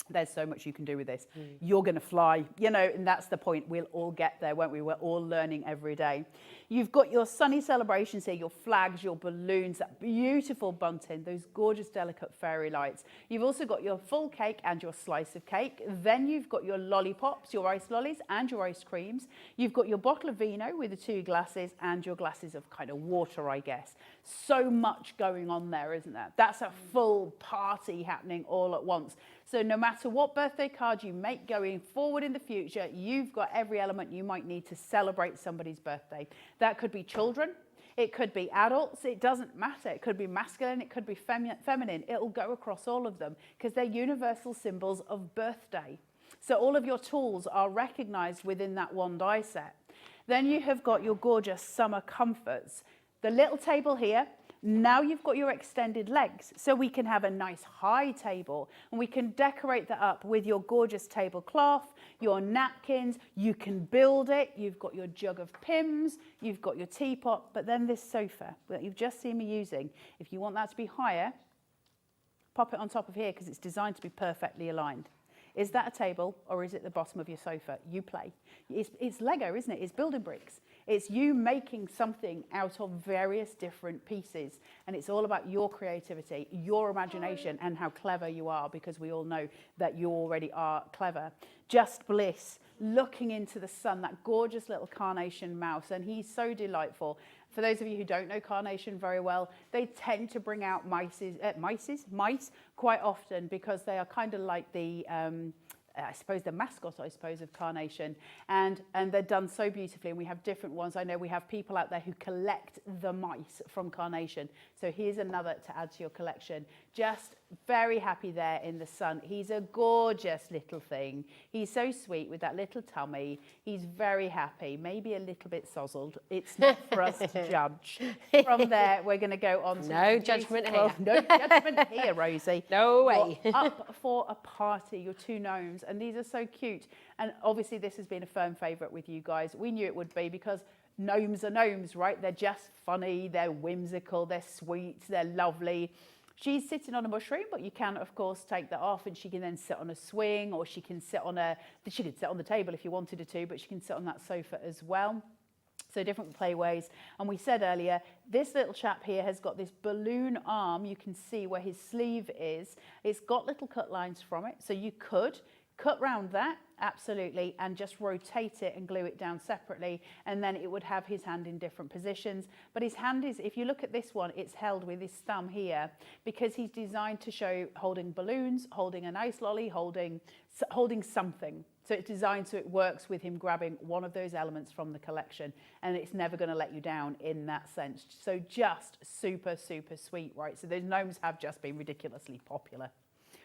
there's so much you can do with this. You're going to fly, you know, and that's the point. We'll all get there, won't we? We're all learning every day. You've got your sunny celebrations here, your flags, your balloons, that beautiful bunting, those gorgeous, delicate fairy lights. You've also got your full cake and your slice of cake. Then you've got your lollipops, your ice lollies and your ice creams. You've got your bottle of vino with the 2 glasses and your glasses of kind of water, I guess. So much going on there, isn't there? That's a full party happening all at once. So no matter what birthday card you make going forward in the future, you've got every element you might need to celebrate somebody's birthday. That could be children, it could be adults, it doesn't matter. It could be masculine, it could be feminine. It'll go across all of them because they're universal symbols of birthday. So all of your tools are recognized within that one die set. Then you have got your gorgeous summer comforts. The little table here. Now you've got your extended legs, so we can have a nice high table and we can decorate that up with your gorgeous tablecloth, your napkins. You can build it. You've got your jug of Pims, you've got your teapot, but then this sofa that you've just seen me using, if you want that to be higher, pop it on top of here because it's designed to be perfectly aligned. Is that a table or is it the bottom of your sofa? You play. It's Lego, isn't it? It's building bricks. It's you making something out of various different pieces. And it's all about your creativity, your imagination, and how clever you are, because we all know that you already are clever. Just Bliss, looking into the sun, that gorgeous little carnation mouse, and he's so delightful. For those of you who don't know Carnation very well, they tend to bring out mice quite often because they are kind of like the, I suppose the mascot, of Carnation. And they're done so beautifully, and we have different ones. I know we have people out there who collect the mice from Carnation. So here's another to add to your collection. Just very happy there in the sun. He's a gorgeous little thing. He's so sweet with that little tummy. He's very happy, maybe a little bit sozzled. It's not for us to judge. From there, we're going to go on to no judgment here. No judgment here, Rosie. No way. You're up for a party, your 2 gnomes, and these are so cute. And obviously this has been a firm favourite with you guys. We knew it would be because gnomes are gnomes, right? They're just funny, they're whimsical, they're sweet, they're lovely. She's sitting on a mushroom, but you can, of course, take that off and she can then sit on a swing, or she can sit on she could sit on the table if you wanted her to, but she can sit on that sofa as well. So different playways. And we said earlier, this little chap here has got this balloon arm. You can see where his sleeve is. It's got little cut lines from it. So you could cut round that, absolutely, and just rotate it and glue it down separately, and then it would have his hand in different positions. But his hand is, if you look at this one, it's held with his thumb here, because he's designed to show holding balloons, holding an ice lolly, holding something. So it's designed so it works with him grabbing one of those elements from the collection, and it's never going to let you down in that sense. So just super, super sweet, right? So those gnomes have just been ridiculously popular.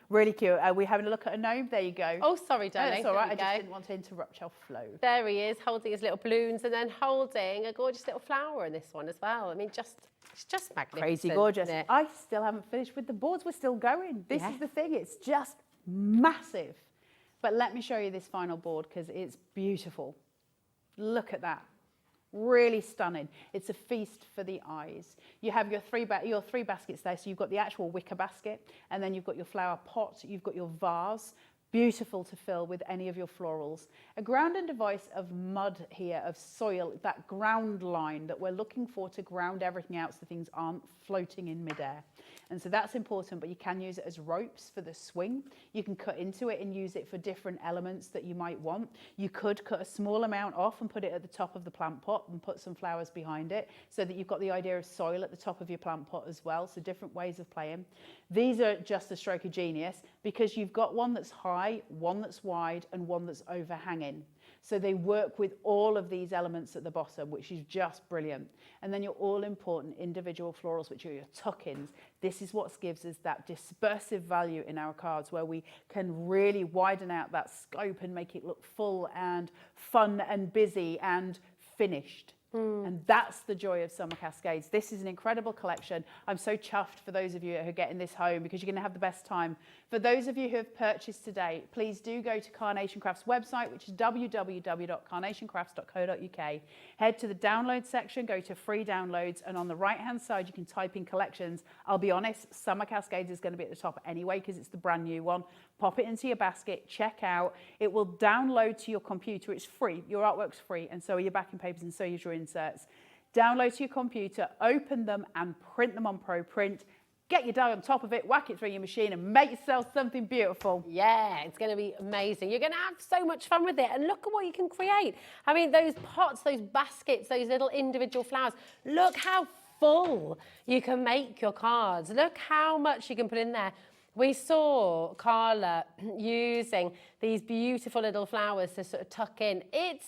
Really cute. Are we having a look at a gnome? There you go. Oh, sorry, darling. That's all right. I just didn't want to interrupt your flow. There he is, holding his little balloons and then holding a gorgeous little flower in this one as well. I mean, it's just magnificent. Crazy gorgeous. Isn't it? I still haven't finished with the boards. We're still going. This is the thing. It's just massive. But let me show you this final board because it's beautiful. Look at that. Really stunning. It's a feast for the eyes. You have your three baskets there. So you've got the actual wicker basket, and then you've got your flower pot, you've got your vase. Beautiful to fill with any of your florals. A grounding device of mud here, of soil, that ground line that we're looking for to ground everything out so things aren't floating in midair. And so that's important, but you can use it as ropes for the swing. You can cut into it and use it for different elements that you might want. You could cut a small amount off and put it at the top of the plant pot and put some flowers behind it so that you've got the idea of soil at the top of your plant pot as well. So different ways of playing. These are just a stroke of genius because you've got one that's high, one that's wide, and one that's overhanging. So they work with all of these elements at the bottom, which is just brilliant. And then your all-important individual florals, which are your tuck-ins. This is what gives us that dispersive value in our cards, where we can really widen out that scope and make it look full and fun and busy and finished. And that's the joy of Summer Cascades. This is an incredible collection. I'm so chuffed for those of you who are getting this home because you're going to have the best time. For those of you who have purchased today, please do go to Carnation Crafts website, which is www.carnationcrafts.co.uk. Head to the download section, go to free downloads, and on the right-hand side, you can type in collections. I'll be honest, Summer Cascades is going to be at the top anyway because it's the brand new one. Pop it into your basket, check out. It will download to your computer. It's free. Your artwork's free, and so are your backing papers, and so is your inserts. Download to your computer, open them, and print them on ProPrint. Get your die on top of it, whack it through your machine, and make yourself something beautiful. Yeah, it's going to be amazing. You're going to have so much fun with it, and look at what you can create. I mean, those pots, those baskets, those little individual flowers. Look how full you can make your cards. Look how much you can put in there. We saw Carla using these beautiful little flowers to sort of tuck in. It's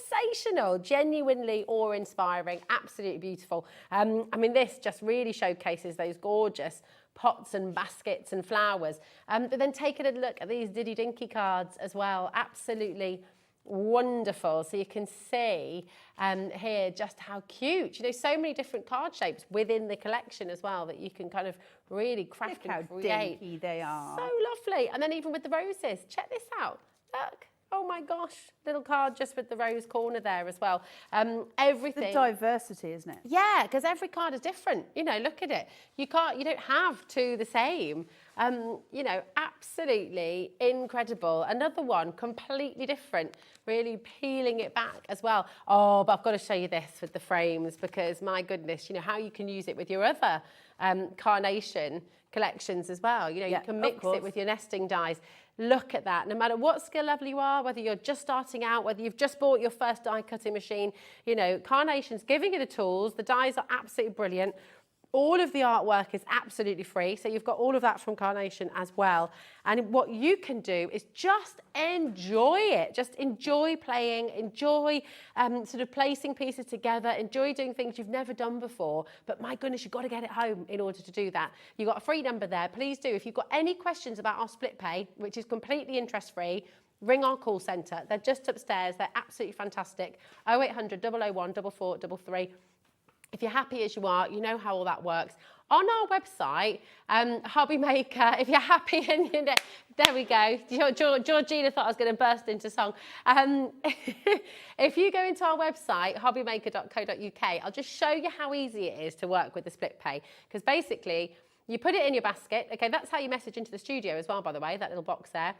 sensational, genuinely awe-inspiring, absolutely beautiful. I mean, this just really showcases those gorgeous pots and baskets and flowers. But then taking a look at these Diddy Dinky cards as well, absolutely wonderful. So you can see here just how cute, you know, so many different card shapes within the collection as well that you can kind of really craft and create. How dinky they are. So lovely. And then even with the roses, check this out. Look. Oh my gosh, little card just with the rose corner there as well. Everything. The diversity, isn't it? Yeah, because every card is different. You know, look at it. You don't have two the same. You know, absolutely incredible. Another one, completely different, really peeling it back as well. Oh, but I've got to show you this with the frames because my goodness, you know, how you can use it with your other carnation collections as well. You know, you can mix it with your nesting dies. Look at that. No matter what skill level you are, whether you're just starting out, whether you've just bought your first die cutting machine, you know, Carnation's giving you the tools. The dies are absolutely brilliant. All of the artwork is absolutely free. So you've got all of that from Carnation as well. And what you can do is just enjoy it. Just enjoy playing, enjoy sort of placing pieces together, enjoy doing things you've never done before. But my goodness, you've got to get it home in order to do that. You've got a free number there. Please do. If you've got any questions about our split pay, which is completely interest-free, ring our call centre. They're just upstairs. They're absolutely fantastic. 0800 001 4433. If you're happy as you are, you know how all that works. On our website, HobbyMaker, if you're happy, and you know, there we go. Georgina thought I was going to burst into song. If you go into our website, hobbymaker.co.uk, I'll just show you how easy it is to work with the split pay. Because basically, You put it in your basket. Okay, that's how you message into the studio as well, by the way, that little box there.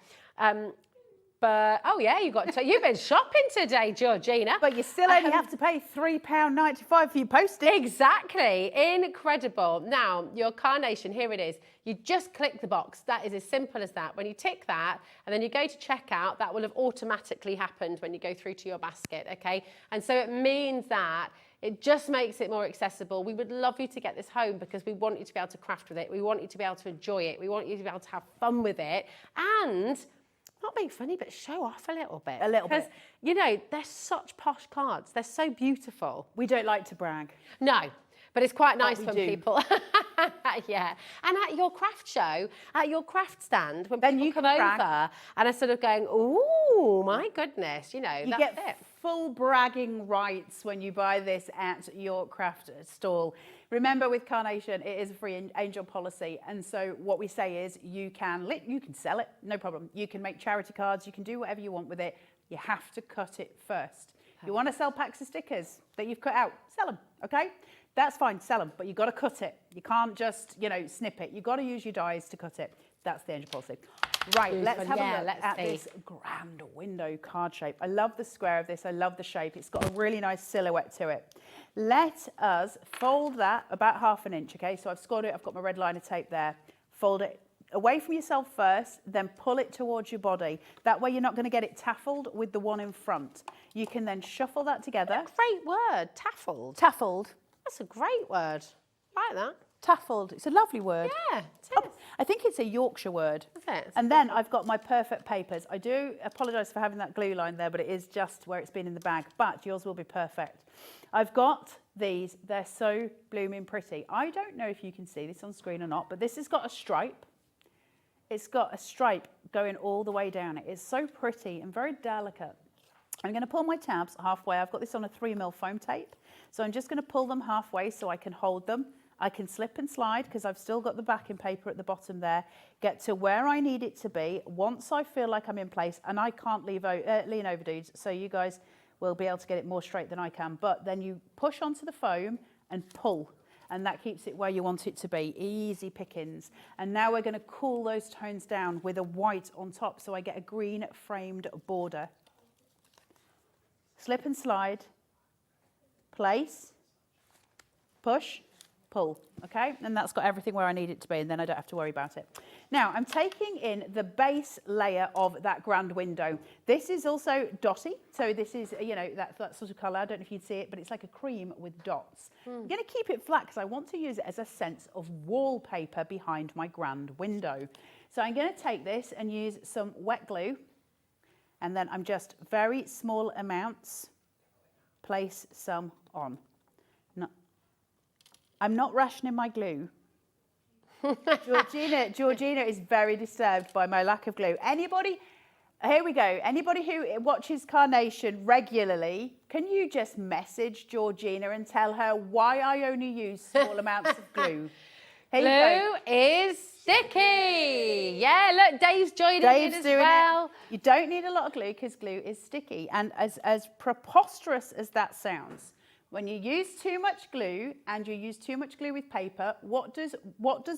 But, oh yeah, you've been shopping today, Georgina. But you still only have to pay £3.95 for your postage. Exactly, incredible. Now, your carnation, here it is. You just click the box. That is as simple as that. When you tick that, and then you go to checkout, that will have automatically happened when you go through to your basket, okay? And so it means that it just makes it more accessible. We would love you to get this home because we want you to be able to craft with it. We want you to be able to enjoy it. We want you to be able to have fun with it. And not being funny, but show off a little bit. A little bit. Because, you know, they're such posh cards. They're so beautiful. We don't like to brag. No, but it's quite nice when do. people... Yeah. And at your craft show, at your craft stand, when Then people you come can over brag. and are sort of going, ooh, my goodness, you know, You that's get it. full bragging rights when you buy this at your craft stall. Remember, with Carnation, it is a free angel policy, and so what we say is you can sell it, no problem. You can make charity cards, you can do whatever you want with it. You have to cut it first. You want to sell packs of stickers that you've cut out, sell them, okay? That's fine, sell them, but you've got to cut it. You can't just, you know, snip it. You've got to use your dies to cut it. That's the angel policy. Right, let's have a look at this grand window card shape. I love the square of this. I love the shape. It's got a really nice silhouette to it. Let us fold that about 1/2 inch, okay? So I've scored it. I've got my red liner tape there. Fold it away from yourself first, then pull it towards your body. That way you're not going to get it taffled with the one in front. You can then shuffle that together. Great word, taffled. Taffled. That's a great word. I like that. Taffled. It's a lovely word. Yeah, it is. I think it's a Yorkshire word. Is it? And then I've got my perfect papers. I do apologise for having that glue line there, but it is just where it's been in the bag. But yours will be perfect. I've got these. They're so blooming pretty. I don't know if you can see this on screen or not, but this has got a stripe. It's got a stripe going all the way down it. It's so pretty and very delicate. I'm going to pull my tabs halfway. I've got this on a 3mm foam tape. So I'm just going to pull them halfway so I can hold them. I can slip and slide because I've still got the backing paper at the bottom there. Get to where I need it to be once I feel like I'm in place, and I can't lean over, dudes, so you guys will be able to get it more straight than I can. But then you push onto the foam and pull, and that keeps it where you want it to be. Easy pickings. And now we're going to cool those tones down with a white on top so I get a green framed border. Slip and slide, place, push, pull, okay? And that's got everything where I need it to be, and then I don't have to worry about it. Now, I'm taking in the base layer of that grand window. This is also dotty, so this is, you know, that sort of colour. I don't know if you'd see it, but it's like a cream with dots. I'm going to keep it flat because I want to use it as a sense of wallpaper behind my grand window. So I'm going to take this and use some wet glue, and then I'm just very small amounts, place some on. I'm not rationing my glue. Georgina is very disturbed by my lack of glue. Anybody, here we go. Anybody who watches Carnation regularly, can you just message Georgina and tell her why I only use small amounts of glue? Glue is sticky. Yeah, look, Dave's joining in as well. You don't need a lot of glue because glue is sticky. And as preposterous as that sounds, when you use too much glue and you use too much glue with paper, what does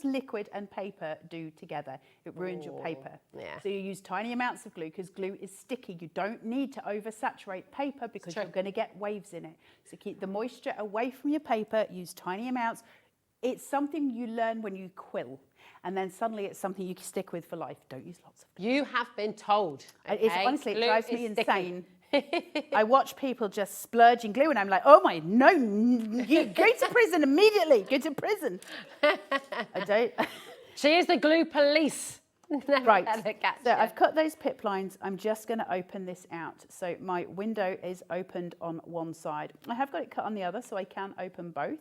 liquid and paper do together? It ruins your paper. Yeah. So you use tiny amounts of glue because glue is sticky. You don't need to oversaturate paper because you're going to get waves in it. So keep the moisture away from your paper, use tiny amounts. It's something you learn when you quill, and then suddenly it's something you can stick with for life. Don't use lots of glue. You have been told. Okay? Honestly, it Glue drives is me sticky. insane. I watch people just splurging glue and I'm like, oh my, no, you go to prison immediately, go to prison. I don't. She is the glue police. Right, so I've cut those pip lines. I'm just going to open this out. So my window is opened on one side. I have got it cut on the other so I can open both.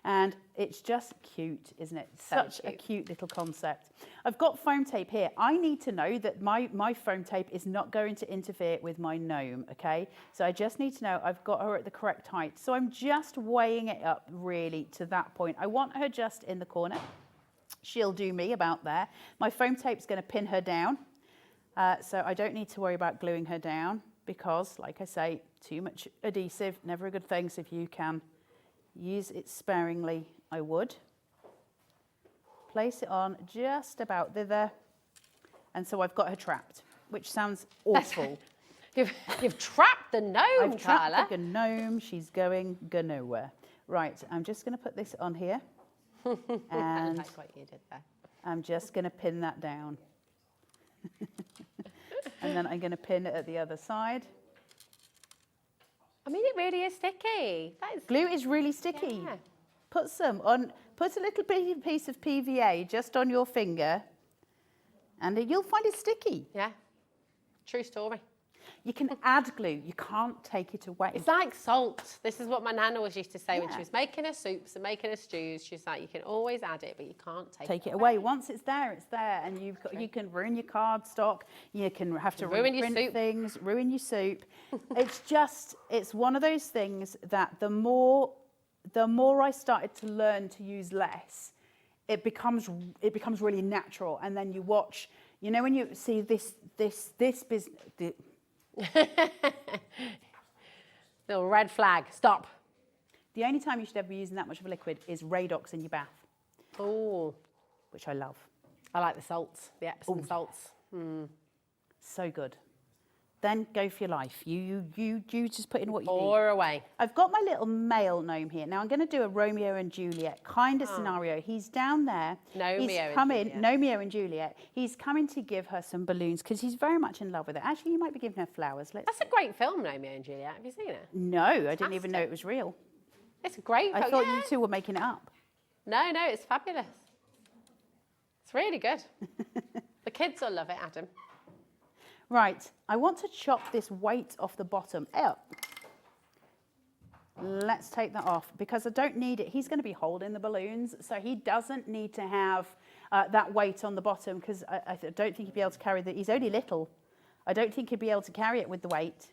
And it's just cute, isn't it? Such a cute little concept. I've got foam tape here. I need to know that my foam tape is not going to interfere with my gnome, okay? So I just need to know I've got her at the correct height. So I'm just weighing it up really to that point. I want her just in the corner. She'll do me about there. My foam tape's going to pin her down. So I don't need to worry about gluing her down because, like I say, too much adhesive, never a good thing. So if you can use it sparingly, I would. place it on just about thither. And so I've got her trapped, which sounds awful. You've trapped the gnome, I've trapped Carla. the gnome. She's going nowhere. Right, I'm just going to put this on here. And That's what you did there. I'm just going to pin that down. And then I'm going to pin it at the other side. I mean, it really is sticky. That is, Glue is really sticky. Yeah. Put some on, put a little piece of PVA just on your finger, and you'll find it sticky. Yeah, true story. You can add glue, you can't take it away. It's like salt. This is what my nan always used to say when Yeah. she was making her soups and making her stews. She's like, you can always add it, but you can't take it away. Once it's there, and you've got, you can ruin your cardstock, you can have to Ruin your reprint soup. things, ruin your soup. It's one of those things that the more I started to learn to use less, it becomes really natural. And then you watch, you know, when you see this business. Little red flag, stop. The only time you should ever be using that much of a liquid is Radox in your bath. Oh, Which I love. I like the salts, the Epsom salts. So good. Then go for your life. You just put in what you need. Pour away. I've got my little male gnome here. Now I'm going to do a Romeo and Juliet kind of scenario. He's down there. Romeo and Juliet. He's coming to give her some balloons because he's very much in love with it. Actually, he might be giving her flowers. That's a great film, Romeo and Juliet. Have you seen it? No, I didn't even know it was real. It's a great film. I thought you two were making it up. No, it's fabulous. It's really good. The kids will love it, Adam. Right, I want to chop this weight off the bottom. Let's take that off because I don't need it. He's going to be holding the balloons, so he doesn't need to have that weight on the bottom because I don't think he'd be able to carry he's only little. I don't think he'd be able to carry it with the weight.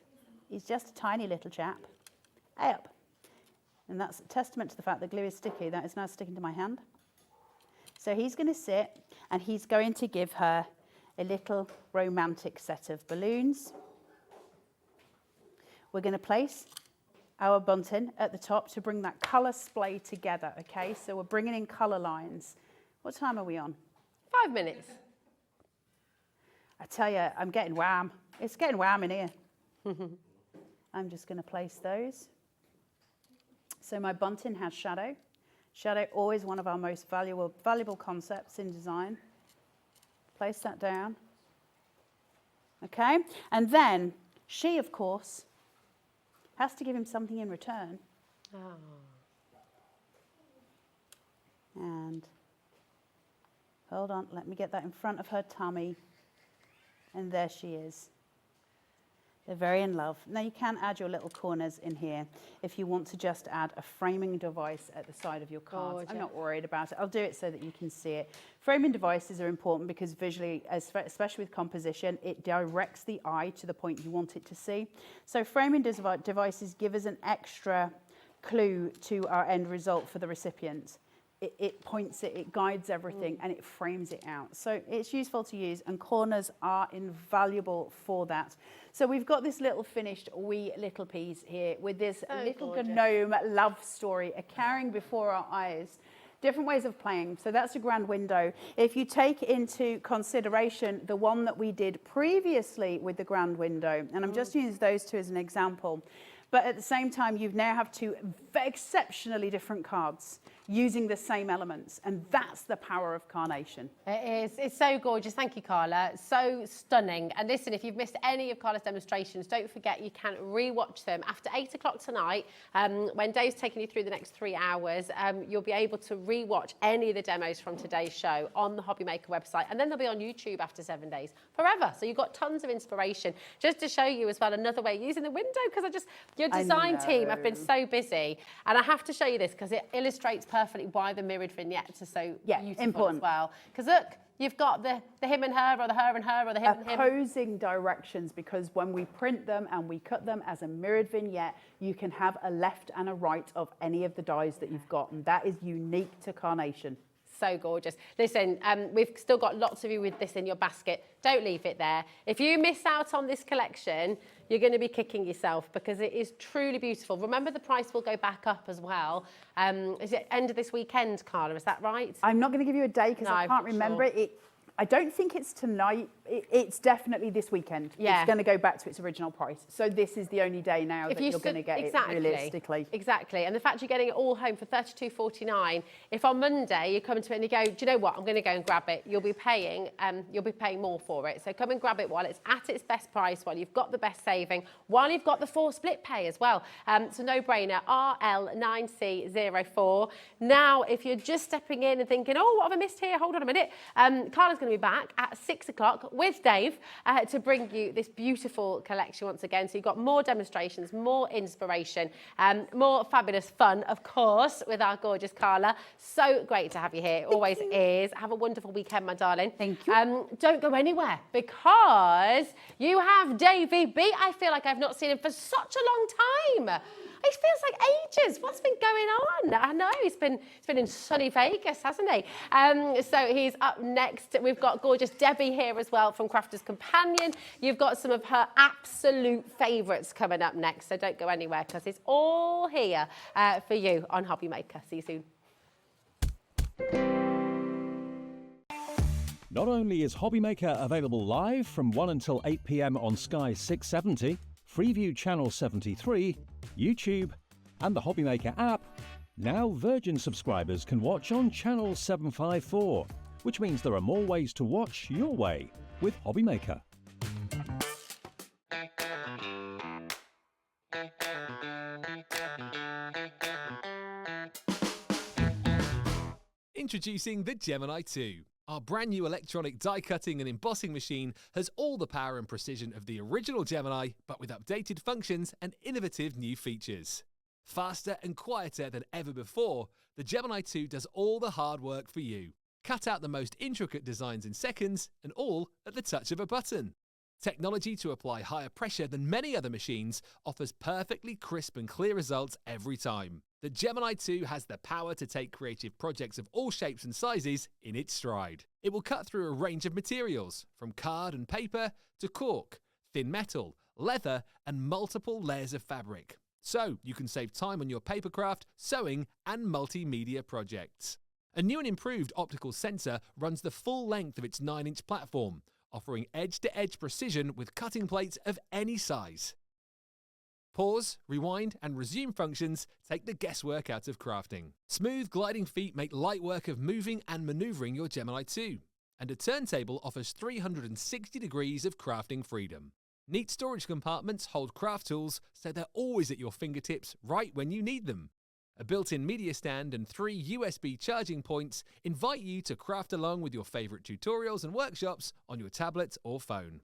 He's just a tiny little chap. Up. And that's a testament to the fact that glue is sticky. That is now sticking to my hand. So he's going to sit and he's going to give her a little romantic set of balloons. We're going to place our bunting at the top to bring that colour splay together, okay? So we're bringing in colour lines. What time are we on? 5 minutes. I tell you, I'm getting warm. It's getting warm in here. I'm just going to place those. So my bunting has shadow. Shadow, always one of our most valuable concepts in design. Place that down. Okay? And then she, of course, has to give him something in return. Oh. And hold on, let me get that in front of her tummy. And there she is. They're very in love. Now you can add your little corners in here if you want to just add a framing device at the side of your cards. Gorgeous. I'm not worried about it. I'll do it so that you can see it. Framing devices are important because visually, especially with composition, it directs the eye to the point you want it to see. So framing devices give us an extra clue to our end result for the recipient. It points it, it guides everything, and it frames it out. So it's useful to use, and corners are invaluable for that. So we've got this little finished wee little piece here with this little gnome love story occurring before our eyes. Different ways of playing. So that's a grand window. If you take into consideration the one that we did previously with the grand window, and I'm just using those two as an example, but at the same time, you now have two exceptionally different cards using the same elements, and that's the power of Carnation. It is. It's so gorgeous. Thank you, Carla. So stunning. And listen, if you've missed any of Carla's demonstrations, don't forget you can rewatch them after 8 o'clock tonight. When Dave's taking you through the next 3 hours, you'll be able to rewatch any of the demos from today's show on the HobbyMaker website, and then they'll be on YouTube after 7 days, forever. So you've got tons of inspiration. Just to show you as well another way using the window, because your design team have been so busy, and I have to show you this because it illustrates perfectly why the mirrored vignettes are so beautiful important as well. Because look, you've got the him and her, or the her and her, or the him and him. Opposing directions, because when we print them and we cut them as a mirrored vignette, you can have a left and a right of any of the dies that you've got, and that is unique to Carnation. So gorgeous. Listen, we've still got lots of you with this in your basket. Don't leave it there. If you miss out on this collection, you're going to be kicking yourself because it is truly beautiful. Remember, the price will go back up as well. Is it end of this weekend, Carla? Is that right? I'm not going to give you a day because I can't remember it. I don't think it's tonight. It's definitely this weekend. Yeah. It's going to go back to its original price. So this is the only day now that you're going to get it realistically. Exactly. And the fact you're getting it all home for $32.49. If on Monday you come to it and you go, do you know what? I'm going to go and grab it. You'll be paying more for it. So come and grab it while it's at its best price, while you've got the best saving, while you've got the 4 split pay as well. It's a no-brainer. RL9C04. Now, if you're just stepping in and thinking, oh, what have I missed here? Hold on a minute. Carla's going to be back at 6 o'clock with Dave to bring you this beautiful collection once again. So you've got more demonstrations, more inspiration, more fabulous fun, of course, with our gorgeous Carla. So great to have you here. Always is. Have a wonderful weekend, my darling. Thank you. Don't go anywhere because you have Davey B. I feel like I've not seen him for such a long time. It feels like ages. What's been going on? I know he's been in sunny Vegas, hasn't he? So he's up next. We've got gorgeous Debbie here as well from Crafter's Companion. You've got some of her absolute favourites coming up next. So don't go anywhere because it's all here for you on HobbyMaker. See you soon. Not only is HobbyMaker available live from 1 until 8 p.m. on Sky 670, Freeview Channel 73, YouTube, and the HobbyMaker app, now Virgin subscribers can watch on Channel 754, which means there are more ways to watch your way with HobbyMaker. Introducing the Gemini 2. Our brand new electronic die cutting and embossing machine has all the power and precision of the original Gemini, but with updated functions and innovative new features. Faster and quieter than ever before, the Gemini 2 does all the hard work for you. Cut out the most intricate designs in seconds, and all at the touch of a button. Technology to apply higher pressure than many other machines offers perfectly crisp and clear results every time. The Gemini 2 has the power to take creative projects of all shapes and sizes in its stride. It will cut through a range of materials, from card and paper to cork, thin metal, leather, and multiple layers of fabric. So you can save time on your papercraft, sewing, and multimedia projects. A new and improved optical sensor runs the full length of its 9-inch platform, offering edge-to-edge precision with cutting plates of any size. Pause, rewind, and resume functions take the guesswork out of crafting. Smooth gliding feet make light work of moving and maneuvering your Gemini 2. And a turntable offers 360 degrees of crafting freedom. Neat storage compartments hold craft tools so they're always at your fingertips right when you need them. A built-in media stand and 3 USB charging points invite you to craft along with your favourite tutorials and workshops on your tablet or phone.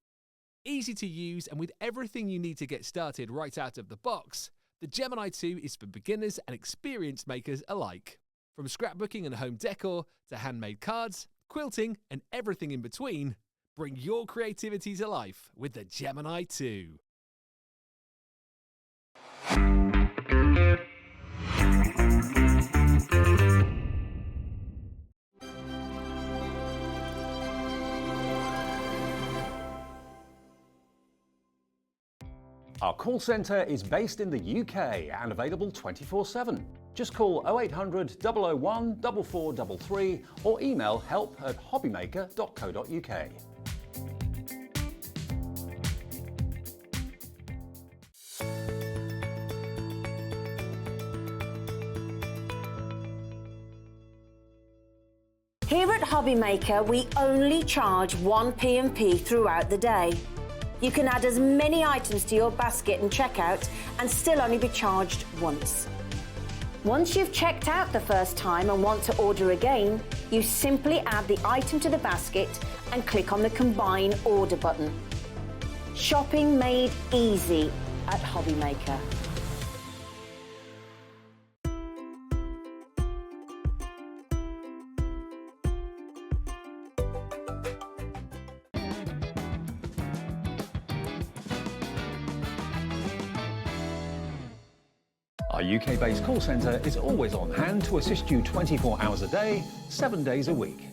Easy to use and with everything you need to get started right out of the box, the Gemini 2 is for beginners and experienced makers alike. From scrapbooking and home decor to handmade cards, quilting and everything in between, bring your creativity to life with the Gemini 2. Our call centre is based in the UK and available 24/7. Just call 0800 001 4433 or email help@hobbymaker.co.uk. Here at HobbyMaker, we only charge 1 P&P throughout the day. You can add as many items to your basket and checkout and still only be charged once. Once you've checked out the first time and want to order again, you simply add the item to the basket and click on the Combine Order button. Shopping made easy at HobbyMaker. Our UK-based call centre is always on hand to assist you 24 hours a day, 7 days a week.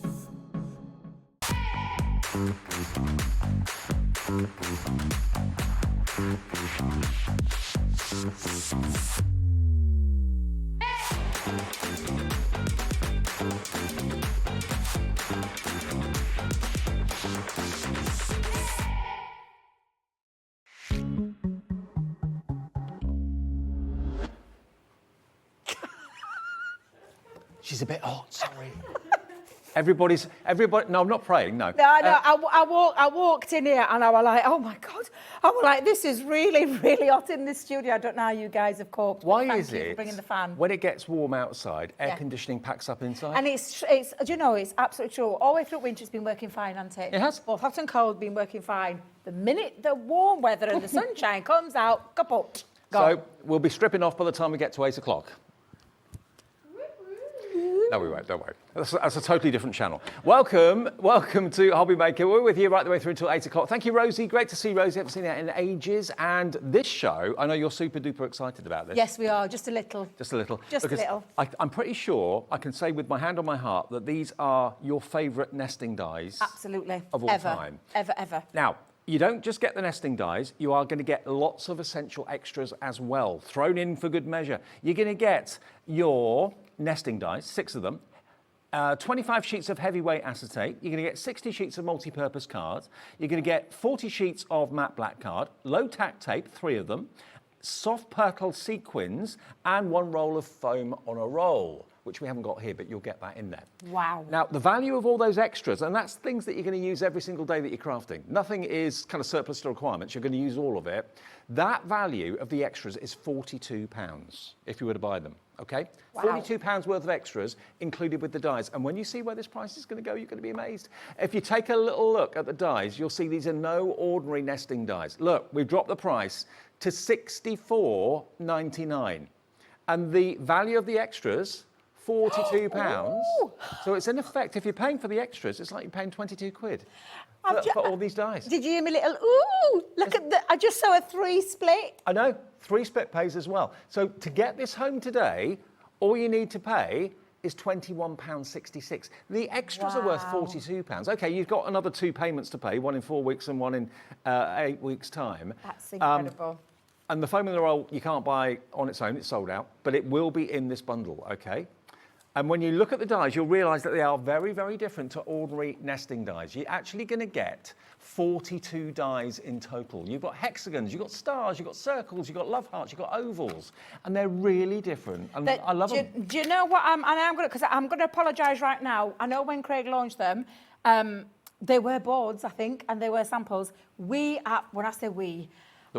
She's a bit hot, sorry. Everybody, no, I'm not praying, no. No, I walked in here and I was like, oh my God. I was like, this is really, really hot in this studio. I don't know how you guys have coped. Why Thank is you for it, bringing the fan. when it gets warm outside, air conditioning packs up inside? And it's, do you know, it's absolutely true. All the way through winter, it's been working fine, hasn't it? It has. Both hot and cold been working fine. The minute the warm weather and the sunshine comes out, kaput. Gone. So we'll be stripping off by the time we get to 8 o'clock. No, we won't, don't worry. That's a totally different channel. Welcome to HobbyMaker. We're with you right the way through until 8 o'clock. Thank you, Rosie. Great to see Rosie. I haven't seen her in ages. And this show, I know you're super duper excited about this. Yes, we are. Just a little. Just a little. Just a little. I'm pretty sure I can say with my hand on my heart that these are your favourite nesting dies. Absolutely. Of all time. Ever. Now, you don't just get the nesting dies, you are going to get lots of essential extras as well, thrown in for good measure. You're going to get your nesting dies, 6 of them, 25 sheets of heavyweight acetate, you're going to get 60 sheets of multi-purpose cards, you're going to get 40 sheets of matte black card, low tack tape, 3 of them, soft purple sequins, and 1 roll of foam on a roll, which we haven't got here, but you'll get that in there. Wow. Now, the value of all those extras, and that's things that you're going to use every single day that you're crafting. Nothing is kind of surplus to requirements. You're going to use all of it. That value of the extras is £42 if you were to buy them, okay? Wow. £42 worth of extras included with the dies. And when you see where this price is going to go, you're going to be amazed. If you take a little look at the dies, you'll see these are no ordinary nesting dies. Look, we've dropped the price to £64.99. And the value of the extras, £42. So it's in effect, if you're paying for the extras, it's like you're paying 22 quid for all these dies. Did you hear me little, ooh, look at I just saw a 3 split. I know, 3 split pays as well. So to get this home today, all you need to pay is £21.66. The extras are worth £42. Okay, you've got another 2 payments to pay, one in 4 weeks and one in 8 weeks' time. That's incredible. And the foam in the roll you can't buy on its own, it's sold out, but it will be in this bundle, okay? And when you look at the dies, you'll realise that they are very, very different to ordinary nesting dies. You're actually going to get 42 dies in total. You've got hexagons, you've got stars, you've got circles, you've got love hearts, you've got ovals, and they're really different. And I love them. Do you know what? I'm going to apologise right now. I know when Craig launched them, they were boards, I think, and they were samples. When I say we,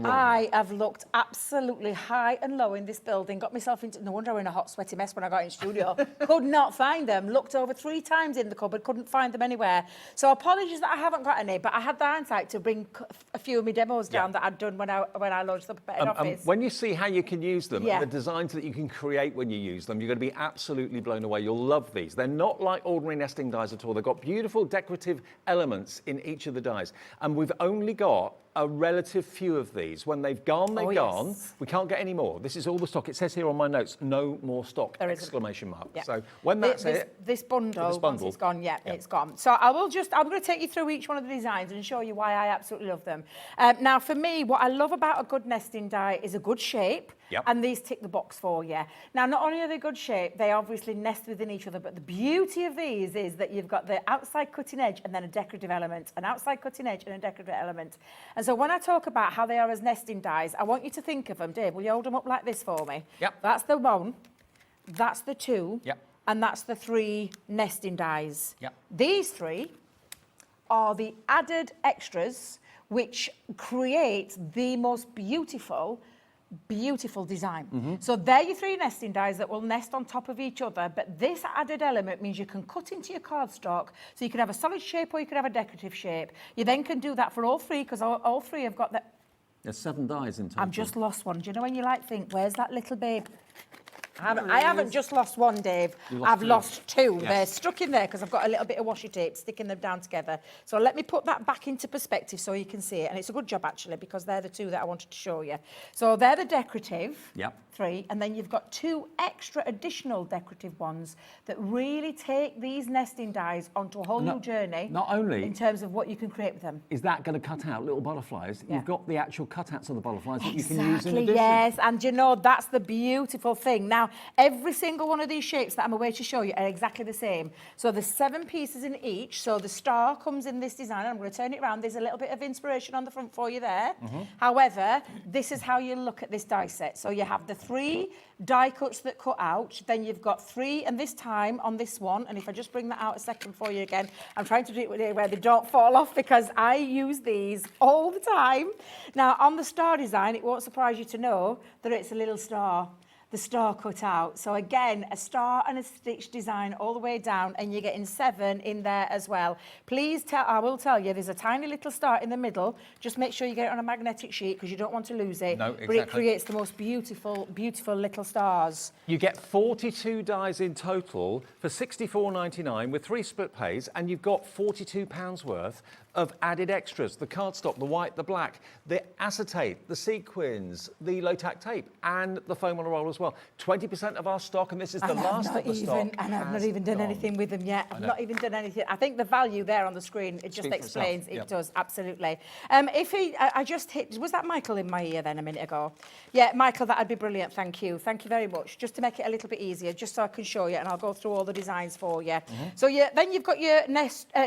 I have looked absolutely high and low in this building, got myself into, no wonder I was in a hot, sweaty mess when I got in studio. Could not find them, looked over 3 times in the cupboard, couldn't find them anywhere. So apologies that I haven't got any, but I had the hindsight to bring a few of my demos down that I'd done when I launched the head office. When you see how you can use them, and the designs that you can create when you use them, you're going to be absolutely blown away. You'll love these. They're not like ordinary nesting dies at all. They've got beautiful decorative elements in each of the dies. And we've only got a relative few of these. When they've gone, they've gone. Yes. We can't get any more. This is all the stock. It says here on my notes, no more stock, exclamation mark. Yeah. So when that's this bundle, once it's gone, it's gone. So I'm going to take you through each one of the designs and show you why I absolutely love them. Now, for me, what I love about a good nesting die is a good shape, and these tick the box for you. Now, not only are they good shape, they obviously nest within each other, but the beauty of these is that you've got the outside cutting edge and then a decorative element, an outside cutting edge and a decorative element. And so when I talk about how they are as nesting dies, I want you to think of them. Dave, will you hold them up like this for me? Yep. That's the 1, that's the 2, yep, and that's the 3 nesting dies. Yep. These 3 are the added extras which create the most beautiful design. So they're your 3 nesting dies that will nest on top of each other, but this added element means you can cut into your cardstock, so you can have a solid shape or you can have a decorative shape. You then can do that for all 3, because all 3 have got that. There's 7 dies in total. I've just lost one. Do you know when you think, where's that little babe? I haven't just lost one, Dave. I've lost two. Yes. They're stuck in there because I've got a little bit of washi tape sticking them down together. So let me put that back into perspective so you can see it. And it's a good job, actually, because they're the two that I wanted to show you. So they're the decorative. Yep. 3, and then you've got 2 extra additional decorative ones that really take these nesting dies onto a whole new journey. Not only in terms of what you can create with them. is that going to cut out little butterflies, Yeah. you've got the actual cutouts of the butterflies that you can use in Exactly, addition. yes, and you know, that's the beautiful thing. Now, every single one of these shapes that I'm away to show you are exactly the same. So there's 7 pieces in each. So the star comes in this design. I'm going to turn it around. There's a little bit of inspiration on the front for you there. However, this is how you look at this die set. So you have the 3 die cuts that cut out, then you've got 3, and this time on this one, and if I just bring that out a second for you again, I'm trying to do it where they don't fall off because I use these all the time. Now, on the star design, it won't surprise you to know that it's a little star. The star cut out. So again, a star and a stitch design all the way down, and you're getting 7 in there as well. Please I will tell you, there's a tiny little star in the middle. Just make sure you get it on a magnetic sheet because you don't want to lose it. No, exactly. But it creates the most beautiful, beautiful little stars. You get 42 dies in total for £64.99 with 3 split pays, and you've got £42 worth of added extras: the cardstock, the white, the black, the acetate, the sequins, the low-tack tape, and the foam on a roll as well. 20% of our stock, and this is the last of the stock. And I've not even done anything with them yet. I've not even done anything. I think the value there on the screen, it just explains. It does, absolutely. I just hit, was that Michael in my ear then a minute ago? Yeah, Michael, that'd be brilliant. Thank you. Thank you very much. Just to make it a little bit easier, just so I can show you, and I'll go through all the designs for you. So then you've got your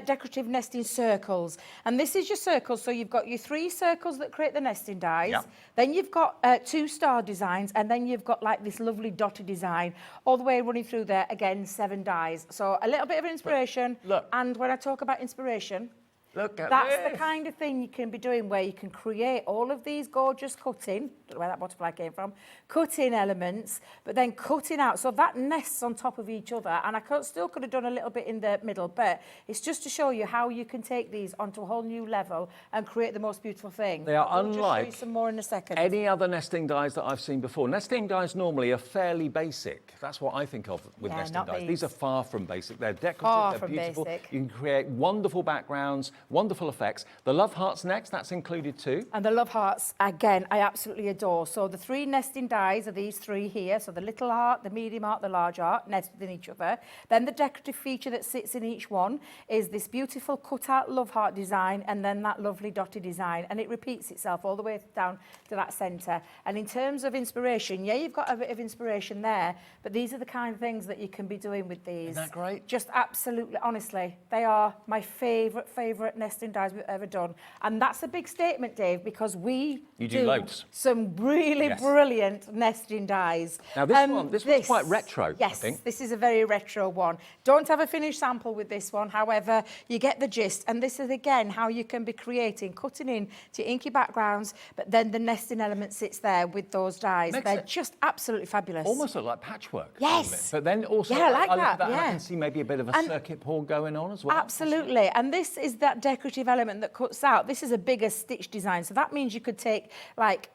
decorative nesting circles. And this is your circles. So you've got your 3 circles that create the nesting dies. Yep. Then you've got 2 star designs, and then you've got like this lovely dotted design all the way running through there. Again, 7 dies. So a little bit of inspiration. Look. And when I talk about inspiration, Look at that's this. the kind of thing you can be doing where you can create all of these gorgeous cutting, don't know where that butterfly came from, cutting elements, but then cutting out. So that nests on top of each other. And I still could have done a little bit in the middle, but it's just to show you how you can take these onto a whole new level and create the most beautiful thing. They are I'll just show unlike you some more in a second. any other nesting dies that I've seen before. Nesting dies normally are fairly basic. That's what I think of with Yeah, nesting not dies. these. These are far from basic. They're decorative, Far they're from beautiful. basic. You can create wonderful backgrounds, wonderful effects. The love hearts next, that's included too. And the love hearts, again, I absolutely adore. So the 3 nesting dies are these 3 here. So the little heart, the medium heart, the large heart, nested in each other. Then the decorative feature that sits in each one is this beautiful cut-out love heart design, and then that lovely dotted design. And it repeats itself all the way down to that centre. And in terms of inspiration, yeah, you've got a bit of inspiration there, but these are the kind of things that you can be doing with these. Isn't that great? Just absolutely, honestly, they are my favourite nesting dies we've ever done. And that's a big statement, Dave, because we do loads. some really brilliant nesting dies. Now this one's quite retro, yes, I think. This is a very retro one. Don't have a finished sample with this one, however, you get the gist. And this is, again, how you can be creating, cutting in to inky backgrounds, but then the nesting element sits there with those dies. They're just absolutely fabulous. Almost look like patchwork. Yes. a little bit. But then also, Yeah, I like look that, at that, and I yeah. can see maybe a bit of a circuit board going on as well. Absolutely. And this is that decorative element that cuts out. This is a bigger stitch design. So that means you could take like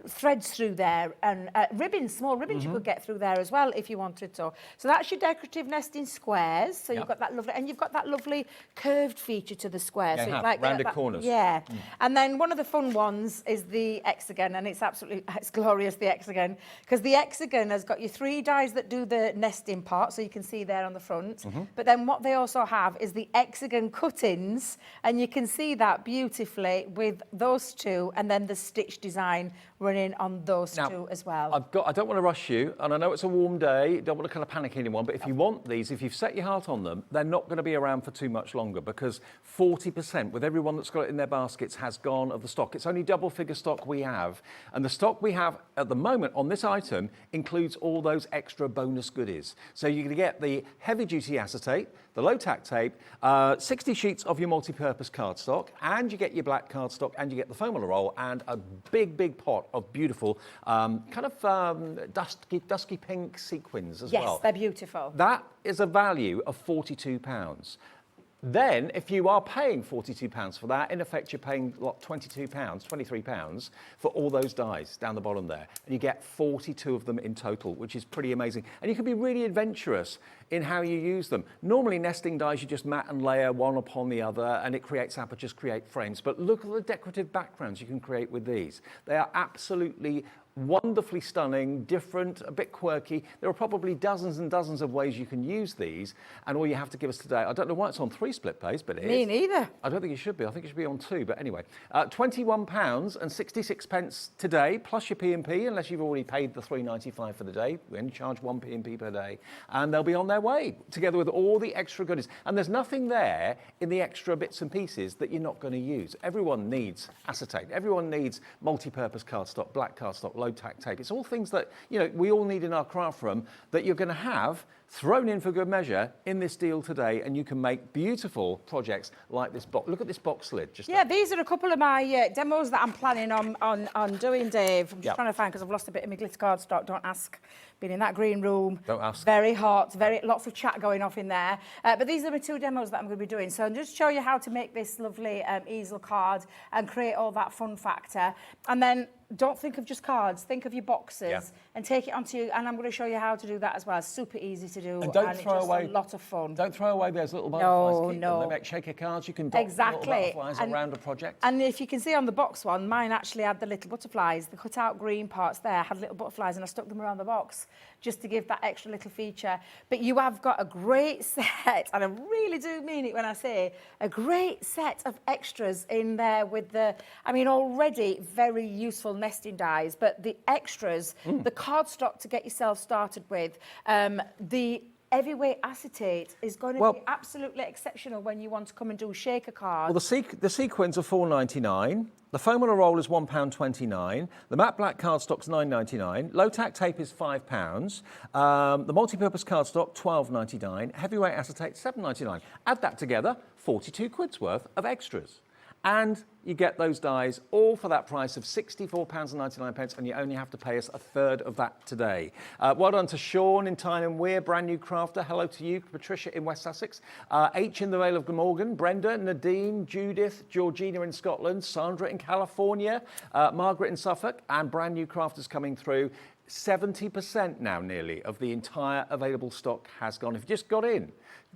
threads through there and ribbons, small ribbons you could get through there as well if you wanted to. So that's your decorative nesting squares. So you've got that lovely, and you've got that lovely curved feature to the square. Yeah, so you it's have like rounded corners. Yeah. And then one of the fun ones is the hexagon, and it's glorious, the hexagon, because the hexagon has got your 3 dies that do the nesting part, so you can see there on the front. But then what they also have is the hexagon cuttings, and you can see that beautifully with those 2, and then the stitch design running on those 2 as well. I don't want to rush you, and I know it's a warm day, don't want to kind of panic anyone, but if you want these, if you've set your heart on them, they're not going to be around for too much longer, because 40% with everyone that's got it in their baskets has gone of the stock. It's only double figure stock we have, and the stock we have at the moment on this item includes all those extra bonus goodies. So you're going to get the heavy duty acetate, the low tack tape, 60 sheets of your multi-purpose cardstock, and you get your black cardstock, and you get the foam on a roll, and a big pot of beautiful dusky pink sequins as well. Yes, they're beautiful. That is a value of £42. Then, if you are paying £42 for that, in effect, you're paying what, £22, £23 for all those dies down the bottom there. And you get 42 of them in total, which is pretty amazing. And you can be really adventurous in how you use them. Normally, nesting dies, you just mat and layer one upon the other, and it creates apertures, create frames. But look at the decorative backgrounds you can create with these. They are absolutely wonderfully stunning, different, a bit quirky. There are probably dozens and dozens of ways you can use these, and all you have to give us today, I don't know why it's on 3 split pays, but it is. Me neither. I don't think it should be. I think it should be on 2, but anyway. £21.66 today, plus your P&P, unless you've already paid the £3.95 for the day. We only charge 1 P&P per day, and they'll be on their way, together with all the extra goodies. And there's nothing there in the extra bits and pieces that you're not going to use. Everyone needs acetate. Everyone needs multi-purpose cardstock, black cardstock, low tack tape. It's all things that, you know, we all need in our craft room that you're going to have thrown in for good measure in this deal today, and you can make beautiful projects like this box. Look at this box lid. These are a couple of my demos that I'm planning on doing, Dave. I'm just trying to find, because I've lost a bit of my glitter cardstock. Don't ask. Been in that green room. Don't ask. Very hot. Lots of chat going off in there. But these are my 2 demos that I'm going to be doing. So I'll just show you how to make this lovely easel card and create all that fun factor. And then don't think of just cards. Think of your boxes and take it onto you. And I'm going to show you how to do that as well. It's super easy to do. And don't throw away. A lot of fun. Don't throw away those little butterflies. No. They make shaker cards. You can dot little butterflies around a project. And if you can see on the box one, mine actually had the little butterflies. The cut out green parts there had little butterflies, and I stuck them around the box just to give that extra little feature. But you have got a great set, and I really do mean it when I say a great set of extras in there with the, I mean, already very useful nesting dies, but the extras, the cardstock to get yourself started with, the heavyweight acetate is going to be absolutely exceptional when you want to come and do shaker cards. Well, the sequins are £4.99. The foam on a roll is £1.29. The matte black cardstock's £9.99. Low tack tape is £5. The multi-purpose cardstock £12.99. Heavyweight acetate £7.99. Add that together, 42 quid's worth of extras. And you get those dies all for that price of £64.99, and you only have to pay us a third of that today. Well done to Sean in Tyne and Weir, brand new crafter. Hello to you, Patricia in West Sussex. H in the Vale of Glamorgan, Brenda, Nadine, Judith, Georgina in Scotland, Sandra in California, Margaret in Suffolk, and brand new crafters coming through. 70% now nearly of the entire available stock has gone. If you just got in,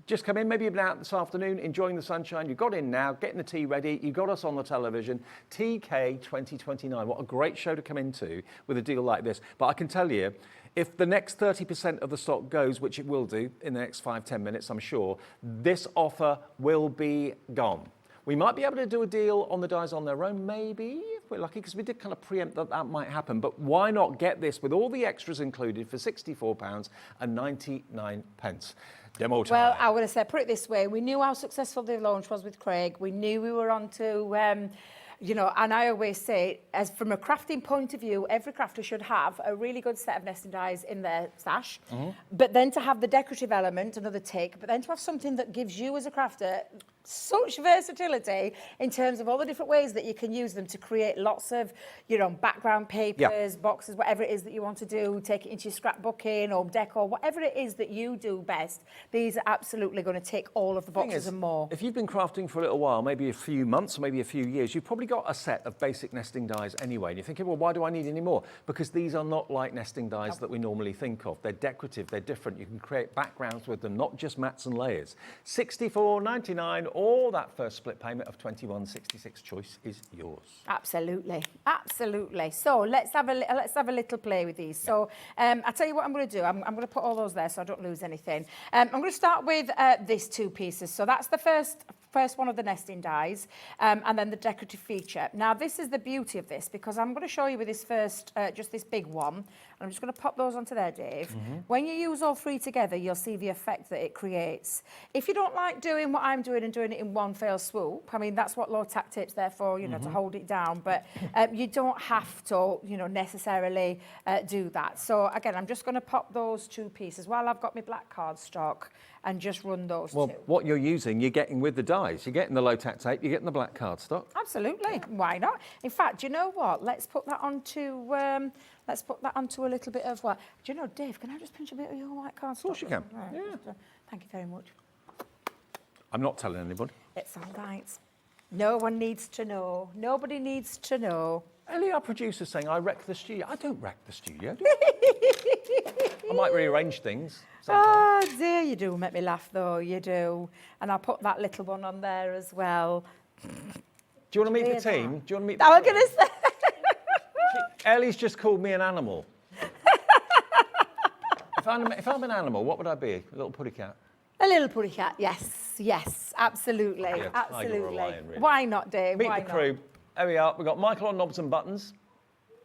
just come in, maybe you've been out this afternoon enjoying the sunshine, you got in now, getting the tea ready, you got us on the television, TK 2029. What a great show to come into with a deal like this. But I can tell you, if the next 30% of the stock goes, which it will do in the next 5-10 minutes, I'm sure, this offer will be gone. We might be able to do a deal on the dies on their own, maybe, if we're lucky, because we did kind of preempt that that might happen. But why not get this with all the extras included for £64.99? Demo time. Well, I would have said, put it this way, we knew how successful the launch was with Craig. We knew we were on to... you know, and I always say, as from a crafting point of view, every crafter should have a really good set of nesting dies in their stash. But then to have the decorative element, another tick, but then to have something that gives you as a crafter such versatility in terms of all the different ways that you can use them to create lots of, you know, background papers, boxes, whatever it is that you want to do, take it into your scrapbooking or decor, whatever it is that you do best. These are absolutely going to tick all of the boxes and more. If you've been crafting for a little while, maybe a few months or maybe a few years, you've probably got a set of basic nesting dies anyway. And you're thinking, well, why do I need any more? Because these are not like nesting dies that we normally think of. They're decorative, they're different. You can create backgrounds with them, not just mats and layers. £64.99 or that first split payment of £21.66. Choice is yours. Absolutely, absolutely. So let's have a little play with these. So I'll tell you what I'm going to do. I'm going to put all those there so I don't lose anything. I'm going to start with these 2 pieces. So that's the first one of the nesting dies, and then the decorative feature. Now this is the beauty of this, because I'm going to show you with this first, just this big one. I'm just going to pop those onto there, Dave. When you use all 3 together, you'll see the effect that it creates. If you don't like doing what I'm doing and doing it in one fell swoop, I mean, that's what low tack tape's there for, you know, to hold it down, but you don't have to, you know, necessarily do that. So again, I'm just going to pop those 2 pieces while I've got my black cardstock and just run those 2. Well, what you're using, you're getting with the dies. You're getting the low tack tape, you're getting the black cardstock. Absolutely. Why not? In fact, do you know what? Let's put that onto a little bit of what? Do you know, Dave, can I just pinch a bit of your white cardstock? Of course you can. Right. Yeah. Thank you very much. I'm not telling anybody. It's all right. No one needs to know. Nobody needs to know. Ellie, our producer's saying I wreck the studio. I don't wreck the studio, do I? I might rearrange things sometimes. Oh dear, you do make me laugh though, you do. And I'll put that little one on there as well. Do you want to meet the Hear team? that? Do you want to meet the I was team? going to say. Ellie's just called me an animal. If I'm an animal, what would I be? A little putty cat? A little putty cat, yes, yes, absolutely, Yeah, tiger or a absolutely. lion, really. Why not, Dave? Meet Why the not? crew. There we are. We've got Michael on knobs and buttons.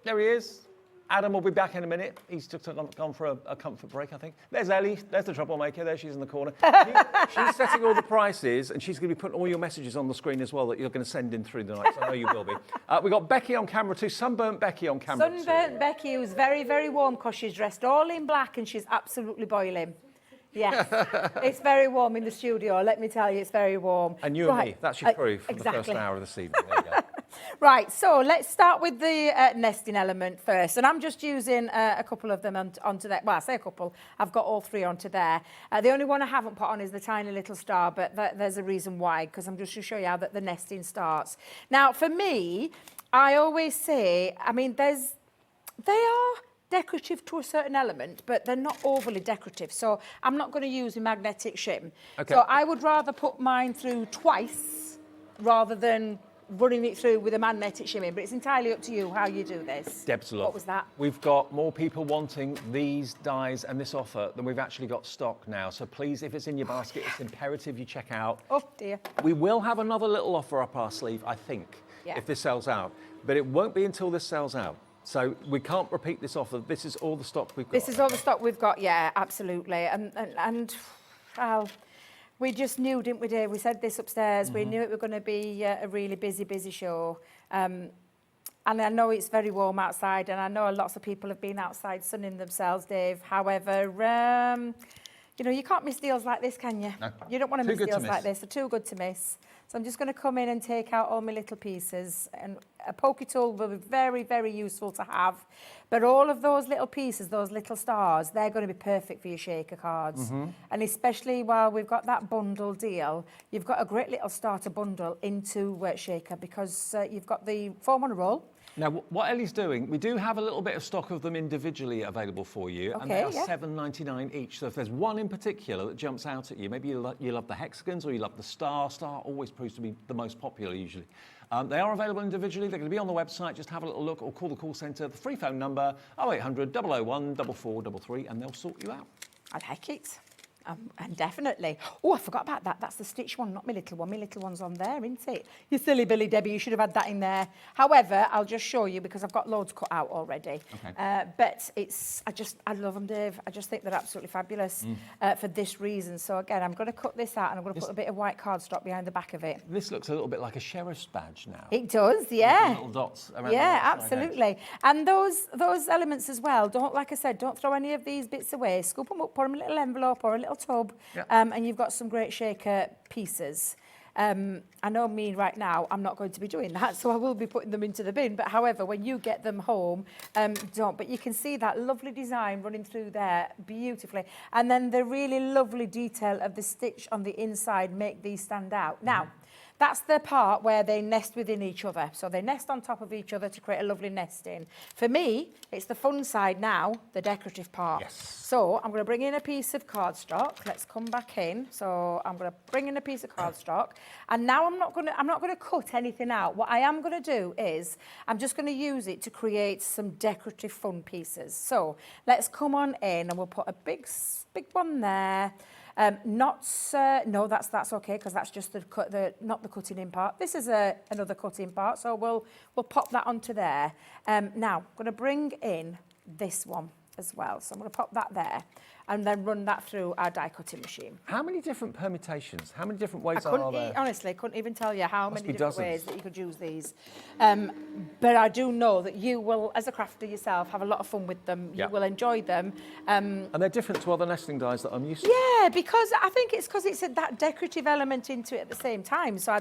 There he is. Adam will be back in a minute. He's just gone for a comfort break, I think. There's Ellie. There's the troublemaker. There she is in the corner. She's setting all the prices, and she's going to be putting all your messages on the screen as well that you're going to send in through the night. So I know you will be. We've got Becky on camera too. Sunburnt Becky on camera too. Sunburnt Becky, who's very, very warm because she's dressed all in black and she's absolutely boiling. Yes, it's very warm in the studio. Let me tell you, it's very warm. And you and me. That's your crew for exactly. the first hour of this evening. There you go. Right, so let's start with the nesting element first. And I'm just using a couple of them onto there. Well, I say a couple. I've got all three onto there. The only one I haven't put on is the tiny little star, but there's a reason why, because I'm just to show you how that the nesting starts. Now, for me, I always say, I mean, they are decorative to a certain element, but they're not overly decorative. So I'm not going to use a magnetic shim. Okay. So I would rather put mine through twice rather than running it through with a magnetic shimming, but it's entirely up to you how you do this. Deb's love. What was that? We've got more people wanting these dies and this offer than we've actually got stock now. So please, if it's in your basket, it's imperative you check out. Oh dear. We will have another little offer up our sleeve, I think, Yeah. if this sells out. But it won't be until this sells out. So we can't repeat this offer. This is all the stock we've got. This is all the stock we've got, yeah, absolutely. And well, we just knew, didn't we, Dave? We said this upstairs. We knew it was going to be a really busy show. And I know it's very warm outside, and I know lots of people have been outside sunning themselves, Dave. However, you know, you can't miss deals like this, can you? No. You don't want to Too miss good to deals miss. like this. They're too good to miss. So I'm just going to come in and take out all my little pieces. And a pokey tool will be very, very useful to have. But all of those little pieces, those little stars, they're going to be perfect for your shaker cards. And especially while we've got that bundle deal, you've got a great little starter bundle into shaker because you've got the foam on a roll. Now, what Ellie's doing, we do have a little bit of stock of them individually available for you, and they are yeah. $7.99 each. So if there's one in particular that jumps out at you, maybe you love the hexagons or you love the star. Star always proves to be the most popular usually. They are available individually. They're going to be on the website. Just have a little look or call the call centre. The free phone number, 0800 001 4433, and they'll sort you out. I like it. And definitely. Oh, I forgot about that. That's the stitch one, not my little one. My little one's on there, isn't it? You silly Billy Debbie, you should have had that in there. However, I'll just show you because I've got loads cut out already. Okay. But I love them, Dave. I just think they're absolutely fabulous for this reason. So again, I'm going to cut this out and I'm going to put a bit of white cardstock behind the back of it. This looks a little bit like a sheriff's badge now. It does, yeah. Little dots around Yeah, the outside edge. absolutely. And those elements as well, like I said, don't throw any of these bits away. Scoop them up, put them in a little envelope or a little tub, and you've got some great shaker pieces. I know me right now, I'm not going to be doing that, so I will be putting them into the bin. But however, when you get them home, don't. But you can see that lovely design running through there beautifully. And then the really lovely detail of the stitch on the inside make these stand out. Now, that's the part where they nest within each other. So they nest on top of each other to create a lovely nesting. For me, it's the fun side now, the decorative part. Yes. So I'm going to bring in a piece of cardstock. Let's come back in. So I'm going to bring in a piece of cardstock. And now I'm not going to cut anything out. What I am going to do is I'm just going to use it to create some decorative fun pieces. So let's come on in and we'll put a big one there. No, that's okay because that's just not the cutting in part. This is another cutting part, so we'll pop that onto there. Now I'm going to bring in this one as well, so I'm going to pop that there and then run that through our die cutting machine. How many different permutations? How many different ways I are there? honestly couldn't even tell you how Must many be different dozens. ways that you could use these. But I do know that you will, as a crafter yourself, have a lot of fun with them. Yeah. You will enjoy them. And they're different to other nesting dies that I'm used to. Yeah, because I think it's that decorative element into it at the same time. So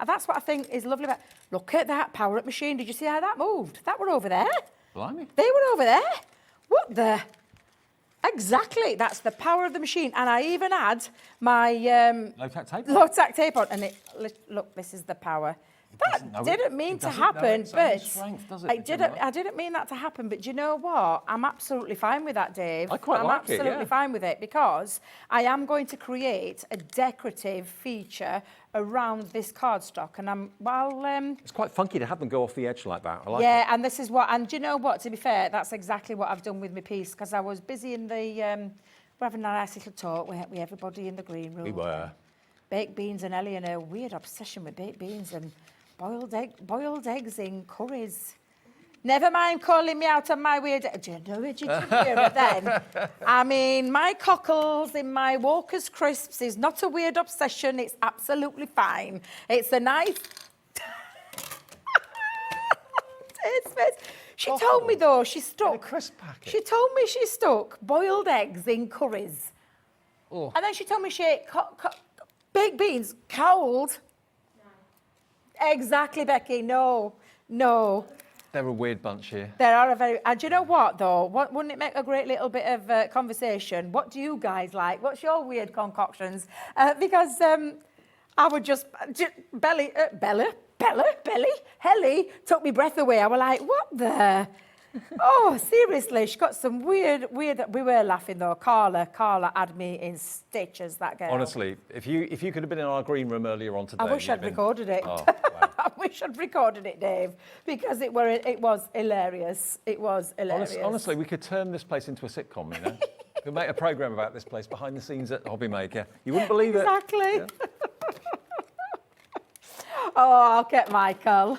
that's what I think is lovely about. Look at that power up machine. Did you see how that moved? That were over there. Blimey. They were over there. What the? Exactly, that's the power of the machine. And I even had my Low-tack tape. low-tack tape on, and look, this is the power. That didn't mean to happen, but I didn't mean that to happen. But do you know what? I'm absolutely fine with that, Dave. I quite like it, I'm absolutely fine with it because I am going to create a decorative feature around this cardstock, and it's quite funky to have them go off the edge like that. I like it. yeah, and this is what, and do you know what? To be fair, that's exactly what I've done with my piece because I was busy in the we're having a nice little talk with everybody in the green room. We were. Baked beans and Ellie and her weird obsession with baked beans and boiled eggs in curries. Never mind calling me out on my weird... Do you know it? Did you hear it then? I mean, my cockles in my Walker's crisps is not a weird obsession. It's absolutely fine. It's a nice... She told me, though, she stuck... In a crisp packet. She told me she stuck boiled eggs in curries. Oh. And then she told me she ate baked beans cold. Exactly, Becky. No. They're a weird bunch here. They are a very... And do you know what, though? Wouldn't it make a great little bit of conversation? What do you guys like? What's your weird concoctions? Because I would just... Helly took me breath away. I was like, what the... Oh, seriously, she got some weird... We were laughing, though. Carla had me in stitches, that girl. Honestly, if you could have been in our green room earlier on today... I wish I'd recorded it. Oh, wow. I wish I'd recorded it, Dave, because it was hilarious. It was hilarious. Honestly, we could turn this place into a sitcom, you know? We could make a programme about this place behind the scenes at HobbyMaker. You wouldn't believe it. Exactly. Yeah. Oh, I'll get Michael.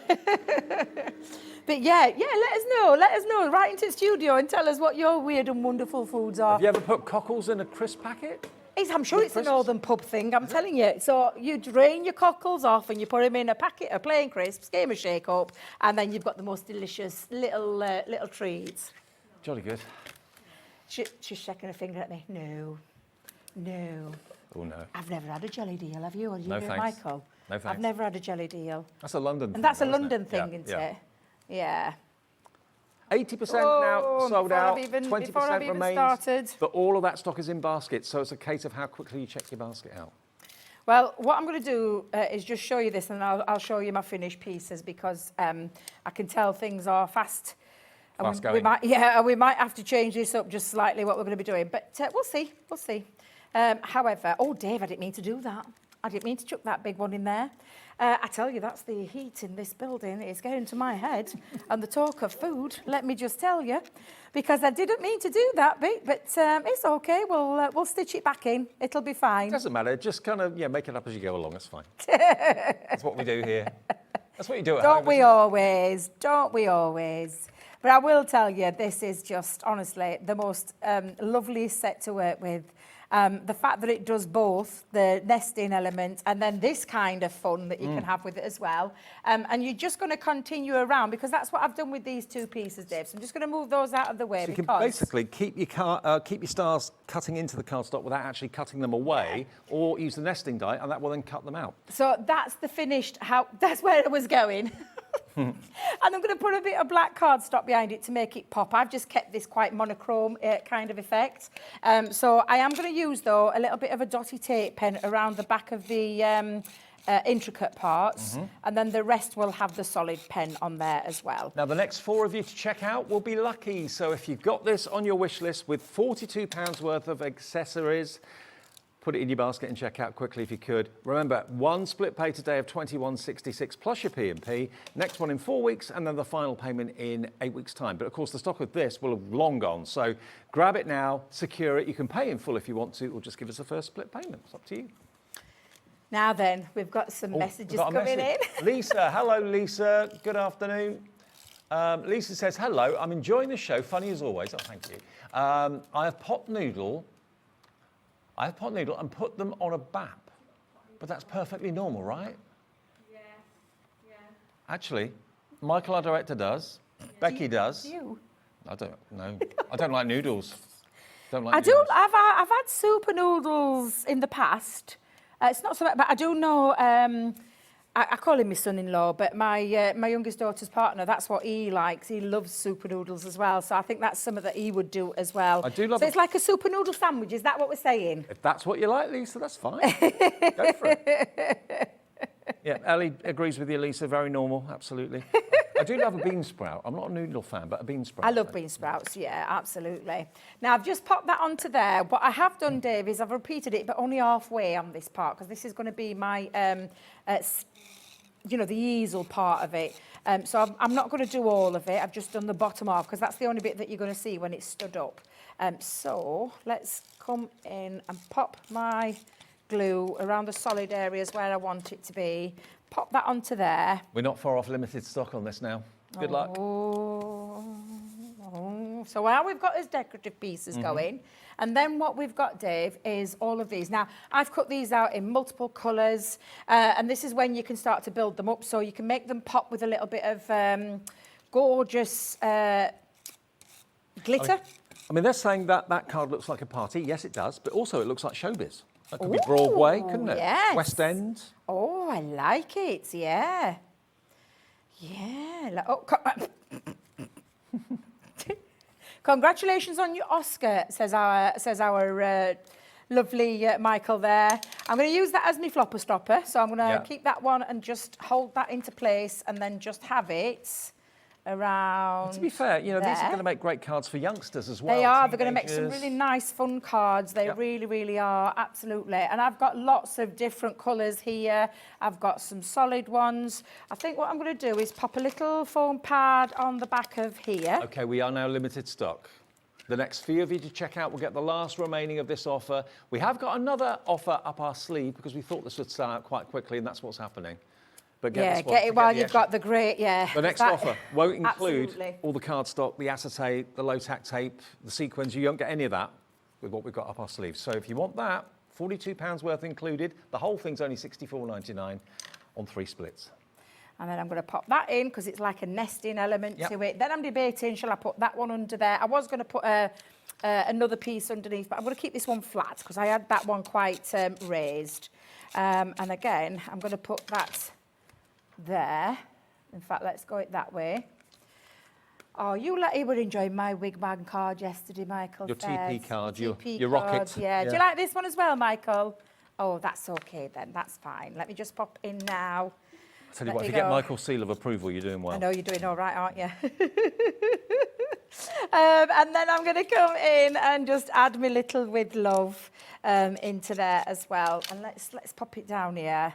But yeah, let us know. Write into the studio and tell us what your weird and wonderful foods are. Have you ever put cockles in a crisp packet? I'm sure it's a northern pub thing, I'm telling you. So you drain your cockles off and you put them in a packet of plain crisps, give them a shake up, and then you've got the most delicious little treats. Jolly good. She's shaking her finger at me. No. Oh, no. I've never had a jelly deal, have you? Or No, you, thanks. Michael? No, thanks. I've never had a jelly deal. That's a London thing. And that's a isn't London it? thing, isn't it? Yeah. 80% now sold out, 20% remains. Started. But all of that stock is in baskets, so it's a case of how quickly you check your basket out. Well, what I'm going to do is just show you this, and I'll show you my finished pieces because I can tell things are fast. Fast We going. we might have to change this up just slightly, what we're going to be doing, but we'll see. However, oh, Dave, I didn't mean to do that. I didn't mean to chuck that big one in there. I tell you, that's the heat in this building. It's getting to my head. And the talk of food, let me just tell you, because I didn't mean to do that bit, but it's okay. We'll stitch it back in. It'll be fine. It doesn't matter. Just kind of, make it up as you go along. It's fine. That's what we do here. That's what you do at home. Don't we always? But I will tell you, this is just, honestly, the most lovely set to work with. The fact that it does both, the nesting element, and then this kind of fun that you can have with it as well. And you're just going to continue around, because that's what I've done with these two pieces, Dave. So I'm just going to move those out of the way. So you can basically keep your stars cutting into the cardstock without actually cutting them away, or use the nesting die, and that will then cut them out. So that's the finished, that's where it was going. And I'm going to put a bit of black cardstock behind it to make it pop. I've just kept this quite monochrome kind of effect. So I am going to use, though, a little bit of a dotty tape pen around the back of the intricate parts, and then the rest will have the solid pen on there as well. Now, the next 4 of you to check out will be lucky. So if you've got this on your wish list with £42 worth of accessories, put it in your basket and check out quickly if you could. Remember, 1 split pay today of £21.66 plus your P&P, next one in 4 weeks, and then the final payment in 8 weeks' time. But of course, the stock of this will have long gone. So grab it now, secure it. You can pay in full if you want to, or just give us a first split payment. It's up to you. Now then, we've got some messages coming in. Lisa, hello Lisa, good afternoon. Lisa says, hello, I'm enjoying the show, funny as always. Oh, thank you. I have pot noodle and put them on a bap, but that's perfectly normal, right? Yeah. Actually, Michael, our director, does. Becky does. You? I don't know. I don't like noodles. I've had super noodles in the past. It's not so bad, but I do know I call him my son-in-law, but my my youngest daughter's partner, that's what he likes. He loves super noodles as well. So I think that's something that he would do as well. I do love So it's like a super noodle sandwich. Is that what we're saying? If that's what you like, Lisa, that's fine. Go for it. Yeah, Ellie agrees with you, Lisa. Very normal, absolutely. I do love a bean sprout. I'm not a noodle fan, but a bean sprout. I love bean sprouts, yeah, absolutely. Now, I've just popped that onto there. What I have done, Dave, is I've repeated it, but only halfway on this part, because this is going to be my, you know, the easel part of it. So I'm not going to do all of it. I've just done the bottom half, because that's the only bit that you're going to see when it's stood up. So let's come in and pop my glue around the solid areas where I want it to be. Pop that onto there. We're not far off limited stock on this now. Good luck. So now we've got those decorative pieces going. And then what we've got, Dave, is all of these. Now, I've cut these out in multiple colours. And this is when you can start to build them up. So you can make them pop with a little bit of gorgeous glitter. I mean, they're saying that that card looks like a party. Yes, it does. But also it looks like showbiz. That could be Broadway, couldn't it? Yes. West End. Oh, I like it, yeah. Yeah. Congratulations on your Oscar, says our lovely Michael there. I'm going to use that as my flopper stopper. So I'm going to keep that one and just hold that into place and then just have it around. And to be fair, you know, there. these are going to make great cards for youngsters as well. They are. They're going to make some really nice, fun cards. They really, really are. Absolutely. And I've got lots of different colours here. I've got some solid ones. I think what I'm going to do is pop a little foam pad on the back of here. OK, we are now limited stock. The next few of you to check out will get the last remaining of this offer. We have got another offer up our sleeve because we thought this would sell out quite quickly, and that's what's happening. But get it while you've got the great, The next offer won't include all the cardstock, the acetate, the low-tack tape, the sequins. You won't get any of that with what we've got up our sleeves. So if you want that, £42 worth included. The whole thing's only £64.99 on 3 splits. And then I'm going to pop that in because it's like a nesting element to it. Then I'm debating, shall I put that one under there? I was going to put another piece underneath, but I'm going to keep this one flat because I had that one quite raised. And again, I'm going to put that there. In fact, let's go it that way. Oh, you were enjoying my wig man card yesterday, Michael. Your TP card, your card, rocket. Yeah. Do you like this one as well, Michael? Oh, that's okay then. That's fine. Let me just pop in now. I tell you what, if you get Michael's seal of approval, you're doing well. I know you're doing all right, aren't you? And then I'm going to come in and just add my little with love into there as well. And let's pop it down here.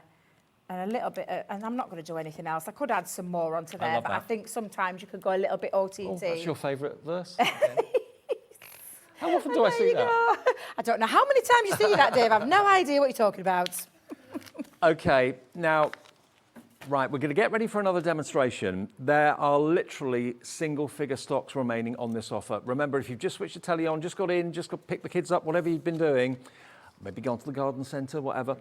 And a little bit, and I'm not going to do anything else. I could add some more onto there, but I think sometimes you could go a little bit OTT. Oh, that's your favourite verse? How often do I see that? I don't know how many times you see that, Dave. I've no idea what you're talking about. OK, now, right, we're going to get ready for another demonstration. There are literally single-figure stocks remaining on this offer. Remember, if you've just switched the telly on, just got in, just got pick the kids up, whatever you've been doing, maybe gone to the garden centre, whatever,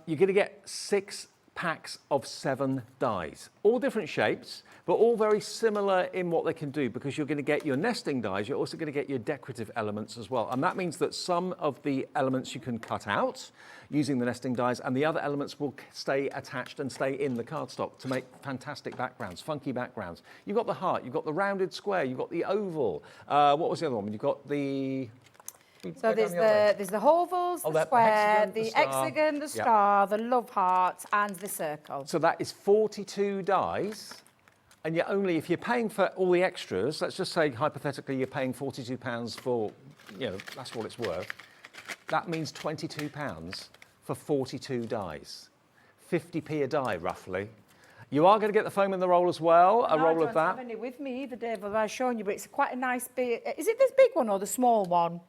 you're going to get 6 packs of 7 dies, all different shapes, but all very similar in what they can do because you're going to get your nesting dies, you're also going to get your decorative elements as well. And that means that some of the elements you can cut out using the nesting dies and the other elements will stay attached and stay in the cardstock to make fantastic backgrounds, funky backgrounds. You've got the heart, you've got the rounded square, you've got the oval. What was the other one? You've got the... So there's the ovals, the square, the hexagon, the star, the love heart, and the circle. So that is 42 dies, and you're only, if you're paying for all the extras, let's just say hypothetically you're paying £42 for, you know, that's what it's worth. That means £22 for 42 dies, 50p a die roughly. You are going to get the foam in the roll as well, a roll of that. I don't have any with me either, Dave, I've shown you, but it's quite a nice big. Is it this big one or the small one?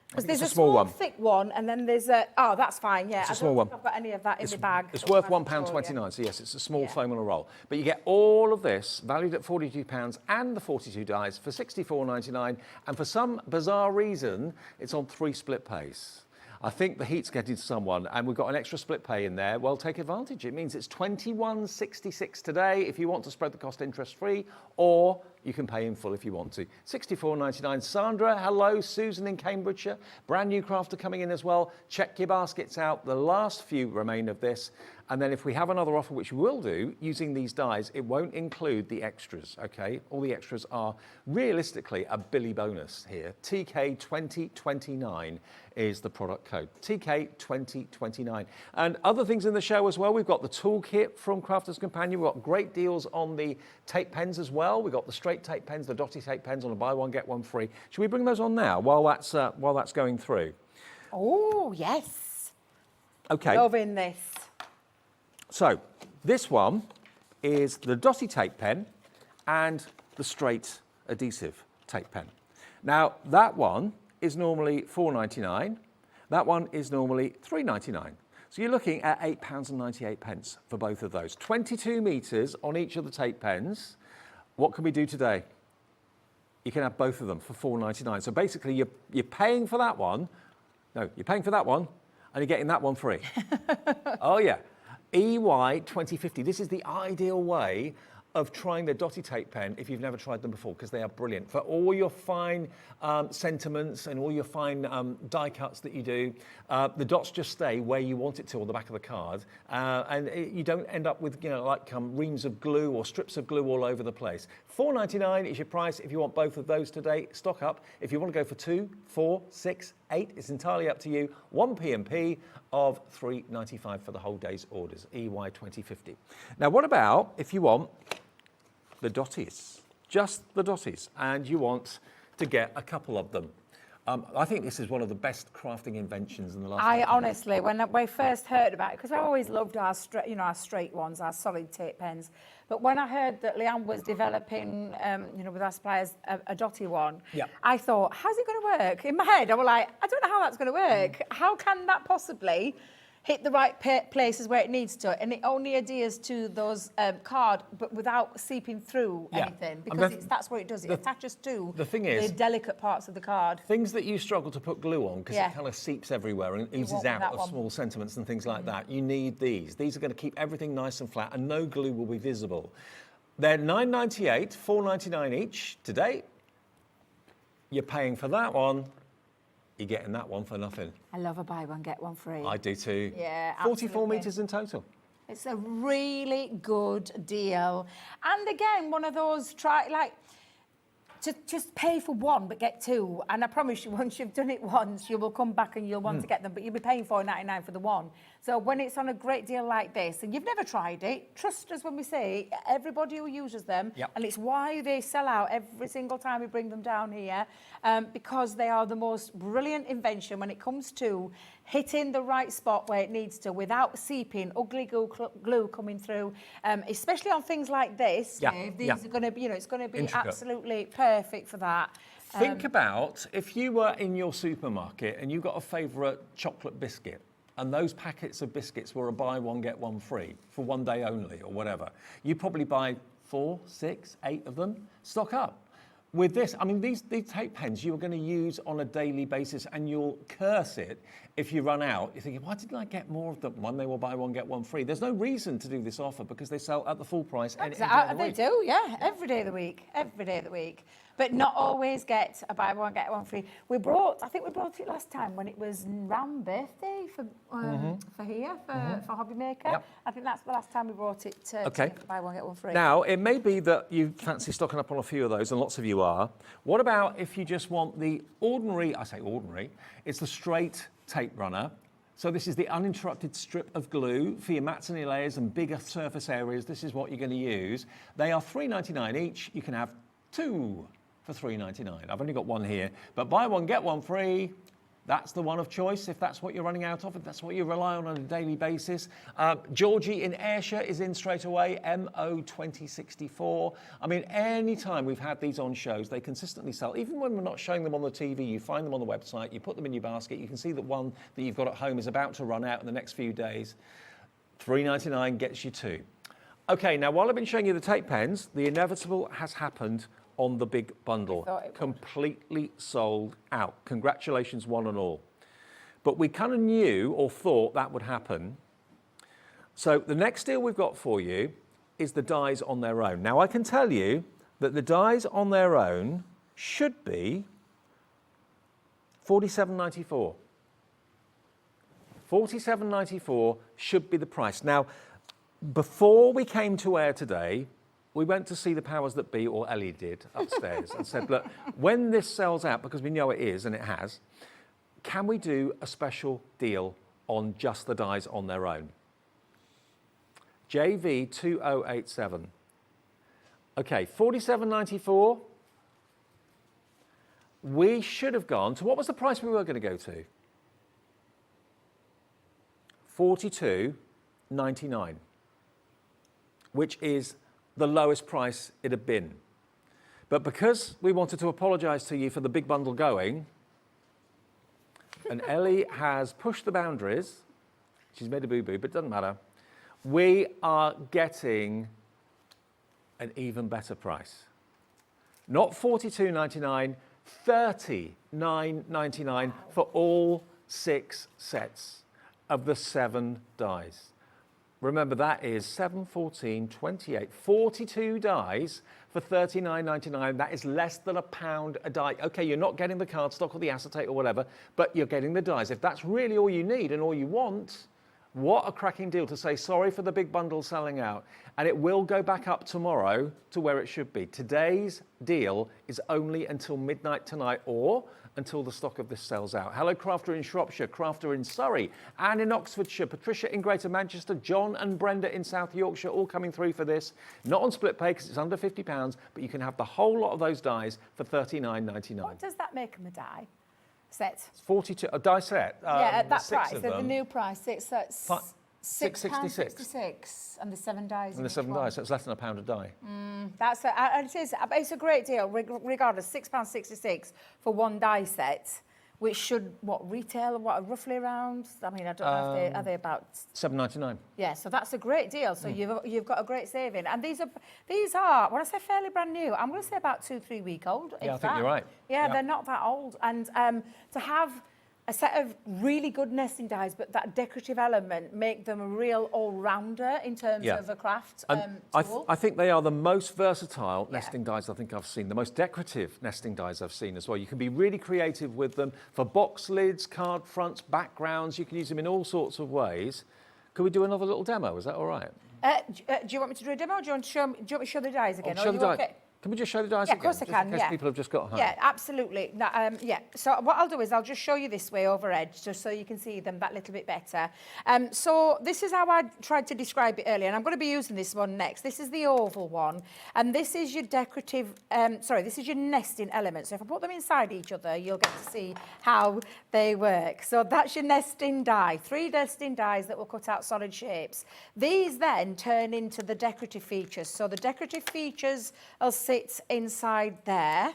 Because there's a small thick one, and then there's a... Oh, that's fine, yeah. It's a small one. I've got any of that in my bag. It's worth £1.29, so yes, it's a small foam on a roll. But you get all of this, valued at £42, and the 42 dies for £64.99, and for some bizarre reason, it's on 3 split pays. I think the heat's getting to someone, and we've got an extra split pay in there. Well, take advantage. It means it's £21.66 today if you want to spread the cost interest-free, or you can pay in full if you want to. £64.99. Sandra, hello. Susan in Cambridgeshire. Brand new crafter coming in as well. Check your baskets out. The last few remain of this. And then if we have another offer, which we will do, using these dies, it won't include the extras, okay? All the extras are realistically a Billy bonus here. TK2029 is the product code. TK2029. And other things in the show as well, we've got the toolkit from Crafter's Companion. We've got great deals on the tape pens as well. We've got the straight tape pens, the dotty tape pens on a buy one, get one free. Should we bring those on now while that's going through? Oh, yes. Okay. Loving this. So this one is the dotty tape pen and the straight adhesive tape pen. Now that one is normally £4.99. That one is normally £3.99. So you're looking at £8.98 for both of those. 22 metres on each of the tape pens. What can we do today? You can have both of them for £4.99. So basically you're paying for that one. No, you're paying for that one and you're getting that one free. Oh yeah. EY 2050. This is the ideal way of trying the dotty tape pen if you've never tried them before, because they are brilliant. For all your fine sentiments and all your fine die cuts that you do, the dots just stay where you want it to on the back of the card, and you don't end up with, you know, like reams of glue or strips of glue all over the place. £4.99 is your price if you want both of those today. Stock up. If you want to go for 2, 4, 6, 8, it's entirely up to you. 1 P&P of £3.95 for the whole day's orders. EY 2050. Now, what about if you want the dotties, just the dotties, and you want to get a couple of them? I think this is one of the best crafting inventions in the last. I honestly, when I first heard about it, because I always loved our straight ones, our solid tape pens. But when I heard that Leanne was developing, with our suppliers, a dotty one, I thought, how's it going to work? In my head, I was like, I don't know how that's going to work. How can that possibly hit the right places where it needs to, and it only adheres to those card, but without seeping through anything, because that's what it does. It attaches to the delicate parts of the card. Things that you struggle to put glue on because it kind of seeps everywhere and oozes out of small sentiments and things like that. You need these. These are going to keep everything nice and flat, and no glue will be visible. They're $9.98, $4.99 each today. You're paying for that one. You're getting that one for nothing. I love a buy one, get one free. I do too. Yeah, 44 metres in total. It's a really good deal. And again, one of those, to just pay for one but get two. And I promise you, once you've done it once, you will come back and you'll want to get them, but you'll be paying £4.99 for the one. So when it's on a great deal like this, and you've never tried it, trust us when we say everybody who uses them, and it's why they sell out every single time we bring them down here, because they are the most brilliant invention when it comes to hitting the right spot where it needs to without seeping, ugly glue coming through, especially on things like this. These are going to be, it's going to be intricate. Absolutely perfect for that. Think about if you were in your supermarket and you got a favourite chocolate biscuit, and those packets of biscuits were a buy one, get one free for one day only or whatever. You probably buy 4, 6, 8 of them, stock up. With this, I mean, these tape pens you're going to use on a daily basis, and you'll curse it if you run out. You're thinking, why didn't I get more of them when they will buy one, get one free? There's no reason to do this offer because they sell at the full price. They do, yeah, every day of the week. But not always get a buy one, get one free. I think we brought it last time when it was round birthday for HobbyMaker. Yep. I think that's the last time we brought it to buy one, get one free. Now, it may be that you fancy stocking up on a few of those, and lots of you are. What about if you just want the ordinary, I say ordinary, it's the straight tape runner. So this is the uninterrupted strip of glue for your mats and your layers and bigger surface areas. This is what you're going to use. They are $3.99 each. You can have 2 for $3.99. I've only got one here, but buy one, get one free. That's the one of choice if that's what you're running out of, if that's what you rely on a daily basis. Georgie in Ayrshire is in straight away, MO2064. I mean, any time we've had these on shows, they consistently sell. Even when we're not showing them on the TV, you find them on the website, you put them in your basket, you can see that one that you've got at home is about to run out in the next few days. $3.99 gets you 2. Okay, now while I've been showing you the tape pens, the inevitable has happened on the big bundle. Completely sold out. Congratulations, one and all. But we kind of knew or thought that would happen. So the next deal we've got for you is the dies on their own. Now I can tell you, that the dies on their own should be $47.94. $47.94 should be the price. Now, before we came to air today, we went to see the powers that be, or Ellie did, upstairs, and said, look, when this sells out, because we know it is, and it has, can we do a special deal on just the dies on their own? JV2087. Okay, $47.94. We should have gone to, what was the price we were going to go to? $42.99, which is the lowest price it had been. But because we wanted to apologise to you for the big bundle going, and Ellie has pushed the boundaries, she's made a boo-boo, but it doesn't matter, we are getting an even better price. Not $42.99, $39.99 for all 6 sets of the 7 dies. Remember, that is 7, 14, 28, 42 dies for $39.99. That is less than £1 a die. Okay, you're not getting the cardstock or the acetate or whatever, but you're getting the dies. If that's really all you need and all you want, what a cracking deal to say sorry for the big bundle selling out. And it will go back up tomorrow to where it should be. Today's deal is only until midnight tonight, or until the stock of this sells out. Hello, Crafter in Shropshire, Crafter in Surrey, Anne in Oxfordshire, Patricia in Greater Manchester, John and Brenda in South Yorkshire, all coming through for this. Not on split pay because it's under £50, but you can have the whole lot of those dies for $39.99. What does that make them a die set? It's 42, a die set. Yeah, at that 6 price, of the them. new price, £6.66. and the 7 dies. And the 7 dies, so it's less than £1 a die. That's it's a great deal, regardless. £6.66 for 1 die set, which should retail roughly around. I mean, I don't know if are they about $7.99. Yeah, so that's a great deal. So you've got a great saving, and these are when I say fairly brand new, I'm going to say about 2-3 week old. Yeah, I think you're right. Yeah, they're not that old, and to have a set of really good nesting dies, but that decorative element make them a real all-rounder in terms of a craft tool. I think they are the most versatile nesting dies I think I've seen, the most decorative nesting dies I've seen as well. You can be really creative with them for box lids, card fronts, backgrounds. You can use them in all sorts of ways. Could we do another little demo? Is that all right? Do you want me to do a demo, or do you want me to show the dies again? Show the dies. Okay? Can we just show the dies again? Of course I can, in case people have just got home. Yeah, absolutely. No, so what I'll do is I'll just show you this way over edge, just so you can see them that little bit better. So this is how I tried to describe it earlier, and I'm going to be using this one next. This is the oval one, and this is your decorative, this is your nesting element. So if I put them inside each other, you'll get to see how they work. So that's your nesting die, 3 nesting dies that will cut out solid shapes. These then turn into the decorative features. So the decorative features will sit inside there,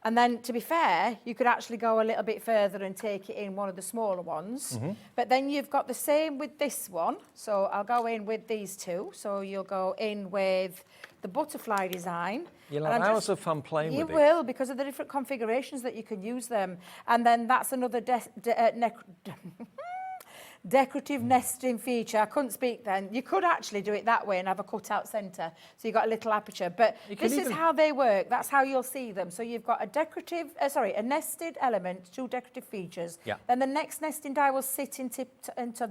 and then to be fair, you could actually go a little bit further and take it in one of the smaller ones. But then you've got the same with this one, so I'll go in with these 2. So you'll go in with the butterfly design. You'll have hours of fun playing with it. You will, because of the different configurations that you can use them. And then that's another decorative nesting feature. I couldn't speak then. You could actually do it that way and have a cut-out centre, so you've got a little aperture. But this is how they work. That's how you'll see them. So you've got a decorative, a nested element, 2 decorative features. Yeah. Then the next nesting die will sit into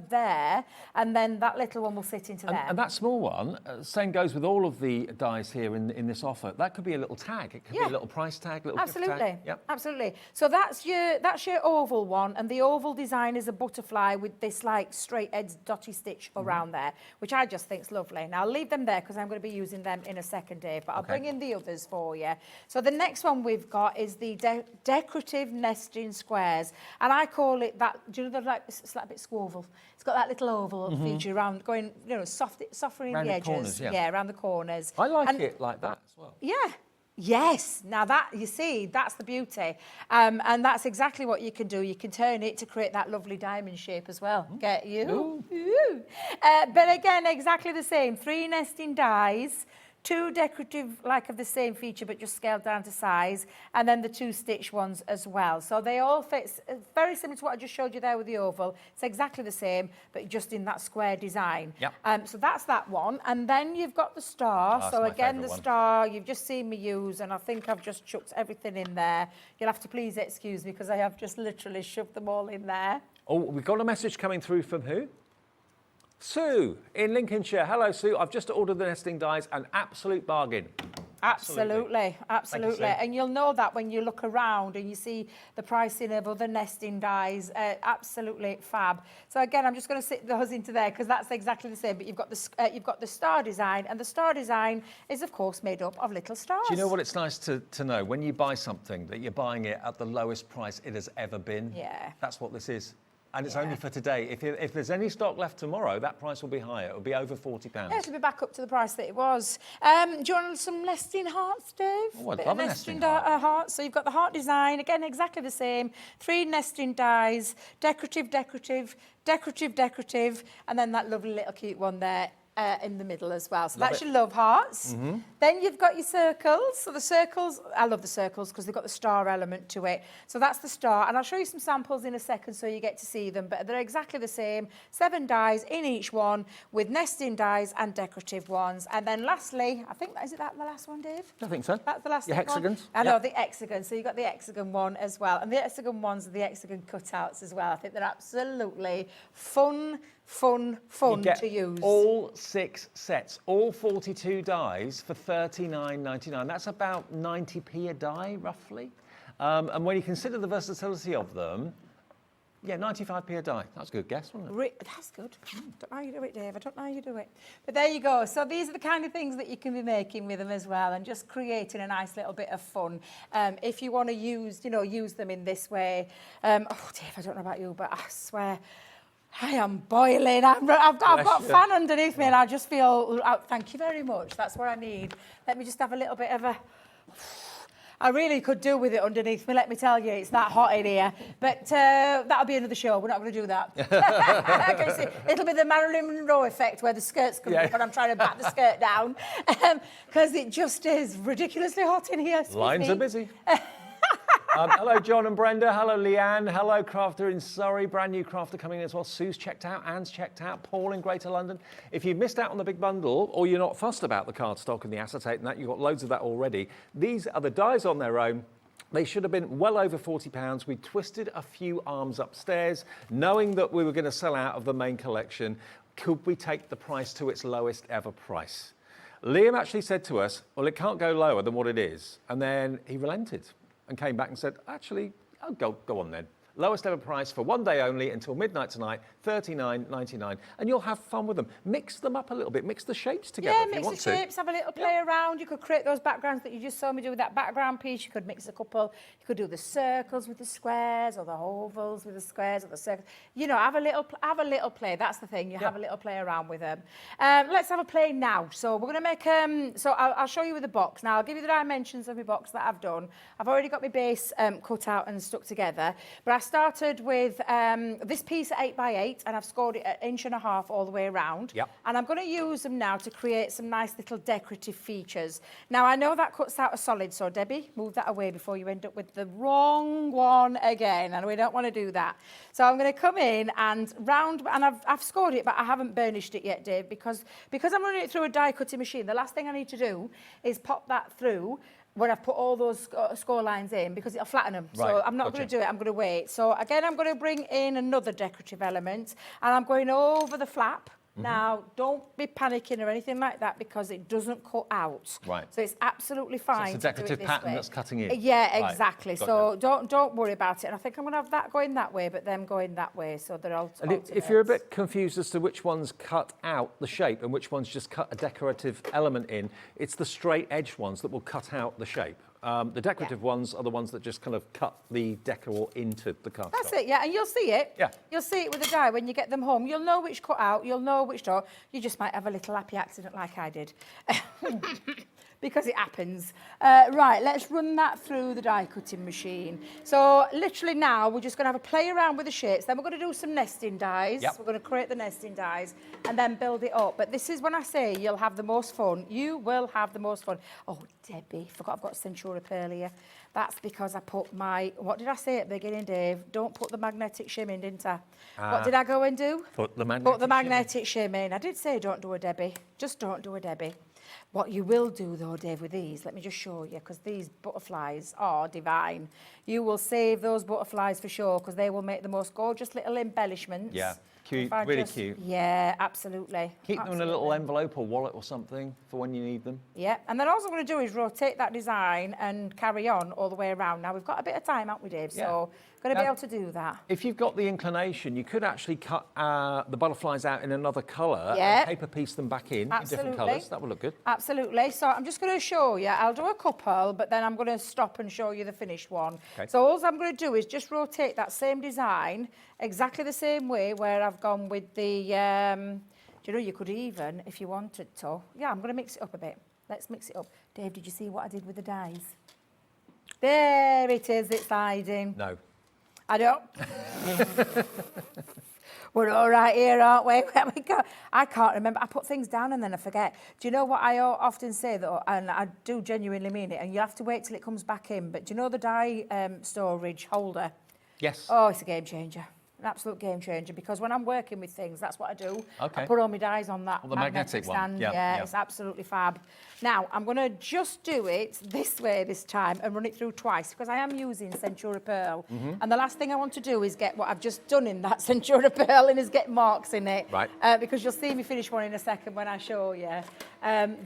there, and then that little one will sit into there. And that small one, same goes with all of the dies here in this offer. That could be a little tag. It could be a little price tag, little gift tag. Yep. Absolutely. So that's your oval one, and the oval design is a butterfly with this like straight edge dotty stitch around there, which I just think's lovely. Now I'll leave them there because I'm going to be using them in a second, Dave, but I'll bring in the others for you. So the next one we've got is the decorative nesting squares, and I call it that. Do you know it's like a bit squoval? It's got that little oval feature around, going, softening the edges. Corners, around the corners. I like it like that as well. Yeah. Yes, now that, you see, that's the beauty. And that's exactly what you can do. You can turn it to create that lovely diamond shape as well. Get you? Ooh. But again, exactly the same. 3 nesting dies, 2 decorative, like of the same feature, but just scaled down to size, and then the 2 stitch ones as well. So they all fit, very similar to what I just showed you there with the oval. It's exactly the same, but just in that square design. Yep. So that's that one. And then you've got the star. Oh, so my again, the favourite one. star, you've just seen me use, and I think I've just chucked everything in there. You'll have to please excuse me, because I have just literally shoved them all in there. Oh, we've got a message coming through from who? Sue in Lincolnshire. Hello, Sue. I've just ordered the nesting dies, an absolute bargain. Absolutely. Thank you, Sue. And you'll know that when you look around and you see the pricing of other nesting dies. Absolutely fab. So again, I'm just going to sit those into there because that's exactly the same. But you've got the star design, and the star design is of course made up of little stars. Do you know what it's nice to know? When you buy something, that you're buying it at the lowest price it has ever been. Yeah. That's what this is. And it's only for today. If there's any stock left tomorrow, that price will be higher. It'll be over £40. Yeah, it'll be back up to the price that it was. Do you want some nesting hearts, Dave? Oh, I'd love a nesting heart. Heart. So you've got the heart design, again, exactly the same. 3 nesting dies, decorative, decorative, decorative, decorative, and then that lovely little cute one there. In the middle as well. So that's your love hearts. Then you've got your circles. So the circles, I love the circles because they've got the star element to it. So that's the star. And I'll show you some samples in a second so you get to see them. But they're exactly the same. 7 dies in each one with nesting dies and decorative ones. And then lastly, I think, is it that the last one, Dave? I think so. That's the last Your one. hexagons? I know, the hexagon. So you've got the hexagon one as well. And the hexagon ones are the hexagon cutouts as well. I think they're absolutely fun to use. All 6 sets, all 42 dies for £39.99. That's about 90p a die, roughly. And when you consider the versatility of them, yeah, 95p a die. That's a good guess, wasn't it? That's good. I don't know how you do it, Dave. I don't know how you do it. But there you go. So these are the kind of things that you can be making with them as well, and just creating a nice little bit of fun. If you want to use them in this way. Oh, Dave, I don't know about you, but I swear, I am boiling. I've got a fan underneath me, and I just feel, thank you very much. That's what I need. Let me just have a little bit of a... I really could do with it underneath me, let me tell you. It's that hot in here. But that'll be another show. We're not going to do that. It'll be the Marilyn Monroe effect where the skirts come up and I'm trying to back the skirt down. Because it just is ridiculously hot in here. Lines are busy. Hello, John and Brenda. Hello, Leanne. Hello, Crafter in Surrey. Brand new Crafter coming in as well. Sue's checked out. Anne's checked out. Paul in Greater London. If you've missed out on the big bundle, or you're not fussed about the cardstock and the acetate and that, you've got loads of that already. These are the dies on their own. They should have been well over £40. We twisted a few arms upstairs, knowing that we were going to sell out of the main collection. Could we take the price to its lowest ever price? Liam actually said to us, well, it can't go lower than what it is. And then he relented and came back and said, actually, I'll go on then. Lowest ever price for one day only until midnight tonight, $39.99. And you'll have fun with them. Mix them up a little bit. Mix the shapes together if you want to. Yeah, mix the shapes, have a little play around. You could create those backgrounds that you just saw me do with that background piece. You could mix a couple. You could do the circles with the squares, or the ovals with the squares, or the circles. You know, have a little play. That's the thing. You have a little play around with them. Let's have a play now. So we're going to make, so I'll show you with the box. Now, I'll give you the dimensions of my box that I've done. I've already got my base cut out and stuck together. But I started with this piece at 8x8, and I've scored it at 1.5 inches all the way around. Yep. And I'm going to use them now to create some nice little decorative features. Now, I know that cuts out a solid, so Debbie, move that away before you end up with the wrong one again, and we don't want to do that. So I'm going to come in and round, and I've scored it, but I haven't burnished it yet, Dave, because I'm running it through a die cutting machine. The last thing I need to do is pop that through when I've put all those score lines in, because it'll flatten them. Right, so I'm not going to do it, I'm going to wait. So again, I'm going to bring in another decorative element, and I'm going over the flap. Now, don't be panicking or anything like that, because it doesn't cut out. Right. So it's absolutely fine. So it's a decorative pattern that's cutting in. Yeah, Right. exactly. So don't worry about it. And I think I'm going to have that going that way, but them going that way, so they're all. And if you're a bit confused as to which ones cut out the shape and which ones just cut a decorative element in, it's the straight edge ones that will cut out the shape. The decorative ones are the ones that just kind of cut the decor into the cardstock. That's it, yeah, and you'll see it. Yeah. You'll see it with the die when you get them home. You'll know which cut out, you'll know which door. You just might have a little happy accident like I did. because it happens. Right, let's run that through the die cutting machine. So literally now we're just going to have a play around with the shapes. Then we're going to do some nesting dies. Yep. We're going to create the nesting dies and then build it up. But this is when I say you'll have the most fun. You will have the most fun. Oh, Debbie, forgot I've got Centura Pearl here. That's because I put my, what did I say at the beginning, Dave? Don't put the magnetic shim in, didn't I? What did I go and do? Put the magnetic shim in. I did say don't do a Debbie. Just don't do a Debbie. What you will do though, Dave, with these, let me just show you, because these butterflies are divine. You will save those butterflies for sure, because they will make the most gorgeous little embellishments. Yeah, cute, really cute. Yeah, absolutely. Keep them in a little envelope or wallet or something for when you need them. Yeah, and then all I'm going to do is rotate that design and carry on all the way around. Now, we've got a bit of time, haven't we, Dave? Yeah. So, going to be able to do that. If you've got the inclination, you could actually cut the butterflies out in another colour Yeah. and paper piece them back in different colours. That would look good. Absolutely. So I'm just going to show you. I'll do a couple, but then I'm going to stop and show you the finished one. Okay. So all I'm going to do is just rotate that same design exactly the same way where I've gone with the, do you know, you could even, if you wanted to. Yeah, I'm going to mix it up a bit. Let's mix it up. Dave, did you see what I did with the dies? There it is, it's hiding. No. I don't. We're all right here, aren't we? I can't remember. I put things down and then I forget. Do you know what I often say, though, and I do genuinely mean it, and you have to wait till it comes back in, but do you know the die storage holder? Yes. Oh, it's a game changer. An absolute game changer, because when I'm working with things, that's what I do. Okay. I put all my dies on that the magnetic one. stand. Yeah, Yeah, yeah. it's absolutely fab. Now, I'm going to just do it this way this time and run it through twice, because I am using Centura Pearl. And the last thing I want to do is get what I've just done in that Centura Pearl and is get marks in it. Right. Because you'll see me finish one in a second when I show you. And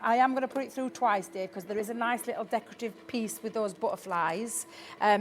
I am going to put it through twice, Dave, because there is a nice little decorative piece with those butterflies.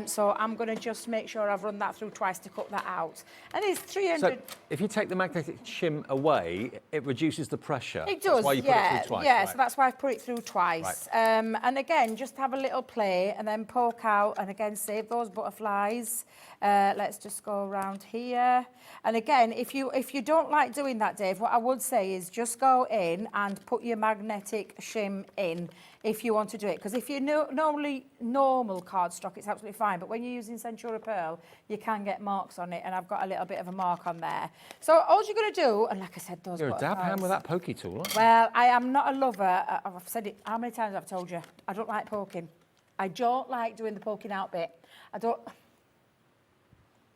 So I'm going to just make sure I've run that through twice to cut that out. And it's 300... So if you take the magnetic shim away, it reduces the pressure. It does, That's why you put it through twice. Yeah, right. so that's why I've put it through twice. Right. And again, just have a little play and then poke out and again save those butterflies. Let's just go around here. And again, if you don't like doing that, Dave, what I would say is just go in and put your magnetic shim in if you want to do it. Because if you normally normal cardstock, it's absolutely fine. But when you're using Centura Pearl, you can get marks on it, and I've got a little bit of a mark on there. So all you're going to do, and like I said, those You're a butterflies. dab hand with that pokey tool, aren't you? Well, I am not a lover. I've said it, how many times I've told you? I don't like poking. I don't like doing the poking out bit. I don't.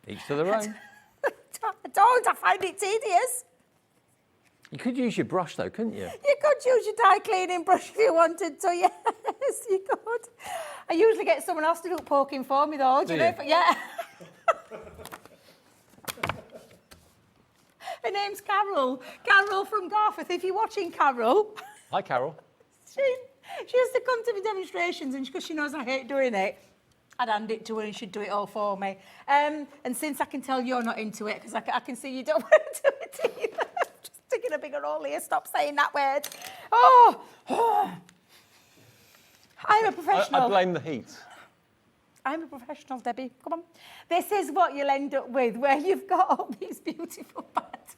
Each to their own. I don't. I find it tedious. You could use your brush, though, couldn't you? You could use your die cleaning brush if you wanted to, yes, you could. I usually get someone else to do poking for me, though. Do you know? Yeah. Her name's Carol. Carol from Garforth. If you're watching, Carol. Hi, Carol. She used to come to my demonstrations, and because she knows I hate doing it, I'd hand it to her and she'd do it all for me. And since I can tell you're not into it, because I can see you don't want to do it either. Just sticking a bigger hole here. Stop saying that word. Oh. I'm a professional. I blame the heat. I'm a professional, Debbie. Come on. This is what you'll end up with, where you've got all these beautiful patterns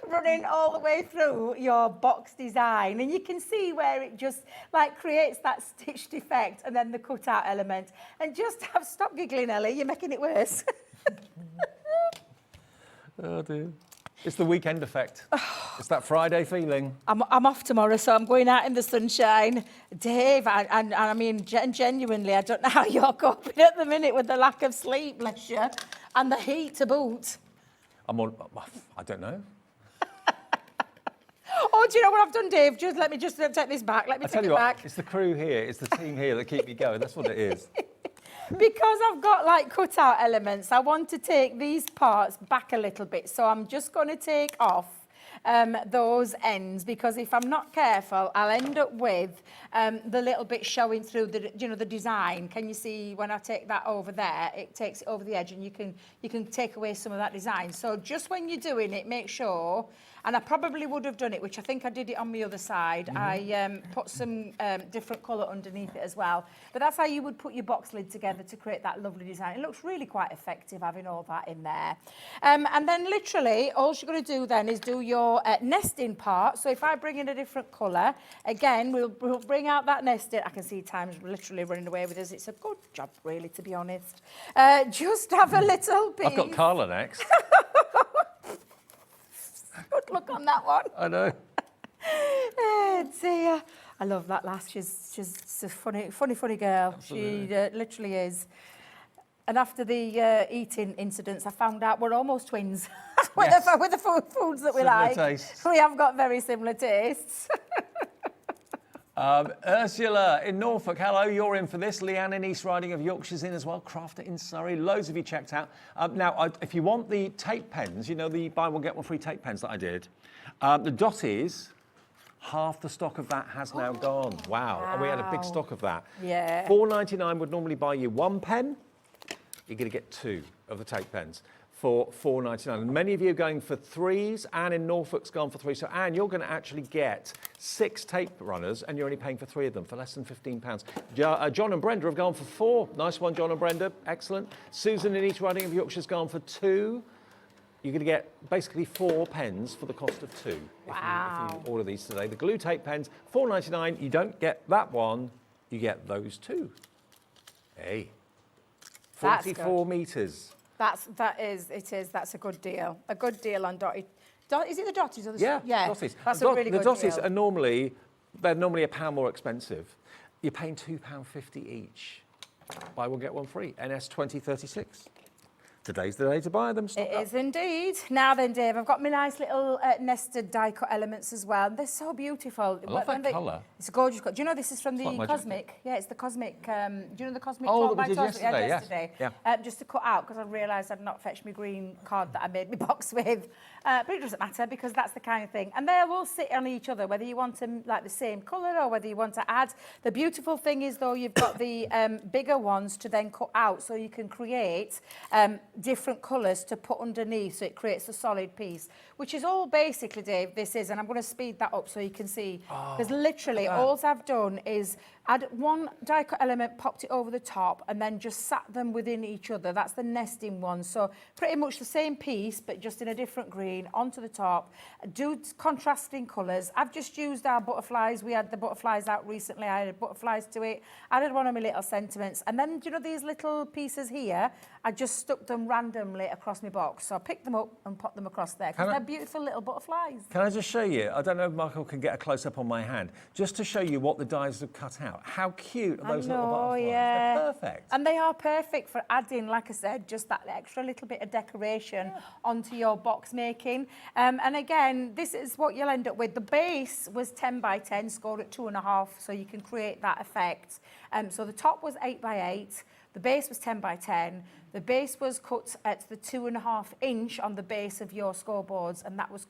running all the way through your box design, and you can see where it just like creates that stitched effect and then the cutout element. And just stop giggling, Ellie, you're making it worse. Oh dear. It's the weekend effect. It's that Friday feeling. I'm off tomorrow, so I'm going out in the sunshine. Dave, I mean, genuinely, I don't know how you're coping at the minute with the lack of sleep, bless you, and the heat to boot. I don't know. Oh, do you know what I've done, Dave? Let me take this back. Let me take it back. It's the crew here, it's the team here that keep me going. That's what it is. Because I've got like cutout elements, I want to take these parts back a little bit. So I'm just going to take off those ends, because if I'm not careful, I'll end up with the little bit showing through the design. Can you see when I take that over there? It takes it over the edge, and you can take away some of that design. So just when you're doing it, make sure. And I probably would have done it, which I think I did it on the other side. I put some different colour underneath it as well. But that's how you would put your box lid together to create that lovely design. It looks really quite effective having all that in there. And then literally, all you're going to do then is do your your nesting part. So if I bring in a different colour, again, we'll bring out that nesting. I can see time's literally running away with us. It's a good job, really, to be honest. Just have a little piece. I've got Carla next. Good luck on that one. I know. Oh dear. I love that lass. She's a funny girl. Absolutely. She literally is. And after the eating incidents, I found out we're almost twins with the foods that we like. Tastes. We have got very similar tastes. Ursula in Norfolk, hello, you're in for this. Leanne in East Riding of Yorkshire's in as well. Crafter in Surrey, loads of you checked out. Now, if you want the tape pens, you know the buy one, get one free tape pens that I did, the Dotties, half the stock of that has now gone. Wow. And we had a big stock of that. Yeah. $4.99 would normally buy you one pen. You're going to get two of the tape pens for $4.99. And many of you are going for threes. Anne in Norfolk's gone for three. So Anne, you're going to actually get 6 tape runners and you're only paying for 3 of them for less than £15. John and Brenda have gone for 4. Nice one, John and Brenda. Excellent. Susan in East Riding of Yorkshire's gone for 2. You're going to get basically 4 pens for the cost of 2 if you order these today. The glue tape pens, $4.99. You don't get that one, you get those 2. Hey. 44 metres. That's a good deal. A good deal on Dotty. Is it the Dotties or the Dotties. That's a really good deal. The Dotties are normally £1 more expensive. You're paying £2.50 each. Buy one get one free. NS 2036. Today's the day to buy them. It is indeed. Now then, Dave, I've got my nice little nested die cut elements as well. They're so beautiful. I love that colour. It's a gorgeous colour. Do you know this is from the Cosmic? Yeah, it's the Cosmic. Do you know the Cosmic? Oh, that we did yesterday. Yeah. Just to cut out because I realised I'd not fetched my green card that I made my box with. But it doesn't matter because that's the kind of thing. And they will sit on each other, whether you want them like the same colour or whether you want to add. The beautiful thing is, though, you've got the bigger ones to then cut out so you can create different colours to put underneath so it creates a solid piece, which is all basically, Dave, this is, and I'm going to speed that up so you can see, because literally all I've done is add one die cut element, popped it over the top, and then just sat them within each other. That's the nesting one. So pretty much the same piece, but just in a different green onto the top. Do contrasting colours. I've just used our butterflies. We had the butterflies out recently. I added butterflies to it. Added one of my little sentiments. And then, do you know these little pieces here? I just stuck them randomly across my box. So I picked them up and put them across there because they're beautiful little butterflies. Can I just show you? I don't know if Michael can get a close-up on my hand. Just to show you what the dies have cut out. How cute are those little butterflies? Yeah. They're perfect. And they are perfect for adding, like I said, just that extra little bit of decoration onto your box making. And again, this is what you'll end up with. The base was 10 by 10, scored at 2.5, so you can create that effect. So the top was 8 by 8. The base was 10 by 10. The base was cut at the 2.5 inch on the base of your scoreboards, and that was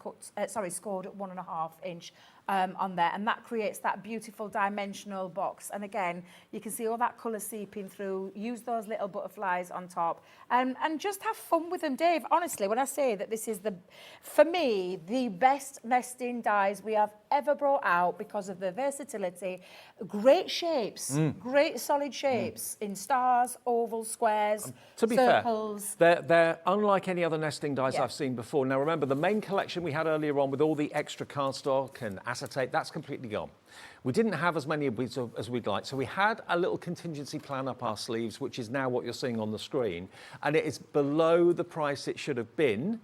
scored at 1.5 inch on there, and that creates that beautiful dimensional box. And again, you can see all that colour seeping through. Use those little butterflies on top, and just have fun with them, Dave. Honestly, when I say that this is for me, the best nesting dies we have ever brought out because of the versatility, great shapes, great solid shapes in stars, ovals, squares, to be circles. Fair, they're unlike any other nesting dies I've seen before. Now remember, the main collection we had earlier on with all the extra cardstock and acetate, that's completely gone. We didn't have as many as we'd like, so we had a little contingency plan up our sleeves, which is now what you're seeing on the screen, and it is below the price it should have been.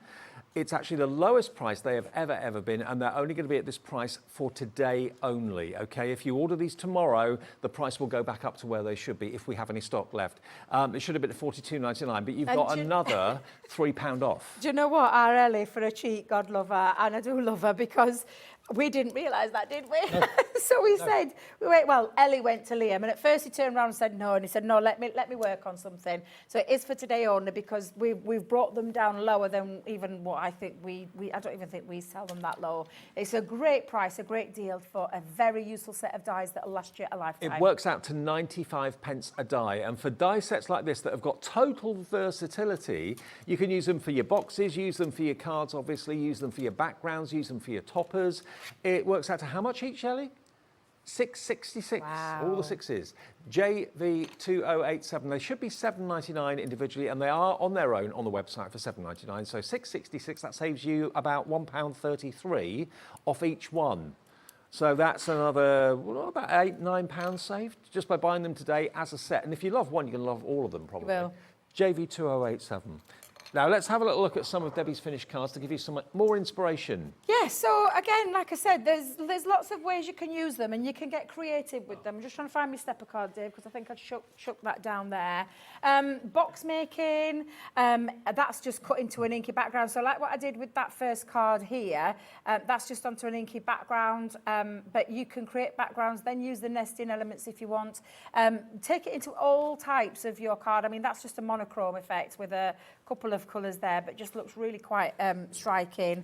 It's actually the lowest price they have ever been, and they're only going to be at this price for today only, okay? If you order these tomorrow, the price will go back up to where they should be if we have any stock left. It should have been at $42.99, but you've got another £3 off. Do you know what? Our Ellie, for a cheat, God love her, and I do love her because we didn't realise that, did we? No. So we said, Ellie went to Liam, and at first he turned around and said no, and he said, no, let me work on something. So it is for today only because we've brought them down lower than even what I think I don't even think we sell them that low. It's a great price, a great deal for a very useful set of dies that will last you a lifetime. It works out to 95p a die, and for die sets like this that have got total versatility, you can use them for your boxes, use them for your cards, obviously, use them for your backgrounds, use them for your toppers. It works out to how much each, Shelley? 666, Wow. all the sixes. JV2087, they should be $7.99 individually, and they are on their own on the website for $7.99. So 666, that saves you about £1.33 off each one. So that's another, well, about £8–9 saved just by buying them today as a set. And if you love one, you're going to love all of them probably. will. JV2087. Now let's have a little look at some of Debbie's finished cards to give you some more inspiration. Yeah, so again, like I said, there's lots of ways you can use them and you can get creative with them. I'm just trying to find my stepper card, Dave, because I think I shook that down there. Box making, that's just cut into an inky background. So like what I did with that first card here, that's just onto an inky background, but you can create backgrounds, then use the nesting elements if you want. Take it into all types of your card. I mean, that's just a monochrome effect with a couple of colours there, but just looks really quite striking.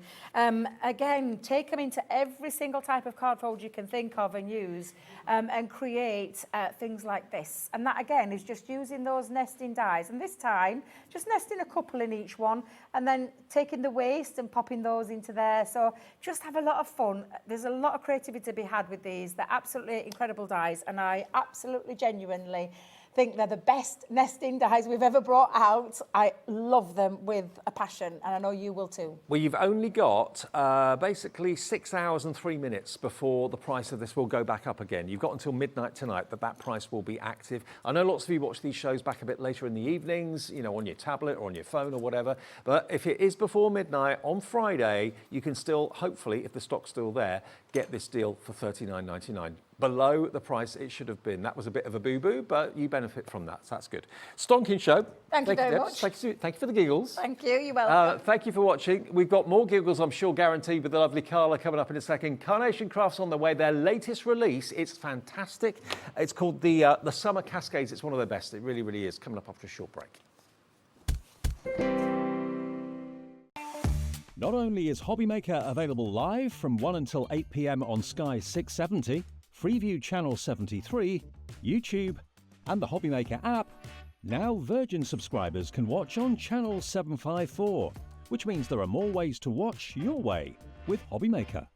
Again, take them into every single type of card fold you can think of and use, and create things like this. And that again is just using those nesting dies, and this time just nesting a couple in each one and then taking the waste and popping those into there. So just have a lot of fun. There's a lot of creativity to be had with these. They're absolutely incredible dies, and I absolutely genuinely think they're the best nesting dies we've ever brought out. I love them with a passion, and I know you will too. Well, you've only got basically 6 hours and 3 minutes before the price of this will go back up again. You've got until midnight tonight that price will be active. I know lots of you watch these shows back a bit later in the evenings, you know, on your tablet or on your phone or whatever. But if it is before midnight on Friday, you can still, hopefully, if the stock's still there, get this deal for $39.99. Below the price it should have been. That was a bit of a boo-boo, but you benefit from that, so that's good. Stonking show. Thank you very Deb. much. Thank you for the giggles. Thank you, you're welcome. Thank you for watching. We've got more giggles, I'm sure, guaranteed, with the lovely Carla coming up in a second. Carnation Crafts on the way, their latest release. It's fantastic. It's called the Summer Cascades. It's one of their best. It really, really is. Coming up after a short break. Not only is HobbyMaker available live from 1 until 8 p.m. on Sky 670, Freeview Channel 73, YouTube, and the HobbyMaker app, now Virgin subscribers can watch on Channel 754, which means there are more ways to watch your way with HobbyMaker.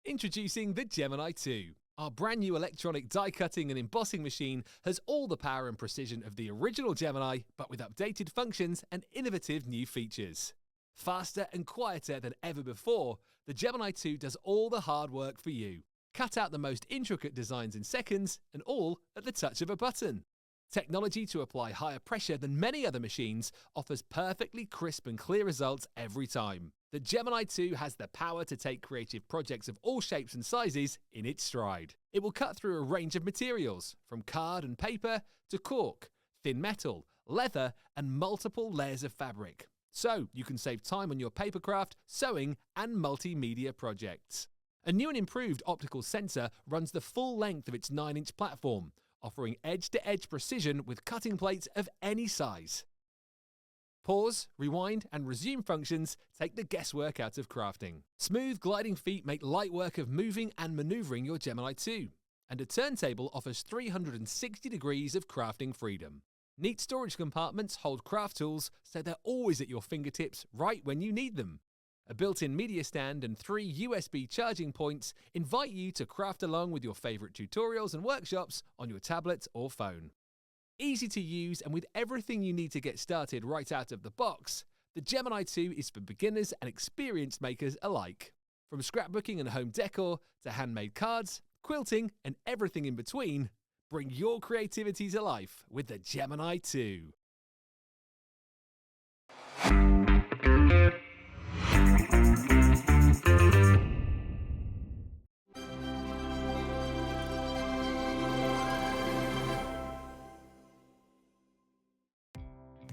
Introducing the Gemini 2. Our brand new electronic die cutting and embossing machine has all the power and precision of the original Gemini, but with updated functions and innovative new features. Faster and quieter than ever before, the Gemini 2 does all the hard work for you. Cut out the most intricate designs in seconds, and all at the touch of a button. Technology to apply higher pressure than many other machines offers perfectly crisp and clear results every time. The Gemini 2 has the power to take creative projects of all shapes and sizes in its stride. It will cut through a range of materials, from card and paper to cork, thin metal, leather, and multiple layers of fabric. So you can save time on your papercraft, sewing, and multimedia projects. A new and improved optical sensor runs the full length of its 9-inch platform, offering edge-to-edge precision with cutting plates of any size. Pause, rewind, and resume functions take the guesswork out of crafting. Smooth gliding feet make light work of moving and maneuvering your Gemini 2. And a turntable offers 360 degrees of crafting freedom. Neat storage compartments hold craft tools so they're always at your fingertips right when you need them. A built-in media stand and 3 USB charging points invite you to craft along with your favourite tutorials and workshops on your tablet or phone. Easy to use, and with everything you need to get started right out of the box, the Gemini 2 is for beginners and experienced makers alike. From scrapbooking and home decor to handmade cards, quilting, and everything in between, bring your creativity to life with the Gemini 2.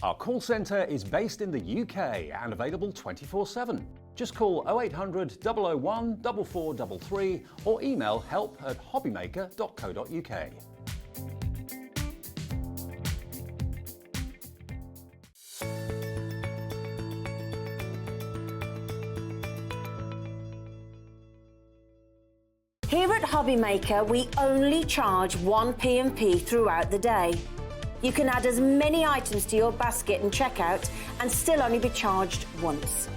Our call centre is based in the UK and available 24/7. Just call 0800 001 4433 or email help@hobbymaker.co.uk. Here at HobbyMaker, we only charge 1 P&P throughout the day. You can add as many items to your basket and checkout and still only be charged once.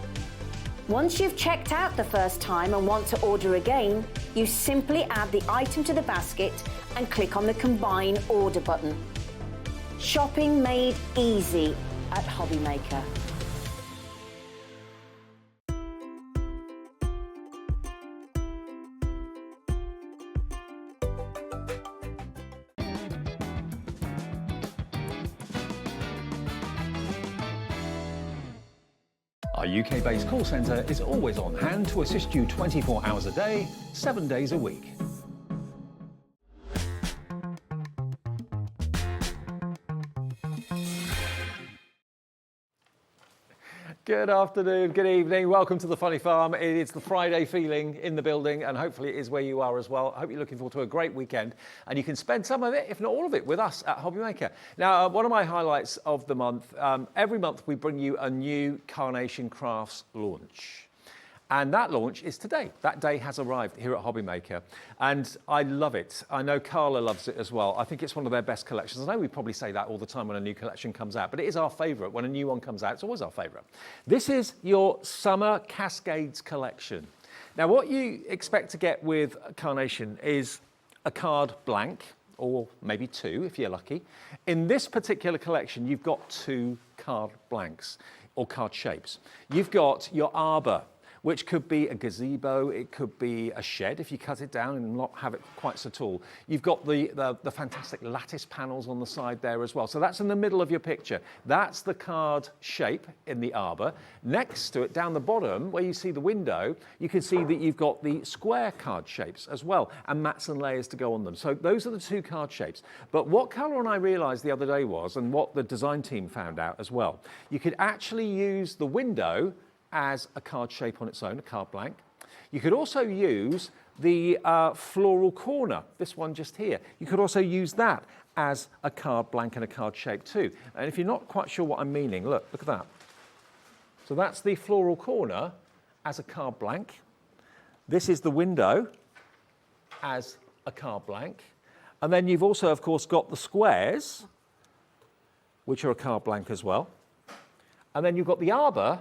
Once you've checked out the first time and want to order again, you simply add the item to the basket and click on the Combine Order button. Shopping made easy at HobbyMaker. Our UK-based call centre is always on hand to assist you 24 hours a day, 7 days a week. Good afternoon, good evening, welcome to the Funny Farm. It's the Friday feeling in the building and hopefully it is where you are as well. I hope you're looking forward to a great weekend and you can spend some of it, if not all of it, with us at HobbyMaker. Now, one of my highlights of the month, every month we bring you a new Carnation Crafts launch. And that launch is today. That day has arrived here at HobbyMaker and I love it. I know Carla loves it as well. I think it's one of their best collections. I know we probably say that all the time when a new collection comes out, but it is our favourite. When a new one comes out, it's always our favourite. This is your Summer Cascades collection. Now, what you expect to get with Carnation is a card blank, or maybe two if you're lucky. In this particular collection, you've got two card blanks, or card shapes. You've got your arbor, which could be a gazebo, it could be a shed if you cut it down and not have it quite so tall. You've got the fantastic lattice panels on the side there as well. So that's in the middle of your picture. That's the card shape in the arbor. Next to it, down the bottom, where you see the window, you can see that you've got the square card shapes as well, and mats and layers to go on them. So those are the two card shapes. But what Carla and I realized the other day was, and what the design team found out as well, you could actually use the window as a card shape on its own, a card blank. You could also use the floral corner, this one just here. You could also use that as a card blank and a card shape too. And if you're not quite sure what I'm meaning, look at that. So that's the floral corner as a card blank. This is the window as a card blank. And then you've also, of course, got the squares, which are a card blank as well. And then you've got the arbor,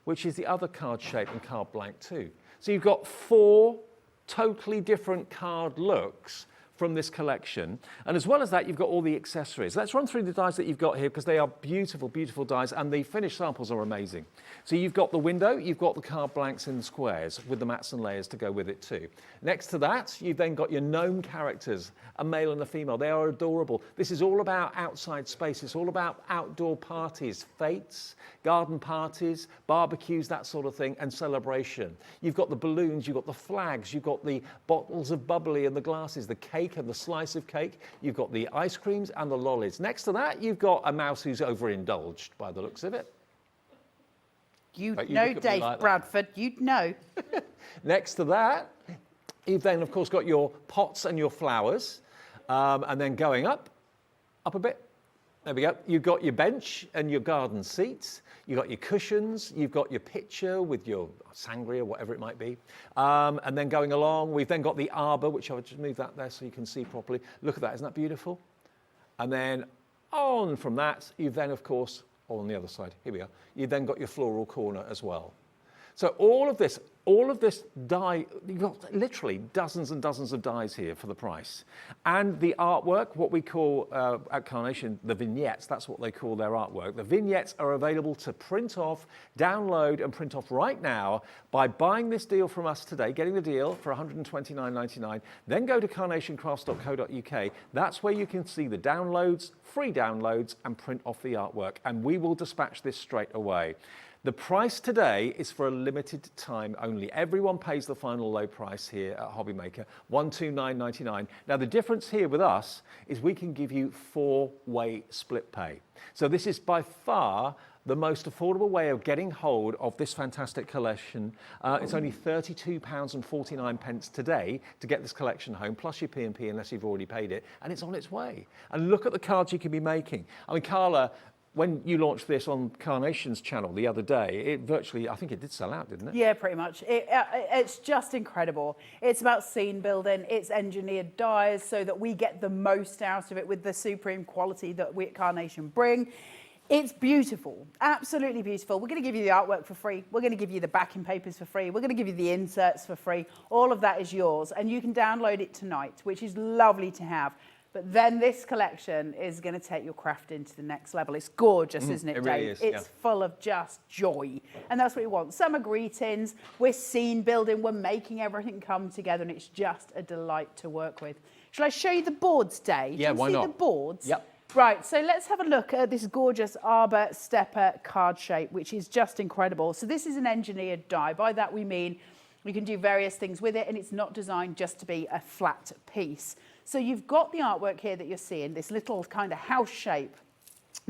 which is the other card shape and card blank too. So you've got four totally different card looks from this collection. And as well as that, you've got all the accessories. Let's run through the dies that you've got here because they are beautiful, beautiful dies and the finished samples are amazing. So you've got the window, you've got the card blanks in the squares with the mats and layers to go with it too. Next to that, you've then got your gnome characters, a male and a female. They are adorable. This is all about outside space. It's all about outdoor parties, fetes, garden parties, barbecues, that sort of thing, and celebration. You've got the balloons, you've got the flags, you've got the bottles of bubbly and the glasses, the cake and the slice of cake. You've got the ice creams and the lollies. Next to that, you've got a mouse who's overindulged by the looks of it. You'd know, Dave Bradford, you'd know. Next to that, you've then, of course, got your pots and your flowers. And then going up a bit. There we go. You've got your bench and your garden seats. You've got your cushions. You've got your pitcher with your sangria, whatever it might be. And then going along, we've then got the arbor, which I'll just move that there so you can see properly. Look at that. Isn't that beautiful? And then on from that, you've then, of course, on the other side, here we are, you've then got your floral corner as well. So all of this die, you've got literally dozens and dozens of dies here for the price. And the artwork, what we call at Carnation, the vignettes, that's what they call their artwork. The vignettes are available to print off, download and print off right now by buying this deal from us today, getting the deal for $129.99. Then go to carnationcrafts.co.uk. That's where you can see the downloads, free downloads, and print off the artwork. And we will dispatch this straight away. The price today is for a limited time only. Everyone pays the final low price here at HobbyMaker, $129.99. Now the difference here with us is we can give you 4-way split pay. So this is by far the most affordable way of getting hold of this fantastic collection. It's only £32.49 today to get this collection home, plus your P&P unless you've already paid it, and it's on its way. And look at the cards you can be making. I mean, Carla when you launched this on Carnation's channel the other day, it virtually, I think it did sell out, didn't it? Yeah, pretty much. It's just incredible. It's about scene building. It's engineered dies so that we get the most out of it with the supreme quality that we at Carnation bring. It's beautiful, absolutely beautiful. We're going to give you the artwork for free. We're going to give you the backing papers for free. We're going to give you the inserts for free. All of that is yours, and you can download it tonight, which is lovely to have. But then this collection is going to take your crafting to the next level. It's gorgeous, isn't it, it Dave? really is, It's full of just joy. And that's what we want. Summer greetings. We're scene building. We're making everything come together. And it's just a delight to work with. Shall I show you the boards, Dave? Yeah, why not? See the boards? Yep. Right, so let's have a look at this gorgeous arbor stepper card shape, which is just incredible. So this is an engineered die. By that we mean you can do various things with it, and it's not designed just to be a flat piece. So you've got the artwork here that you're seeing, this little kind of house shape.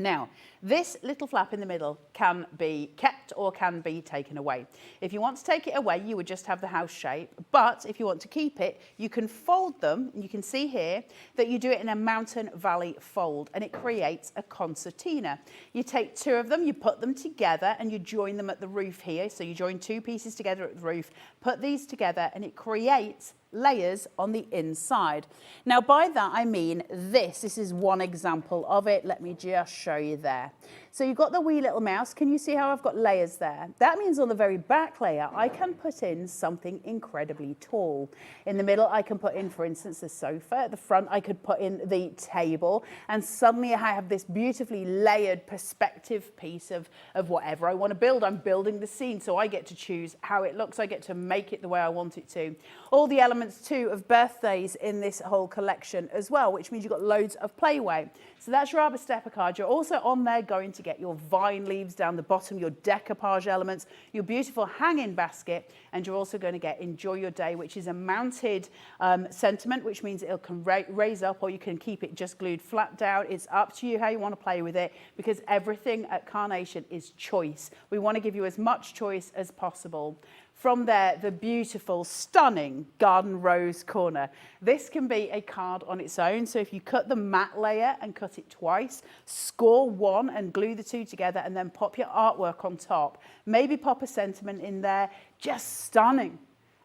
Now, this little flap in the middle can be kept or can be taken away. If you want to take it away, you would just have the house shape. But if you want to keep it, you can fold them. And you can see here that you do it in a mountain valley fold, and it creates a concertina. You take two of them, you put them together, and you join them at the roof here. So you join two pieces together at the roof, put these together, and it creates layers on the inside. Now by that I mean this is one example of it. Let me just show you there. So you've got the wee little mouse. Can you see how I've got layers there? That means on the very back layer I can put in something incredibly tall. In the middle I can put in, for instance, the sofa. At the front I could put in the table, and suddenly I have this beautifully layered perspective piece of whatever I want to build. I'm building the scene, so I get to choose how it looks. I get to make it the way I want it to. All the elements too of birthdays in this whole collection as well, which means you've got loads of playway. So that's your arbor stepper card. You're also on there going to get your vine leaves down the bottom, your decoupage elements, your beautiful hanging basket, and you're also going to get Enjoy Your Day, which is a mounted sentiment, which means it can raise up, or you can keep it just glued flat down. It's up to you how you want to play with it, because everything at Carnation is choice. We want to give you as much choice as possible. From there, the beautiful, stunning garden rose corner. This can be a card on its own. So if you cut the matte layer and cut it twice, score one and glue the two together, and then pop your artwork on top. Maybe pop a sentiment in there. Just stunning.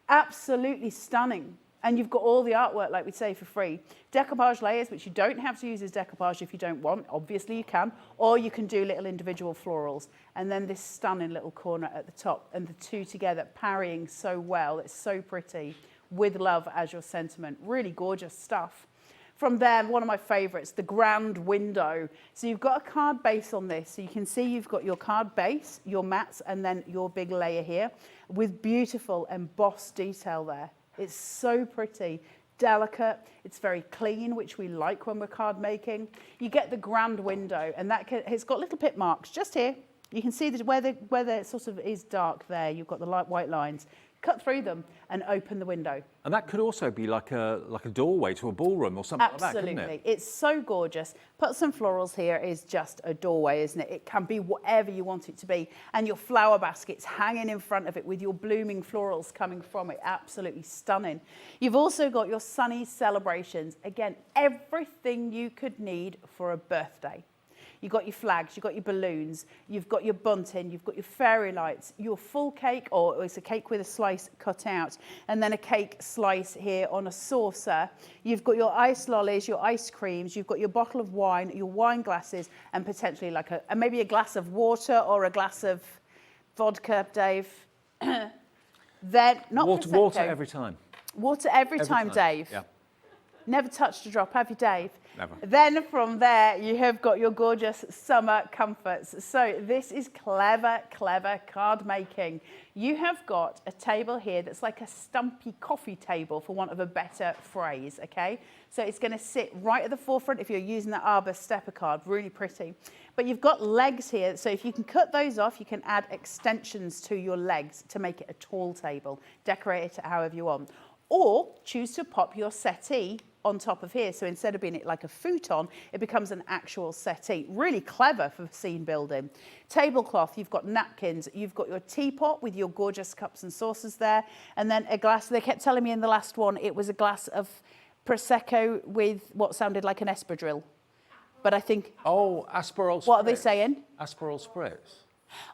Absolutely stunning. And you've got all the artwork, like we say, for free. Decoupage layers, which you don't have to use as decoupage if you don't want. Obviously you can. Or you can do little individual florals. And then this stunning little corner at the top. And the two together parrying so well. It's so pretty. With love as your sentiment. Really gorgeous stuff. From there, one of my favourites, the grand window. So you've got a card base on this. So you can see you've got your card base, your mats, and then your big layer here. With beautiful embossed detail there. It's so pretty, delicate, it's very clean, which we like when we're card making. You get the grand window, and it's got little pit marks just here. You can see that where the sort of is dark there, you've got the light white lines. Cut through them and open the window. And that could also be like a doorway to a ballroom or something Absolutely. like that, couldn't it? It's so gorgeous. Put some florals here is just a doorway, isn't it? It can be whatever you want it to be. And your flower baskets hanging in front of it with your blooming florals coming from it. Absolutely stunning. You've also got your sunny celebrations. Again, everything you could need for a birthday. You've got your flags, you've got your balloons, you've got your bunting, you've got your fairy lights, your full cake, or it's a cake with a slice cut out, and then a cake slice here on a saucer. You've got your ice lollies, your ice creams, you've got your bottle of wine, your wine glasses, and potentially like maybe a glass of water or a glass of vodka, Dave. Then not water every time. Water every time, Dave. Yeah. Never touched a drop, have you, Dave? Never. Then from there, you have got your gorgeous summer comforts. So this is clever, clever card making. You have got a table here that's like a stumpy coffee table, for want of a better phrase, okay? So it's going to sit right at the forefront if you're using the Arbor Stepper card, really pretty. But you've got legs here, so if you can cut those off, you can add extensions to your legs to make it a tall table. Decorate it however you want. Or choose to pop your settee on top of here. So instead of being like a futon, it becomes an actual settee. Really clever for scene building. Tablecloth, you've got napkins, you've got your teapot with your gorgeous cups and saucers there. And then a glass, they kept telling me in the last one, it was a glass of Prosecco with what sounded like an espadrille. but I think... Oh, Asperol Spritz. What are they saying? Asperol Spritz.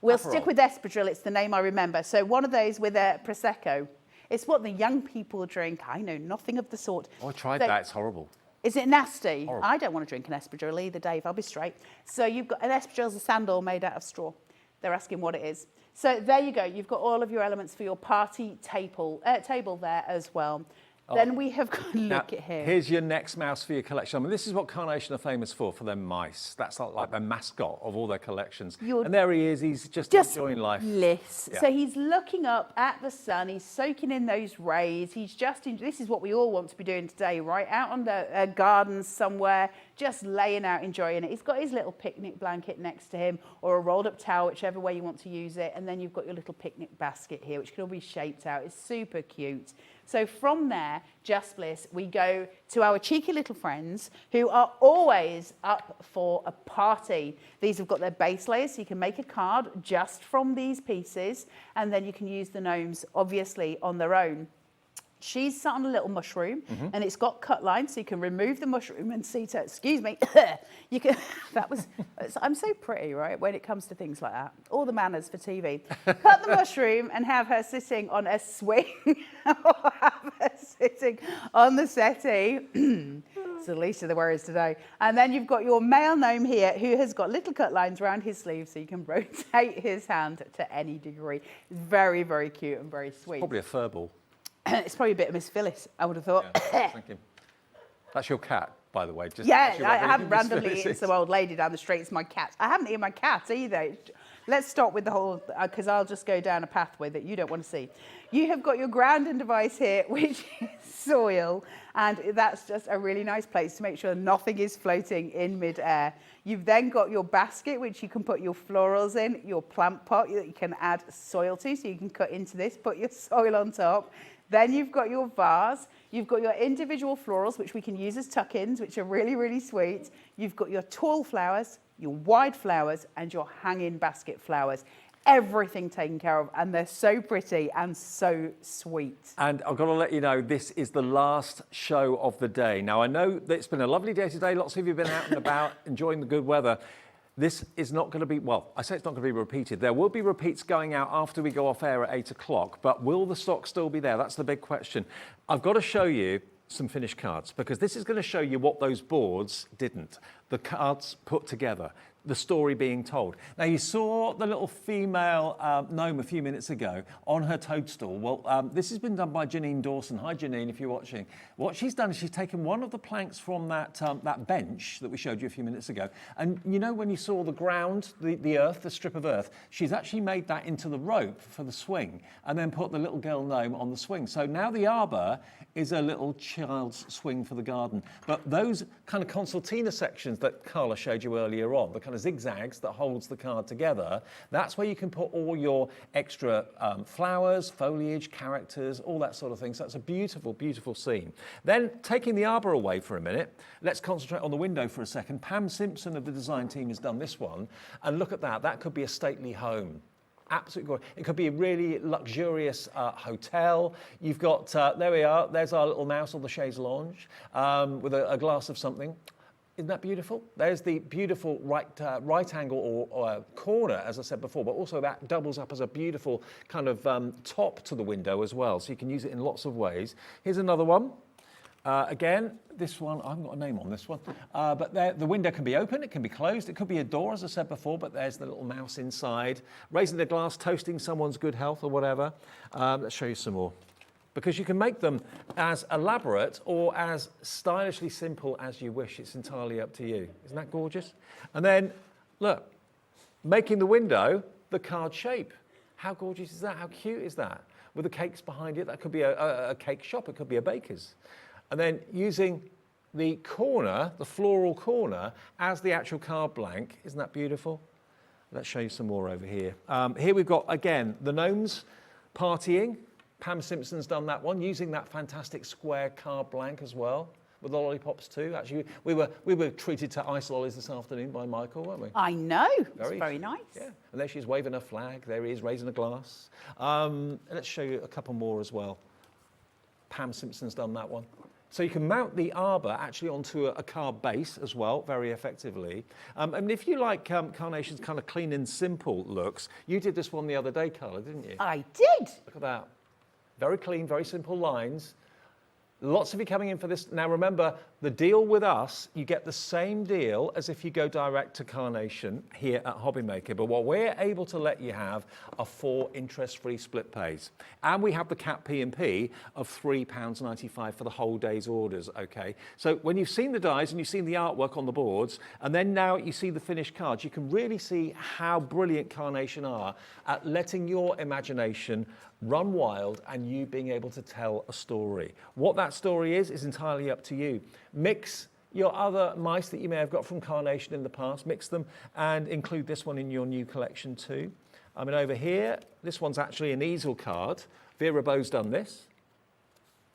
We'll Aperol. stick with Espadrille, it's the name I remember. So one of those with a Prosecco. It's what the young people drink. I know nothing of the sort. Oh, I tried that, it's horrible. Is it nasty? Horrible. I don't want to drink an Espadrille either, Dave, I'll be straight. So you've got an Espadrille's a sandal made out of straw. They're asking what it is. So there you go, you've got all of your elements for your party table there as well. Then we have got, look at here. Here's your next mouse for your collection. I mean, this is what Carnation are famous for their mice. That's like their mascot of all their collections. And there he is, he's just enjoying life. Bliss. Yeah. So he's looking up at the sun, he's soaking in those rays, he's just, this is what we all want to be doing today, right? Out on the garden somewhere, just laying out, enjoying it. He's got his little picnic blanket next to him, or a rolled up towel, whichever way you want to use it. And then you've got your little picnic basket here, which can all be shaped out. It's super cute. So from there, Just Bliss, we go to our cheeky little friends who are always up for a party. These have got their base layers, so you can make a card just from these pieces, and then you can use the gnomes, obviously, on their own. She's sat on a little mushroom, and it's got cut lines, so you can remove the mushroom and see to, excuse me, you can, I'm so pretty, right, when it comes to things like that. All the manners for TV. Cut the mushroom and have her sitting on a swing, or have her sitting on the settee. It's the least of the worries today. And then you've got your male gnome here, who has got little cut lines around his sleeve, so you can rotate his hand to any degree. Very, very cute and very sweet. Probably a furball. It's probably a bit of Miss Phyllis, I would have thought. Yeah, thinking. That's your cat, by the way. Just yeah, I haven't randomly eaten some old lady down the street. It's my cat. I haven't eaten my cat either. Let's stop with the whole, because I'll just go down a pathway that you don't want to see. You have got your grounding device here, which is soil, and that's just a really nice place to make sure nothing is floating in mid-air. You've then got your basket, which you can put your florals in, your plant pot that you can add soil to, so you can cut into this, put your soil on top. Then you've got your vase, you've got your individual florals, which we can use as tuck-ins, which are really, really sweet. You've got your tall flowers, your wide flowers, and your hanging basket flowers. Everything taken care of, and they're so pretty and so sweet. And I've got to let you know, this is the last show of the day. Now, I know that it's been a lovely day today. Lots of you have been out and about, enjoying the good weather. This is not going to be, well, I say it's not going to be repeated. There will be repeats going out after we go off air at 8 o'clock, but will the stock still be there? That's the big question. I've got to show you some finished cards, because this is going to show you what those boards didn't. The cards put together, the story being told. Now, you saw the little female gnome a few minutes ago on her toadstool. Well, this has been done by Janine Dawson. Hi, Janine, if you're watching. What she's done is she's taken one of the planks from that bench that we showed you a few minutes ago. And you know when you saw the ground, the earth, the strip of earth, she's actually made that into the rope for the swing and then put the little girl gnome on the swing. So now the arbor is a little child's swing for the garden. But those kind of concertina sections that Carla showed you earlier on, the kind of zigzags that holds the card together, that's where you can put all your extra flowers, foliage, characters, all that sort of thing. So that's a beautiful, beautiful scene. Then, taking the arbor away for a minute, let's concentrate on the window for a second. Pam Simpson of the design team has done this one. And look at that. That could be a stately home. Absolutely gorgeous. It could be a really luxurious hotel. You've got, there we are, there's our little mouse on the chaise lounge with a glass of something. Isn't that beautiful? There's the beautiful right angle or corner, as I said before, but also that doubles up as a beautiful kind of top to the window as well. So you can use it in lots of ways. Here's another one. Again, this one, I haven't got a name on this one, but the window can be open, it can be closed, it could be a door, as I said before, but there's the little mouse inside, raising the glass, toasting someone's good health or whatever. Let's show you some more. Because you can make them as elaborate or as stylishly simple as you wish. It's entirely up to you. Isn't that gorgeous? And then, look, making the window the card shape. How gorgeous is that? How cute is that? With the cakes behind it, that could be a cake shop, it could be a baker's. And then using the corner, the floral corner, as the actual card blank. Isn't that beautiful? Let's show you some more over here. Here we've got, again, the gnomes partying. Pam Simpson's done that one, using that fantastic square card blank as well, with the lollipops too. Actually, we were treated to ice lollies this afternoon by Michael, weren't we? I know, it's very nice. Yeah, and there she's waving her flag. There he is, raising a glass. Let's show you a couple more as well. Pam Simpson's done that one. So you can mount the arbor actually onto a card base as well, very effectively. And if you like Carnation's kind of clean and simple looks, you did this one the other day, Carla, didn't you? I did. Look at that. Very clean, very simple lines. Lots of you coming in for this. Now remember, the deal with us, you get the same deal as if you go direct to Carnation here at HobbyMaker. But what we're able to let you have are 4 interest-free split pays. And we have the cap P&P of £3.95 for the whole day's orders, okay? So when you've seen the dies and you've seen the artwork on the boards, and then now you see the finished cards, you can really see how brilliant Carnation are at letting your imagination run wild and you being able to tell a story. What that story is entirely up to you. Mix your other mice that you may have got from Carnation in the past, mix them and include this one in your new collection too. I mean, over here, this one's actually an easel card. Vera Beau's done this.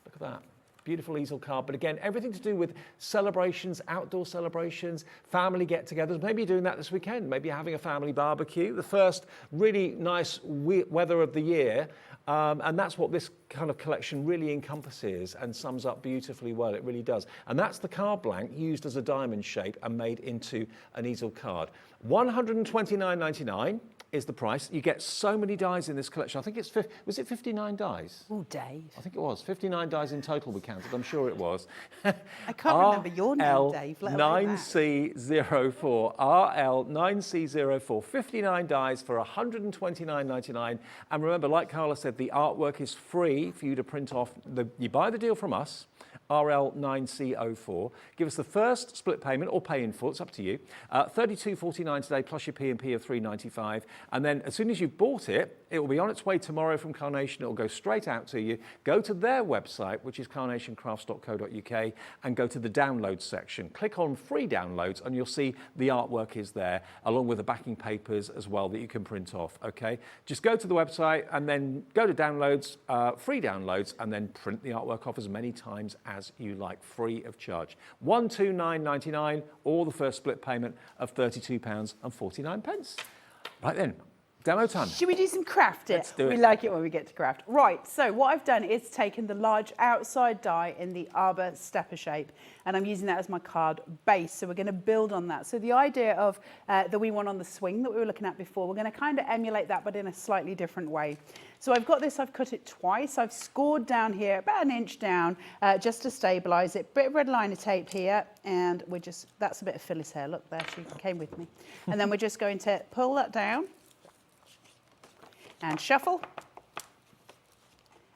Look at that. Beautiful easel card, but again, everything to do with celebrations, outdoor celebrations, family get-togethers. Maybe you're doing that this weekend. Maybe you're having a family barbecue, the first really nice weather of the year. And that's what this kind of collection really encompasses and sums up beautifully well. It really does. And that's the card blank used as a diamond shape and made into an easel card. $129.99 is the price. You get so many dies in this collection. I think it's, was it 59 dies? Oh, Dave. I think it was. 59 dies in total we counted. I'm sure it was. I can't remember your name, Dave. RL9C04. RL9C04. 59 dies for $129.99. And remember, like Carla said, the artwork is free for you to print off. You buy the deal from us, RL9C04. Give us the first split payment or pay in full, it's up to you. $32.49 today plus your P&P of $3.95. And then as soon as you've bought it, it will be on its way tomorrow from Carnation. It will go straight out to you. Go to their website, which is carnationcrafts.co.uk, and go to the downloads section. Click on free downloads and you'll see the artwork is there, along with the backing papers as well that you can print off, okay? Just go to the website and then go to downloads, free downloads, and then print the artwork off as many times as you like, free of charge. $129.99 or the first split payment of £32.49. Right then, demo time. Should we do some crafting? Let's do it. We like it when we get to craft. Right, so what I've done is taken the large outside die in the arbor stepper shape, and I'm using that as my card base. So we're going to build on that. So the idea of the wee one on the swing that we were looking at before, we're going to kind of emulate that, but in a slightly different way. So I've got this, I've cut it twice. I've scored down here, about an inch down, just to stabilize it. Bit of red liner tape here, and we're just, that's a bit of Phyllis hair. Look there, she came with me. And then we're just going to pull that down and shuffle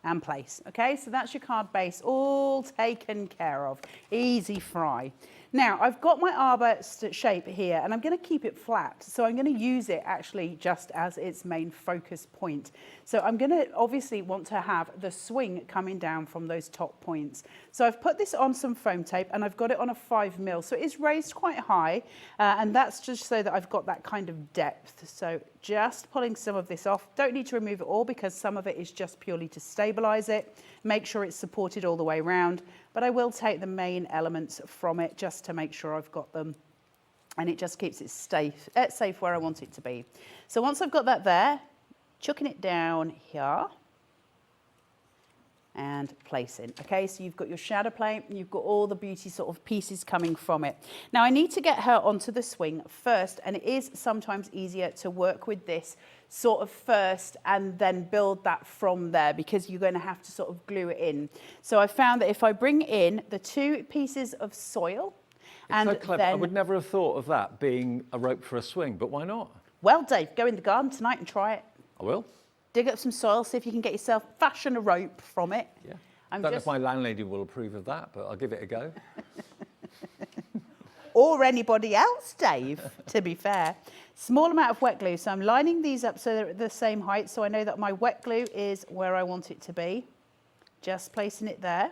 and place. Okay, so that's your card base all taken care of. Easy fry. Now, I've got my arbor shape here, and I'm going to keep it flat. So I'm going to use it actually just as its main focus point. So I'm going to obviously want to have the swing coming down from those top points. So I've put this on some foam tape, and I've got it on a 5mm. So it's raised quite high, and that's just so that I've got that kind of depth. So just pulling some of this off. Don't need to remove it all because some of it is just purely to stabilize it. Make sure it's supported all the way around. But I will take the main elements from it just to make sure I've got them, and it just keeps it safe where I want it to be. So once I've got that there, chucking it down here and placing. Okay, so you've got your shadow plate and you've got all the beauty sort of pieces coming from it. Now I need to get her onto the swing first, and it is sometimes easier to work with this sort of first and then build that from there, because you're going to have to sort of glue it in. So I found that if I bring in the 2 pieces of soil, and so clever. I would never have thought of that being a rope for a swing, but why not? Well, Dave, go in the garden tonight and try it. I will. Dig up some soil, see if you can get yourself, fashion a rope from it. Yeah. I don't know if my landlady will approve of that, but I'll give it a go. Or anybody else, Dave, to be fair. Small amount of wet glue, so I'm lining these up so they're at the same height, so I know that my wet glue is where I want it to be. Just placing it there.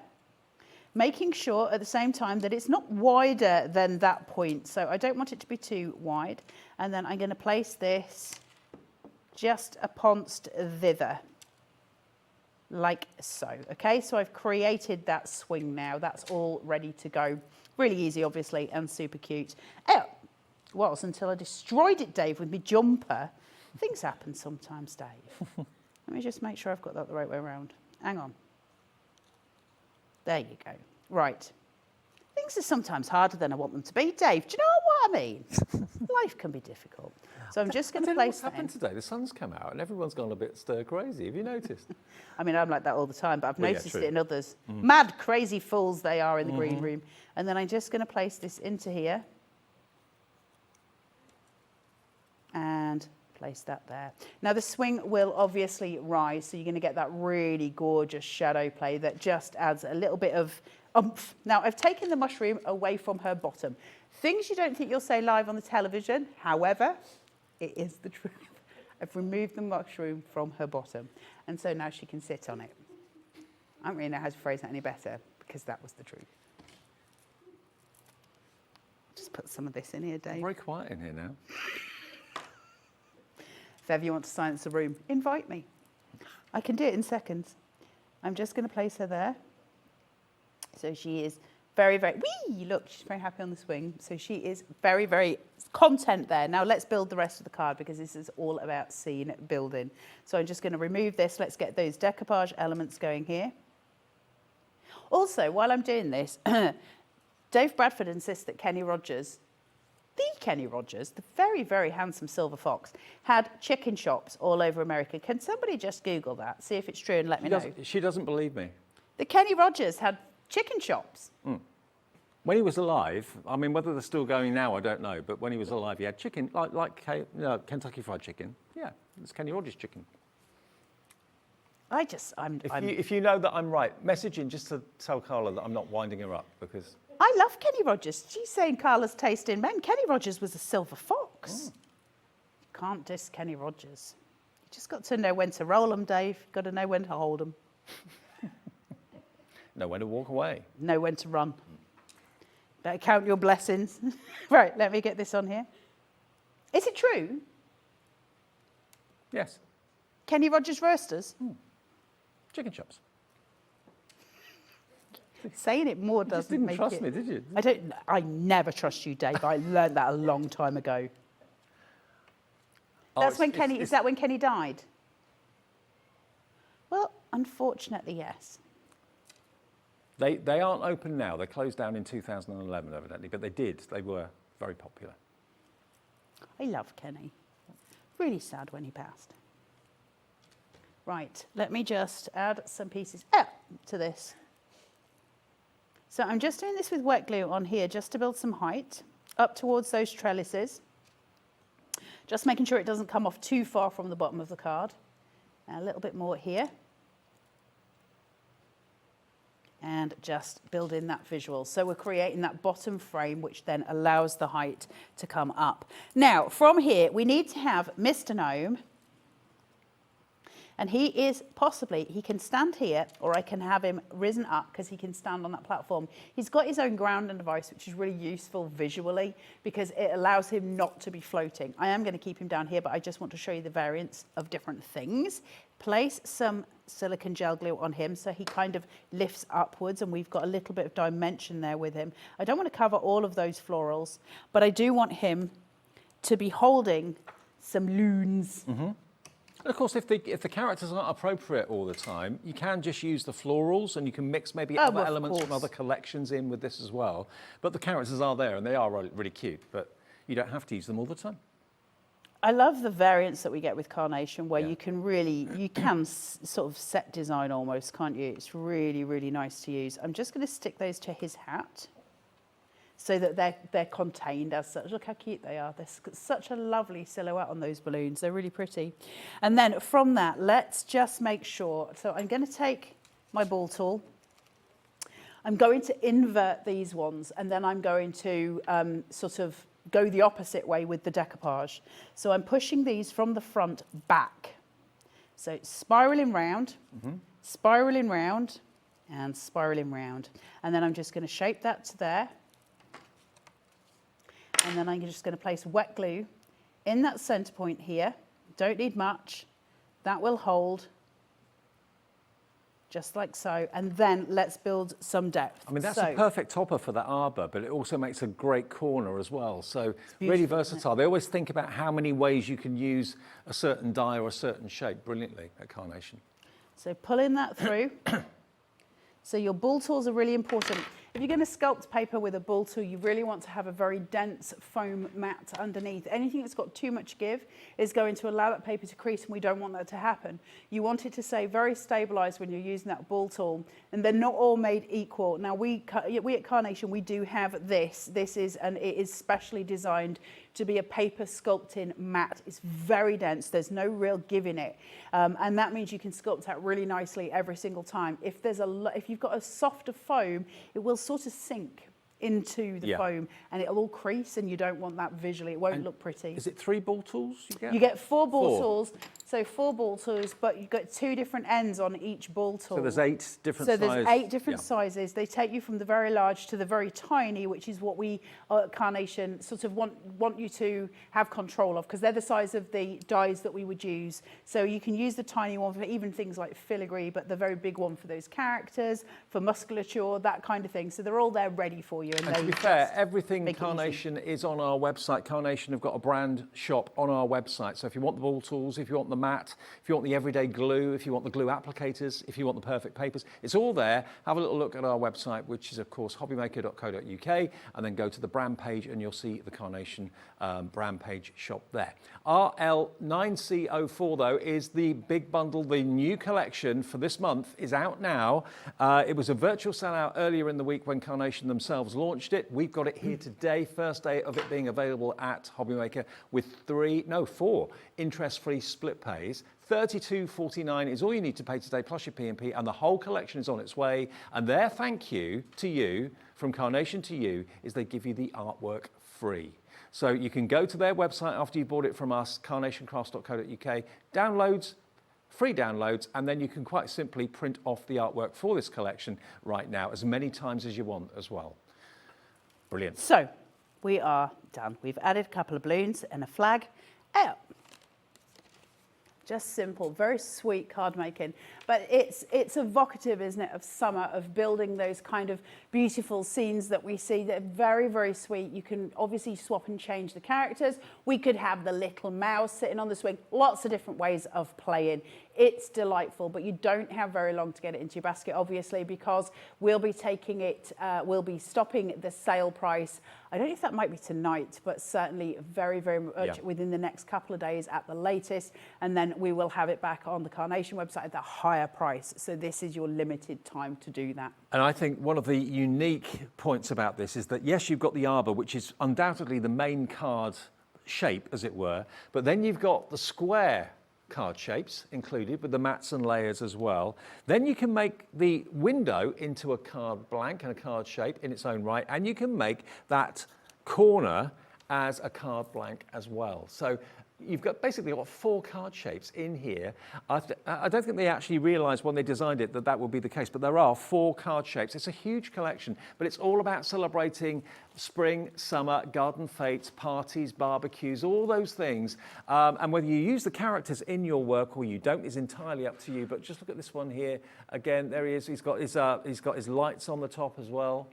Making sure at the same time that it's not wider than that point, so I don't want it to be too wide. And then I'm going to place this just uponst thither, like so. Okay, so I've created that swing now. That's all ready to go. Really easy, obviously, and super cute. Oh, was until I destroyed it, Dave, with my jumper. Things happen sometimes, Dave. Let me just make sure I've got that the right way around. Hang on. There you go. Right. Things are sometimes harder than I want them to be. Dave, do you know what I mean? Life can be difficult. So I'm just going to place what's happened today. The sun's come out and everyone's gone a bit stir crazy. Have you noticed? I mean, I'm like that all the time, but I've Well, yeah, noticed true. it in others. Mad, crazy fools they are in the green room. And then I'm just going to place this into here. And place that there. Now the swing will obviously rise, so you're going to get that really gorgeous shadow play that just adds a little bit of oomph. Now I've taken the mushroom away from her bottom. Things you don't think you'll say live on the television, however, it is the truth. I've removed the mushroom from her bottom, and so now she can sit on it. I don't really know how to phrase that any better, because that was the truth. Just put some of this in here, Dave. Very quiet in here now. If ever you want to silence the room, invite me. I can do it in seconds. I'm just going to place her there. So she is very, very, whee, look, she's very happy on the swing. So she is very, very content there. Now let's build the rest of the card, because this is all about scene building. So I'm just going to remove this. Let's get those decoupage elements going here. Also, while I'm doing this, Dave Bradford insists that Kenny Rogers, the very, very handsome silver fox, had chicken shops all over America. Can somebody just Google that, see if it's true, and let me know? She doesn't believe me. The Kenny Rogers had chicken shops. When he was alive, I mean, whether they're still going now, I don't know, but when he was alive, he had chicken, like Kentucky Fried Chicken. Yeah, it's Kenny Rogers chicken. If you know that I'm right, message in just to tell Carla that I'm not winding her up, because... I love Kenny Rogers. She's saying Carla's taste in men. Kenny Rogers was a silver fox. You can't diss Kenny Rogers. You just got to know when to roll them, Dave. Got to know when to hold them. Know when to walk away. Know when to run. Better count your blessings. Right, let me get this on here. Is it true? Yes. Kenny Rogers roasters? Chicken chops. Saying it more doesn't make it... You didn't trust me, did you? I never trust you, Dave. I learned that a long time ago. Is that when Kenny died? Well, unfortunately, yes. They aren't open now. They closed down in 2011, evidently, but they did. They were very popular. I love Kenny. Really sad when he passed. Right, let me just add some pieces to this. So I'm just doing this with wet glue on here just to build some height up towards those trellises. Just making sure it doesn't come off too far from the bottom of the card. And a little bit more here. And just building that visual. So we're creating that bottom frame, which then allows the height to come up. Now, from here, we need to have Mr. Gnome. And he can stand here, or I can have him risen up because he can stand on that platform. He's got his own grounding device, which is really useful visually because it allows him not to be floating. I am going to keep him down here, but I just want to show you the variants of different things. Place some silicone gel glue on him so he kind of lifts upwards, and we've got a little bit of dimension there with him. I don't want to cover all of those florals, but I do want him to be holding some loons. And of course, if the characters aren't appropriate all the time, you can just use the florals, and you can mix maybe other elements from other collections in with this as well. But the characters are there, and they are really cute, but you don't have to use them all the time. I love the variants that we get with Carnation, where you can sort of set design almost, can't you? It's really, really nice to use. I'm just going to stick those to his hat so that they're contained as such. Look how cute they are. There's such a lovely silhouette on those balloons. They're really pretty. And then from that, let's just make sure. So I'm going to take my ball tool. I'm going to invert these ones, and then I'm going to sort of go the opposite way with the decoupage. So I'm pushing these from the front back. So spiraling round, spiraling round, and spiraling round. And then I'm just going to shape that to there. And then I'm just going to place wet glue in that center point here. Don't need much. That will hold. Just like so, and then let's build some depth. I mean, that's a perfect topper for that arbor, but it also makes a great corner as well. So really versatile. They always think about how many ways you can use a certain die or a certain shape brilliantly at Carnation. So pulling that through. So your ball tools are really important. If you're going to sculpt paper with a bull tool, you really want to have a very dense foam mat underneath. Anything that's got too much give is going to allow that paper to crease, and we don't want that to happen. You want it to stay very stabilised when you're using that bull tool, and they're not all made equal. Now we at Carnation, we do have this. It is specially designed to be a paper sculpting mat. It's very dense. There's no real give in it, and that means you can sculpt that really nicely every single time. If you've got a softer foam, it will sort of sink into the foam, and it'll all crease, and you don't want that visually. It won't look pretty. Is it 3 ball tools you get? You get 4 ball tools, so 4 ball tools, but you've got 2 different ends on each ball tool. So there's 8 different sizes. So there's 8 different sizes. They take you from the very large to the very tiny, which is what we at Carnation sort of want you to have control of, because they're the size of the dies that we would use. So you can use the tiny one for even things like filigree, but the very big one for those characters, for musculature, that kind of thing. So they're all there ready for you. And to be fair, everything Carnation is on our website. Carnation have got a brand shop on our website. So if you want the ball tools, if you want the mat, if you want the everyday glue, if you want the glue applicators, if you want the perfect papers, it's all there. Have a little look at our website, which is, of course, hobbymaker.co.uk, and then go to the brand page and you'll see the Carnation brand page shop there. RL9C04, though, is the big bundle. The new collection for this month is out now. It was a virtual sellout earlier in the week when Carnation themselves launched it. We've got it here today, first day of it being available at HobbyMaker, with 4 interest-free split pays. $32.49 is all you need to pay today, plus your P&P, and the whole collection is on its way. And their thank you to you, from Carnation to you, is they give you the artwork free. So you can go to their website after you bought it from us, carnationcrafts.co.uk, downloads, free downloads, and then you can quite simply print off the artwork for this collection right now, as many times as you want as well. Brilliant. So we are done. We've added a couple of balloons and a flag. Out. Just simple, very sweet card making, but it's evocative, isn't it, of summer, of building those kind of beautiful scenes that we see. They're very, very sweet. You can obviously swap and change the characters. We could have the little mouse sitting on the swing. Lots of different ways of playing. It's delightful, but you don't have very long to get it into your basket, obviously, because we'll be taking it, we'll be stopping the sale price. I don't know if that might be tonight, but certainly very, very much within the next couple of days at the latest. And then we will have it back on the Carnation website at the higher price. So this is your limited time to do that. And I think one of the unique points about this is that, yes, you've got the arbor, which is undoubtedly the main card shape, as it were, but then you've got the square card shapes included with the mats and layers as well. Then you can make the window into a card blank and a card shape in its own right, and you can make that corner as a card blank as well. So you've got basically got 4 card shapes in here. I don't think they actually realised when they designed it that that would be the case, but there are 4 card shapes. It's a huge collection, but it's all about celebrating spring, summer, garden fetes, parties, barbecues, all those things. And whether you use the characters in your work or you don't is entirely up to you. But just look at this one here. Again, there he is. He's got his lights on the top as well.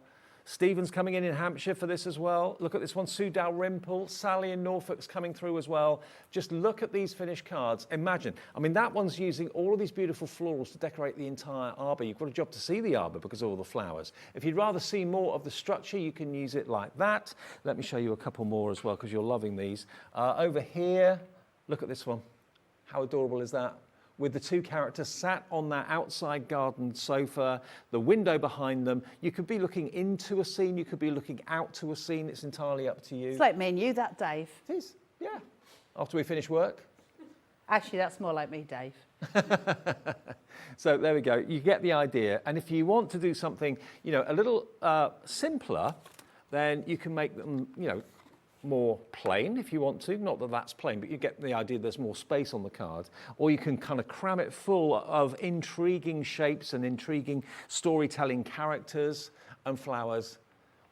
Stephen's coming in Hampshire for this as well. Look at this one, Sue Dalrymple, Sally in Norfolk's coming through as well. Just look at these finished cards. Imagine, I mean, that one's using all of these beautiful florals to decorate the entire arbour. You've got a job to see the arbour because of all the flowers. If you'd rather see more of the structure, you can use it like that. Let me show you a couple more as well because you're loving these. Over here, look at this one. How adorable is that? With the 2 characters sat on that outside garden sofa, the window behind them. You could be looking into a scene, you could be looking out to a scene. It's entirely up to you. It's like me and you, that, Dave. It is, yeah. After we finish work. Actually, that's more like me, Dave. So there we go. You get the idea. And if you want to do something, you know, a little simpler, then you can make them, you know, more plain if you want to. Not that that's plain, but you get the idea there's more space on the card. Or you can kind of cram it full of intriguing shapes and intriguing storytelling characters and flowers.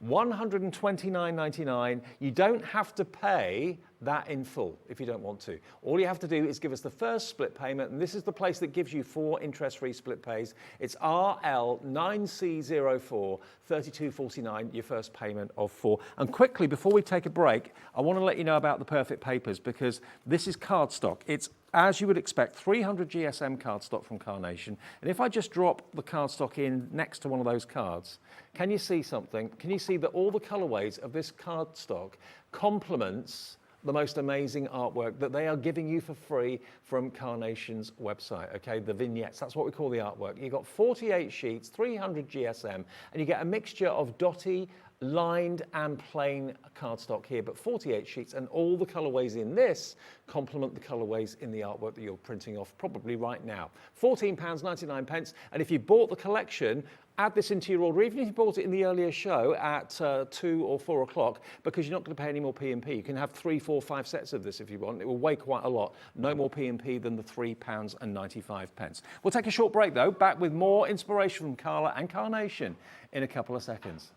$129.99. You don't have to pay that in full if you don't want to. All you have to do is give us the first split payment, and this is the place that gives you 4 interest-free split pays. It's RL9C04, $32.49, your first payment of 4. And quickly, before we take a break, I want to let you know about the Perfect Papers, because this is cardstock. It's as you would expect, 300 GSM cardstock from Carnation. And if I just drop the cardstock in next to one of those cards, can you see something? Can you see that all the colorways of this cardstock complements the most amazing artwork that they are giving you for free from Carnation's website, okay? The vignettes, that's what we call the artwork. You've got 48 sheets, 300 GSM, and you get a mixture of dotty, lined and plain cardstock here, but 48 sheets, and all the colorways in this complement the colorways in the artwork that you're printing off probably right now. £14.99, and if you bought the collection, add this into your order, even if you bought it in the earlier show at 2 or 4 o'clock, because you're not going to pay any more P&P. You can have 3, 4, 5 sets of this if you want. It will weigh quite a lot. No more P&P than the £3.95. We'll take a short break though, back with more inspiration from Carla and Carnation in a couple of seconds.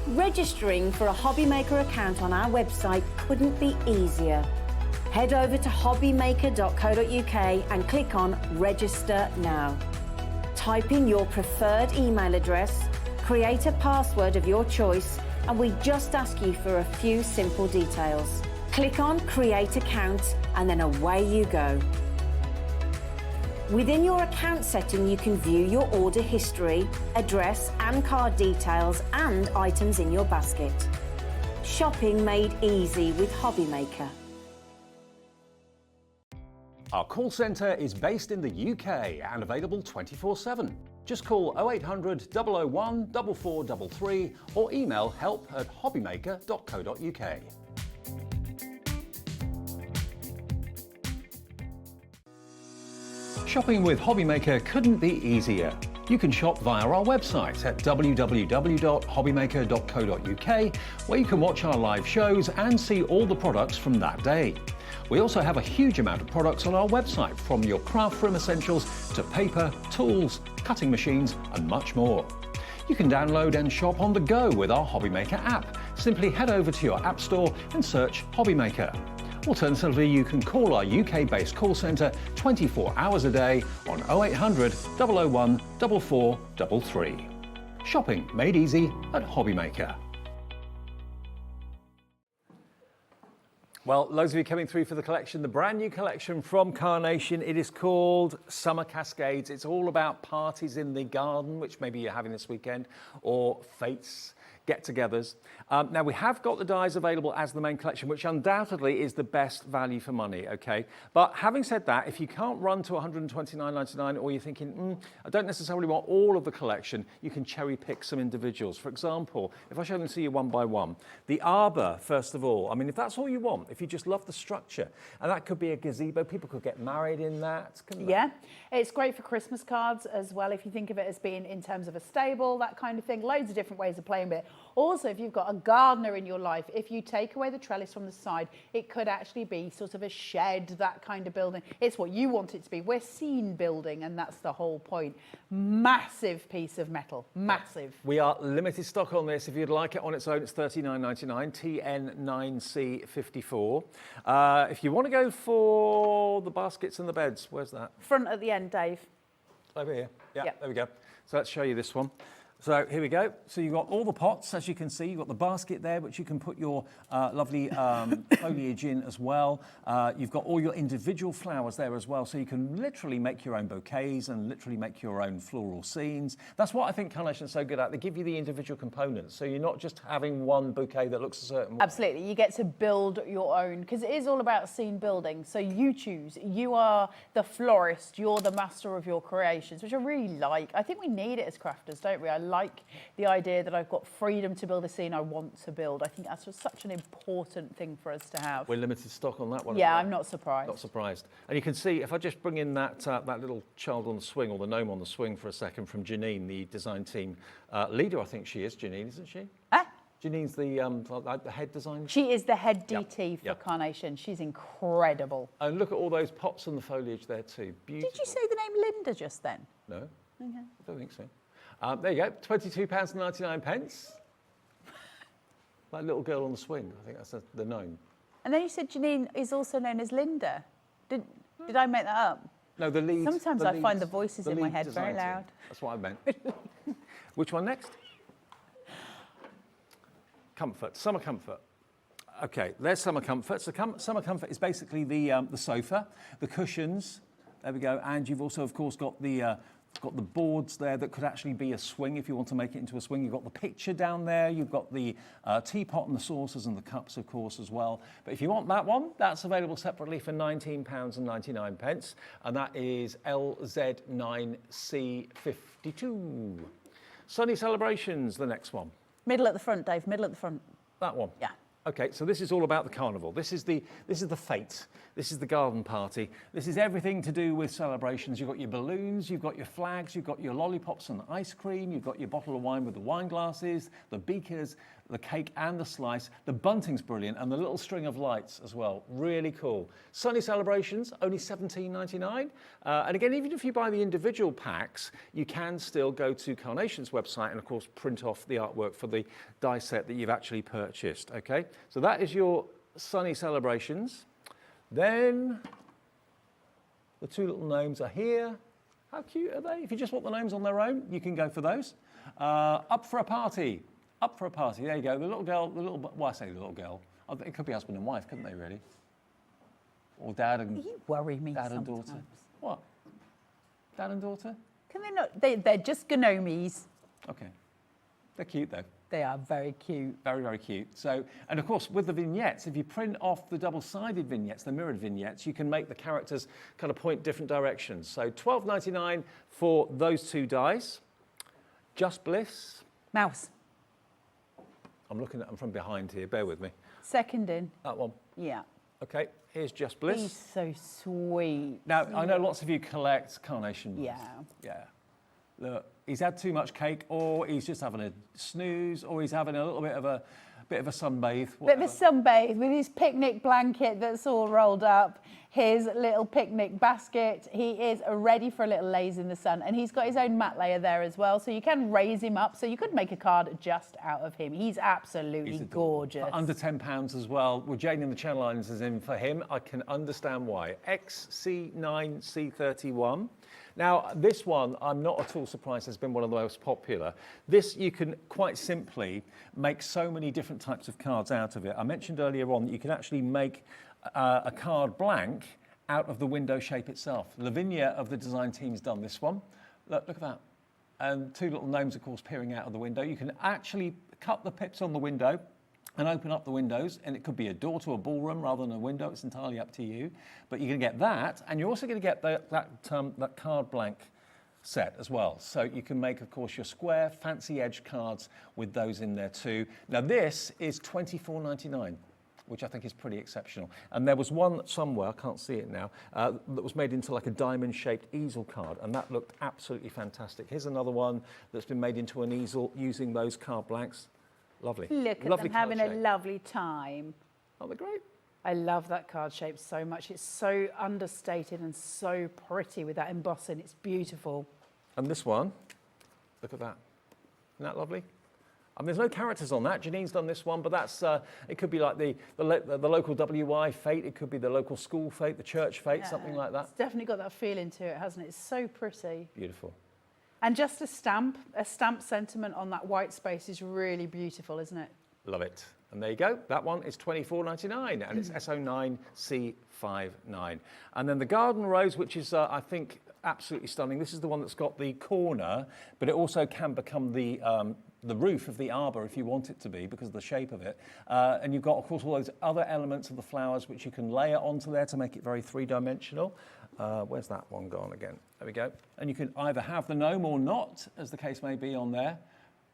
Registering for a HobbyMaker account on our website couldn't be easier. Head over to hobbymaker.co.uk and click on Register Now. Type in your preferred email address, create a password of your choice, and we just ask you for a few simple details. Click on Create Account and then away you go. Within your account setting, you can view your order history, address and card details, and items in your basket. Shopping made easy with HobbyMaker. Our call centre is based in the UK and available 24/7. Just call 0800 001 4433 or email help@hobbymaker.co.uk. Shopping with HobbyMaker couldn't be easier. You can shop via our website at www.hobbymaker.co.uk, where you can watch our live shows and see all the products from that day. We also have a huge amount of products on our website, from your craft room essentials to paper, tools, cutting machines and much more. You can download and shop on the go with our HobbyMaker app. Simply head over to your app store and search HobbyMaker. Alternatively, you can call our UK-based call centre 24 hours a day on 0800 001 4433. Shopping made easy at HobbyMaker. Well, loads of you coming through for the collection, the brand new collection from Carnation. It is called Summer Cascades. It's all about parties in the garden, which maybe you're having this weekend, or fates, get-togethers. Now, we have got the dies available as the main collection, which undoubtedly is the best value for money, okay? But having said that, if you can't run to £129.99, or you're thinking, I don't necessarily want all of the collection, you can cherry pick some individuals. For example, if I show them to you one by one, the arbor, first of all, I mean, if that's all you want, if you just love the structure, and that could be a gazebo, people could get married in that, couldn't they? Yeah, it's great for Christmas cards as well, if you think of it as being in terms of a stable, that kind of thing. Loads of different ways of playing with it. Also, if you've got a gardener in your life, if you take away the trellis from the side, it could actually be sort of a shed, that kind of building. It's what you want it to be. We're scene building, and that's the whole point. Massive piece of metal, massive. We are limited stock on this. If you'd like it on its own, it's $39.99, TN9C54. If you want to go for the baskets and the beds, where's that? Front at the end, Dave. Over here. Yeah, Yep. There we go. So let's show you this one. So here we go. So you've got all the pots, as you can see. You've got the basket there, which you can put your lovely foliage in as well. You've got all your individual flowers there as well. So you can literally make your own bouquets and literally make your own floral scenes. That's what I think Carnation's so good at. They give you the individual components. So you're not just having one bouquet that looks a certain way. Absolutely. You get to build your own, because it is all about scene building. So you choose. You are the florist. You're the master of your creations, which I really like. I think we need it as crafters, don't we? I like the idea that I've got freedom to build a scene I want to build. I think that's just such an important thing for us to have. We're limited stock on that one. Yeah, I'm not surprised. Not surprised. And you can see, if I just bring in that that little child on the swing, or the gnome on the swing for a second, from Janine, the design team leader, I think she is, Janine, isn't she? Janine's the head designer? She is the head DT for Carnation. She's incredible. And look at all those pots and the foliage there too. Beautiful. Did you say the name Linda just then? No. Okay. I don't think so. There you go, £22.99. That little girl on the swing, I think that's the gnome. And then you said Janine is also known as Linda. Did I make that up? No, the lead. Sometimes I find the voices in my head very loud. That's what I meant. Which one next? Comfort, summer comfort. Okay, there's summer comfort. So summer comfort is basically the sofa, the cushions. There we go. And you've also, of course, got the boards there that could actually be a swing if you want to make it into a swing. You've got the picture down there. You've got the teapot and the saucers and the cups, of course, as well. But if you want that one, that's available separately for £19.99, and that is LZ9C52. Sunny Celebrations, the next one. Middle at the front, Dave, middle at the front. That one? Yeah. Okay, so this is all about the carnival. This is the fete. This is the garden party. This is everything to do with celebrations. You've got your balloons, you've got your flags, you've got your lollipops and ice cream, you've got your bottle of wine with the wine glasses, the beakers, the cake and the slice. The bunting's brilliant, and the little string of lights as well. Really cool. Sunny Celebrations, only £17.99. And again, even if you buy the individual packs, you can still go to Carnation's website and, of course, print off the artwork for the die set that you've actually purchased. Okay, so that is your Sunny Celebrations. Then the two little gnomes are here. How cute are they? If you just want the gnomes on their own, you can go for those. Up for a party. Up for a party. There you go. The little girl, well, I say the little girl. It could be husband and wife, couldn't they, really? Or dad and... You worry me dad and sometimes. daughter. What? Dad and daughter? Can they not? They're just gnomies. Okay. They're cute, though. They are very cute. Very, very cute. So, and of course, with the vignettes, if you print off the double-sided vignettes, the mirrored vignettes, you can make the characters kind of point different directions. So £12.99 for those two dies. Just Bliss. Mouse. I'm looking at them from behind here. Bear with me. Second in. That one. Yeah. Okay, here's Just Bliss. He's so sweet. Now, I know lots of you collect Carnation. Yeah. Yeah. Look, he's had too much cake, or he's just having a snooze, or he's having a little bit of a sunbathe. Bit of a sunbathe with his picnic blanket that's all rolled up, his little picnic basket. He is ready for a little laze in the sun, and he's got his own mat layer there as well, so you can raise him up. So you could make a card just out of him. He's absolutely gorgeous. For under £10 as well. Well, Jane in the Channel Islands is in for him. I can understand why. XC9C31. Now, this one, I'm not at all surprised, has been one of the most popular. This, you can quite simply make so many different types of cards out of it. I mentioned earlier on that you can actually make a card blank out of the window shape itself. Lavinia of the design team's done this one. Look at that. And two little gnomes, of course, peering out of the window. You can actually cut the pips on the window and open up the windows, and it could be a door to a ballroom rather than a window. It's entirely up to you. But you're going to get that, and you're also going to get that card blank set as well. So you can make, of course, your square, fancy edge cards with those in there too. Now this is £24.99, which I think is pretty exceptional. And there was one somewhere, I can't see it now, that was made into like a diamond-shaped easel card, and that looked absolutely fantastic. Here's another one that's been made into an easel using those card blanks. Lovely. Look at lovely them having card a shape. lovely time. Aren't they great? I love that card shape so much. It's so understated and so pretty with that embossing. It's beautiful. And this one, look at that. Isn't that lovely? I mean, there's no characters on that. Janine's done this one, but that's it could be like the local WI fete. It could be the local school fete, the church fete, something like that. It's definitely got that feeling to it, hasn't it? It's so pretty. Beautiful. And just a stamp sentiment on that white space is really beautiful, isn't it? Love it. And there you go. That one is £24.99, and it's SO9C59. And then the garden rose, which is, I think, absolutely stunning. This is the one that's got the corner, but it also can become the roof of the arbour if you want it to be, because of the shape of it. And you've got, of course, all those other elements of the flowers which you can layer onto there to make it very three-dimensional. Where's that one gone again? There we go. And you can either have the gnome or not, as the case may be on there.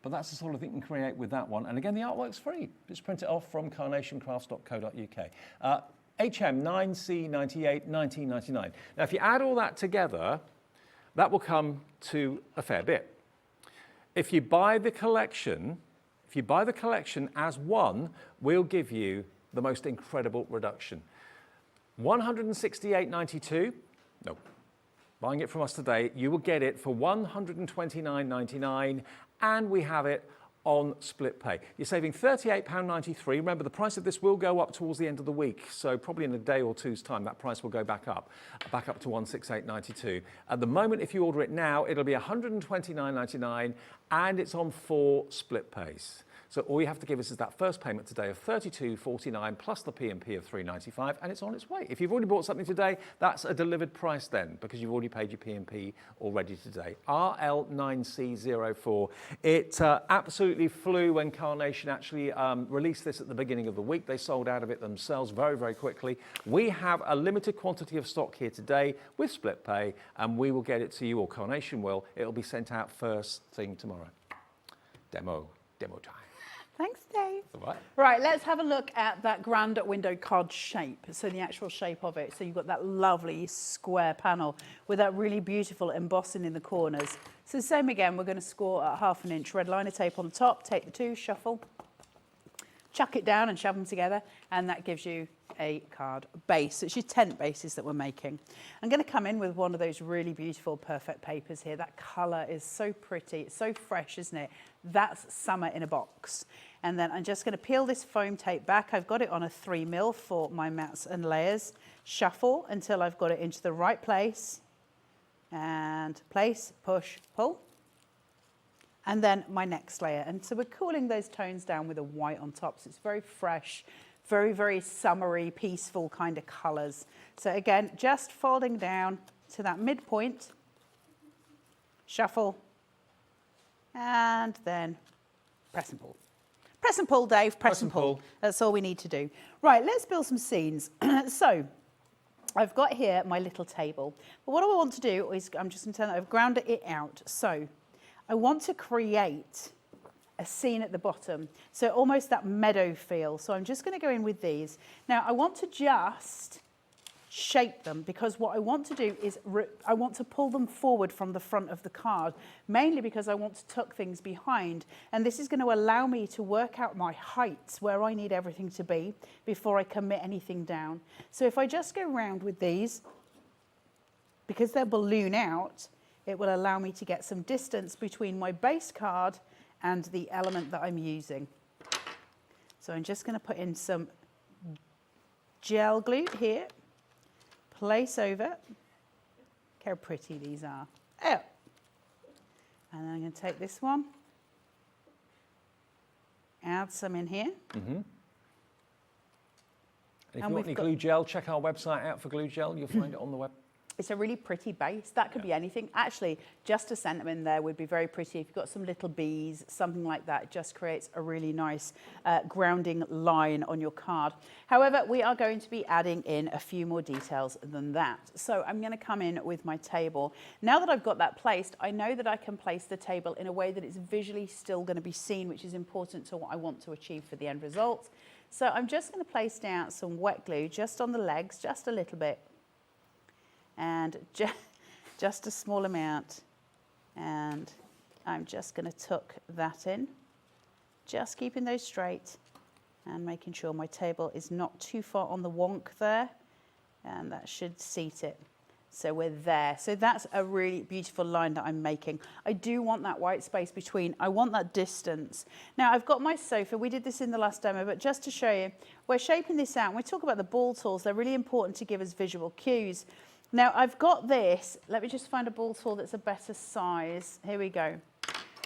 But that's the sort of thing you can create with that one. And again, the artwork's free. Just print it off from carnationcrafts.co.uk. HM9C98, 1999. Now, if you add all that together, that will come to a fair bit. If you buy the collection as one, we'll give you the most incredible reduction. $168.92. No. Buying it from us today, you will get it for $129.99, and we have it on split pay. You're saving £38.93. Remember, the price of this will go up towards the end of the week, so probably in a day or two's time, that price will go back up to $168.92. At the moment, if you order it now, it'll be $129.99, and it's on 4 split pays. So all you have to give us is that first payment today of $32.49 plus the P&P of $3.95, and it's on its way. If you've already bought something today, that's a delivered price then, because you've already paid your P&P already today. RL9C04. It absolutely flew when Carnation actually released this at the beginning of the week. They sold out of it themselves very, very quickly. We have a limited quantity of stock here today with split pay, and we will get it to you, or Carnation will. It'll be sent out first thing tomorrow. Demo time. Thanks, Dave. All right. Right, let's have a look at that grand window card shape. So the actual shape of it. So you've got that lovely square panel with that really beautiful embossing in the corners. So the same again, we're going to score at 1/2 inch red liner tape on the top, take the two, shuffle, chuck it down and shove them together, and that gives you a card base. So it's your tent bases that we're making. I'm going to come in with one of those really beautiful perfect papers here. That colour is so pretty, it's so fresh, isn't it? That's summer in a box. And then I'm just going to peel this foam tape back. I've got it on a 3mm for my mats and layers. Shuffle until I've got it into the right place. And place, push, pull. And then my next layer. And so we're cooling those tones down with a white on top. So it's very fresh, very, very summery, peaceful kind of colours. So again, just folding down to that midpoint. Shuffle. And then press and pull. Press and pull, Dave, press and pull. That's all we need to do. Right, let's build some scenes. So I've got here my little table. But what I want to do is, I'm just going to turn that, I've ground it out. So I want to create a scene at the bottom. So almost that meadow feel. So I'm just going to go in with these. Now I want to just shape them, because what I want to do is I want to pull them forward from the front of the card, mainly because I want to tuck things behind, and this is going to allow me to work out my heights, where I need everything to be before I commit anything down. So if I just go round with these, because they'll balloon out, it will allow me to get some distance between my base card and the element that I'm using. So I'm just going to put in some gel glue here. Place over. Look how pretty these are. Oh. And then I'm going to take this one, add some in here. Mm-hmm. And if you want any glue gel, check our website out for glue gel. You'll find it on the web. It's a really pretty base. That could be anything. Actually, just a sentiment there would be very pretty. If you've got some little bees, something like that, it just creates a really nice grounding line on your card. However, we are going to be adding in a few more details than that. So I'm going to come in with my table. Now that I've got that placed, I know that I can place the table in a way that it's visually still going to be seen, which is important to what I want to achieve for the end result. So I'm just going to place down some wet glue just on the legs, just a little bit. And just a small amount, and I'm just going to tuck that in, just keeping those straight and making sure my table is not too far on the wonk there, and that should seat it. So we're there. So that's a really beautiful line that I'm making. I do want that white space between. I want that distance. Now I've got my sofa. We did this in the last demo, but just to show you, we're shaping this out. When we talk about the ball tools, they're really important to give us visual cues. Now I've got this, let me just find a ball tool that's a better size. Here we go.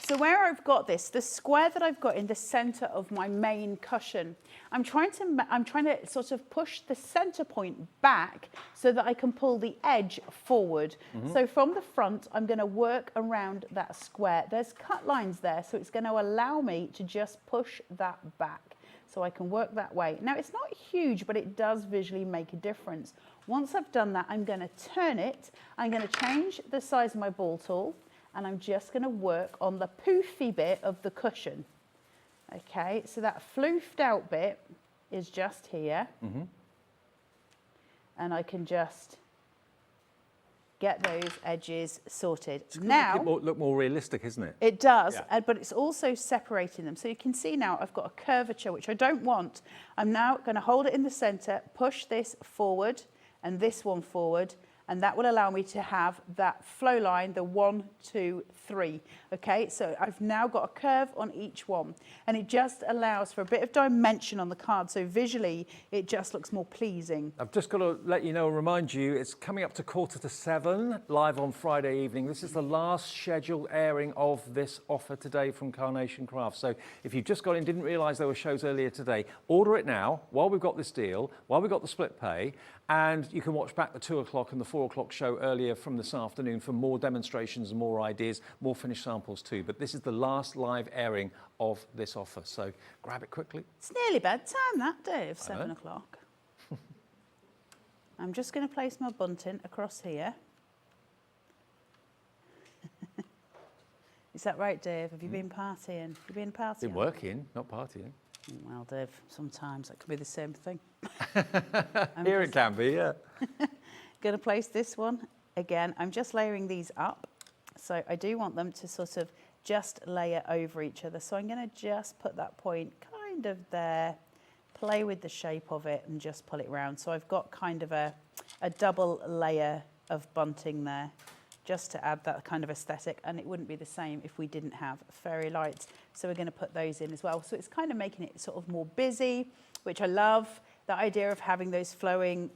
So where I've got this, the square that I've got in the center of my main cushion, I'm trying to sort of push the center point back so that I can pull the edge forward. Mm-hmm. So from the front, I'm going to work around that square. There's cut lines there, so it's going to allow me to just push that back. So I can work that way. Now it's not huge, but it does visually make a difference. Once I've done that, I'm going to turn it. I'm going to change the size of my ball tool, and I'm just going to work on the poofy bit of the cushion. Okay, so that floofed out bit is just here. Mm-hmm. And I can just get those edges sorted. It's going to make it look more realistic, isn't it? It does, yeah. But it's also separating them. So you can see now I've got a curvature, which I don't want. I'm now going to hold it in the center, push this forward and this one forward, and that will allow me to have that flow line, the 1, 2, 3. Okay, so I've now got a curve on each one, and it just allows for a bit of dimension on the card, so visually it just looks more pleasing. I've just got to let you know and remind you, it's coming up to 6:45 live on Friday evening. This is the last scheduled airing of this offer today from Carnation Crafts. So if you've just got in, didn't realise there were shows earlier today, order it now while we've got this deal, while we've got the split pay, and you can watch back the 2 o'clock and the 4 o'clock show earlier from this afternoon for more demonstrations and more ideas, more finished samples too. But this is the last live airing of this offer, so grab it quickly. It's nearly bedtime that day of 7 o'clock. I'm just going to place my bunting across here. Is that right, Dave? Have you been partying? You've been partying? Been working, not partying. Well, Dave, sometimes that could be the same thing. Here it can be, yeah. Going to place this one. Again, I'm just layering these up. So I do want them to sort of just layer over each other. So I'm going to just put that point kind of there, play with the shape of it and just pull it round. So I've got kind of a double layer of bunting there, just to add that kind of aesthetic, and it wouldn't be the same if we didn't have fairy lights. So we're going to put those in as well. So it's kind of making it sort of more busy, which I love. The idea of having those flowing,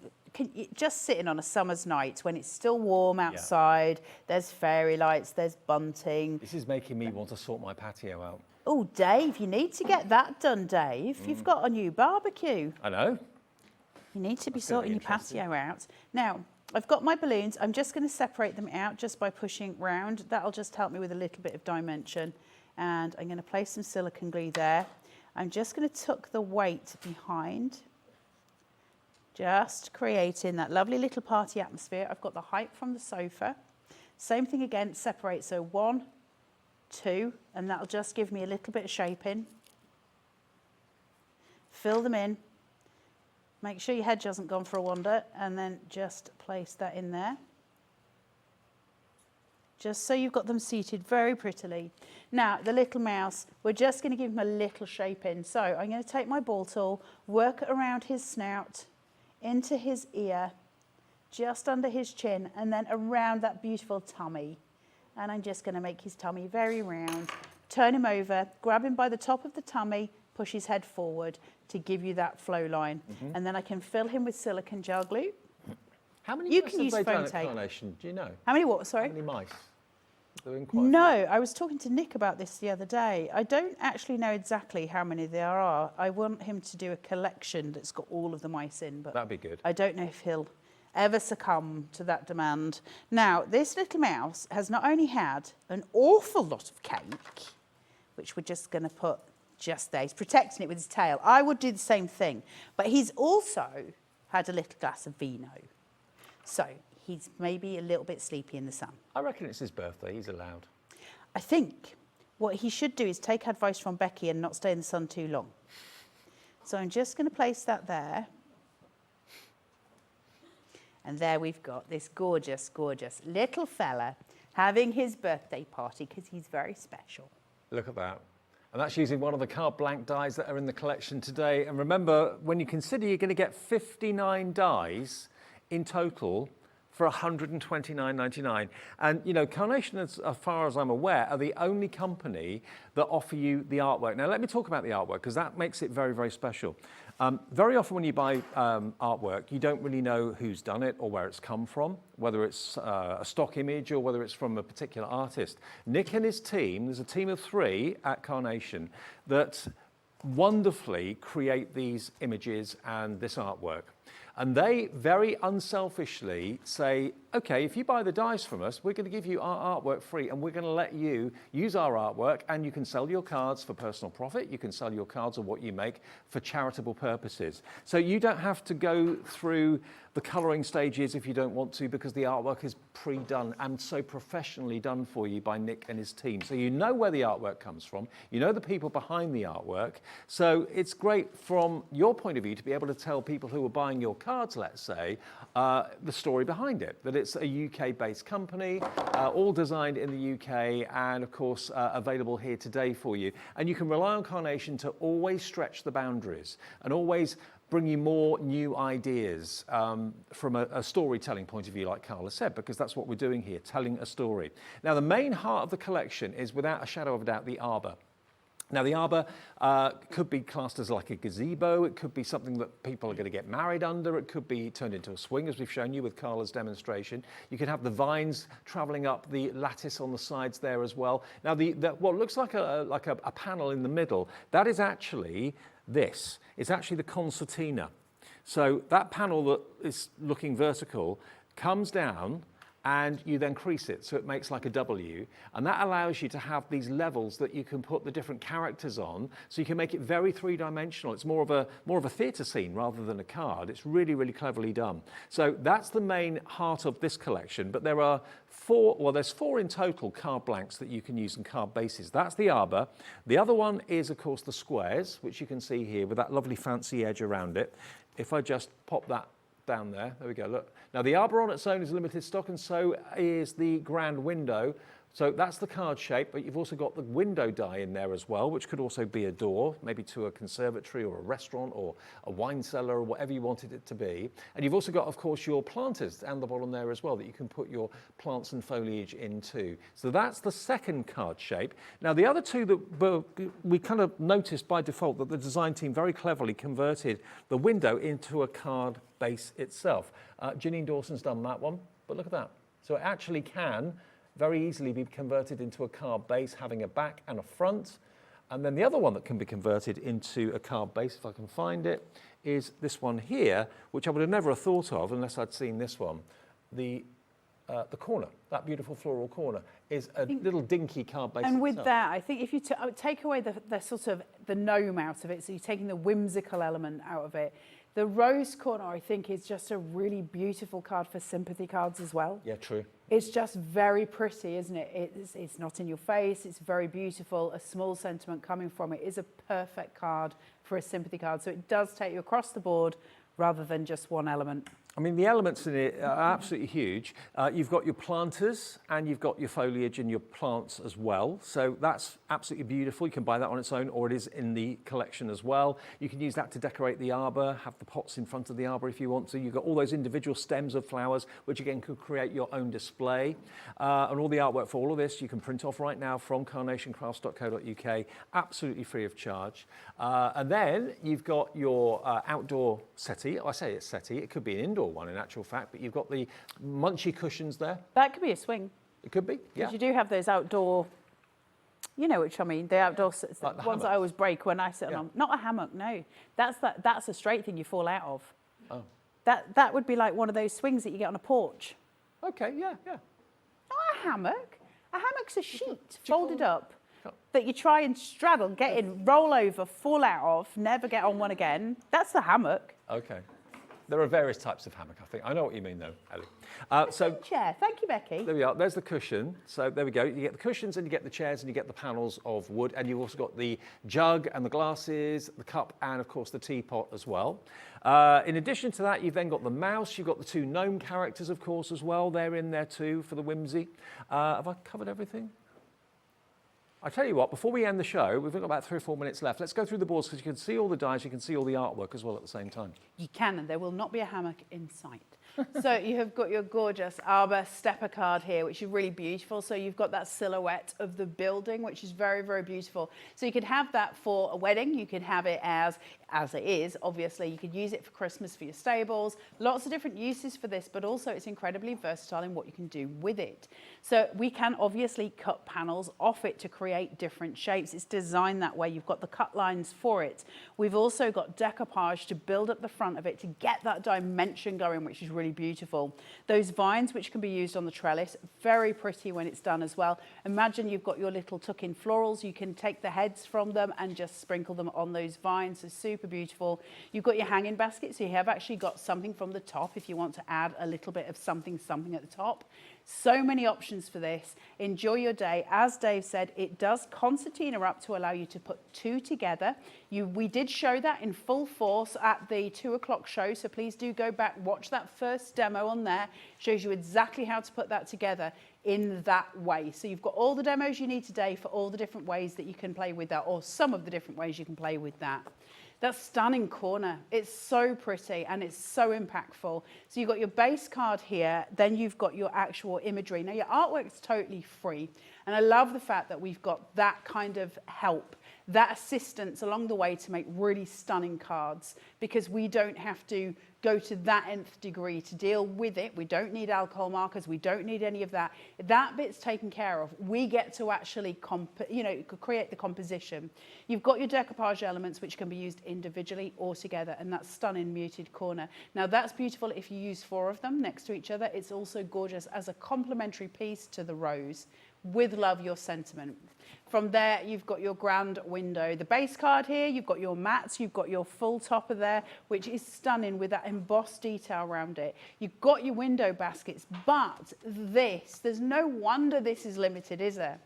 just sitting on a summer's night when it's still warm outside, there's fairy lights, there's bunting. This is making me want to sort my patio out. Oh, Dave, you need to get that done, Dave. You've got a new barbecue. I know. You need to be sorting your patio out. Now, I've got my balloons. I'm just going to separate them out just by pushing round. That'll just help me with a little bit of dimension. And I'm going to place some silicone glue there. I'm just going to tuck the weight behind, just creating that lovely little party atmosphere. I've got the height from the sofa. Same thing again, separate. So 1, 2, and that'll just give me a little bit of shaping. Fill them in. Make sure your hedge hasn't gone for a wander, and then just place that in there. Just so you've got them seated very prettily. Now, the little mouse, we're just going to give him a little shape in. So I'm going to take my ball tool, work around his snout, into his ear, just under his chin, and then around that beautiful tummy. And I'm just going to make his tummy very round. Turn him over, grab him by the top of the tummy, push his head forward to give you that flow line. And then I can fill him with silicone gel glue. How many You mice can have use they done foam at tape. Carnation? Do you know? How many what, sorry? How many mice? They're in quite a No, I was talking to Nick about this the other day. I don't actually know exactly how many there are. I want him to do a collection that's got all of the mice in, but That'd be good. I don't know if he'll ever succumb to that demand. Now, this little mouse has not only had an awful lot of cake, which we're just going to put just there. He's protecting it with his tail. I would do the same thing, but he's also had a little glass of vino. So he's maybe a little bit sleepy in the sun. I reckon it's his birthday. He's allowed. I think what he should do is take advice from Becky and not stay in the sun too long. So I'm just going to place that there. And there we've got this gorgeous, gorgeous little fella having his birthday party because he's very special. Look at that. And that's using one of the carte blanche dies that are in the collection today. And remember, when you consider you're going to get 59 dies in total for $129.99. And, you know, Carnation, as far as I'm aware, are the only company that offer you the artwork. Now, let me talk about the artwork, because that makes it very, very special. Very often when you buy artwork, you don't really know who's done it or where it's come from, whether it's a stock image or whether it's from a particular artist. Nick and his team, there's a team of 3 at Carnation that wonderfully create these images and this artwork. And they very unselfishly say, okay, if you buy the dies from us, we're going to give you our artwork free, and we're going to let you use our artwork, and you can sell your cards for personal profit. You can sell your cards or what you make for charitable purposes. So you don't have to go through the colouring stages if you don't want to, because the artwork is pre-done and so professionally done for you by Nick and his team. So you know where the artwork comes from. You know the people behind the artwork. So it's great from your point of view to be able to tell people who are buying your cards, let's say, the story behind it, that it's a UK-based company, all designed in the UK, and of course available here today for you. And you can rely on Carnation to always stretch the boundaries and always bring you more new ideas from a storytelling point of view, like Carla said, because that's what we're doing here, telling a story. Now, the main heart of the collection is, without a shadow of a doubt, the arbor. Now, the arbor could be classed as like a gazebo. It could be something that people are going to get married under. It could be turned into a swing, as we've shown you with Carla's demonstration. You could have the vines traveling up the lattice on the sides there as well. Now, what looks like a panel in the middle, that is actually this. It's actually the concertina. So that panel that is looking vertical comes down, and you then crease it so it makes like a W, and that allows you to have these levels that you can put the different characters on, so you can make it very three-dimensional. It's more of a theatre scene rather than a card. It's really, really cleverly done. So that's the main heart of this collection, but there are there's four in total card blanks that you can use in card bases. That's the arbor. The other one is, of course, the squares, which you can see here with that lovely fancy edge around it. If I just pop that down there we go, look. Now, the arbor on its own is limited stock, and so is the grand window. So that's the card shape, but you've also got the window die in there as well, which could also be a door, maybe to a conservatory or a restaurant or a wine cellar or whatever you wanted it to be. And you've also got, of course, your planters down the bottom there as well that you can put your plants and foliage into. So that's the second card shape. Now, the other two that we kind of noticed by default that the design team very cleverly converted the window into a card base itself. Janine Dawson's done that one, but look at that. So it actually can very easily be converted into a card base, having a back and a front. And then the other one that can be converted into a card base, if I can find it, is this one here, which I would have never thought of unless I'd seen this one. The corner, that beautiful floral corner, is a little dinky card base. And with itself. that, I think if you take away the sort of the gnome out of it, so you're taking the whimsical element out of it, the rose corner, I think, is just a really beautiful card for sympathy cards as well. Yeah, true. It's just very pretty, isn't it? It's not in your face. It's very beautiful. A small sentiment coming from it is a perfect card for a sympathy card. So it does take you across the board rather than just one element. I mean, the elements in it are absolutely huge. You've got your planters and you've got your foliage and your plants as well. So that's absolutely beautiful. You can buy that on its own, or it is in the collection as well. You can use that to decorate the arbor, have the pots in front of the arbor if you want to. You've got all those individual stems of flowers, which again could create your own display. And all the artwork for all of this you can print off right now from carnationcrafts.co.uk, absolutely free of charge. And then you've got your outdoor settee. I say it's settee, it could be an indoor one in actual fact, but you've got the munchy cushions there. That could be a swing. It could be, yeah. Because you do have those outdoor, you know which I mean, the outdoor like the ones that I always break when I sit on them. Not a hammock, no. That's a straight thing you fall out of. Oh. That would be like one of those swings that you get on a porch. Okay, yeah. Not a hammock. A hammock's a sheet folded up that you try and straddle, get in, roll over, fall out of, never get on one again. That's the hammock. Okay. There are various types of hammock, I think. I know what you mean, though, Ellie. Chair. Thank you, Becky. There we are. There's the cushion. So there we go. You get the cushions and you get the chairs and you get the panels of wood. And you've also got the jug and the glasses, the cup, and, of course, the teapot as well. In addition to that, you've then got the mouse. You've got the two gnome characters, of course, as well. They're in there, too, for the whimsy. Have I covered everything? I tell you what, before we end the show, we've got about 3 or 4 minutes left. Let's go through the boards because you can see all the dies, you can see all the artwork as well at the same time. You can, and there will not be a hammock in sight. So you have got your gorgeous arbor stepper card here, which is really beautiful. So you've got that silhouette of the building, which is very, very beautiful. So you could have that for a wedding. You could have it as it is, obviously. You could use it for Christmas for your stables. Lots of different uses for this, but also it's incredibly versatile in what you can do with it. So we can obviously cut panels off it to create different shapes. It's designed that way. You've got the cut lines for it. We've also got decoupage to build up the front of it to get that dimension going, which is really beautiful. Those vines, which can be used on the trellis, very pretty when it's done as well. Imagine you've got your little tuck-in florals. You can take the heads from them and just sprinkle them on those vines. So super beautiful. You've got your hanging basket, so you have actually got something from the top if you want to add a little bit of something at the top. So many options for this. Enjoy your day. As Dave said, it does concertina up to allow you to put two together. We did show that in full force at the 2 o'clock show, so please do go back, watch that first demo on there. Shows you exactly how to put that together in that way. So you've got all the demos you need today for all the different ways that you can play with that, or some of the different ways you can play with that. That stunning corner. It's so pretty and it's so impactful. So you've got your base card here, then you've got your actual imagery. Now your artwork is totally free. And I love the fact that we've got that kind of help, that assistance along the way to make really stunning cards, because we don't have to go to that nth degree to deal with it. We don't need alcohol markers. We don't need any of that. That bit's taken care of. We get to actually create the composition. You've got your decoupage elements, which can be used individually or together, and that stunning muted corner. Now that's beautiful if you use 4 of them next to each other. It's also gorgeous as a complementary piece to the rose. With love, your sentiment. From there, you've got your grand window. The base card here, you've got your mats, you've got your full topper there, which is stunning with that embossed detail around it. You've got your window baskets, but there's no wonder this is limited, is there?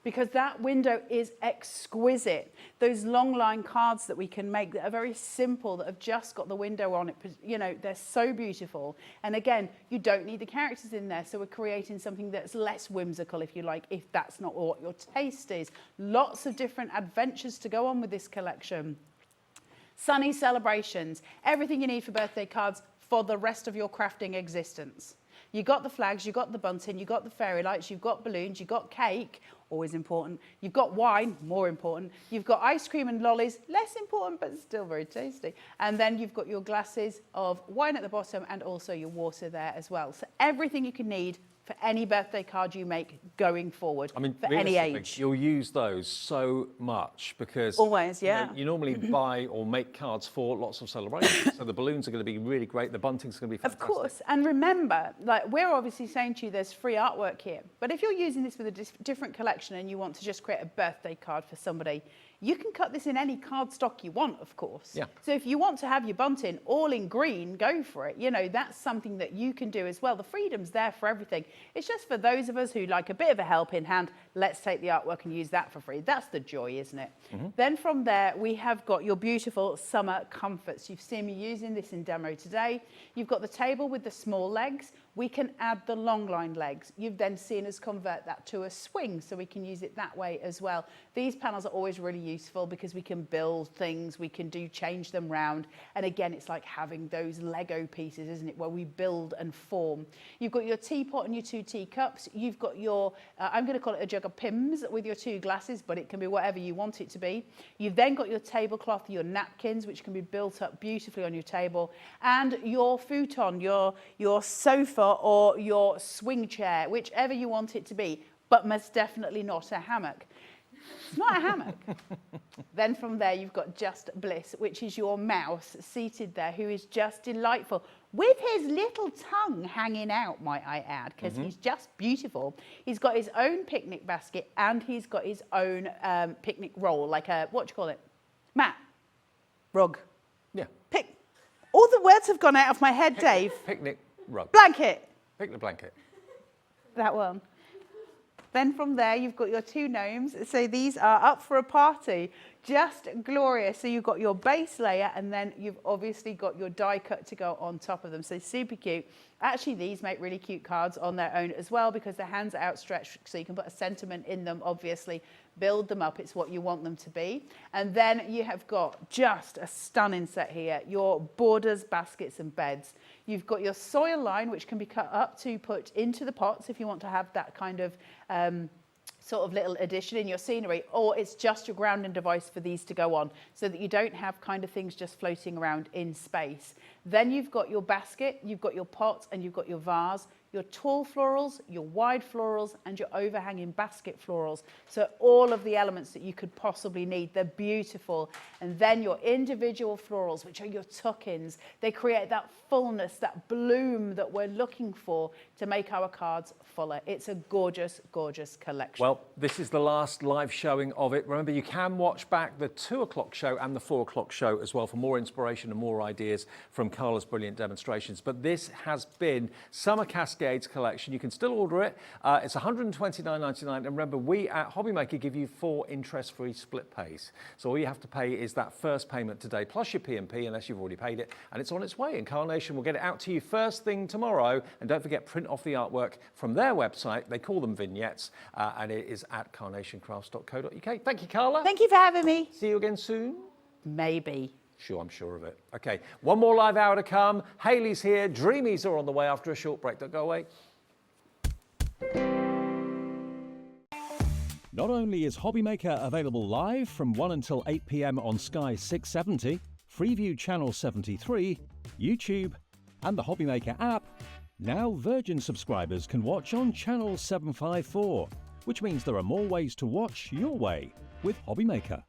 Because that window is exquisite. Those long line cards that we can make that are very simple, that have just got the window on it, you know, they're so beautiful. And again, you don't need the characters in there, so we're creating something that's less whimsical, if you like, if that's not what your taste is. Lots of different adventures to go on with this collection. Sunny celebrations, everything you need for birthday cards for the rest of your crafting existence. You got the flags, you got the bunting, you got the fairy lights, you've got balloons, you've got cake, always important. You've got wine, more important. You've got ice cream and lollies, less important, but still very tasty. And then you've got your glasses of wine at the bottom and also your water there as well. So everything you can need for any birthday card you make going forward, I mean, for any age. You'll use those so much because always, yeah. You normally buy or make cards for lots of celebrations. So the balloons are going to be really great. The bunting's going to be fantastic. Of course. And remember, like we're obviously saying to you, there's free artwork here. But if you're using this with a different collection and you want to just create a birthday card for somebody, you can cut this in any cardstock you want, of course. Yeah. So if you want to have your bunting all in green, go for it. You know, that's something that you can do as well. The freedom's there for everything. It's just for those of us who like a bit of a helping hand, let's take the artwork and use that for free. That's the joy, isn't it? Mm-hmm. Then from there, we have got your beautiful summer comforts. You've seen me using this in demo today. You've got the table with the small legs. We can add the long line legs. You've then seen us convert that to a swing, so we can use it that way as well. These panels are always really useful because we can build things, we can change them round. And again, it's like having those Lego pieces, isn't it, where we build and form. You've got your teapot and your 2 teacups. You've got your, I'm going to call it a jug of Pims with your 2 glasses, but it can be whatever you want it to be. You've then got your tablecloth, your napkins, which can be built up beautifully on your table, and your futon, your sofa, or your swing chair, whichever you want it to be, but most definitely not a hammock. It's not a hammock. Then from there, you've got Just Bliss, which is your mouse seated there, who is just delightful, with his little tongue hanging out, might I add, because he's just beautiful. He's got his own picnic basket, and he's got his own picnic roll, like a, what do you call it? Mat. Rug. Yeah. All the words have gone out of my head, Dave. Picnic rug. Blanket. Picnic blanket. That one. Then from there, you've got your 2 gnomes. So these are up for a party. Just glorious. So you've got your base layer, and then you've obviously got your die cut to go on top of them. So super cute. Actually, these make really cute cards on their own as well, because the hands are outstretched, so you can put a sentiment in them, obviously. Build them up, it's what you want them to be. And then you have got just a stunning set here, your borders, baskets and beds. You've got your soil line, which can be cut up to put into the pots if you want to have that kind of sort of little addition in your scenery, or it's just your grounding device for these to go on, so that you don't have kind of things just floating around in space. Then you've got your basket, you've got your pot, and you've got your vase, your tall florals, your wide florals, and your overhanging basket florals. So all of the elements that you could possibly need, they're beautiful. And then your individual florals, which are your tuck-ins. They create that fullness, that bloom that we're looking for to make our cards fuller. It's a gorgeous, gorgeous collection. Well, this is the last live showing of it. Remember, you can watch back the 2 o'clock show and the 4 o'clock show as well for more inspiration and more ideas from Carla's brilliant demonstrations. But this has been Summer Cascades collection. You can still order it. It's $129.99. And remember, we at HobbyMaker give you 4 interest-free split pays. So all you have to pay is that first payment today, plus your P&P, unless you've already paid it. And it's on its way. And Carnation will get it out to you first thing tomorrow. And don't forget, print off the artwork from their website. They call them vignettes. And it is at carnationcrafts.co.uk. Thank you, Carla. Thank you for having me. See you again soon. Maybe. Sure, I'm sure of it. Okay, one more live hour to come. Hayley's here. Dreamees are on the way after a short break. Don't go away. Not only is HobbyMaker available live from 1 until 8 p.m. on Sky 670, Freeview Channel 73, YouTube, and the HobbyMaker app, now Virgin subscribers can watch on Channel 754, which means there are more ways to watch your way with HobbyMaker.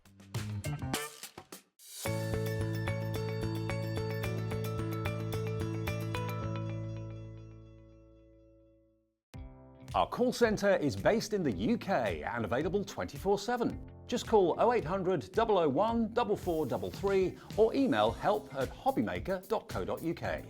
Our call centre is based in the UK and available 24/7. Just call 0800 001 4433 or email help@hobbymaker.co.uk.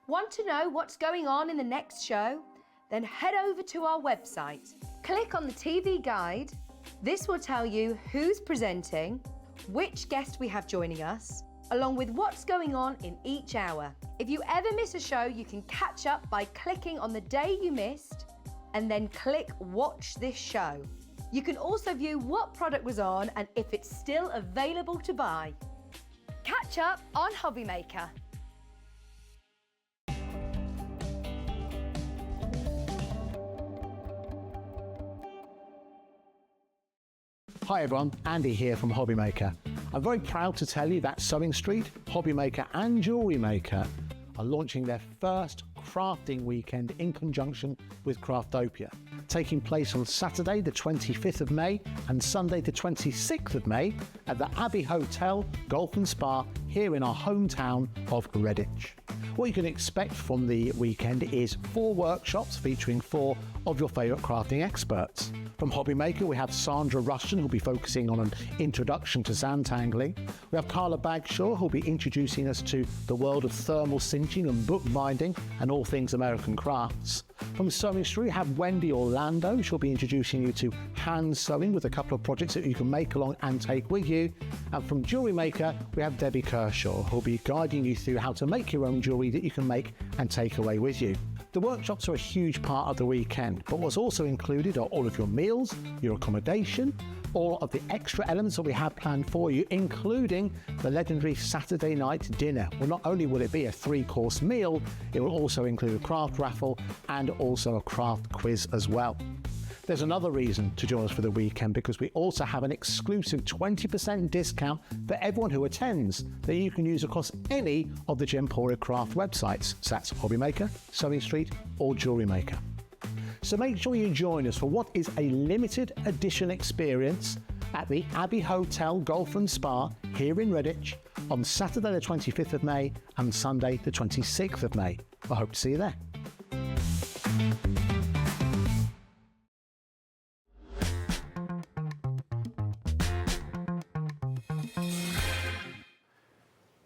Want to know what's going on in the next show? Then head over to our website. Click on the TV guide. This will tell you who's presenting, which guest we have joining us, along with what's going on in each hour. If you ever miss a show, you can catch up by clicking on the day you missed and then click Watch This Show. You can also view what product was on and if it's still available to buy. Catch up on HobbyMaker. Hi everyone, Andy here from HobbyMaker. I'm very proud to tell you that Sewing Street, HobbyMaker and Jewellery Maker are launching their first crafting weekend in conjunction with Craftopia, taking place on Saturday the 25th of May and Sunday the 26th of May at the Abbey Hotel, Golf and Spa here in our hometown of Redditch. What you can expect from the weekend is 4 workshops featuring 4 of your favourite crafting experts. From HobbyMaker, we have Sandra Rushton, who'll be focusing on an introduction to Zantangling. We have Carla Bagshaw, who'll be introducing us to the world of thermal cinching and bookbinding and all things American crafts. From Sewing Street, we have Wendy Orlando. She'll be introducing you to hand sewing with a couple of projects that you can make along and take with you. And from Jewellery Maker, we have Debbie Kershaw, who'll be guiding you through how to make your own jewellery that you can make and take away with you. The workshops are a huge part of the weekend, but what's also included are all of your meals, your accommodation, all of the extra elements that we have planned for you, including the legendary Saturday night dinner. Well, not only will it be a 3-course meal, it will also include a craft raffle and also a craft quiz as well. There's another reason to join us for the weekend, because we also have an exclusive 20% discount for everyone who attends that you can use across any of the Gemporia Craft websites. So that's HobbyMaker, Sewing Street or Jewellery Maker. So make sure you join us for what is a limited edition experience at the Abbey Hotel Golf and Spa here in Redditch on Saturday the 25th of May and Sunday the 26th of May. I hope to see you there.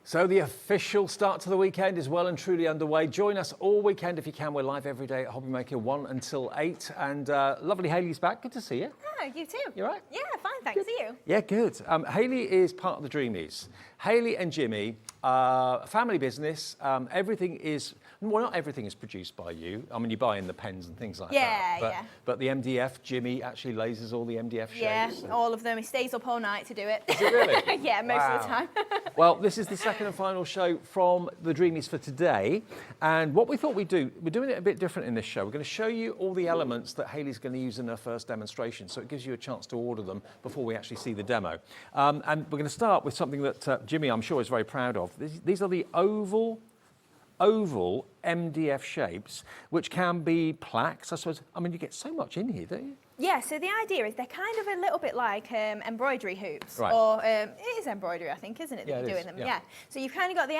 So the official start to the weekend is well and truly underway. Join us all weekend if you can. We're live every day at HobbyMaker 1 until 8. And lovely Hayley's back. Good to see you. Oh, you too. You all right? Yeah, fine, thanks. See you. Yeah, good. Hayley is part of the Dreamees. Hayley and Jimmy, family business. Everything is, well, not everything is produced by you. I mean, you buy in the pens and things like that. But the MDF, Jimmy actually lasers all the MDF shapes. Yeah, all of them. He stays up all night to do it. Is it really? Yeah, most of the time. Well, this is the second and final show from the Dreamees for today. And what we thought we'd do, we're doing it a bit different in this show. We're going to show you all the elements that Hayley's going to use in her first demonstration. So it gives you a chance to order them before we actually see the demo. And we're going to start with something that Jimmy, I'm sure, is very proud of. These are the oval MDF shapes, which can be plaques, I suppose. I mean, you get so much in here, don't you? Yeah, so the idea is they're kind of a little bit like embroidery hoops. Right. Or it is embroidery, I think, isn't it, that Yeah, you're it doing is, them? yeah. So you've kind of got the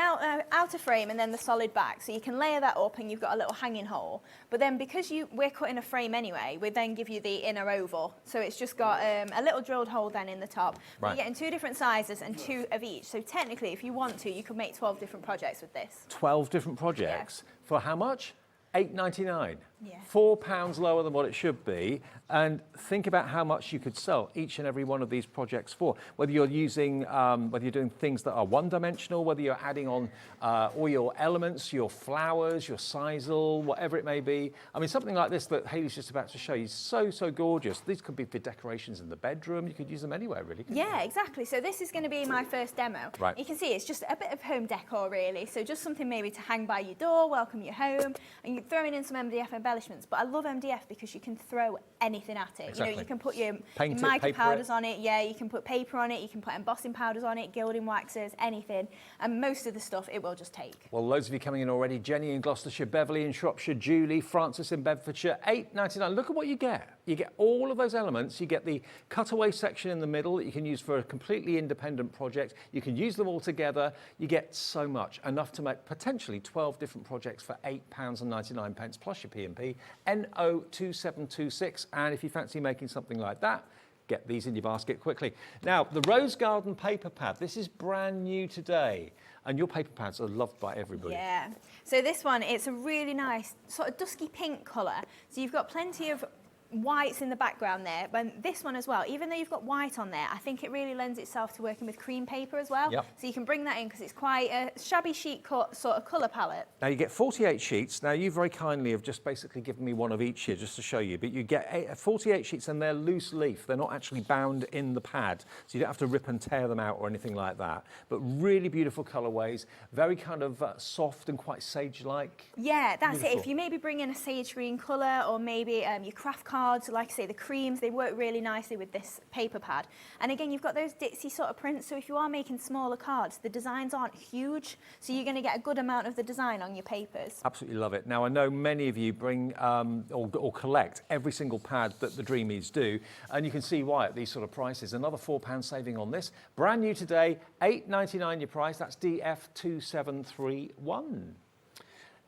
outer frame and then the solid back. So you can layer that up and you've got a little hanging hole. But then because we're cutting a frame anyway, we then give you the inner oval. So it's just got a little drilled hole then in the top. Right. You're getting 2 different sizes and 2 of each. So technically, if you want to, you could make 12 different projects with this. 12 different projects. Yeah. For how much? £8.99. Yeah. £4 lower than what it should be, and think about how much you could sell each and every one of these projects for. Whether you're using, whether you're doing things that are one-dimensional, whether you're adding on all your elements, your flowers, your sisal, whatever it may be. I mean, something like this that Hayley's just about to show you is so, so gorgeous. These could be for decorations in the bedroom. You could use them anywhere, really. Yeah, exactly. So this is going to be my first demo. Right. You can see it's just a bit of home decor, really. So just something maybe to hang by your door, welcome you home, and you're throwing in some MDF embellishments. But I love MDF because you can throw anything at it. Exactly. You know, you can put your Paint it, mica paper powders it. on it. Yeah, you can put paper on it. You can put embossing powders on it, gilding waxes, anything. And most of the stuff it will just take. Well, loads of you coming in already. Jenny in Gloucestershire, Beverly in Shropshire, Julie, Francis in Bedfordshire. £8.99. Look at what you get. You get all of those elements. You get the cutaway section in the middle that you can use for a completely independent project. You can use them all together. You get so much, enough to make potentially 12 different projects for £8.99 plus your P&P. NO2726. And if you fancy making something like that, get these in your basket quickly. Now, the Rose Garden paper pad. This is brand new today. And your paper pads are loved by everybody. Yeah. So this one, it's a really nice sort of dusky pink colour. So you've got plenty of whites in the background there, but this one as well, even though you've got white on there, I think it really lends itself to working with cream paper as well. Yep. So you can bring that in because it's quite a shabby chic cut sort of colour palette. Now you get 48 sheets. Now you very kindly have just basically given me one of each here just to show you, but you get 48 sheets and they're loose leaf. They're not actually bound in the pad, so you don't have to rip and tear them out or anything like that. But really beautiful colourways, very kind of soft and quite sage-like. Yeah, that's Beautiful. it. If you maybe bring in a sage green colour or maybe your craft cards, like I say, the creams, they work really nicely with this paper pad. And again, you've got those ditzy sort of prints, so if you are making smaller cards, the designs aren't huge, so you're going to get a good amount of the design on your papers. Absolutely love it. Now I know many of you bring or collect every single pad that the Dreamees do, and you can see why at these sort of prices. Another £4 saving on this. Brand new today, £8.99 your price. That's DF2731.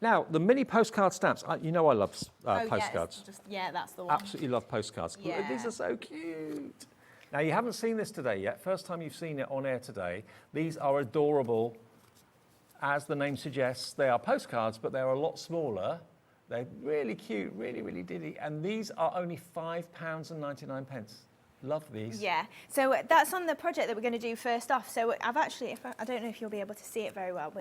Now, the mini postcard stamps. You know I love postcards. Yeah, that's the one. Absolutely love postcards. Yeah. These are so cute. Now, you haven't seen this today yet. First time you've seen it on air today. These are adorable. As the name suggests, they are postcards, but they're a lot smaller. They're really cute, really, really diddy. And these are only £5.99. Love these. Yeah, so that's on the project that we're going to do first off. So I've actually, I don't know if you'll be able to see it very well,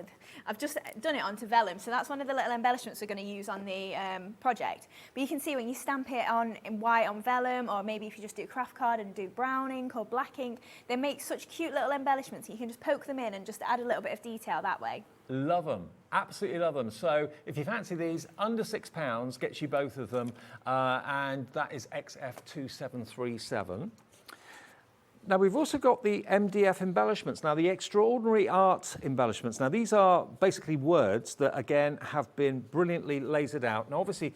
I've just done it onto vellum. So that's one of the little embellishments we're going to use on the project. But you can see when you stamp it on in white on vellum, or maybe if you just do craft card and do brown ink or black ink, they make such cute little embellishments. You can just poke them in and just add a little bit of detail that way. Love them, absolutely love them. So if you fancy these, under £6 gets you both of them, and that is XF2737. Now we've also got the MDF embellishments. Now the extraordinary art embellishments. Now these are basically words that again have been brilliantly lasered out. Now obviously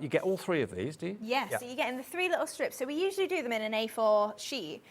you get all three of these, do you? Yeah, so you're getting the 3 little strips. So we usually do them in an A4 sheet,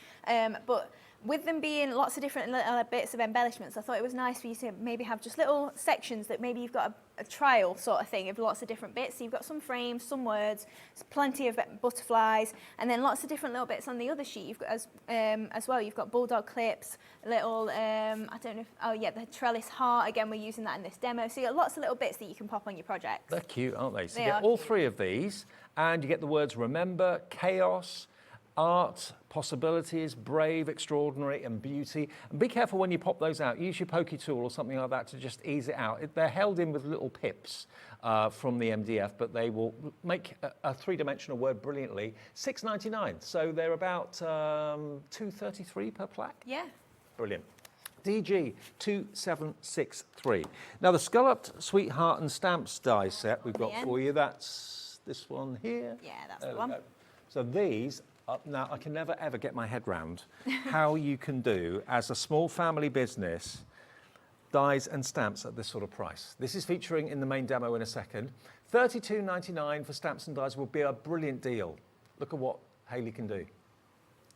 but with them being lots of different little bits of embellishments, I thought it was nice for you to maybe have just little sections that maybe you've got a trial sort of thing of lots of different bits. So you've got some frames, some words, plenty of butterflies, and then lots of different little bits on the other sheet. You've got as well, you've got bulldog clips, little, I don't know if, oh yeah, the trellis heart, again, we're using that in this demo. So you've got lots of little bits that you can pop on your projects. They're cute, aren't they? So They you get are all cute. 3 of these, and you get the words remember, chaos, art, possibilities, brave, extraordinary, and beauty. And be careful when you pop those out. Use your pokey tool or something like that to just ease it out. They're held in with little pips from the MDF, but they will make a 3-dimensional word brilliantly. £6.99, so they're about £2.33 per plaque. Yeah. Brilliant. DG2763. Now the scalloped sweetheart and stamps die set we've got for you. That's this one here. Yeah, that's There the we one. go. So these, now I can never ever get my head round how you can do, as a small family business, dies and stamps at this sort of price. This is featuring in the main demo in a second. £32.99 for stamps and dies will be a brilliant deal. Look at what Hayley can do.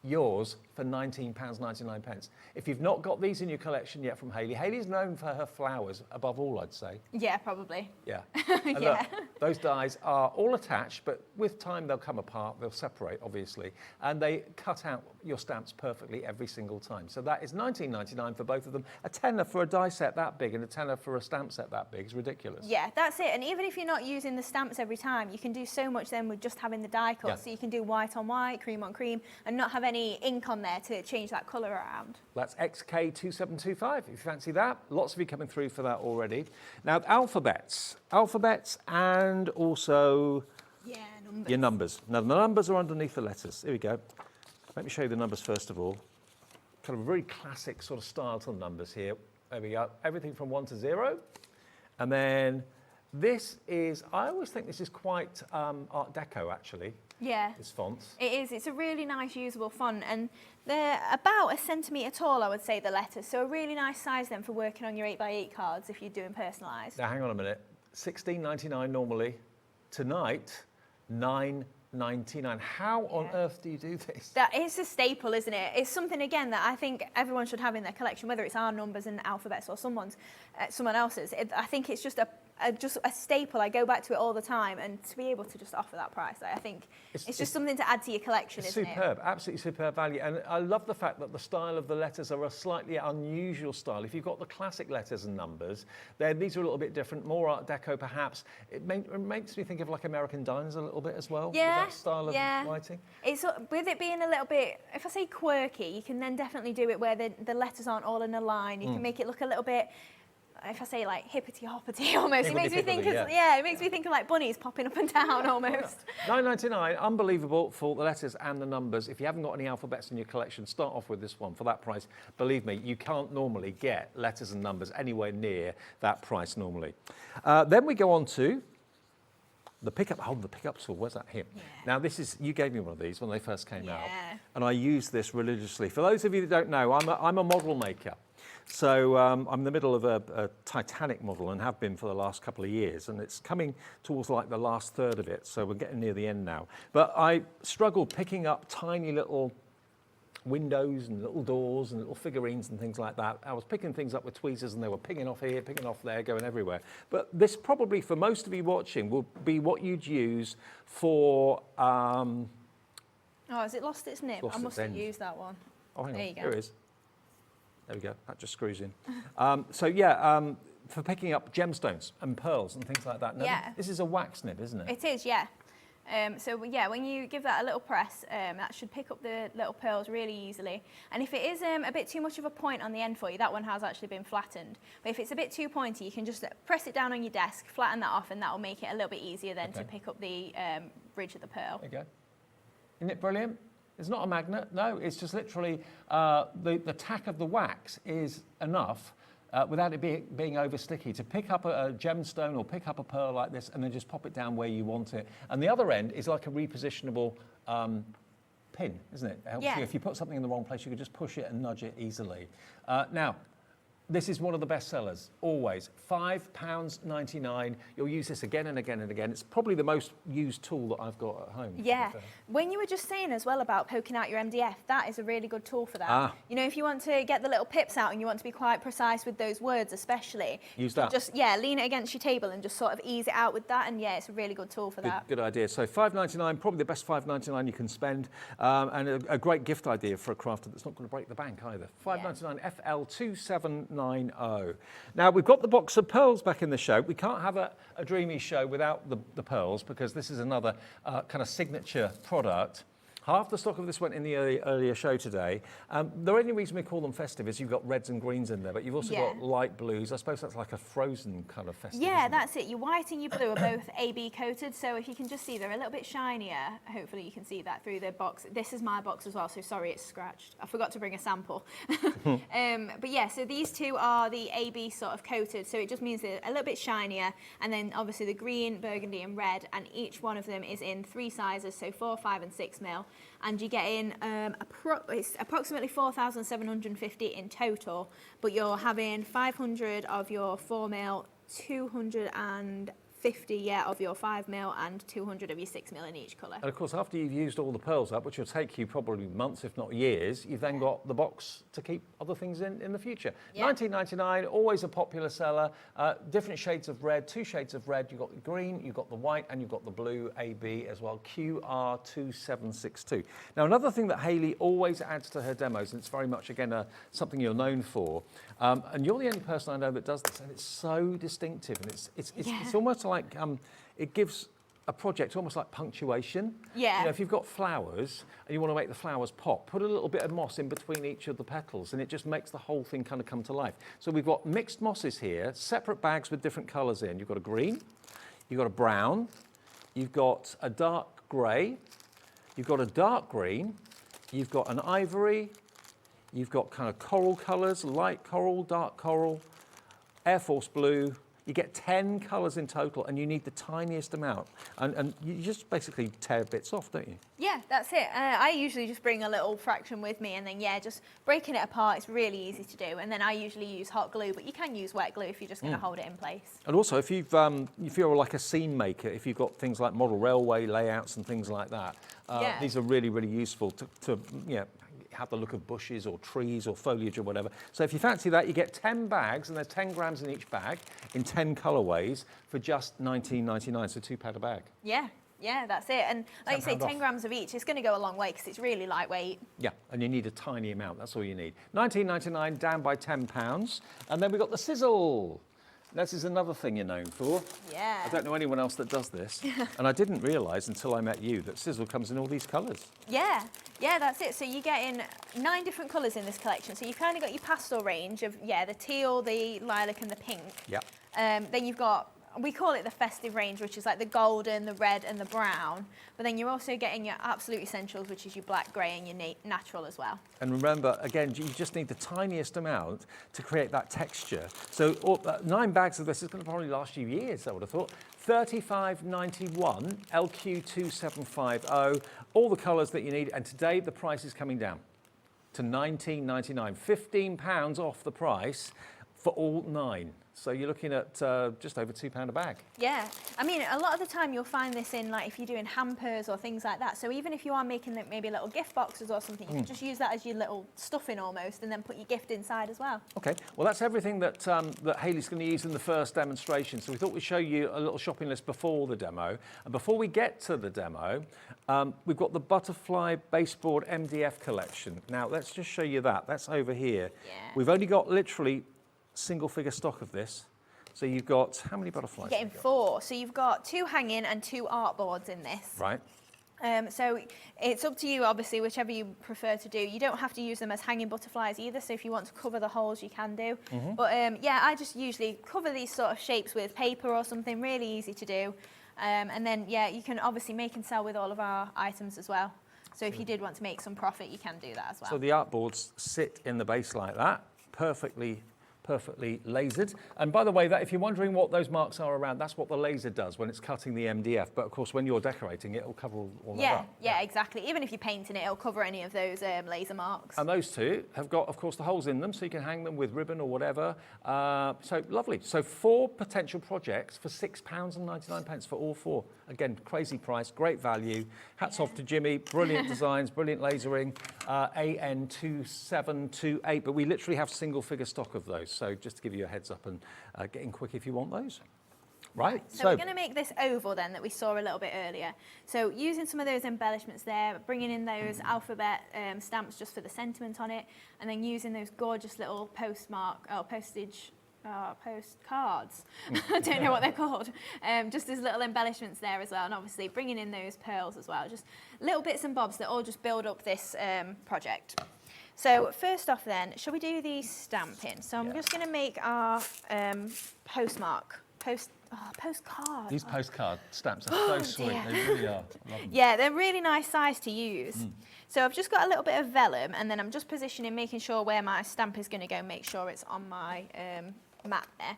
Yours for £19.99. If you've not got these in your collection yet from Hayley, Hayley's known for her flowers above all, I'd say. Yeah, probably. Yeah. And look, those dies are all attached, but with time they'll come apart, they'll separate, obviously, and they cut out your stamps perfectly every single time. So that is £19.99 for both of them. A tenner for a die set that big and a tenner for a stamp set that big is ridiculous. Yeah, that's it. And even if you're not using the stamps every time, you can do so much then with just having the die cut. Yeah. So you can do white on white, cream on cream, and not have any ink on there to change that colour around. That's XK2725, if you fancy that. Lots of you coming through for that already. Now, alphabets and also numbers. Your numbers. Now, the numbers are underneath the letters. Here we go. Let me show you the numbers first of all. Kind of a very classic sort of style to the numbers here. There we go. Everything from 1 to 0. And then this is, I always think this is quite Art Deco, actually. Yeah. This fonts. It is. It's a really nice, usable font, and they're about 1 centimetre tall, I would say, the letters. So a really nice size then for working on your 8x8 cards if you're doing personalised. Now, hang on a minute. £16.99 normally. Tonight, £9.99. How on earth do you do this? That is a staple, isn't it? It's something, again, that I think everyone should have in their collection, whether it's our numbers and alphabets or someone else's. I think it's just a staple. I go back to it all the time, and to be able to just offer that price, I think it's just something to add to your collection, isn't it? Superb, absolutely superb value. And I love the fact that the style of the letters are a slightly unusual style. If you've got the classic letters and numbers, these are a little bit different, more Art Deco perhaps. It makes me think of like American diners a little bit as well. Yeah, with that style of writing. It's with it being a little bit, if I say quirky, you can then definitely do it where the letters aren't all in a line. You can make it look a little bit, if I say like hippity hoppity almost, it makes me think of, it makes me think of like bunnies popping up and down almost. £9.99, unbelievable for the letters and the numbers. If you haven't got any alphabets in your collection, start off with this one for that price. Believe me, you can't normally get letters and numbers anywhere near that price normally. Then we go on to the pickup. Oh, the pickup tool. Where's that here? Yeah. Now, this is, you gave me one of these when they first came out, and I use this religiously. For those of you that don't know, I'm a model maker. So I'm in the middle of a Titanic model and have been for the last couple of years, and it's coming towards like the last third of it, so we're getting near the end now. But I struggled picking up tiny little windows and little doors and little figurines and things like that. I was picking things up with tweezers and they were pinging off here, pinging off there, going everywhere. But this probably, for most of you watching, will be what you'd use for... oh, has it lost its nib? I must have used that one. Oh, hang on. There you go. Here it is. There we go. That just screws in. For picking up gemstones and pearls and things like that. Now, this is a wax nib, isn't it? It is, yeah. When you give that a little press, that should pick up the little pearls really easily. And if it is a bit too much of a point on the end for you, that one has actually been flattened. But if it's a bit too pointy, you can just press it down on your desk, flatten that off, and that will make it a little bit easier then to pick up the ridge of the pearl. There you go. Isn't it brilliant? It's not a magnet, no, it's just literally the tack of the wax is enough without it being over sticky to pick up a gemstone or pick up a pearl like this and then just pop it down where you want it. And the other end is like a repositionable pin, isn't it? It helps you. If you put something in the wrong place, you can just push it and nudge it easily. Now, this is one of the best sellers, always. £5.99. You'll use this again and again and again. It's probably the most used tool that I've got at home. Yeah. When you were just saying as well about poking out your MDF, that is a really good tool for that. You know, if you want to get the little pips out and you want to be quite precise with those words especially, use that. Just, lean it against your table and just sort of ease it out with that, and it's a really good tool for that. Good idea. So £5.99, probably the best £5.99 you can spend, and a great gift idea for a crafter that's not going to break the bank either. £5.99 FL279. Now, we've got the box of pearls back in the show. We can't have a Dreamees show without the pearls because this is another kind of signature product. Half the stock of this went in the earlier show today. The only reason we call them festive is you've got reds and greens in there, but you've also got light blues. I suppose that's like a frozen kind of festive. Yeah, that's it. Your white and your blue are both AB coated, so if you can just see, they're a little bit shinier. Hopefully you can see that through the box. This is my box as well, so sorry it's scratched. I forgot to bring a sample. But yeah, so these two are the AB sort of coated, so it just means they're a little bit shinier, and then obviously the green, burgundy and red, and each one of them is in 3 sizes, so 4, 5 and 6 mil. And you get in it's approximately 4,750 in total, but you're having 500 of your 4 mil, 250 50 of your 5mm and 200 of your 6mm in each colour. And of course, after you've used all the pearls up, which will take you probably months, if not years, you've then got the box to keep other things in the future. Yeah. $19.99, always a popular seller. Different shades of red, 2 shades of red. You've got the green, you've got the white, and you've got the blue AB as well, QR2762. Now, another thing that Hayley always adds to her demos, and it's very much, again, something you're known for, and you're the only person I know that does this, and it's so distinctive, and it's almost like it gives a project almost like punctuation. Yeah. You know, if you've got flowers and you want to make the flowers pop, put a little bit of moss in between each of the petals, and it just makes the whole thing kind of come to life. So we've got mixed mosses here, separate bags with different colours in. You've got a green, you've got a brown, you've got a dark grey, you've got a dark green, you've got an ivory, you've got kind of coral colours, light coral, dark coral, Air Force blue. You get 10 colours in total, and you need the tiniest amount. And you just basically tear bits off, don't you? Yeah, that's it. I usually just bring a little fraction with me, and then just breaking it apart is really easy to do. And then I usually use hot glue, but you can use wet glue if you're just going to hold it in place. And also, if you're like a scene maker, if you've got things like model railway layouts and things like that, these are really, really useful to have the look of bushes or trees or foliage or whatever. So if you fancy that, you get 10 bags, and there's 10 grams in each bag in 10 colourways for just $19.99, so £2 a bag. Yeah, that's it. And like you say, 10 grams of each, it's going to go a long way because it's really lightweight. Yeah, and you need a tiny amount, that's all you need. $19.99, down by £10. And then we've got the sizzle. This is another thing you're known for. Yeah. I don't know anyone else that does this. And I didn't realise until I met you that sizzle comes in all these colours. Yeah, that's it. So you get in 9 different colours in this collection. So you've kind of got your pastel range of, the teal, the lilac and the pink. Yeah. Then you've got, we call it the festive range, which is like the golden, the red and the brown. But then you're also getting your absolute essentials, which is your black, grey and your natural as well. And remember, again, you just need the tiniest amount to create that texture. So 9 bags of this is going to probably last you years, I would have thought. $35.91, LQ2750, all the colours that you need. And today the price is coming down to $19.99, £15 off the price for all 9. So you're looking at just over £2 a bag. Yeah, I mean, a lot of the time you'll find this in, like, if you're doing hampers or things like that. So even if you are making maybe little gift boxes or something, you can just use that as your little stuffing almost, and then put your gift inside as well. Okay, well, that's everything that that Hayley's going to use in the first demonstration. So we thought we'd show you a little shopping list before the demo. And before we get to the demo, we've got the Butterfly Baseboard MDF collection. Now, let's just show you that. That's over here. Yeah. We've only got literally single figure stock of this. So you've got, how many butterflies? You're getting 4. So you've got 2 hanging and 2 art boards in this. Right. So it's up to you, obviously, whichever you prefer to do. You don't have to use them as hanging butterflies either, so if you want to cover the holes, you can do. But I just usually cover these sort of shapes with paper or something, really easy to do. And then, you can obviously make and sell with all of our items as well. So if you did want to make some profit, you can do that as well. So the art boards sit in the base like that, perfectly lasered. And by the way, that if you're wondering what those marks are around, that's what the laser does when it's cutting the MDF. But of course, when you're decorating it, it'll cover all that up. Yeah, exactly. Even if you're painting it, it'll cover any of those laser marks. And those 2 have got, of course, the holes in them, so you can hang them with ribbon or whatever. So lovely. So 4 potential projects for £6.99 for all 4. Again, crazy price, great value. Hats off to Jimmy. Brilliant designs, brilliant lasering. AN2728, but we literally have single figure stock of those. So just to give you a heads up and get in quick if you want those. Right. So we're going to make this oval then that we saw a little bit earlier. So using some of those embellishments there, bringing in those alphabet stamps just for the sentiment on it, and then using those gorgeous little postcards. I don't know what they're called. Just as little embellishments there as well, and obviously bringing in those pearls as well. Just little bits and bobs that all just build up this project. So first off then, shall we do the stamping? So I'm just going to make our postcard. These postcard stamps are so sweet, they really are. I love them. Yeah, they're really nice size to use. So I've just got a little bit of vellum, and then I'm just positioning, making sure where my stamp is going to go, make sure it's on my mat there.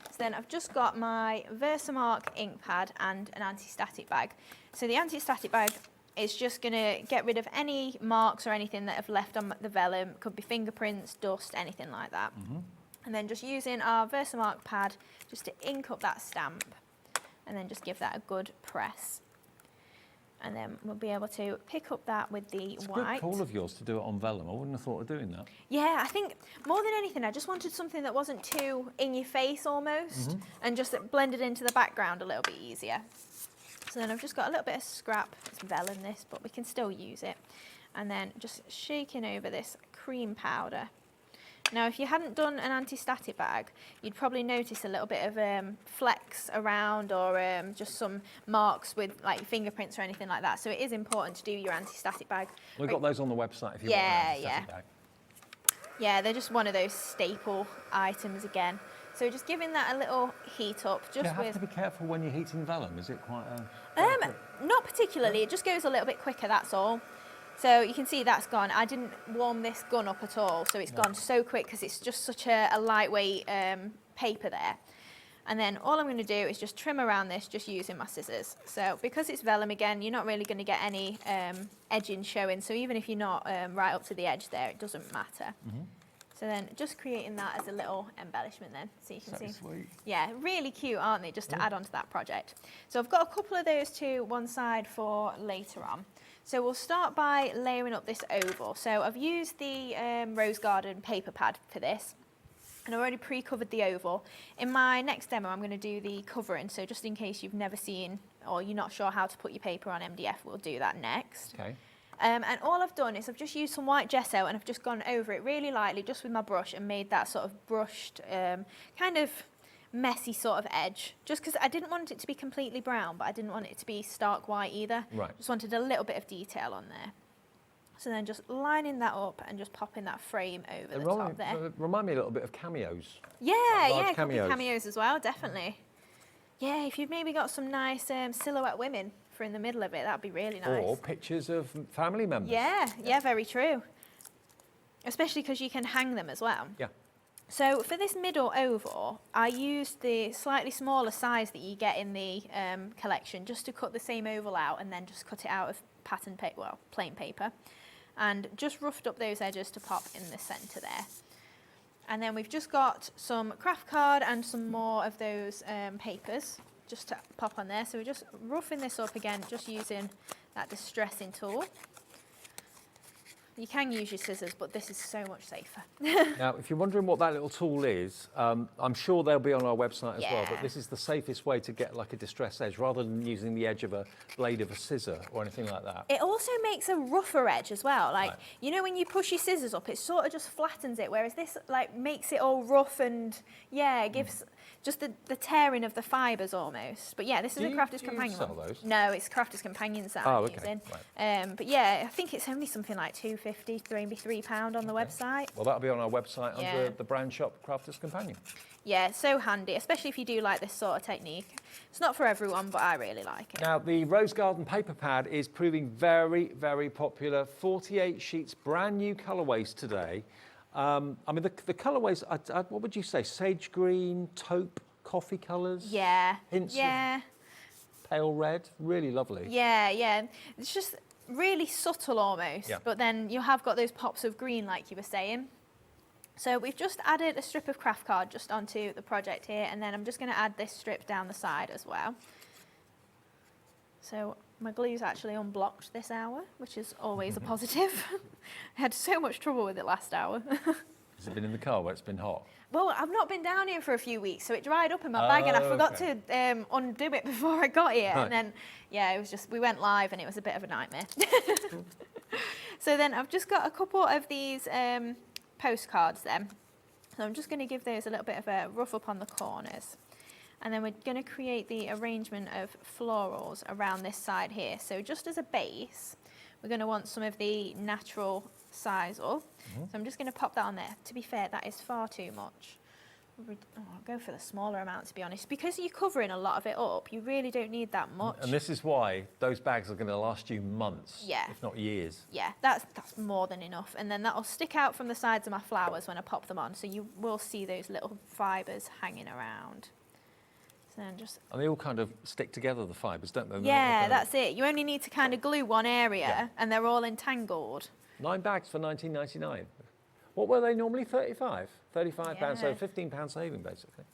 So then I've just got my Versamark ink pad and an anti-static bag. So the anti-static bag is just going to get rid of any marks or anything that have left on the vellum. Could be fingerprints, dust, anything like that. And then just using our Versamark pad just to ink up that stamp. and then just give that a good press. And then we'll be able to pick up that with the white. It's a good call of yours to do it on vellum. I wouldn't have thought of doing that. Yeah, I think more than anything, I just wanted something that wasn't too in your face almost, and just blended into the background a little bit easier. So then I've just got a little bit of scrap. It's vellum this, but we can still use it. And then just shaking over this cream powder. Now, if you hadn't done an anti-static bag, you'd probably notice a little bit of flecks around, or just some marks with like fingerprints or anything like that. So it is important to do your anti-static bag. We've got those on the website if you want an anti-static bag. Yeah, they're just one of those staple items again. So just giving that a little heat up. Just you have to be careful when you're heating vellum. Is it quite not particularly. It just goes a little bit quicker, that's all. So you can see that's gone. I didn't warm this gun up at all, so it's gone so quick because it's just such a lightweight paper there. And then all I'm going to do is just trim around this just using my scissors. So because it's vellum again, you're not really going to get any edging showing. So even if you're not right up to the edge there, it doesn't matter. So then just creating that as a little embellishment then, so you can see. Sweet. Yeah, really cute, aren't they, just to add on to that project. So I've got a couple of those to one side for later on. So we'll start by layering up this oval. So I've used the Rose Garden paper pad for this, and I've already pre-covered the oval. In my next demo, I'm going to do the covering, so just in case you've never seen or you're not sure how to put your paper on MDF, we'll do that next. Okay. And all I've done is I've just used some white gesso, and I've just gone over it really lightly just with my brush and made that sort of brushed, kind of messy sort of edge, just because I didn't want it to be completely brown, but I didn't want it to be stark white either. Right. Just wanted a little bit of detail on there. So then just lining that up and just popping that frame over the top there. Remind me a little bit of cameos. Yeah, Large cameos. Cameos as well, definitely. Yeah, if you've maybe got some nice silhouette women for in the middle of it, that'd be really nice. Or pictures of family members. Yeah, very true. Especially because you can hang them as well. Yeah. So for this middle oval, I used the slightly smaller size that you get in the collection just to cut the same oval out, and then just cut it out of pattern paper, well, plain paper, and just roughed up those edges to pop in the centre there. And then we've just got some craft card and some more of those papers just to pop on there. So we're just roughing this up again, just using that distressing tool. You can use your scissors, but this is so much safer. Now, if you're wondering what that little tool is, I'm sure they'll be on our website as well, but this is the safest way to get like a distressed edge, rather than using the edge of a blade of a scissor or anything like that. It also makes a rougher edge as well. Like, you know, when you push your scissors up, it sort of just flattens it, whereas this like makes it all rough and, yeah, it gives just the tearing of the fibres almost. But yeah, this is a Crafter's Companion sell one. those? No, it's Crafter's Companions that I'm using. Right. But yeah, I think it's only something like £2.50, maybe £3 on the website. Well, that'll be on our website under the brand shop Crafter's Companion. Yeah, it's so handy, especially if you do like this sort of technique. It's not for everyone, but I really like it. Now, the Rose Garden paper pad is proving very, very popular. 48 sheets, brand new colourways today. I mean, the colourways, what would you say? Sage green, taupe, coffee colours? Yeah. Hints of pale red, really lovely. Yeah. It's just really subtle almost, but then you have got those pops of green like you were saying. So we've just added a strip of craft card just onto the project here, and then I'm just going to add this strip down the side as well. So my glue's actually unblocked this hour, which is always a positive. I had so much trouble with it last hour. Has it been in the car where it's been hot? Well, I've not been down here for a few weeks, so it dried up in my bag, and I forgot to undo it before I got here. Right. And then, yeah, it was just, we went live, and it was a bit of a nightmare. So then I've just got a couple of these postcards then. So I'm just going to give those a little bit of a rough up on the corners. And then we're going to create the arrangement of florals around this side here. So just as a base, we're going to want some of the natural sisal. So I'm just going to pop that on there. To be fair, that is far too much. I'll go for the smaller amount, to be honest. Because you're covering a lot of it up, you really don't need that much. And this is why those bags are going to last you months, if not years. Yeah, that's more than enough. And then that'll stick out from the sides of my flowers when I pop them on. So you will see those little fibres hanging around. So then just... And they all kind of stick together, the fibres, don't they? Yeah, that's it. You only need to kind of glue one area, and they're all entangled. 9 bags for £19.99. What were they normally? 35? £35, so £15 saving basically.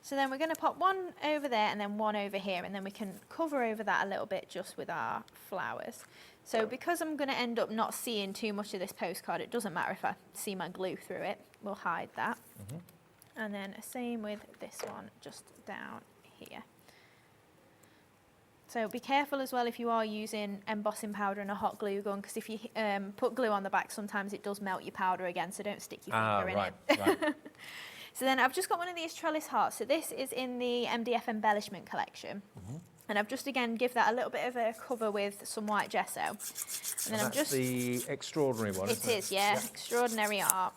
So then we're going to pop one over there and then one over here, and then we can cover over that a little bit just with our flowers. So because I'm going to end up not seeing too much of this postcard, it doesn't matter if I see my glue through it, we'll hide that. And then same with this one, just down here. So be careful as well if you are using embossing powder and a hot glue gun, because if you put glue on the back, sometimes it does melt your powder again, so don't stick your finger in it. Right. So then I've just got one of these trellis hearts. So this is in the MDF embellishment collection. And I've just again give that a little bit of a cover with some white gesso. And then I'm just the extraordinary one. It is, yeah, extraordinary art.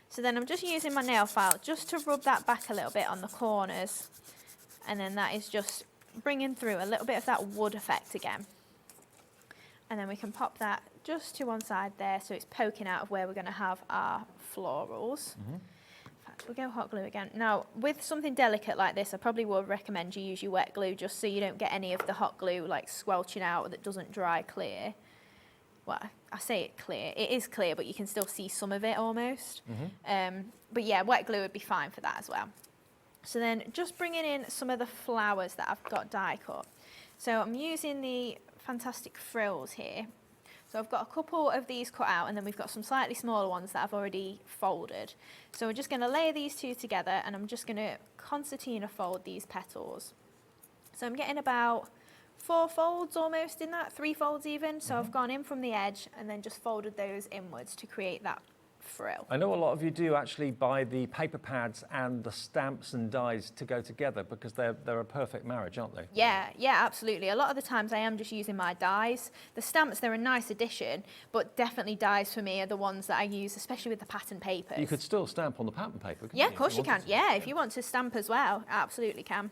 So then I'm just using my nail file just to rub that back a little bit on the corners. And then that is just bringing through a little bit of that wood effect again. And then we can pop that just to one side there so it's poking out of where we're going to have our florals. In fact, we'll go hot glue again. Now, with something delicate like this, I probably would recommend you use your wet glue just so you don't get any of the hot glue like squelching out that doesn't dry clear. Well, I say it clear. It is clear, but you can still see some of it almost. But yeah, wet glue would be fine for that as well. So then just bringing in some of the flowers that I've got die cut. So I'm using the fantastic frills here. So I've got a couple of these cut out, and then we've got some slightly smaller ones that I've already folded. So we're just going to layer these two together, and I'm just going to concertina fold these petals. So I'm getting about 4 folds almost in that, 3 folds even. So I've gone in from the edge and then just folded those inwards to create that frill. I know a lot of you do actually buy the paper pads and the stamps and dies to go together because they're a perfect marriage, aren't they? Yeah, absolutely. A lot of the times I am just using my dies. The stamps, they're a nice addition, but definitely dies for me are the ones that I use, especially with the pattern papers. You could still stamp on the pattern paper, couldn't you? Yeah, of course you can. Yeah, if you want to stamp as well, absolutely can.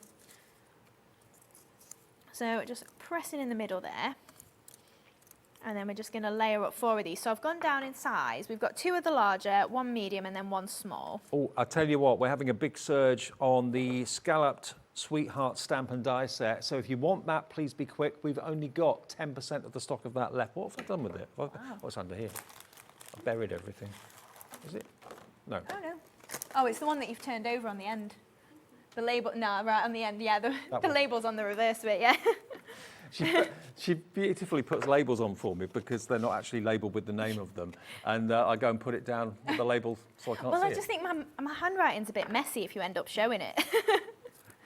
So just pressing in the middle there. And then we're just going to layer up 4 of these. So I've gone down in size. We've got 2 of the larger, 1 medium, and then 1 small. Oh, I tell you what, we're having a big surge on the scalloped Sweetheart stamp and die set. So if you want that, please be quick. We've only got 10% of the stock of that left. What have I done with it? Wow. What's under here? I've buried everything. Is it? No. Oh, no. Oh, it's the one that you've turned over on the end. The label, no, right on the end, yeah. The label's on the reverse of it, yeah. She beautifully puts labels on for me because they're not actually labelled with the name of them. And I go and put it down with the label so I can't see it. Well, I just think my handwriting's a bit messy if you end up showing it.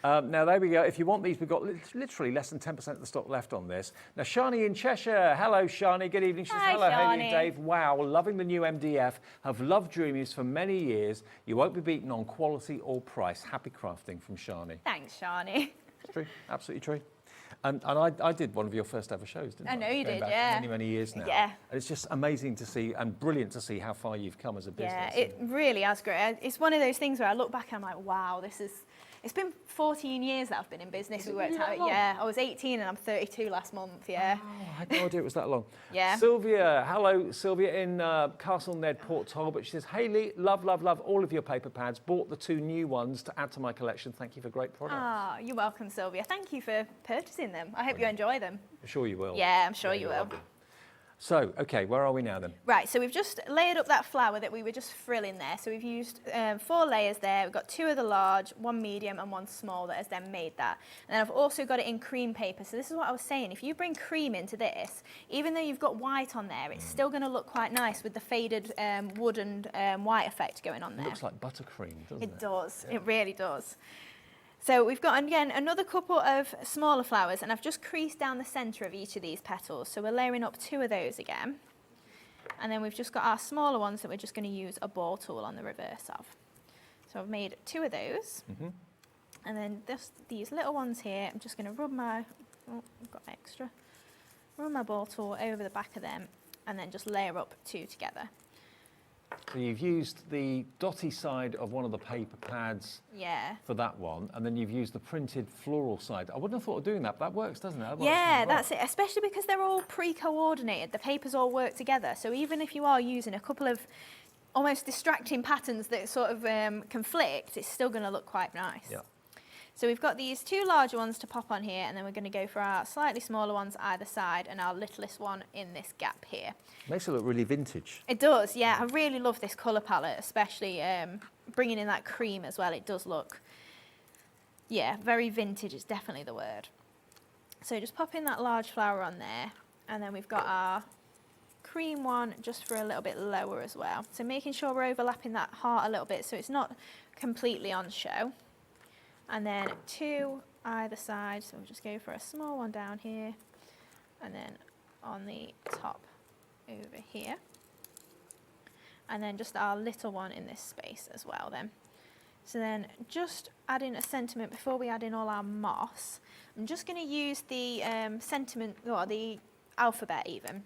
Now, there we go. If you want these, we've got literally less than 10% of the stock left on this. Now, Shani in Cheshire. Hello, Shani. Good evening. She says, hello, Haley and Dave. Wow, loving the new MDF. Have loved Dreamees for many years. You won't be beaten on quality or price. Happy crafting from Shani. Thanks, Shani. It's true. Absolutely true. And I did one of your first ever shows, didn't I? I know you did, back yeah. Many, many years now. Yeah. And it's just amazing to see and brilliant to see how far you've come as a business. Yeah, it really has great. It's one of those things where I look back and I'm like, wow, it's been 14 years that I've been in business. We worked out. Yeah, I was 18 and I'm 32 last month, yeah. Oh, I had no idea it was that long. Yeah. Sylvia, hello, Sylvia in Castle Ned, Port Talbot. She says, Hayley, love all of your paper pads. Bought the 2 new ones to add to my collection. Thank you for great products. Ah, you're welcome, Sylvia. Thank you for purchasing them. I hope you enjoy them. I'm sure you will. Yeah, I'm sure you will. So, okay, where are we now then? Right, so we've just layered up that flower that we were just frilling there. So we've used 4 layers there. We've got 2 of the large, 1 medium and 1 small that has then made that. And then I've also got it in cream paper. So this is what I was saying. If you bring cream into this, even though you've got white on there, it's still going to look quite nice with the faded wood and white effect going on there. It looks like buttercream, doesn't it? It does. Yeah. It really does. So we've got, again, another couple of smaller flowers, and I've just creased down the centre of each of these petals. So we're layering up 2 of those again. And then we've just got our smaller ones that we're just going to use a ball tool on the reverse of. So I've made 2 of those. And then just these little ones here, I'm just going to rub my, oh, I've got extra, run my ball tool over the back of them, and then just layer up 2 together. So you've used the dotty side of one of the paper pads for that one, and then you've used the printed floral side. I wouldn't have thought of doing that, but that works, doesn't it? That works Yeah, really well. that's it, especially because they're all pre-coordinated. The papers all work together, so even if you are using a couple of almost distracting patterns that sort of conflict, it's still going to look quite nice. Yeah. So we've got these 2 larger ones to pop on here, and then we're going to go for our slightly smaller ones either side and our littlest one in this gap here. Makes it look really vintage. It does, yeah. I really love this colour palette, especially bringing in that cream as well. It does look Yeah, very vintage is definitely the word. So just pop in that large flower on there, and then we've got our cream one just for a little bit lower as well. So making sure we're overlapping that heart a little bit so it's not completely on show. And then 2 either side, so we'll just go for a small one down here, and then on the top over here. And then just our little one in this space as well then. So then just add in a sentiment before we add in all our moss. I'm just going to use the sentiment, or the alphabet even.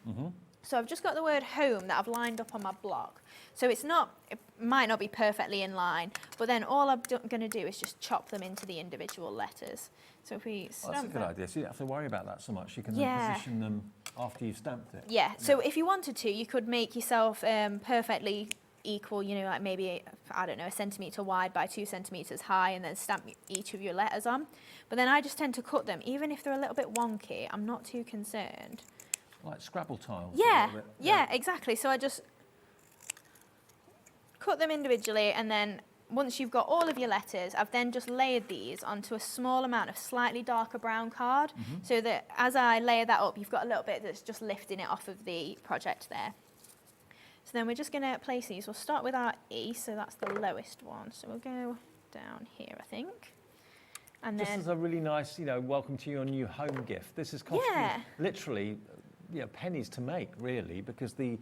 So I've just got the word home that I've lined up on my block. So it's not, it might not be perfectly in line, but then all I'm going to do is just chop them into the individual letters. So if we stamp that's a good idea. So you don't have to worry about that so much. You can Yeah. then position them after you've stamped it. Yeah, so if you wanted to, you could make yourself perfectly equal, you know, like maybe, I don't know, 1 centimetre wide by 2 centimetres high, and then stamp each of your letters on. But then I just tend to cut them, even if they're a little bit wonky, I'm not too concerned. Like Scrabble tiles. Yeah, yeah, exactly. So I just cut them individually, and then once you've got all of your letters, I've then just layered these onto a small amount of slightly darker brown card, so that as I layer that up, you've got a little bit that's just lifting it off of the project there. So then we're just going to place these. We'll start with our E, so that's the lowest one. So we'll go down here, I think. And Just then, as a really nice, you know, welcome to your new home gift. This is costing literally, you know, pennies to make, really, because the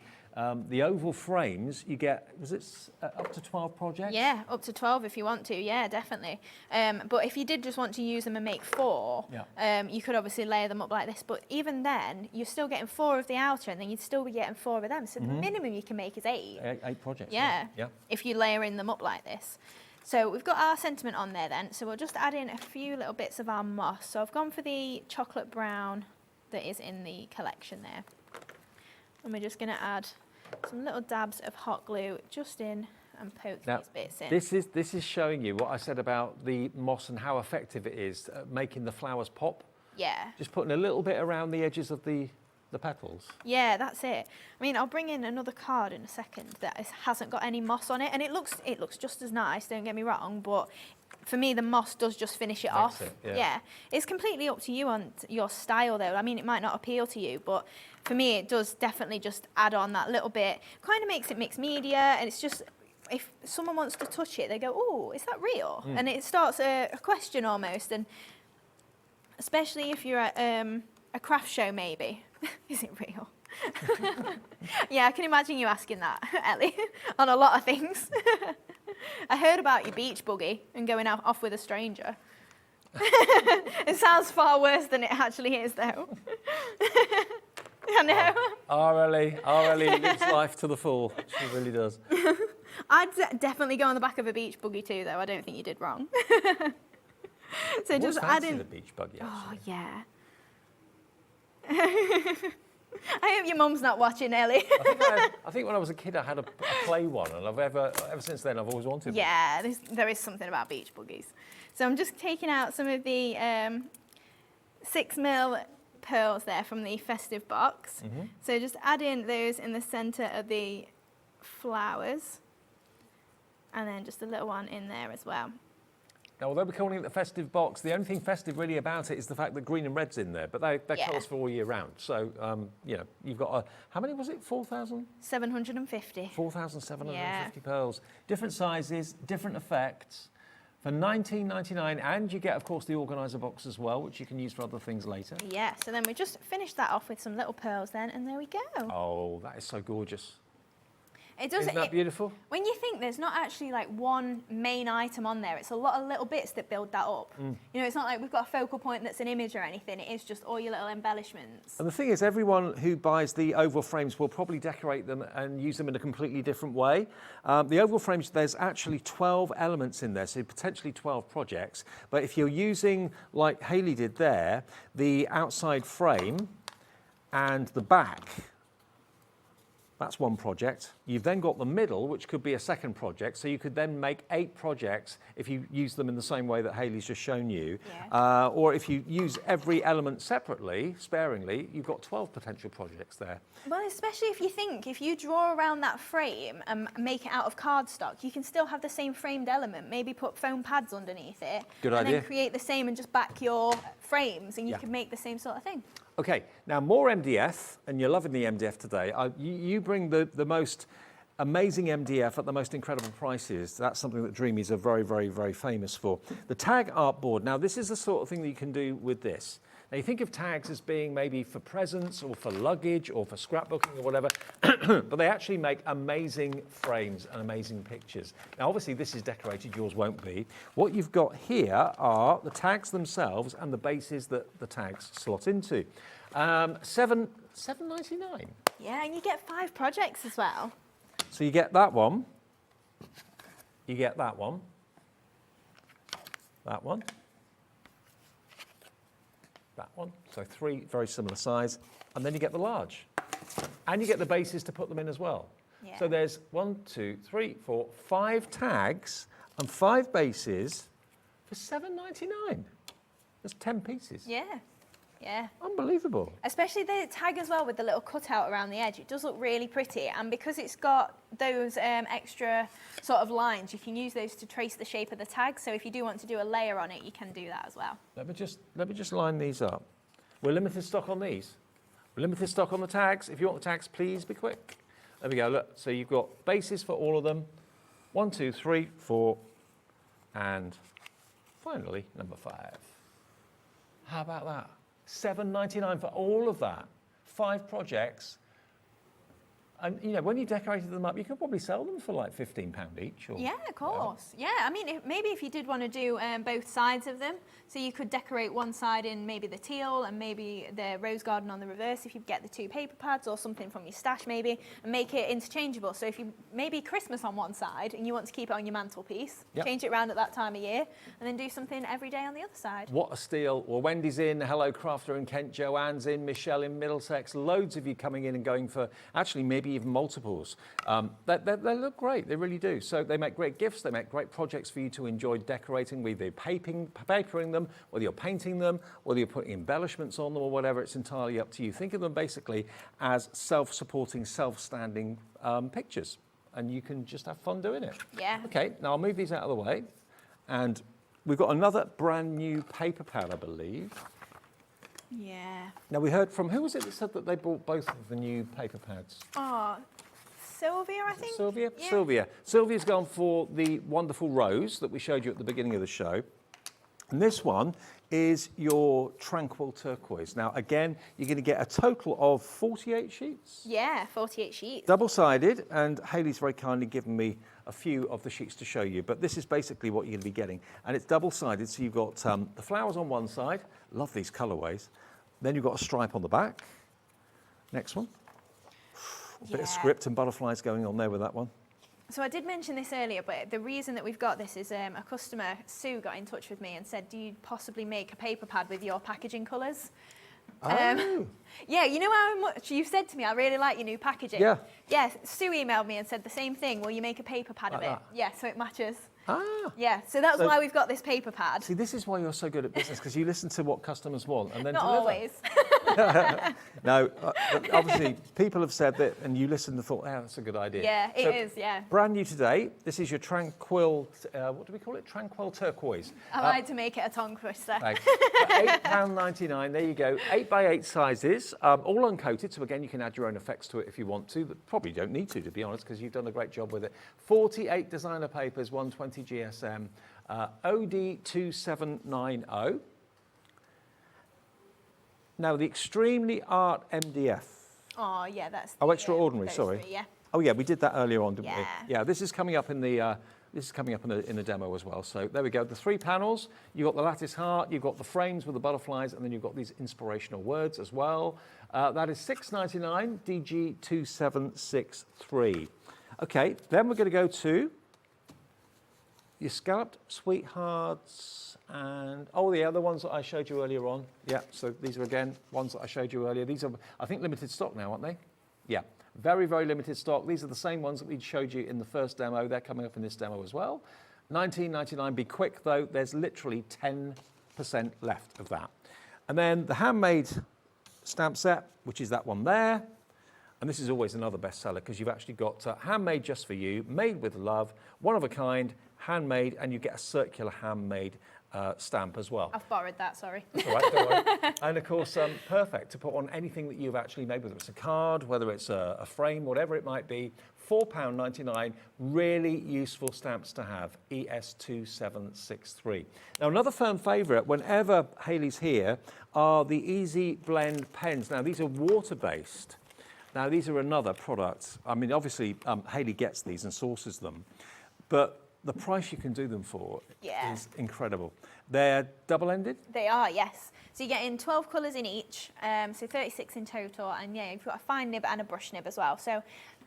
oval frames you get, was it up to 12 projects? yeah, up to 12 if you want to, yeah, definitely. But if you did just want to use them and make 4, you could obviously layer them up like this. But even then, you're still getting 4 of the outer, and then you'd still be getting 4 of them. So the minimum you can make is 8. 8 projects. Yeah, yeah. if you're layering them up like this. So we've got our sentiment on there then. So we'll just add in a few little bits of our moss. So I've gone for the chocolate brown that is in the collection there. And we're just going to add some little dabs of hot glue just in and poke these bits in. This is showing you what I said about the moss and how effective it is at making the flowers pop. Yeah. Just putting a little bit around the edges of the petals. Yeah, that's it. I mean, I'll bring in another card in a second that hasn't got any moss on it, and it looks just as nice, don't get me wrong, but for me the moss does just finish it off. Yeah. It's completely up to you on your style though. I mean, it might not appeal to you, but for me it does definitely just add on that little bit. Kind of makes it mixed media, and it's just, if someone wants to touch it, they go, oh, is that real? And it starts a question almost, and especially if you're at a craft show maybe. Is it real? Yeah, I can imagine you asking that, Ellie, on a lot of things. I heard about your beach buggy and going off with a stranger. It sounds far worse than it actually is, though. I know. Our Ellie lives life to the full. She really does. I'd definitely go on the back of a beach buggy too, though. I don't think you did wrong. So just add in the beach buggy. Actually. Oh yeah. I hope your mum's not watching, Ellie. I think when I was a kid I had a play one, and ever since then I've always wanted one. Yeah, there is something about beach buggies. So I'm just taking out some of the 6mm pearls there from the festive box. So just add in those in the centre of the flowers, and then just a little one in there as well. Now, although we're calling it the festive box, the only thing festive really about it is the fact that green and red's in there, but they're colours for all year round. So, you know, you've got, how many was it, 4,000? 750. 4,750 pearls. Different sizes, different effects. For $19.99, and you get, of course, the organiser box as well, which you can use for other things later. Yeah, so then we just finish that off with some little pearls then, and there we go. Oh, that is so gorgeous. It does. Isn't that beautiful? When you think there's not actually like one main item on there, it's a lot of little bits that build that up. You know, it's not like we've got a focal point that's an image or anything. It is just all your little embellishments. And the thing is, everyone who buys the oval frames will probably decorate them and use them in a completely different way. The oval frames, there's actually 12 elements in there, so potentially 12 projects. But if you're using, like Hayley did there, the outside frame and the back That's one project. You've then got the middle, which could be a second project. So you could then make 8 projects if you use them in the same way that Hayley's just shown you. Yeah. Or if you use every element separately, sparingly, you've got 12 potential projects there. Well, especially if you draw around that frame and make it out of cardstock, you can still have the same framed element. Maybe put foam pads underneath it. Good and idea. then create the same and just back your frames, and you Yeah. can make the same sort of thing. Okay, now more MDF, and you're loving the MDF today. You bring the most amazing MDF at the most incredible prices. That's something that Dreamees are very, very, very famous for. The tag art board. Now, this is the sort of thing that you can do with this. Now, you think of tags as being maybe for presents or for luggage or for scrapbooking or whatever, but they actually make amazing frames and amazing pictures. Now, obviously, this is decorated. Yours won't be. What you've got here are the tags themselves and the bases that the tags slot into. $7.99. Yeah, and you get 5 projects as well. So you get that one, you get that one, that one, that one. So 3 very similar size, and then you get the large. And you get the bases to put them in as well. Yeah. So there's 1, 2, 3, 4, 5 tags and 5 bases for $7.99. That's 10 pieces. Yeah. Yeah. Unbelievable. Especially the tag as well with the little cutout around the edge. It does look really pretty, and because it's got those extra sort of lines, you can use those to trace the shape of the tag. So if you do want to do a layer on it, you can do that as well. Let me just line these up. We're limited stock on these. We're limited stock on the tags. If you want the tags, please be quick. There we go. Look. So you've got bases for all of them. 1, 2, 3, 4, and finally number 5. How about that? $7.99 for all of that. 5 projects. And, you know, when you decorated them up, you could probably sell them for like £15 each. Or, Yeah, of course. Yeah, I mean, maybe if you did want to do both sides of them, so you could decorate one side in maybe the teal and maybe the rose garden on the reverse if you get the 2 paper pads or something from your stash maybe, and make it interchangeable. So if you maybe Christmas on one side and you want to keep it on your mantelpiece, Yep. change it around at that time of year, and then do something every day on the other side. What a steal. Well, Wendy's in, Hello Crafter in Kent, Joanne's in, Michelle in Middlesex, loads of you coming in and going for actually maybe even multiples. They look great, they really do. So they make great gifts, they make great projects for you to enjoy decorating, whether you're papering them, whether you're painting them, whether you're putting embellishments on them or whatever, it's entirely up to you. Think of them basically as self-supporting, self-standing pictures, and you can just have fun doing it. Yeah. Okay, now I'll move these out of the way, and we've got another brand new paper pad, I believe. Yeah. Now we heard from, who was it that said that they bought both of the new paper pads? Oh, Sylvia, I think? Sylvia? Yeah. Sylvia. Sylvia's gone for the wonderful rose that we showed you at the beginning of the show. And this one is your tranquil turquoise. Now again, you're going to get a total of 48 sheets. Yeah, 48 sheets. Double-sided, and Hayley's very kindly given me a few of the sheets to show you, but this is basically what you're going to be getting. And it's double-sided, so you've got the flowers on one side. Love these colourways. Then you've got a stripe on the back. Next one. A bit of script and butterflies going on there with that one. So I did mention this earlier, but the reason that we've got this is a customer, Sue, got in touch with me and said, do you possibly make a paper pad with your packaging colours? Oh. Yeah, you know how much you've said to me, I really like your new packaging. Yeah. Yeah, Sue emailed me and said the same thing. Will you make a paper pad Like of it? that? Yeah, so it matches. Ah. Yeah, so that's So- why we've got this paper pad. See, this is why you're so good at business, because you listen to what customers want and then Not deliver. always. No, obviously, people have said that, and you listened and thought, that's a good idea. Yeah, it is, yeah. Brand new today. This is your tranquil, what do we call it? Tranquil turquoise. I like to make it a tongue twister. Thanks. £8.99, there you go. 8x8 sizes, all uncoated, so again, you can add your own effects to it if you want to, but probably don't need to be honest, because you've done a great job with it. 48 designer papers, 120 GSM, OD2790. Now, the Extremely Art MDF. Oh, yeah, that's Oh, extraordinary, those sorry. 3, yeah. Oh, yeah, we did that earlier on, didn't Yeah. we? Yeah, this is coming up in the in the demo as well. So there we go. The 3 panels. You've got the lattice heart. You've got the frames with the butterflies, and then you've got these inspirational words as well. That is $6.99. DG2763. Okay, then we're going to go to your scalloped sweethearts and, oh, the other ones that I showed you earlier on. Yeah, so these are, again, ones that I showed you earlier. These are, I think, limited stock now, aren't they? Yeah. Very, very limited stock. These are the same ones that we showed you in the first demo. They're coming up in this demo as well. £19.99. Be quick though, there's literally 10% left of that. And then the handmade stamp set, which is that one there. And this is always another bestseller because you've actually got handmade just for you, made with love, one of a kind, handmade, and you get a circular handmade stamp as well. I've borrowed that, sorry. That's all right, don't worry. And of course, perfect to put on anything that you've actually made, whether it's a card, whether it's a frame, whatever it might be. £4.99, really useful stamps to have, ES2763. Now, another firm favourite, whenever Hayley's here, are the Easy Blend pens. Now, these are water-based. Now, these are another product. I mean, obviously, Hayley gets these and sources them, but the price you can do them for is incredible. They're double-ended? They are, yes. So you're getting 12 colours in each, so 36 in total, and yeah, you've got a fine nib and a brush nib as well. So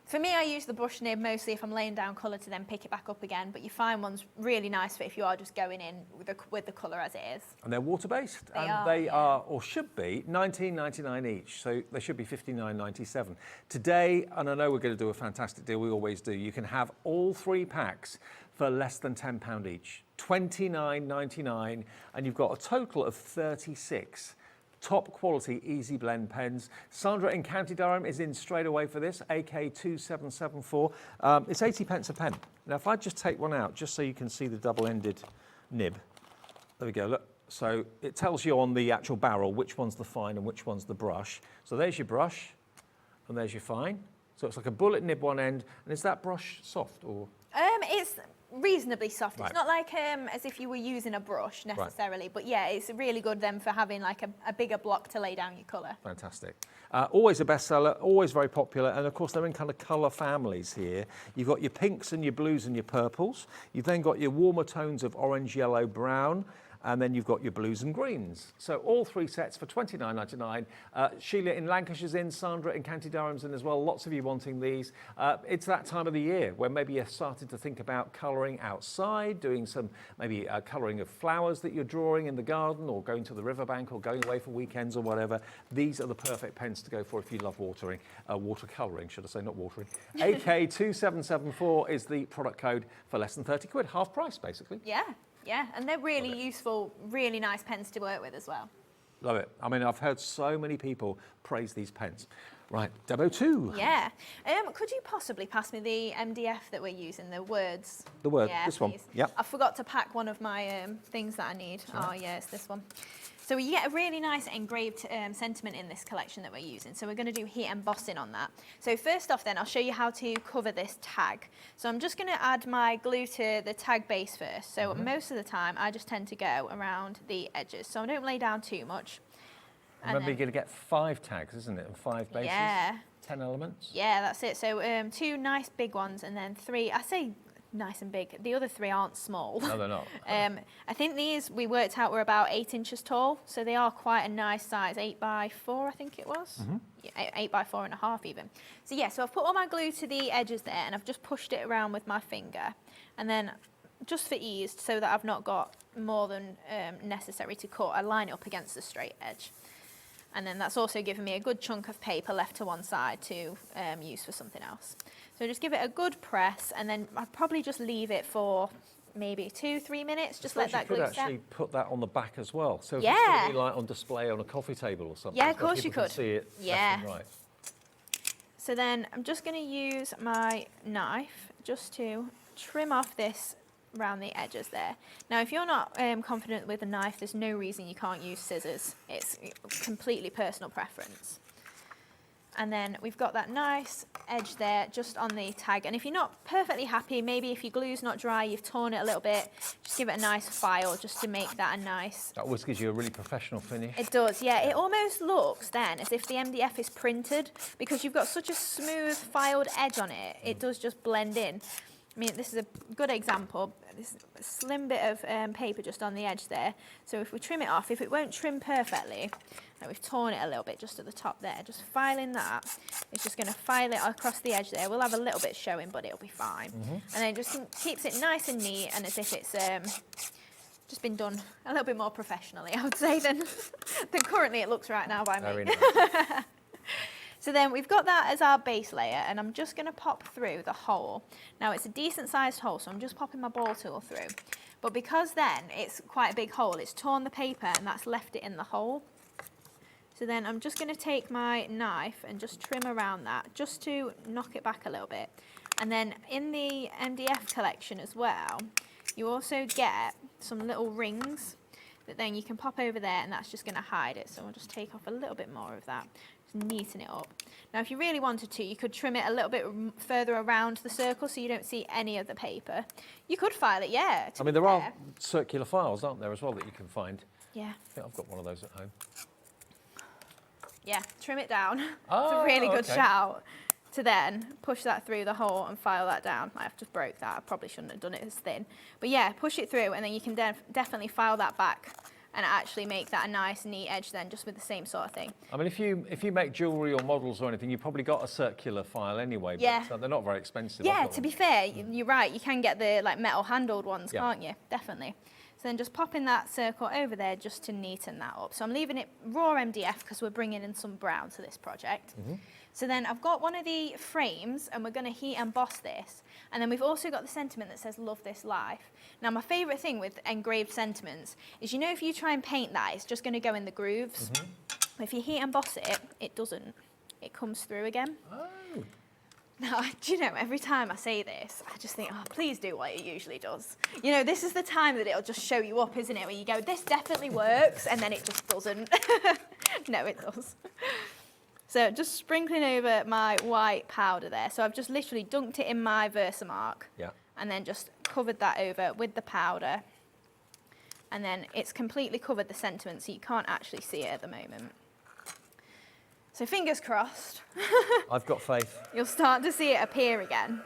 for me, I use the brush nib mostly if I'm laying down colour to then pick it back up again, but your fine one's really nice for if you are just going in with the colour as it is. And they're water-based, They are, or should be, £19.99 each, so they should be £59.97. Today, and I know we're going to do a fantastic deal, we always do, you can have all 3 packs for less than £10 each, £29.99, and you've got a total of 36 top quality Easy Blend pens. Sandra in County Durham is in straight away for this, AK2774. It's 80p a pen. Now, if I just take one out, just so you can see the double-ended nib. There we go, look. So it tells you on the actual barrel which one's the fine and which one's the brush. So there's your brush, and there's your fine. So it's like a bullet nib one end, and is that brush soft or? It's reasonably soft. Right. It's not like as if you were using a brush necessarily, but yeah, it's really good then for having like a bigger block to lay down your colour. Fantastic. Always a bestseller, always very popular, and of course they're in kind of colour families here. You've got your pinks and your blues and your purples. You've then got your warmer tones of orange, yellow, brown, and then you've got your blues and greens. So all 3 sets for £29.99. Sheila in Lancashire's in, Sandra in County Durham's in as well. Lots of you wanting these. It's that time of the year where maybe you're starting to think about colouring outside, doing some maybe colouring of flowers that you're drawing in the garden, or going to the riverbank, or going away for weekends or whatever. These are the perfect pens to go for if you love watering, watercolouring, should I say, not watering. AK2774 is the product code for less than 30 quid, half price basically. Yeah, and they're really useful, really nice pens to work with as well. Love it. I mean, I've heard so many people praise these pens. Right, demo 2. Yeah. Could you possibly pass me the MDF that we're using, the words? The word, yeah, this please. one. Yep. I forgot to pack one of my things that I need. Oh, yeah, it's this one. So you get a really nice engraved sentiment in this collection that we're using. So we're going to do heat embossing on that. So first off then, I'll show you how to cover this tag. So I'm just going to add my glue to the tag base first. So most of the time, I just tend to go around the edges. So I don't lay down too much. Remember, you're going to get 5 tags, isn't it? And 5 bases? Yeah. 10 elements? Yeah, that's it. So 2 nice big ones and then 3, I say nice and big. The other 3 aren't small. No, they're not. I think these, we worked out, were about 8 inches tall. So they are quite a nice size, 8 by 4, I think it was. Yeah, 8 by 4.5 even. So yeah, so I've put all my glue to the edges there and I've just pushed it around with my finger. And then just for ease, so that I've not got more than necessary to cut, I line it up against the straight edge. And then that's also given me a good chunk of paper left to one side to use for something else. So just give it a good press, and then I'd probably just leave it for maybe 2-3 minutes. Just let that glue set. You could actually put that on the back as well. So if yeah. it's going to be like on display on a coffee table or something. Yeah, of course you could. See it yeah. Right. So then I'm just going to use my knife just to trim off this around the edges there. Now, if you're not confident with a knife, there's no reason you can't use scissors. It's completely personal preference. And then we've got that nice edge there just on the tag. And if you're not perfectly happy, maybe if your glue's not dry, you've torn it a little bit, just give it a nice file just to make that a nice... That always gives you a really professional finish. It does, yeah. It almost looks then as if the MDF is printed, because you've got such a smooth filed edge on it. It does just blend in. I mean, this is a good example. This slim bit of paper just on the edge there. So if we trim it off, if it won't trim perfectly, and we've torn it a little bit just at the top there, just filing that, it's just going to file it across the edge there. We'll have a little bit showing, but it'll be fine. And then it just keeps it nice and neat, and as if it's just been done a little bit more professionally, I would say, than currently it looks right now by me. Very nice. So then we've got that as our base layer, and I'm just going to pop through the hole. Now it's a decent sized hole, so I'm just popping my ball tool through. But because then it's quite a big hole, it's torn the paper and that's left it in the hole. So then I'm just going to take my knife and just trim around that, just to knock it back a little bit. And then in the MDF collection as well, you also get some little rings that then you can pop over there, and that's just going to hide it. So I'll just take off a little bit more of that, just neaten it up. Now if you really wanted to, you could trim it a little bit further around the circle so you don't see any of the paper. You could file it, yeah. I mean, there are circular files, aren't there, as well, that you can find? Yeah. I think I've got one of those at home. Yeah, trim it down. Oh, it's a really good okay. shout. To then push that through the hole and file that down. I've just broke that. I probably shouldn't have done it as thin. But yeah, push it through, and then you can definitely file that back and actually make that a nice, neat edge then, just with the same sort of thing. I mean, if you make jewellery or models or anything, you've probably got a circular file anyway, Yeah. but they're not very expensive. Yeah, to be fair, you're right. You can get the like metal handled ones, Yeah. can't you? Definitely. So then just popping that circle over there just to neaten that up. So I'm leaving it raw MDF because we're bringing in some brown to this project. So then I've got one of the frames, and we're going to heat emboss this. And then we've also got the sentiment that says, "Love this life." Now, my favourite thing with engraved sentiments is, you know, if you try and paint that, it's just going to go in the grooves. But if you heat emboss it, it doesn't. It comes through again. Oh. Now, do you know, every time I say this, I just think, oh, please do what it usually does. You know, this is the time that it'll just show you up, isn't it? Where you go, this definitely works, and then it just doesn't. No, it does. So just sprinkling over my white powder there. So I've just literally dunked it in my Versamark. Yeah. And then just covered that over with the powder. And then it's completely covered the sentiment, so you can't actually see it at the moment. So fingers crossed. I've got faith. You'll start to see it appear again.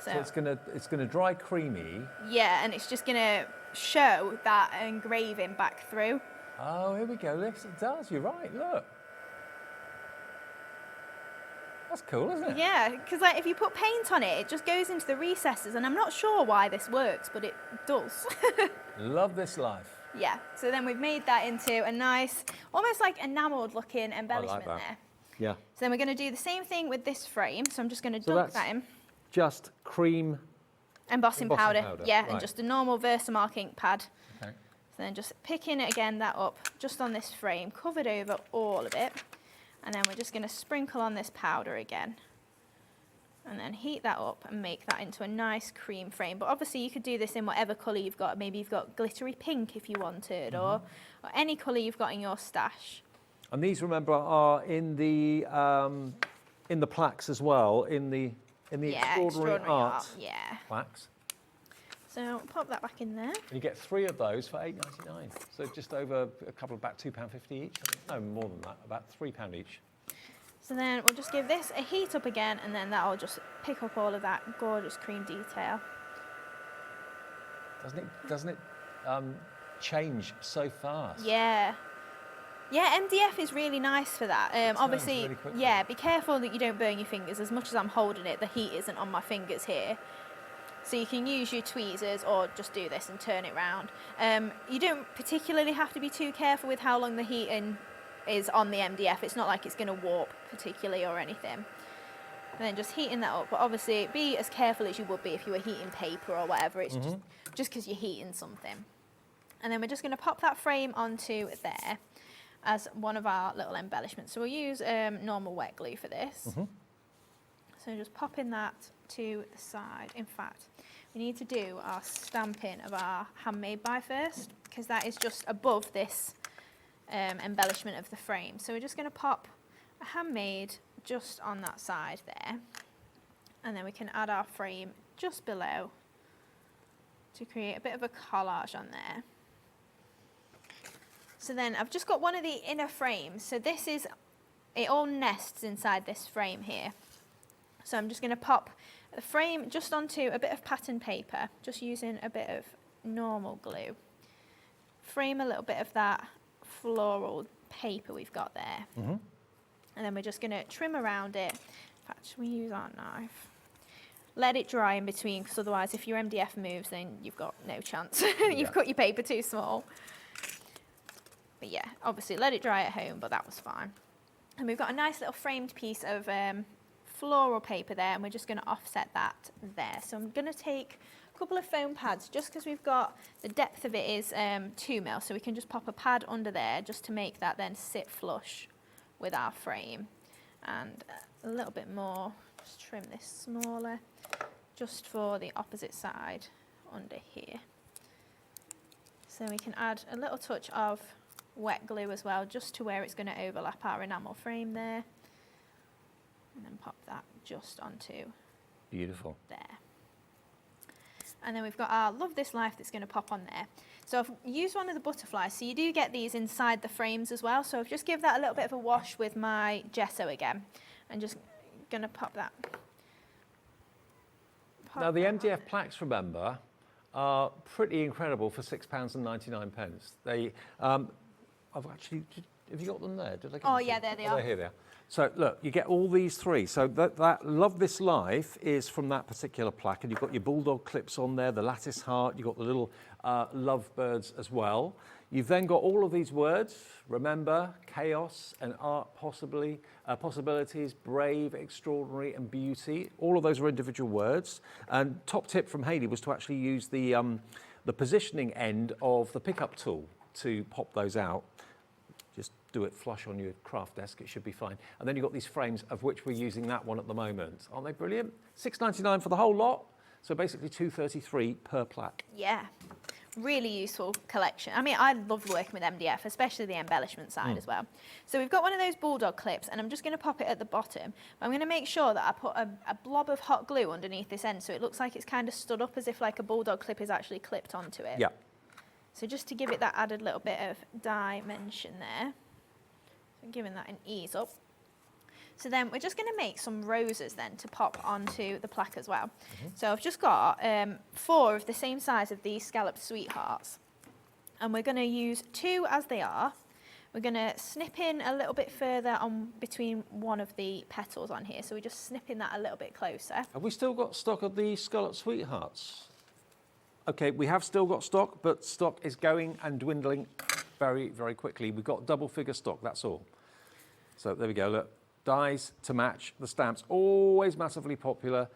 So it's gonna dry creamy. Yeah, and it's just gonna show that engraving back through. Oh, here we go. Yes, it does. You're right. Look. That's cool, isn't it? Yeah, because like if you put paint on it, it just goes into the recesses, and I'm not sure why this works, but it does. Love this life. Yeah, so then we've made that into a nice, almost like enamelled looking embellishment that. there. Yeah. So then we're going to do the same thing with this frame, so I'm just going to dunk that in. Just cream. Embossing powder, yeah, right. and just a normal Versamark ink pad. Okay. So then just picking again that up just on this frame, covered over all of it. And then we're just going to sprinkle on this powder again. And then heat that up and make that into a nice cream frame. But obviously you could do this in whatever colour you've got. Maybe you've got glittery pink if you wanted, or any colour you've got in your stash. And these, remember, are in the plaques as well, in the extraordinary art plaques. So pop that back in there. And you get 3 of those for £8.99. So just over a couple, about £2.50 each. No, more than that, about £3 each. So then we'll just give this a heat up again, and then that'll just pick up all of that gorgeous cream detail. Doesn't it change so fast? Yeah. Yeah, MDF is really nice for that. Obviously, really quickly. yeah, be careful that you don't burn your fingers. As much as I'm holding it, the heat isn't on my fingers here. So you can use your tweezers or just do this and turn it round. You don't particularly have to be too careful with how long the heating is on the MDF. It's not like it's going to warp particularly or anything. And then just heating that up. But obviously be as careful as you would be if you were heating paper or whatever. It's just because you're heating something. And then we're just going to pop that frame onto there as one of our little embellishments. So we'll use normal wet glue for this. So just popping that to the side. In fact, we need to do our stamping of our handmade by first, because that is just above this embellishment of the frame. So we're just going to pop a handmade just on that side there, and then we can add our frame just below to create a bit of a collage on there. So then I've just got one of the inner frames. So this is, it all nests inside this frame here. So I'm just going to pop the frame just onto a bit of pattern paper, just using a bit of normal glue. Frame a little bit of that floral paper we've got there. And then we're just going to trim around it. In fact, we use our knife. Let it dry in between, because otherwise if your MDF moves, then you've got no chance. You've cut your paper too small. But yeah, obviously let it dry at home, but that was fine. And we've got a nice little framed piece of floral paper there, and we're just going to offset that there. So I'm going to take a couple of foam pads, just because we've got the depth of it is 2 mil, so we can just pop a pad under there just to make that then sit flush with our frame. And a little bit more, just trim this smaller, just for the opposite side under here. So we can add a little touch of wet glue as well, just to where it's going to overlap our enamel frame there. And then pop that just onto Beautiful. there. And then we've got our Love This Life that's going to pop on there. So I've used one of the butterflies, so you do get these inside the frames as well. So I've just give that a little bit of a wash with my gesso again, and just going to pop that. Now the MDF plaques, remember, are pretty incredible for £6.99. They, I've actually, have you got them there? Did I get Oh them? yeah, there they are. Here they are. So look, you get all these three. So that Love This Life is from that particular plaque, and you've got your bulldog clips on there, the lattice heart, you've got the little lovebirds as well. You've then got all of these words: remember, chaos and art, possibly, possibilities, brave, extraordinary, and beauty. All of those are individual words. And top tip from Hayley was to actually use the positioning end of the pickup tool to pop those out. Just do it flush on your craft desk, it should be fine. And then you've got these frames, of which we're using that one at the moment. Aren't they brilliant? £6.99 for the whole lot. So basically £2.33 per plaque. Yeah, really useful collection. I mean, I love working with MDF, especially the embellishment side as well. So we've got one of those bulldog clips, and I'm just going to pop it at the bottom. But I'm going to make sure that I put a blob of hot glue underneath this end, so it looks like it's kind of stood up as if like a bulldog clip is actually clipped onto it. Yeah. So just to give it that added little bit of dimension there. So giving that an ease up. So then we're just going to make some roses then to pop onto the plaque as well. So I've just got 4 of the same size of these scalloped sweethearts. And we're going to use 2 as they are. We're going to snip in a little bit further on between one of the petals on here. So we're just snipping that a little bit closer. Have we still got stock of the scalloped sweethearts? Okay, we have still got stock, but stock is going and dwindling very, very quickly. We've got double figure stock, that's all. So there we go, look. Dies to match the stamps, always massively popular.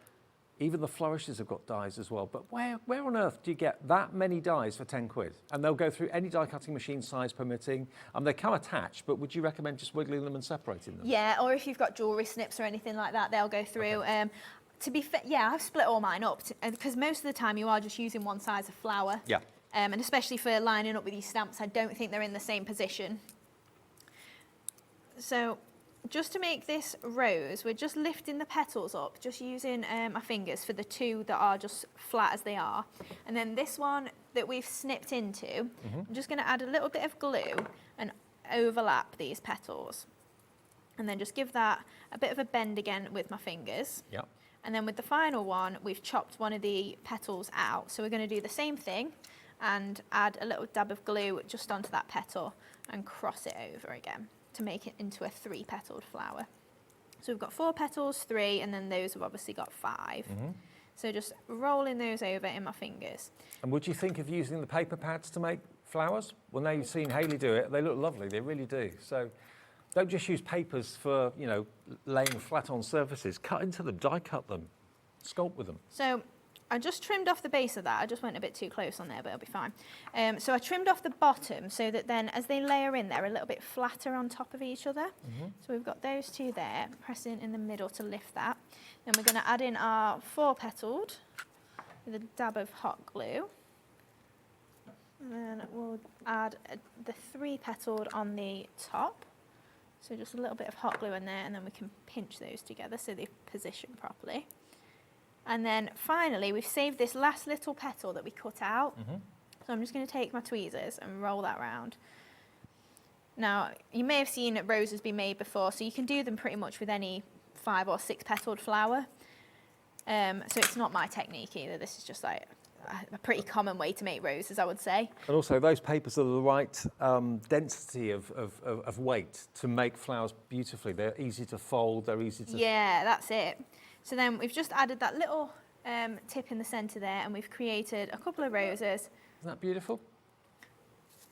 Even the flourishes have got dies as well. But where on earth do you get that many dies for 10 quid? And they'll go through any die cutting machine, size permitting. They come attached, but would you recommend just wiggling them and separating them? Yeah, or if you've got jewellery snips or anything like that, they'll go through. Okay. To be fair, yeah, I've split all mine up because most of the time you are just using one size of flower. Yeah. And especially for lining up with these stamps, I don't think they're in the same position. So just to make this rose, we're just lifting the petals up, just using my fingers for the 2 that are just flat as they are. And then this one that we've snipped into, I'm just going to add a little bit of glue and overlap these petals. And then just give that a bit of a bend again with my fingers. Yep. And then with the final one, we've chopped one of the petals out. So we're going to do the same thing and add a little dab of glue just onto that petal and cross it over again to make it into a 3-petaled flower. So we've got 4 petals, 3, and then those have obviously got 5. So just rolling those over in my fingers. And would you think of using the paper pads to make flowers? Well, now you've seen Hayley do it, they look lovely, they really do. So don't just use papers for, you know, laying flat on surfaces. Cut into them, die cut them, sculpt with them. So I just trimmed off the base of that. I just went a bit too close on there, but it'll be fine. So I trimmed off the bottom so that then as they layer in, they're a little bit flatter on top of each other. So we've got those 2 there, pressing in the middle to lift that. Then we're going to add in our 4-petaled with a dab of hot glue. And then we'll add the 3-petaled on the top. So just a little bit of hot glue in there, and then we can pinch those together so they position properly. And then finally, we've saved this last little petal that we cut out. So I'm just going to take my tweezers and roll that round. Now, you may have seen roses be made before, so you can do them pretty much with any 5 or 6-petaled flower. So it's not my technique either. This is just like a pretty common way to make roses, I would say. And also those papers are the right density of weight to make flowers beautifully. They're easy to fold, they're easy to... Yeah, that's it. So then we've just added that little tip in the centre there, and we've created a couple of roses. Isn't that beautiful?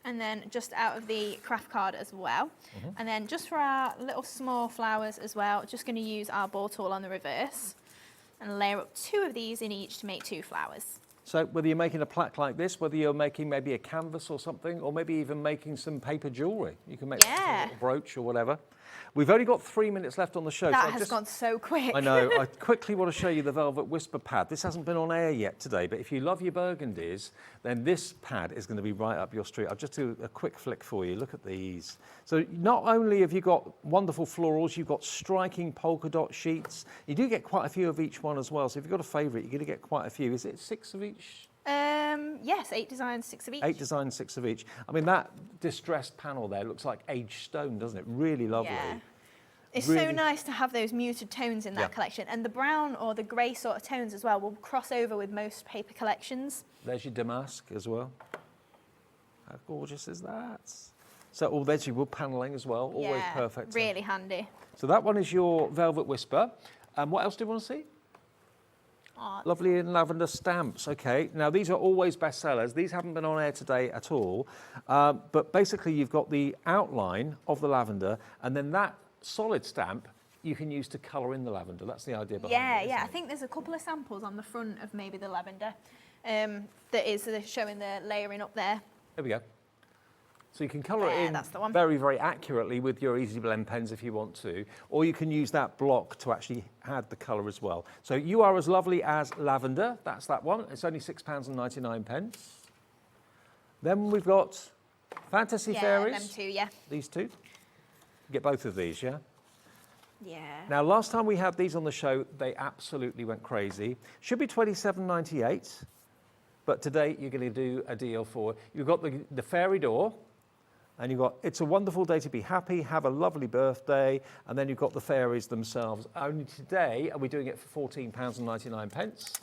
and then just out of the craft card as well. And then just for our little small flowers as well, just going to use our ball tool on the reverse and layer up 2 of these in each to make 2 flowers. So whether you're making a plaque like this, whether you're making maybe a canvas or something, or maybe even making some paper jewellery, you can make a little brooch or whatever. We've only got 3 minutes left on the show. That has gone so quick. I know. I quickly want to show you the Velvet Whisper pad. This hasn't been on air yet today, but if you love your burgundies, then this pad is going to be right up your street. I'll just do a quick flick for you. Look at these. So not only have you got wonderful florals, you've got striking polka dot sheets. You do get quite a few of each one as well. So if you've got a favourite, you're going to get quite a few. Is it 6 of each? Yes, 8 designs, 6 of each. 8 designs, 6 of each. I mean, that distressed panel there looks like aged stone, doesn't it? Really lovely. Yeah. It's really so nice to have those muted tones in that collection. And the brown or the grey sort of tones as well will cross over with most paper collections. There's your damask as well. How gorgeous is that? So, oh, there's your wood panelling as well. Always perfect. Really handy. So that one is your Velvet Whisper. What else do you want to see? Lovely in lavender stamps. Okay, now these are always bestsellers. These haven't been on air today at all. But basically you've got the outline of the lavender, and then that solid stamp you can use to colour in the lavender. That's the idea behind it. Yeah, I think there's a couple of samples on the front of maybe the lavender that is showing the layering up there. There we go. So you can colour it in that's the one. very, very accurately with your Easy Blend pens if you want to, or you can use that block to actually add the colour as well. So You Are As Lovely As Lavender, that's that one. It's only £6.99. Then we've got Fantasy Fairies. Them two, yeah. These two. You get both of these, yeah? Yeah. Now, last time we had these on the show, they absolutely went crazy. Should be £27.98, but today you're going to do a deal for, you've got the fairy door, and you've got It's a Wonderful Day to Be Happy, Have a Lovely Birthday, and then you've got the fairies themselves. Only today are we doing it for £14.99.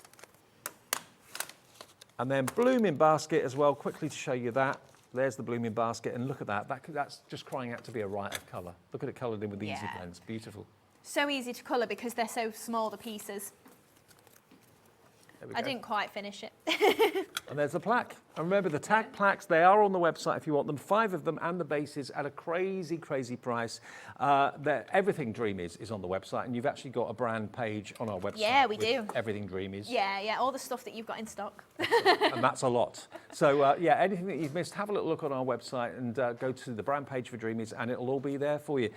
And then Blooming Basket as well, quickly to show you that. There's the Blooming Basket, and look at that. That's just crying out to be a riot of colour. Look at it coloured in with the Easy Blends. Beautiful. So easy to colour because they're so small, the pieces. I didn't quite finish it. And there's the plaque. And remember, the tag plaques, they are on the website if you want them. 5 of them and the bases at a crazy, crazy price. Everything Dreamees is on the website, and you've actually got a brand page on our website. Yeah, we do. Everything Dreamees. Yeah, all the stuff that you've got in stock. And that's a lot. So, yeah, anything that you've missed, have a little look on our website and go to the brand page for Dreamees, and it'll all be there for you.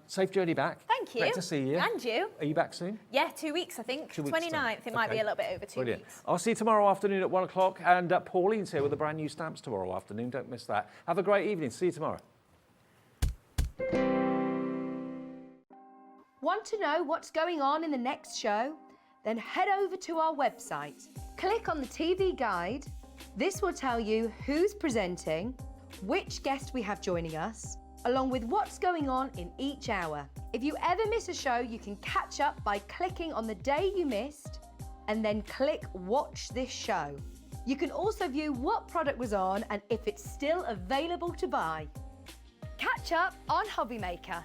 Safe journey back. Thank you. Great to see you. And you. Are you back soon? Yeah, 2 weeks, I think. 2 weeks' 29th. time. It might be a little bit over 2 Brilliant. weeks. I'll see you tomorrow afternoon at 1 o'clock, and Pauline's here with the brand new stamps tomorrow afternoon. Don't miss that. Have a great evening. See you tomorrow. Want to know what's going on in the next show? Then head over to our website. Click on the TV guide. This will tell you who's presenting, which guest we have joining us, along with what's going on in each hour. If you ever miss a show, you can catch up by clicking on the day you missed and then click Watch This Show. You can also view what product was on and if it's still available to buy. Catch up on HobbyMaker.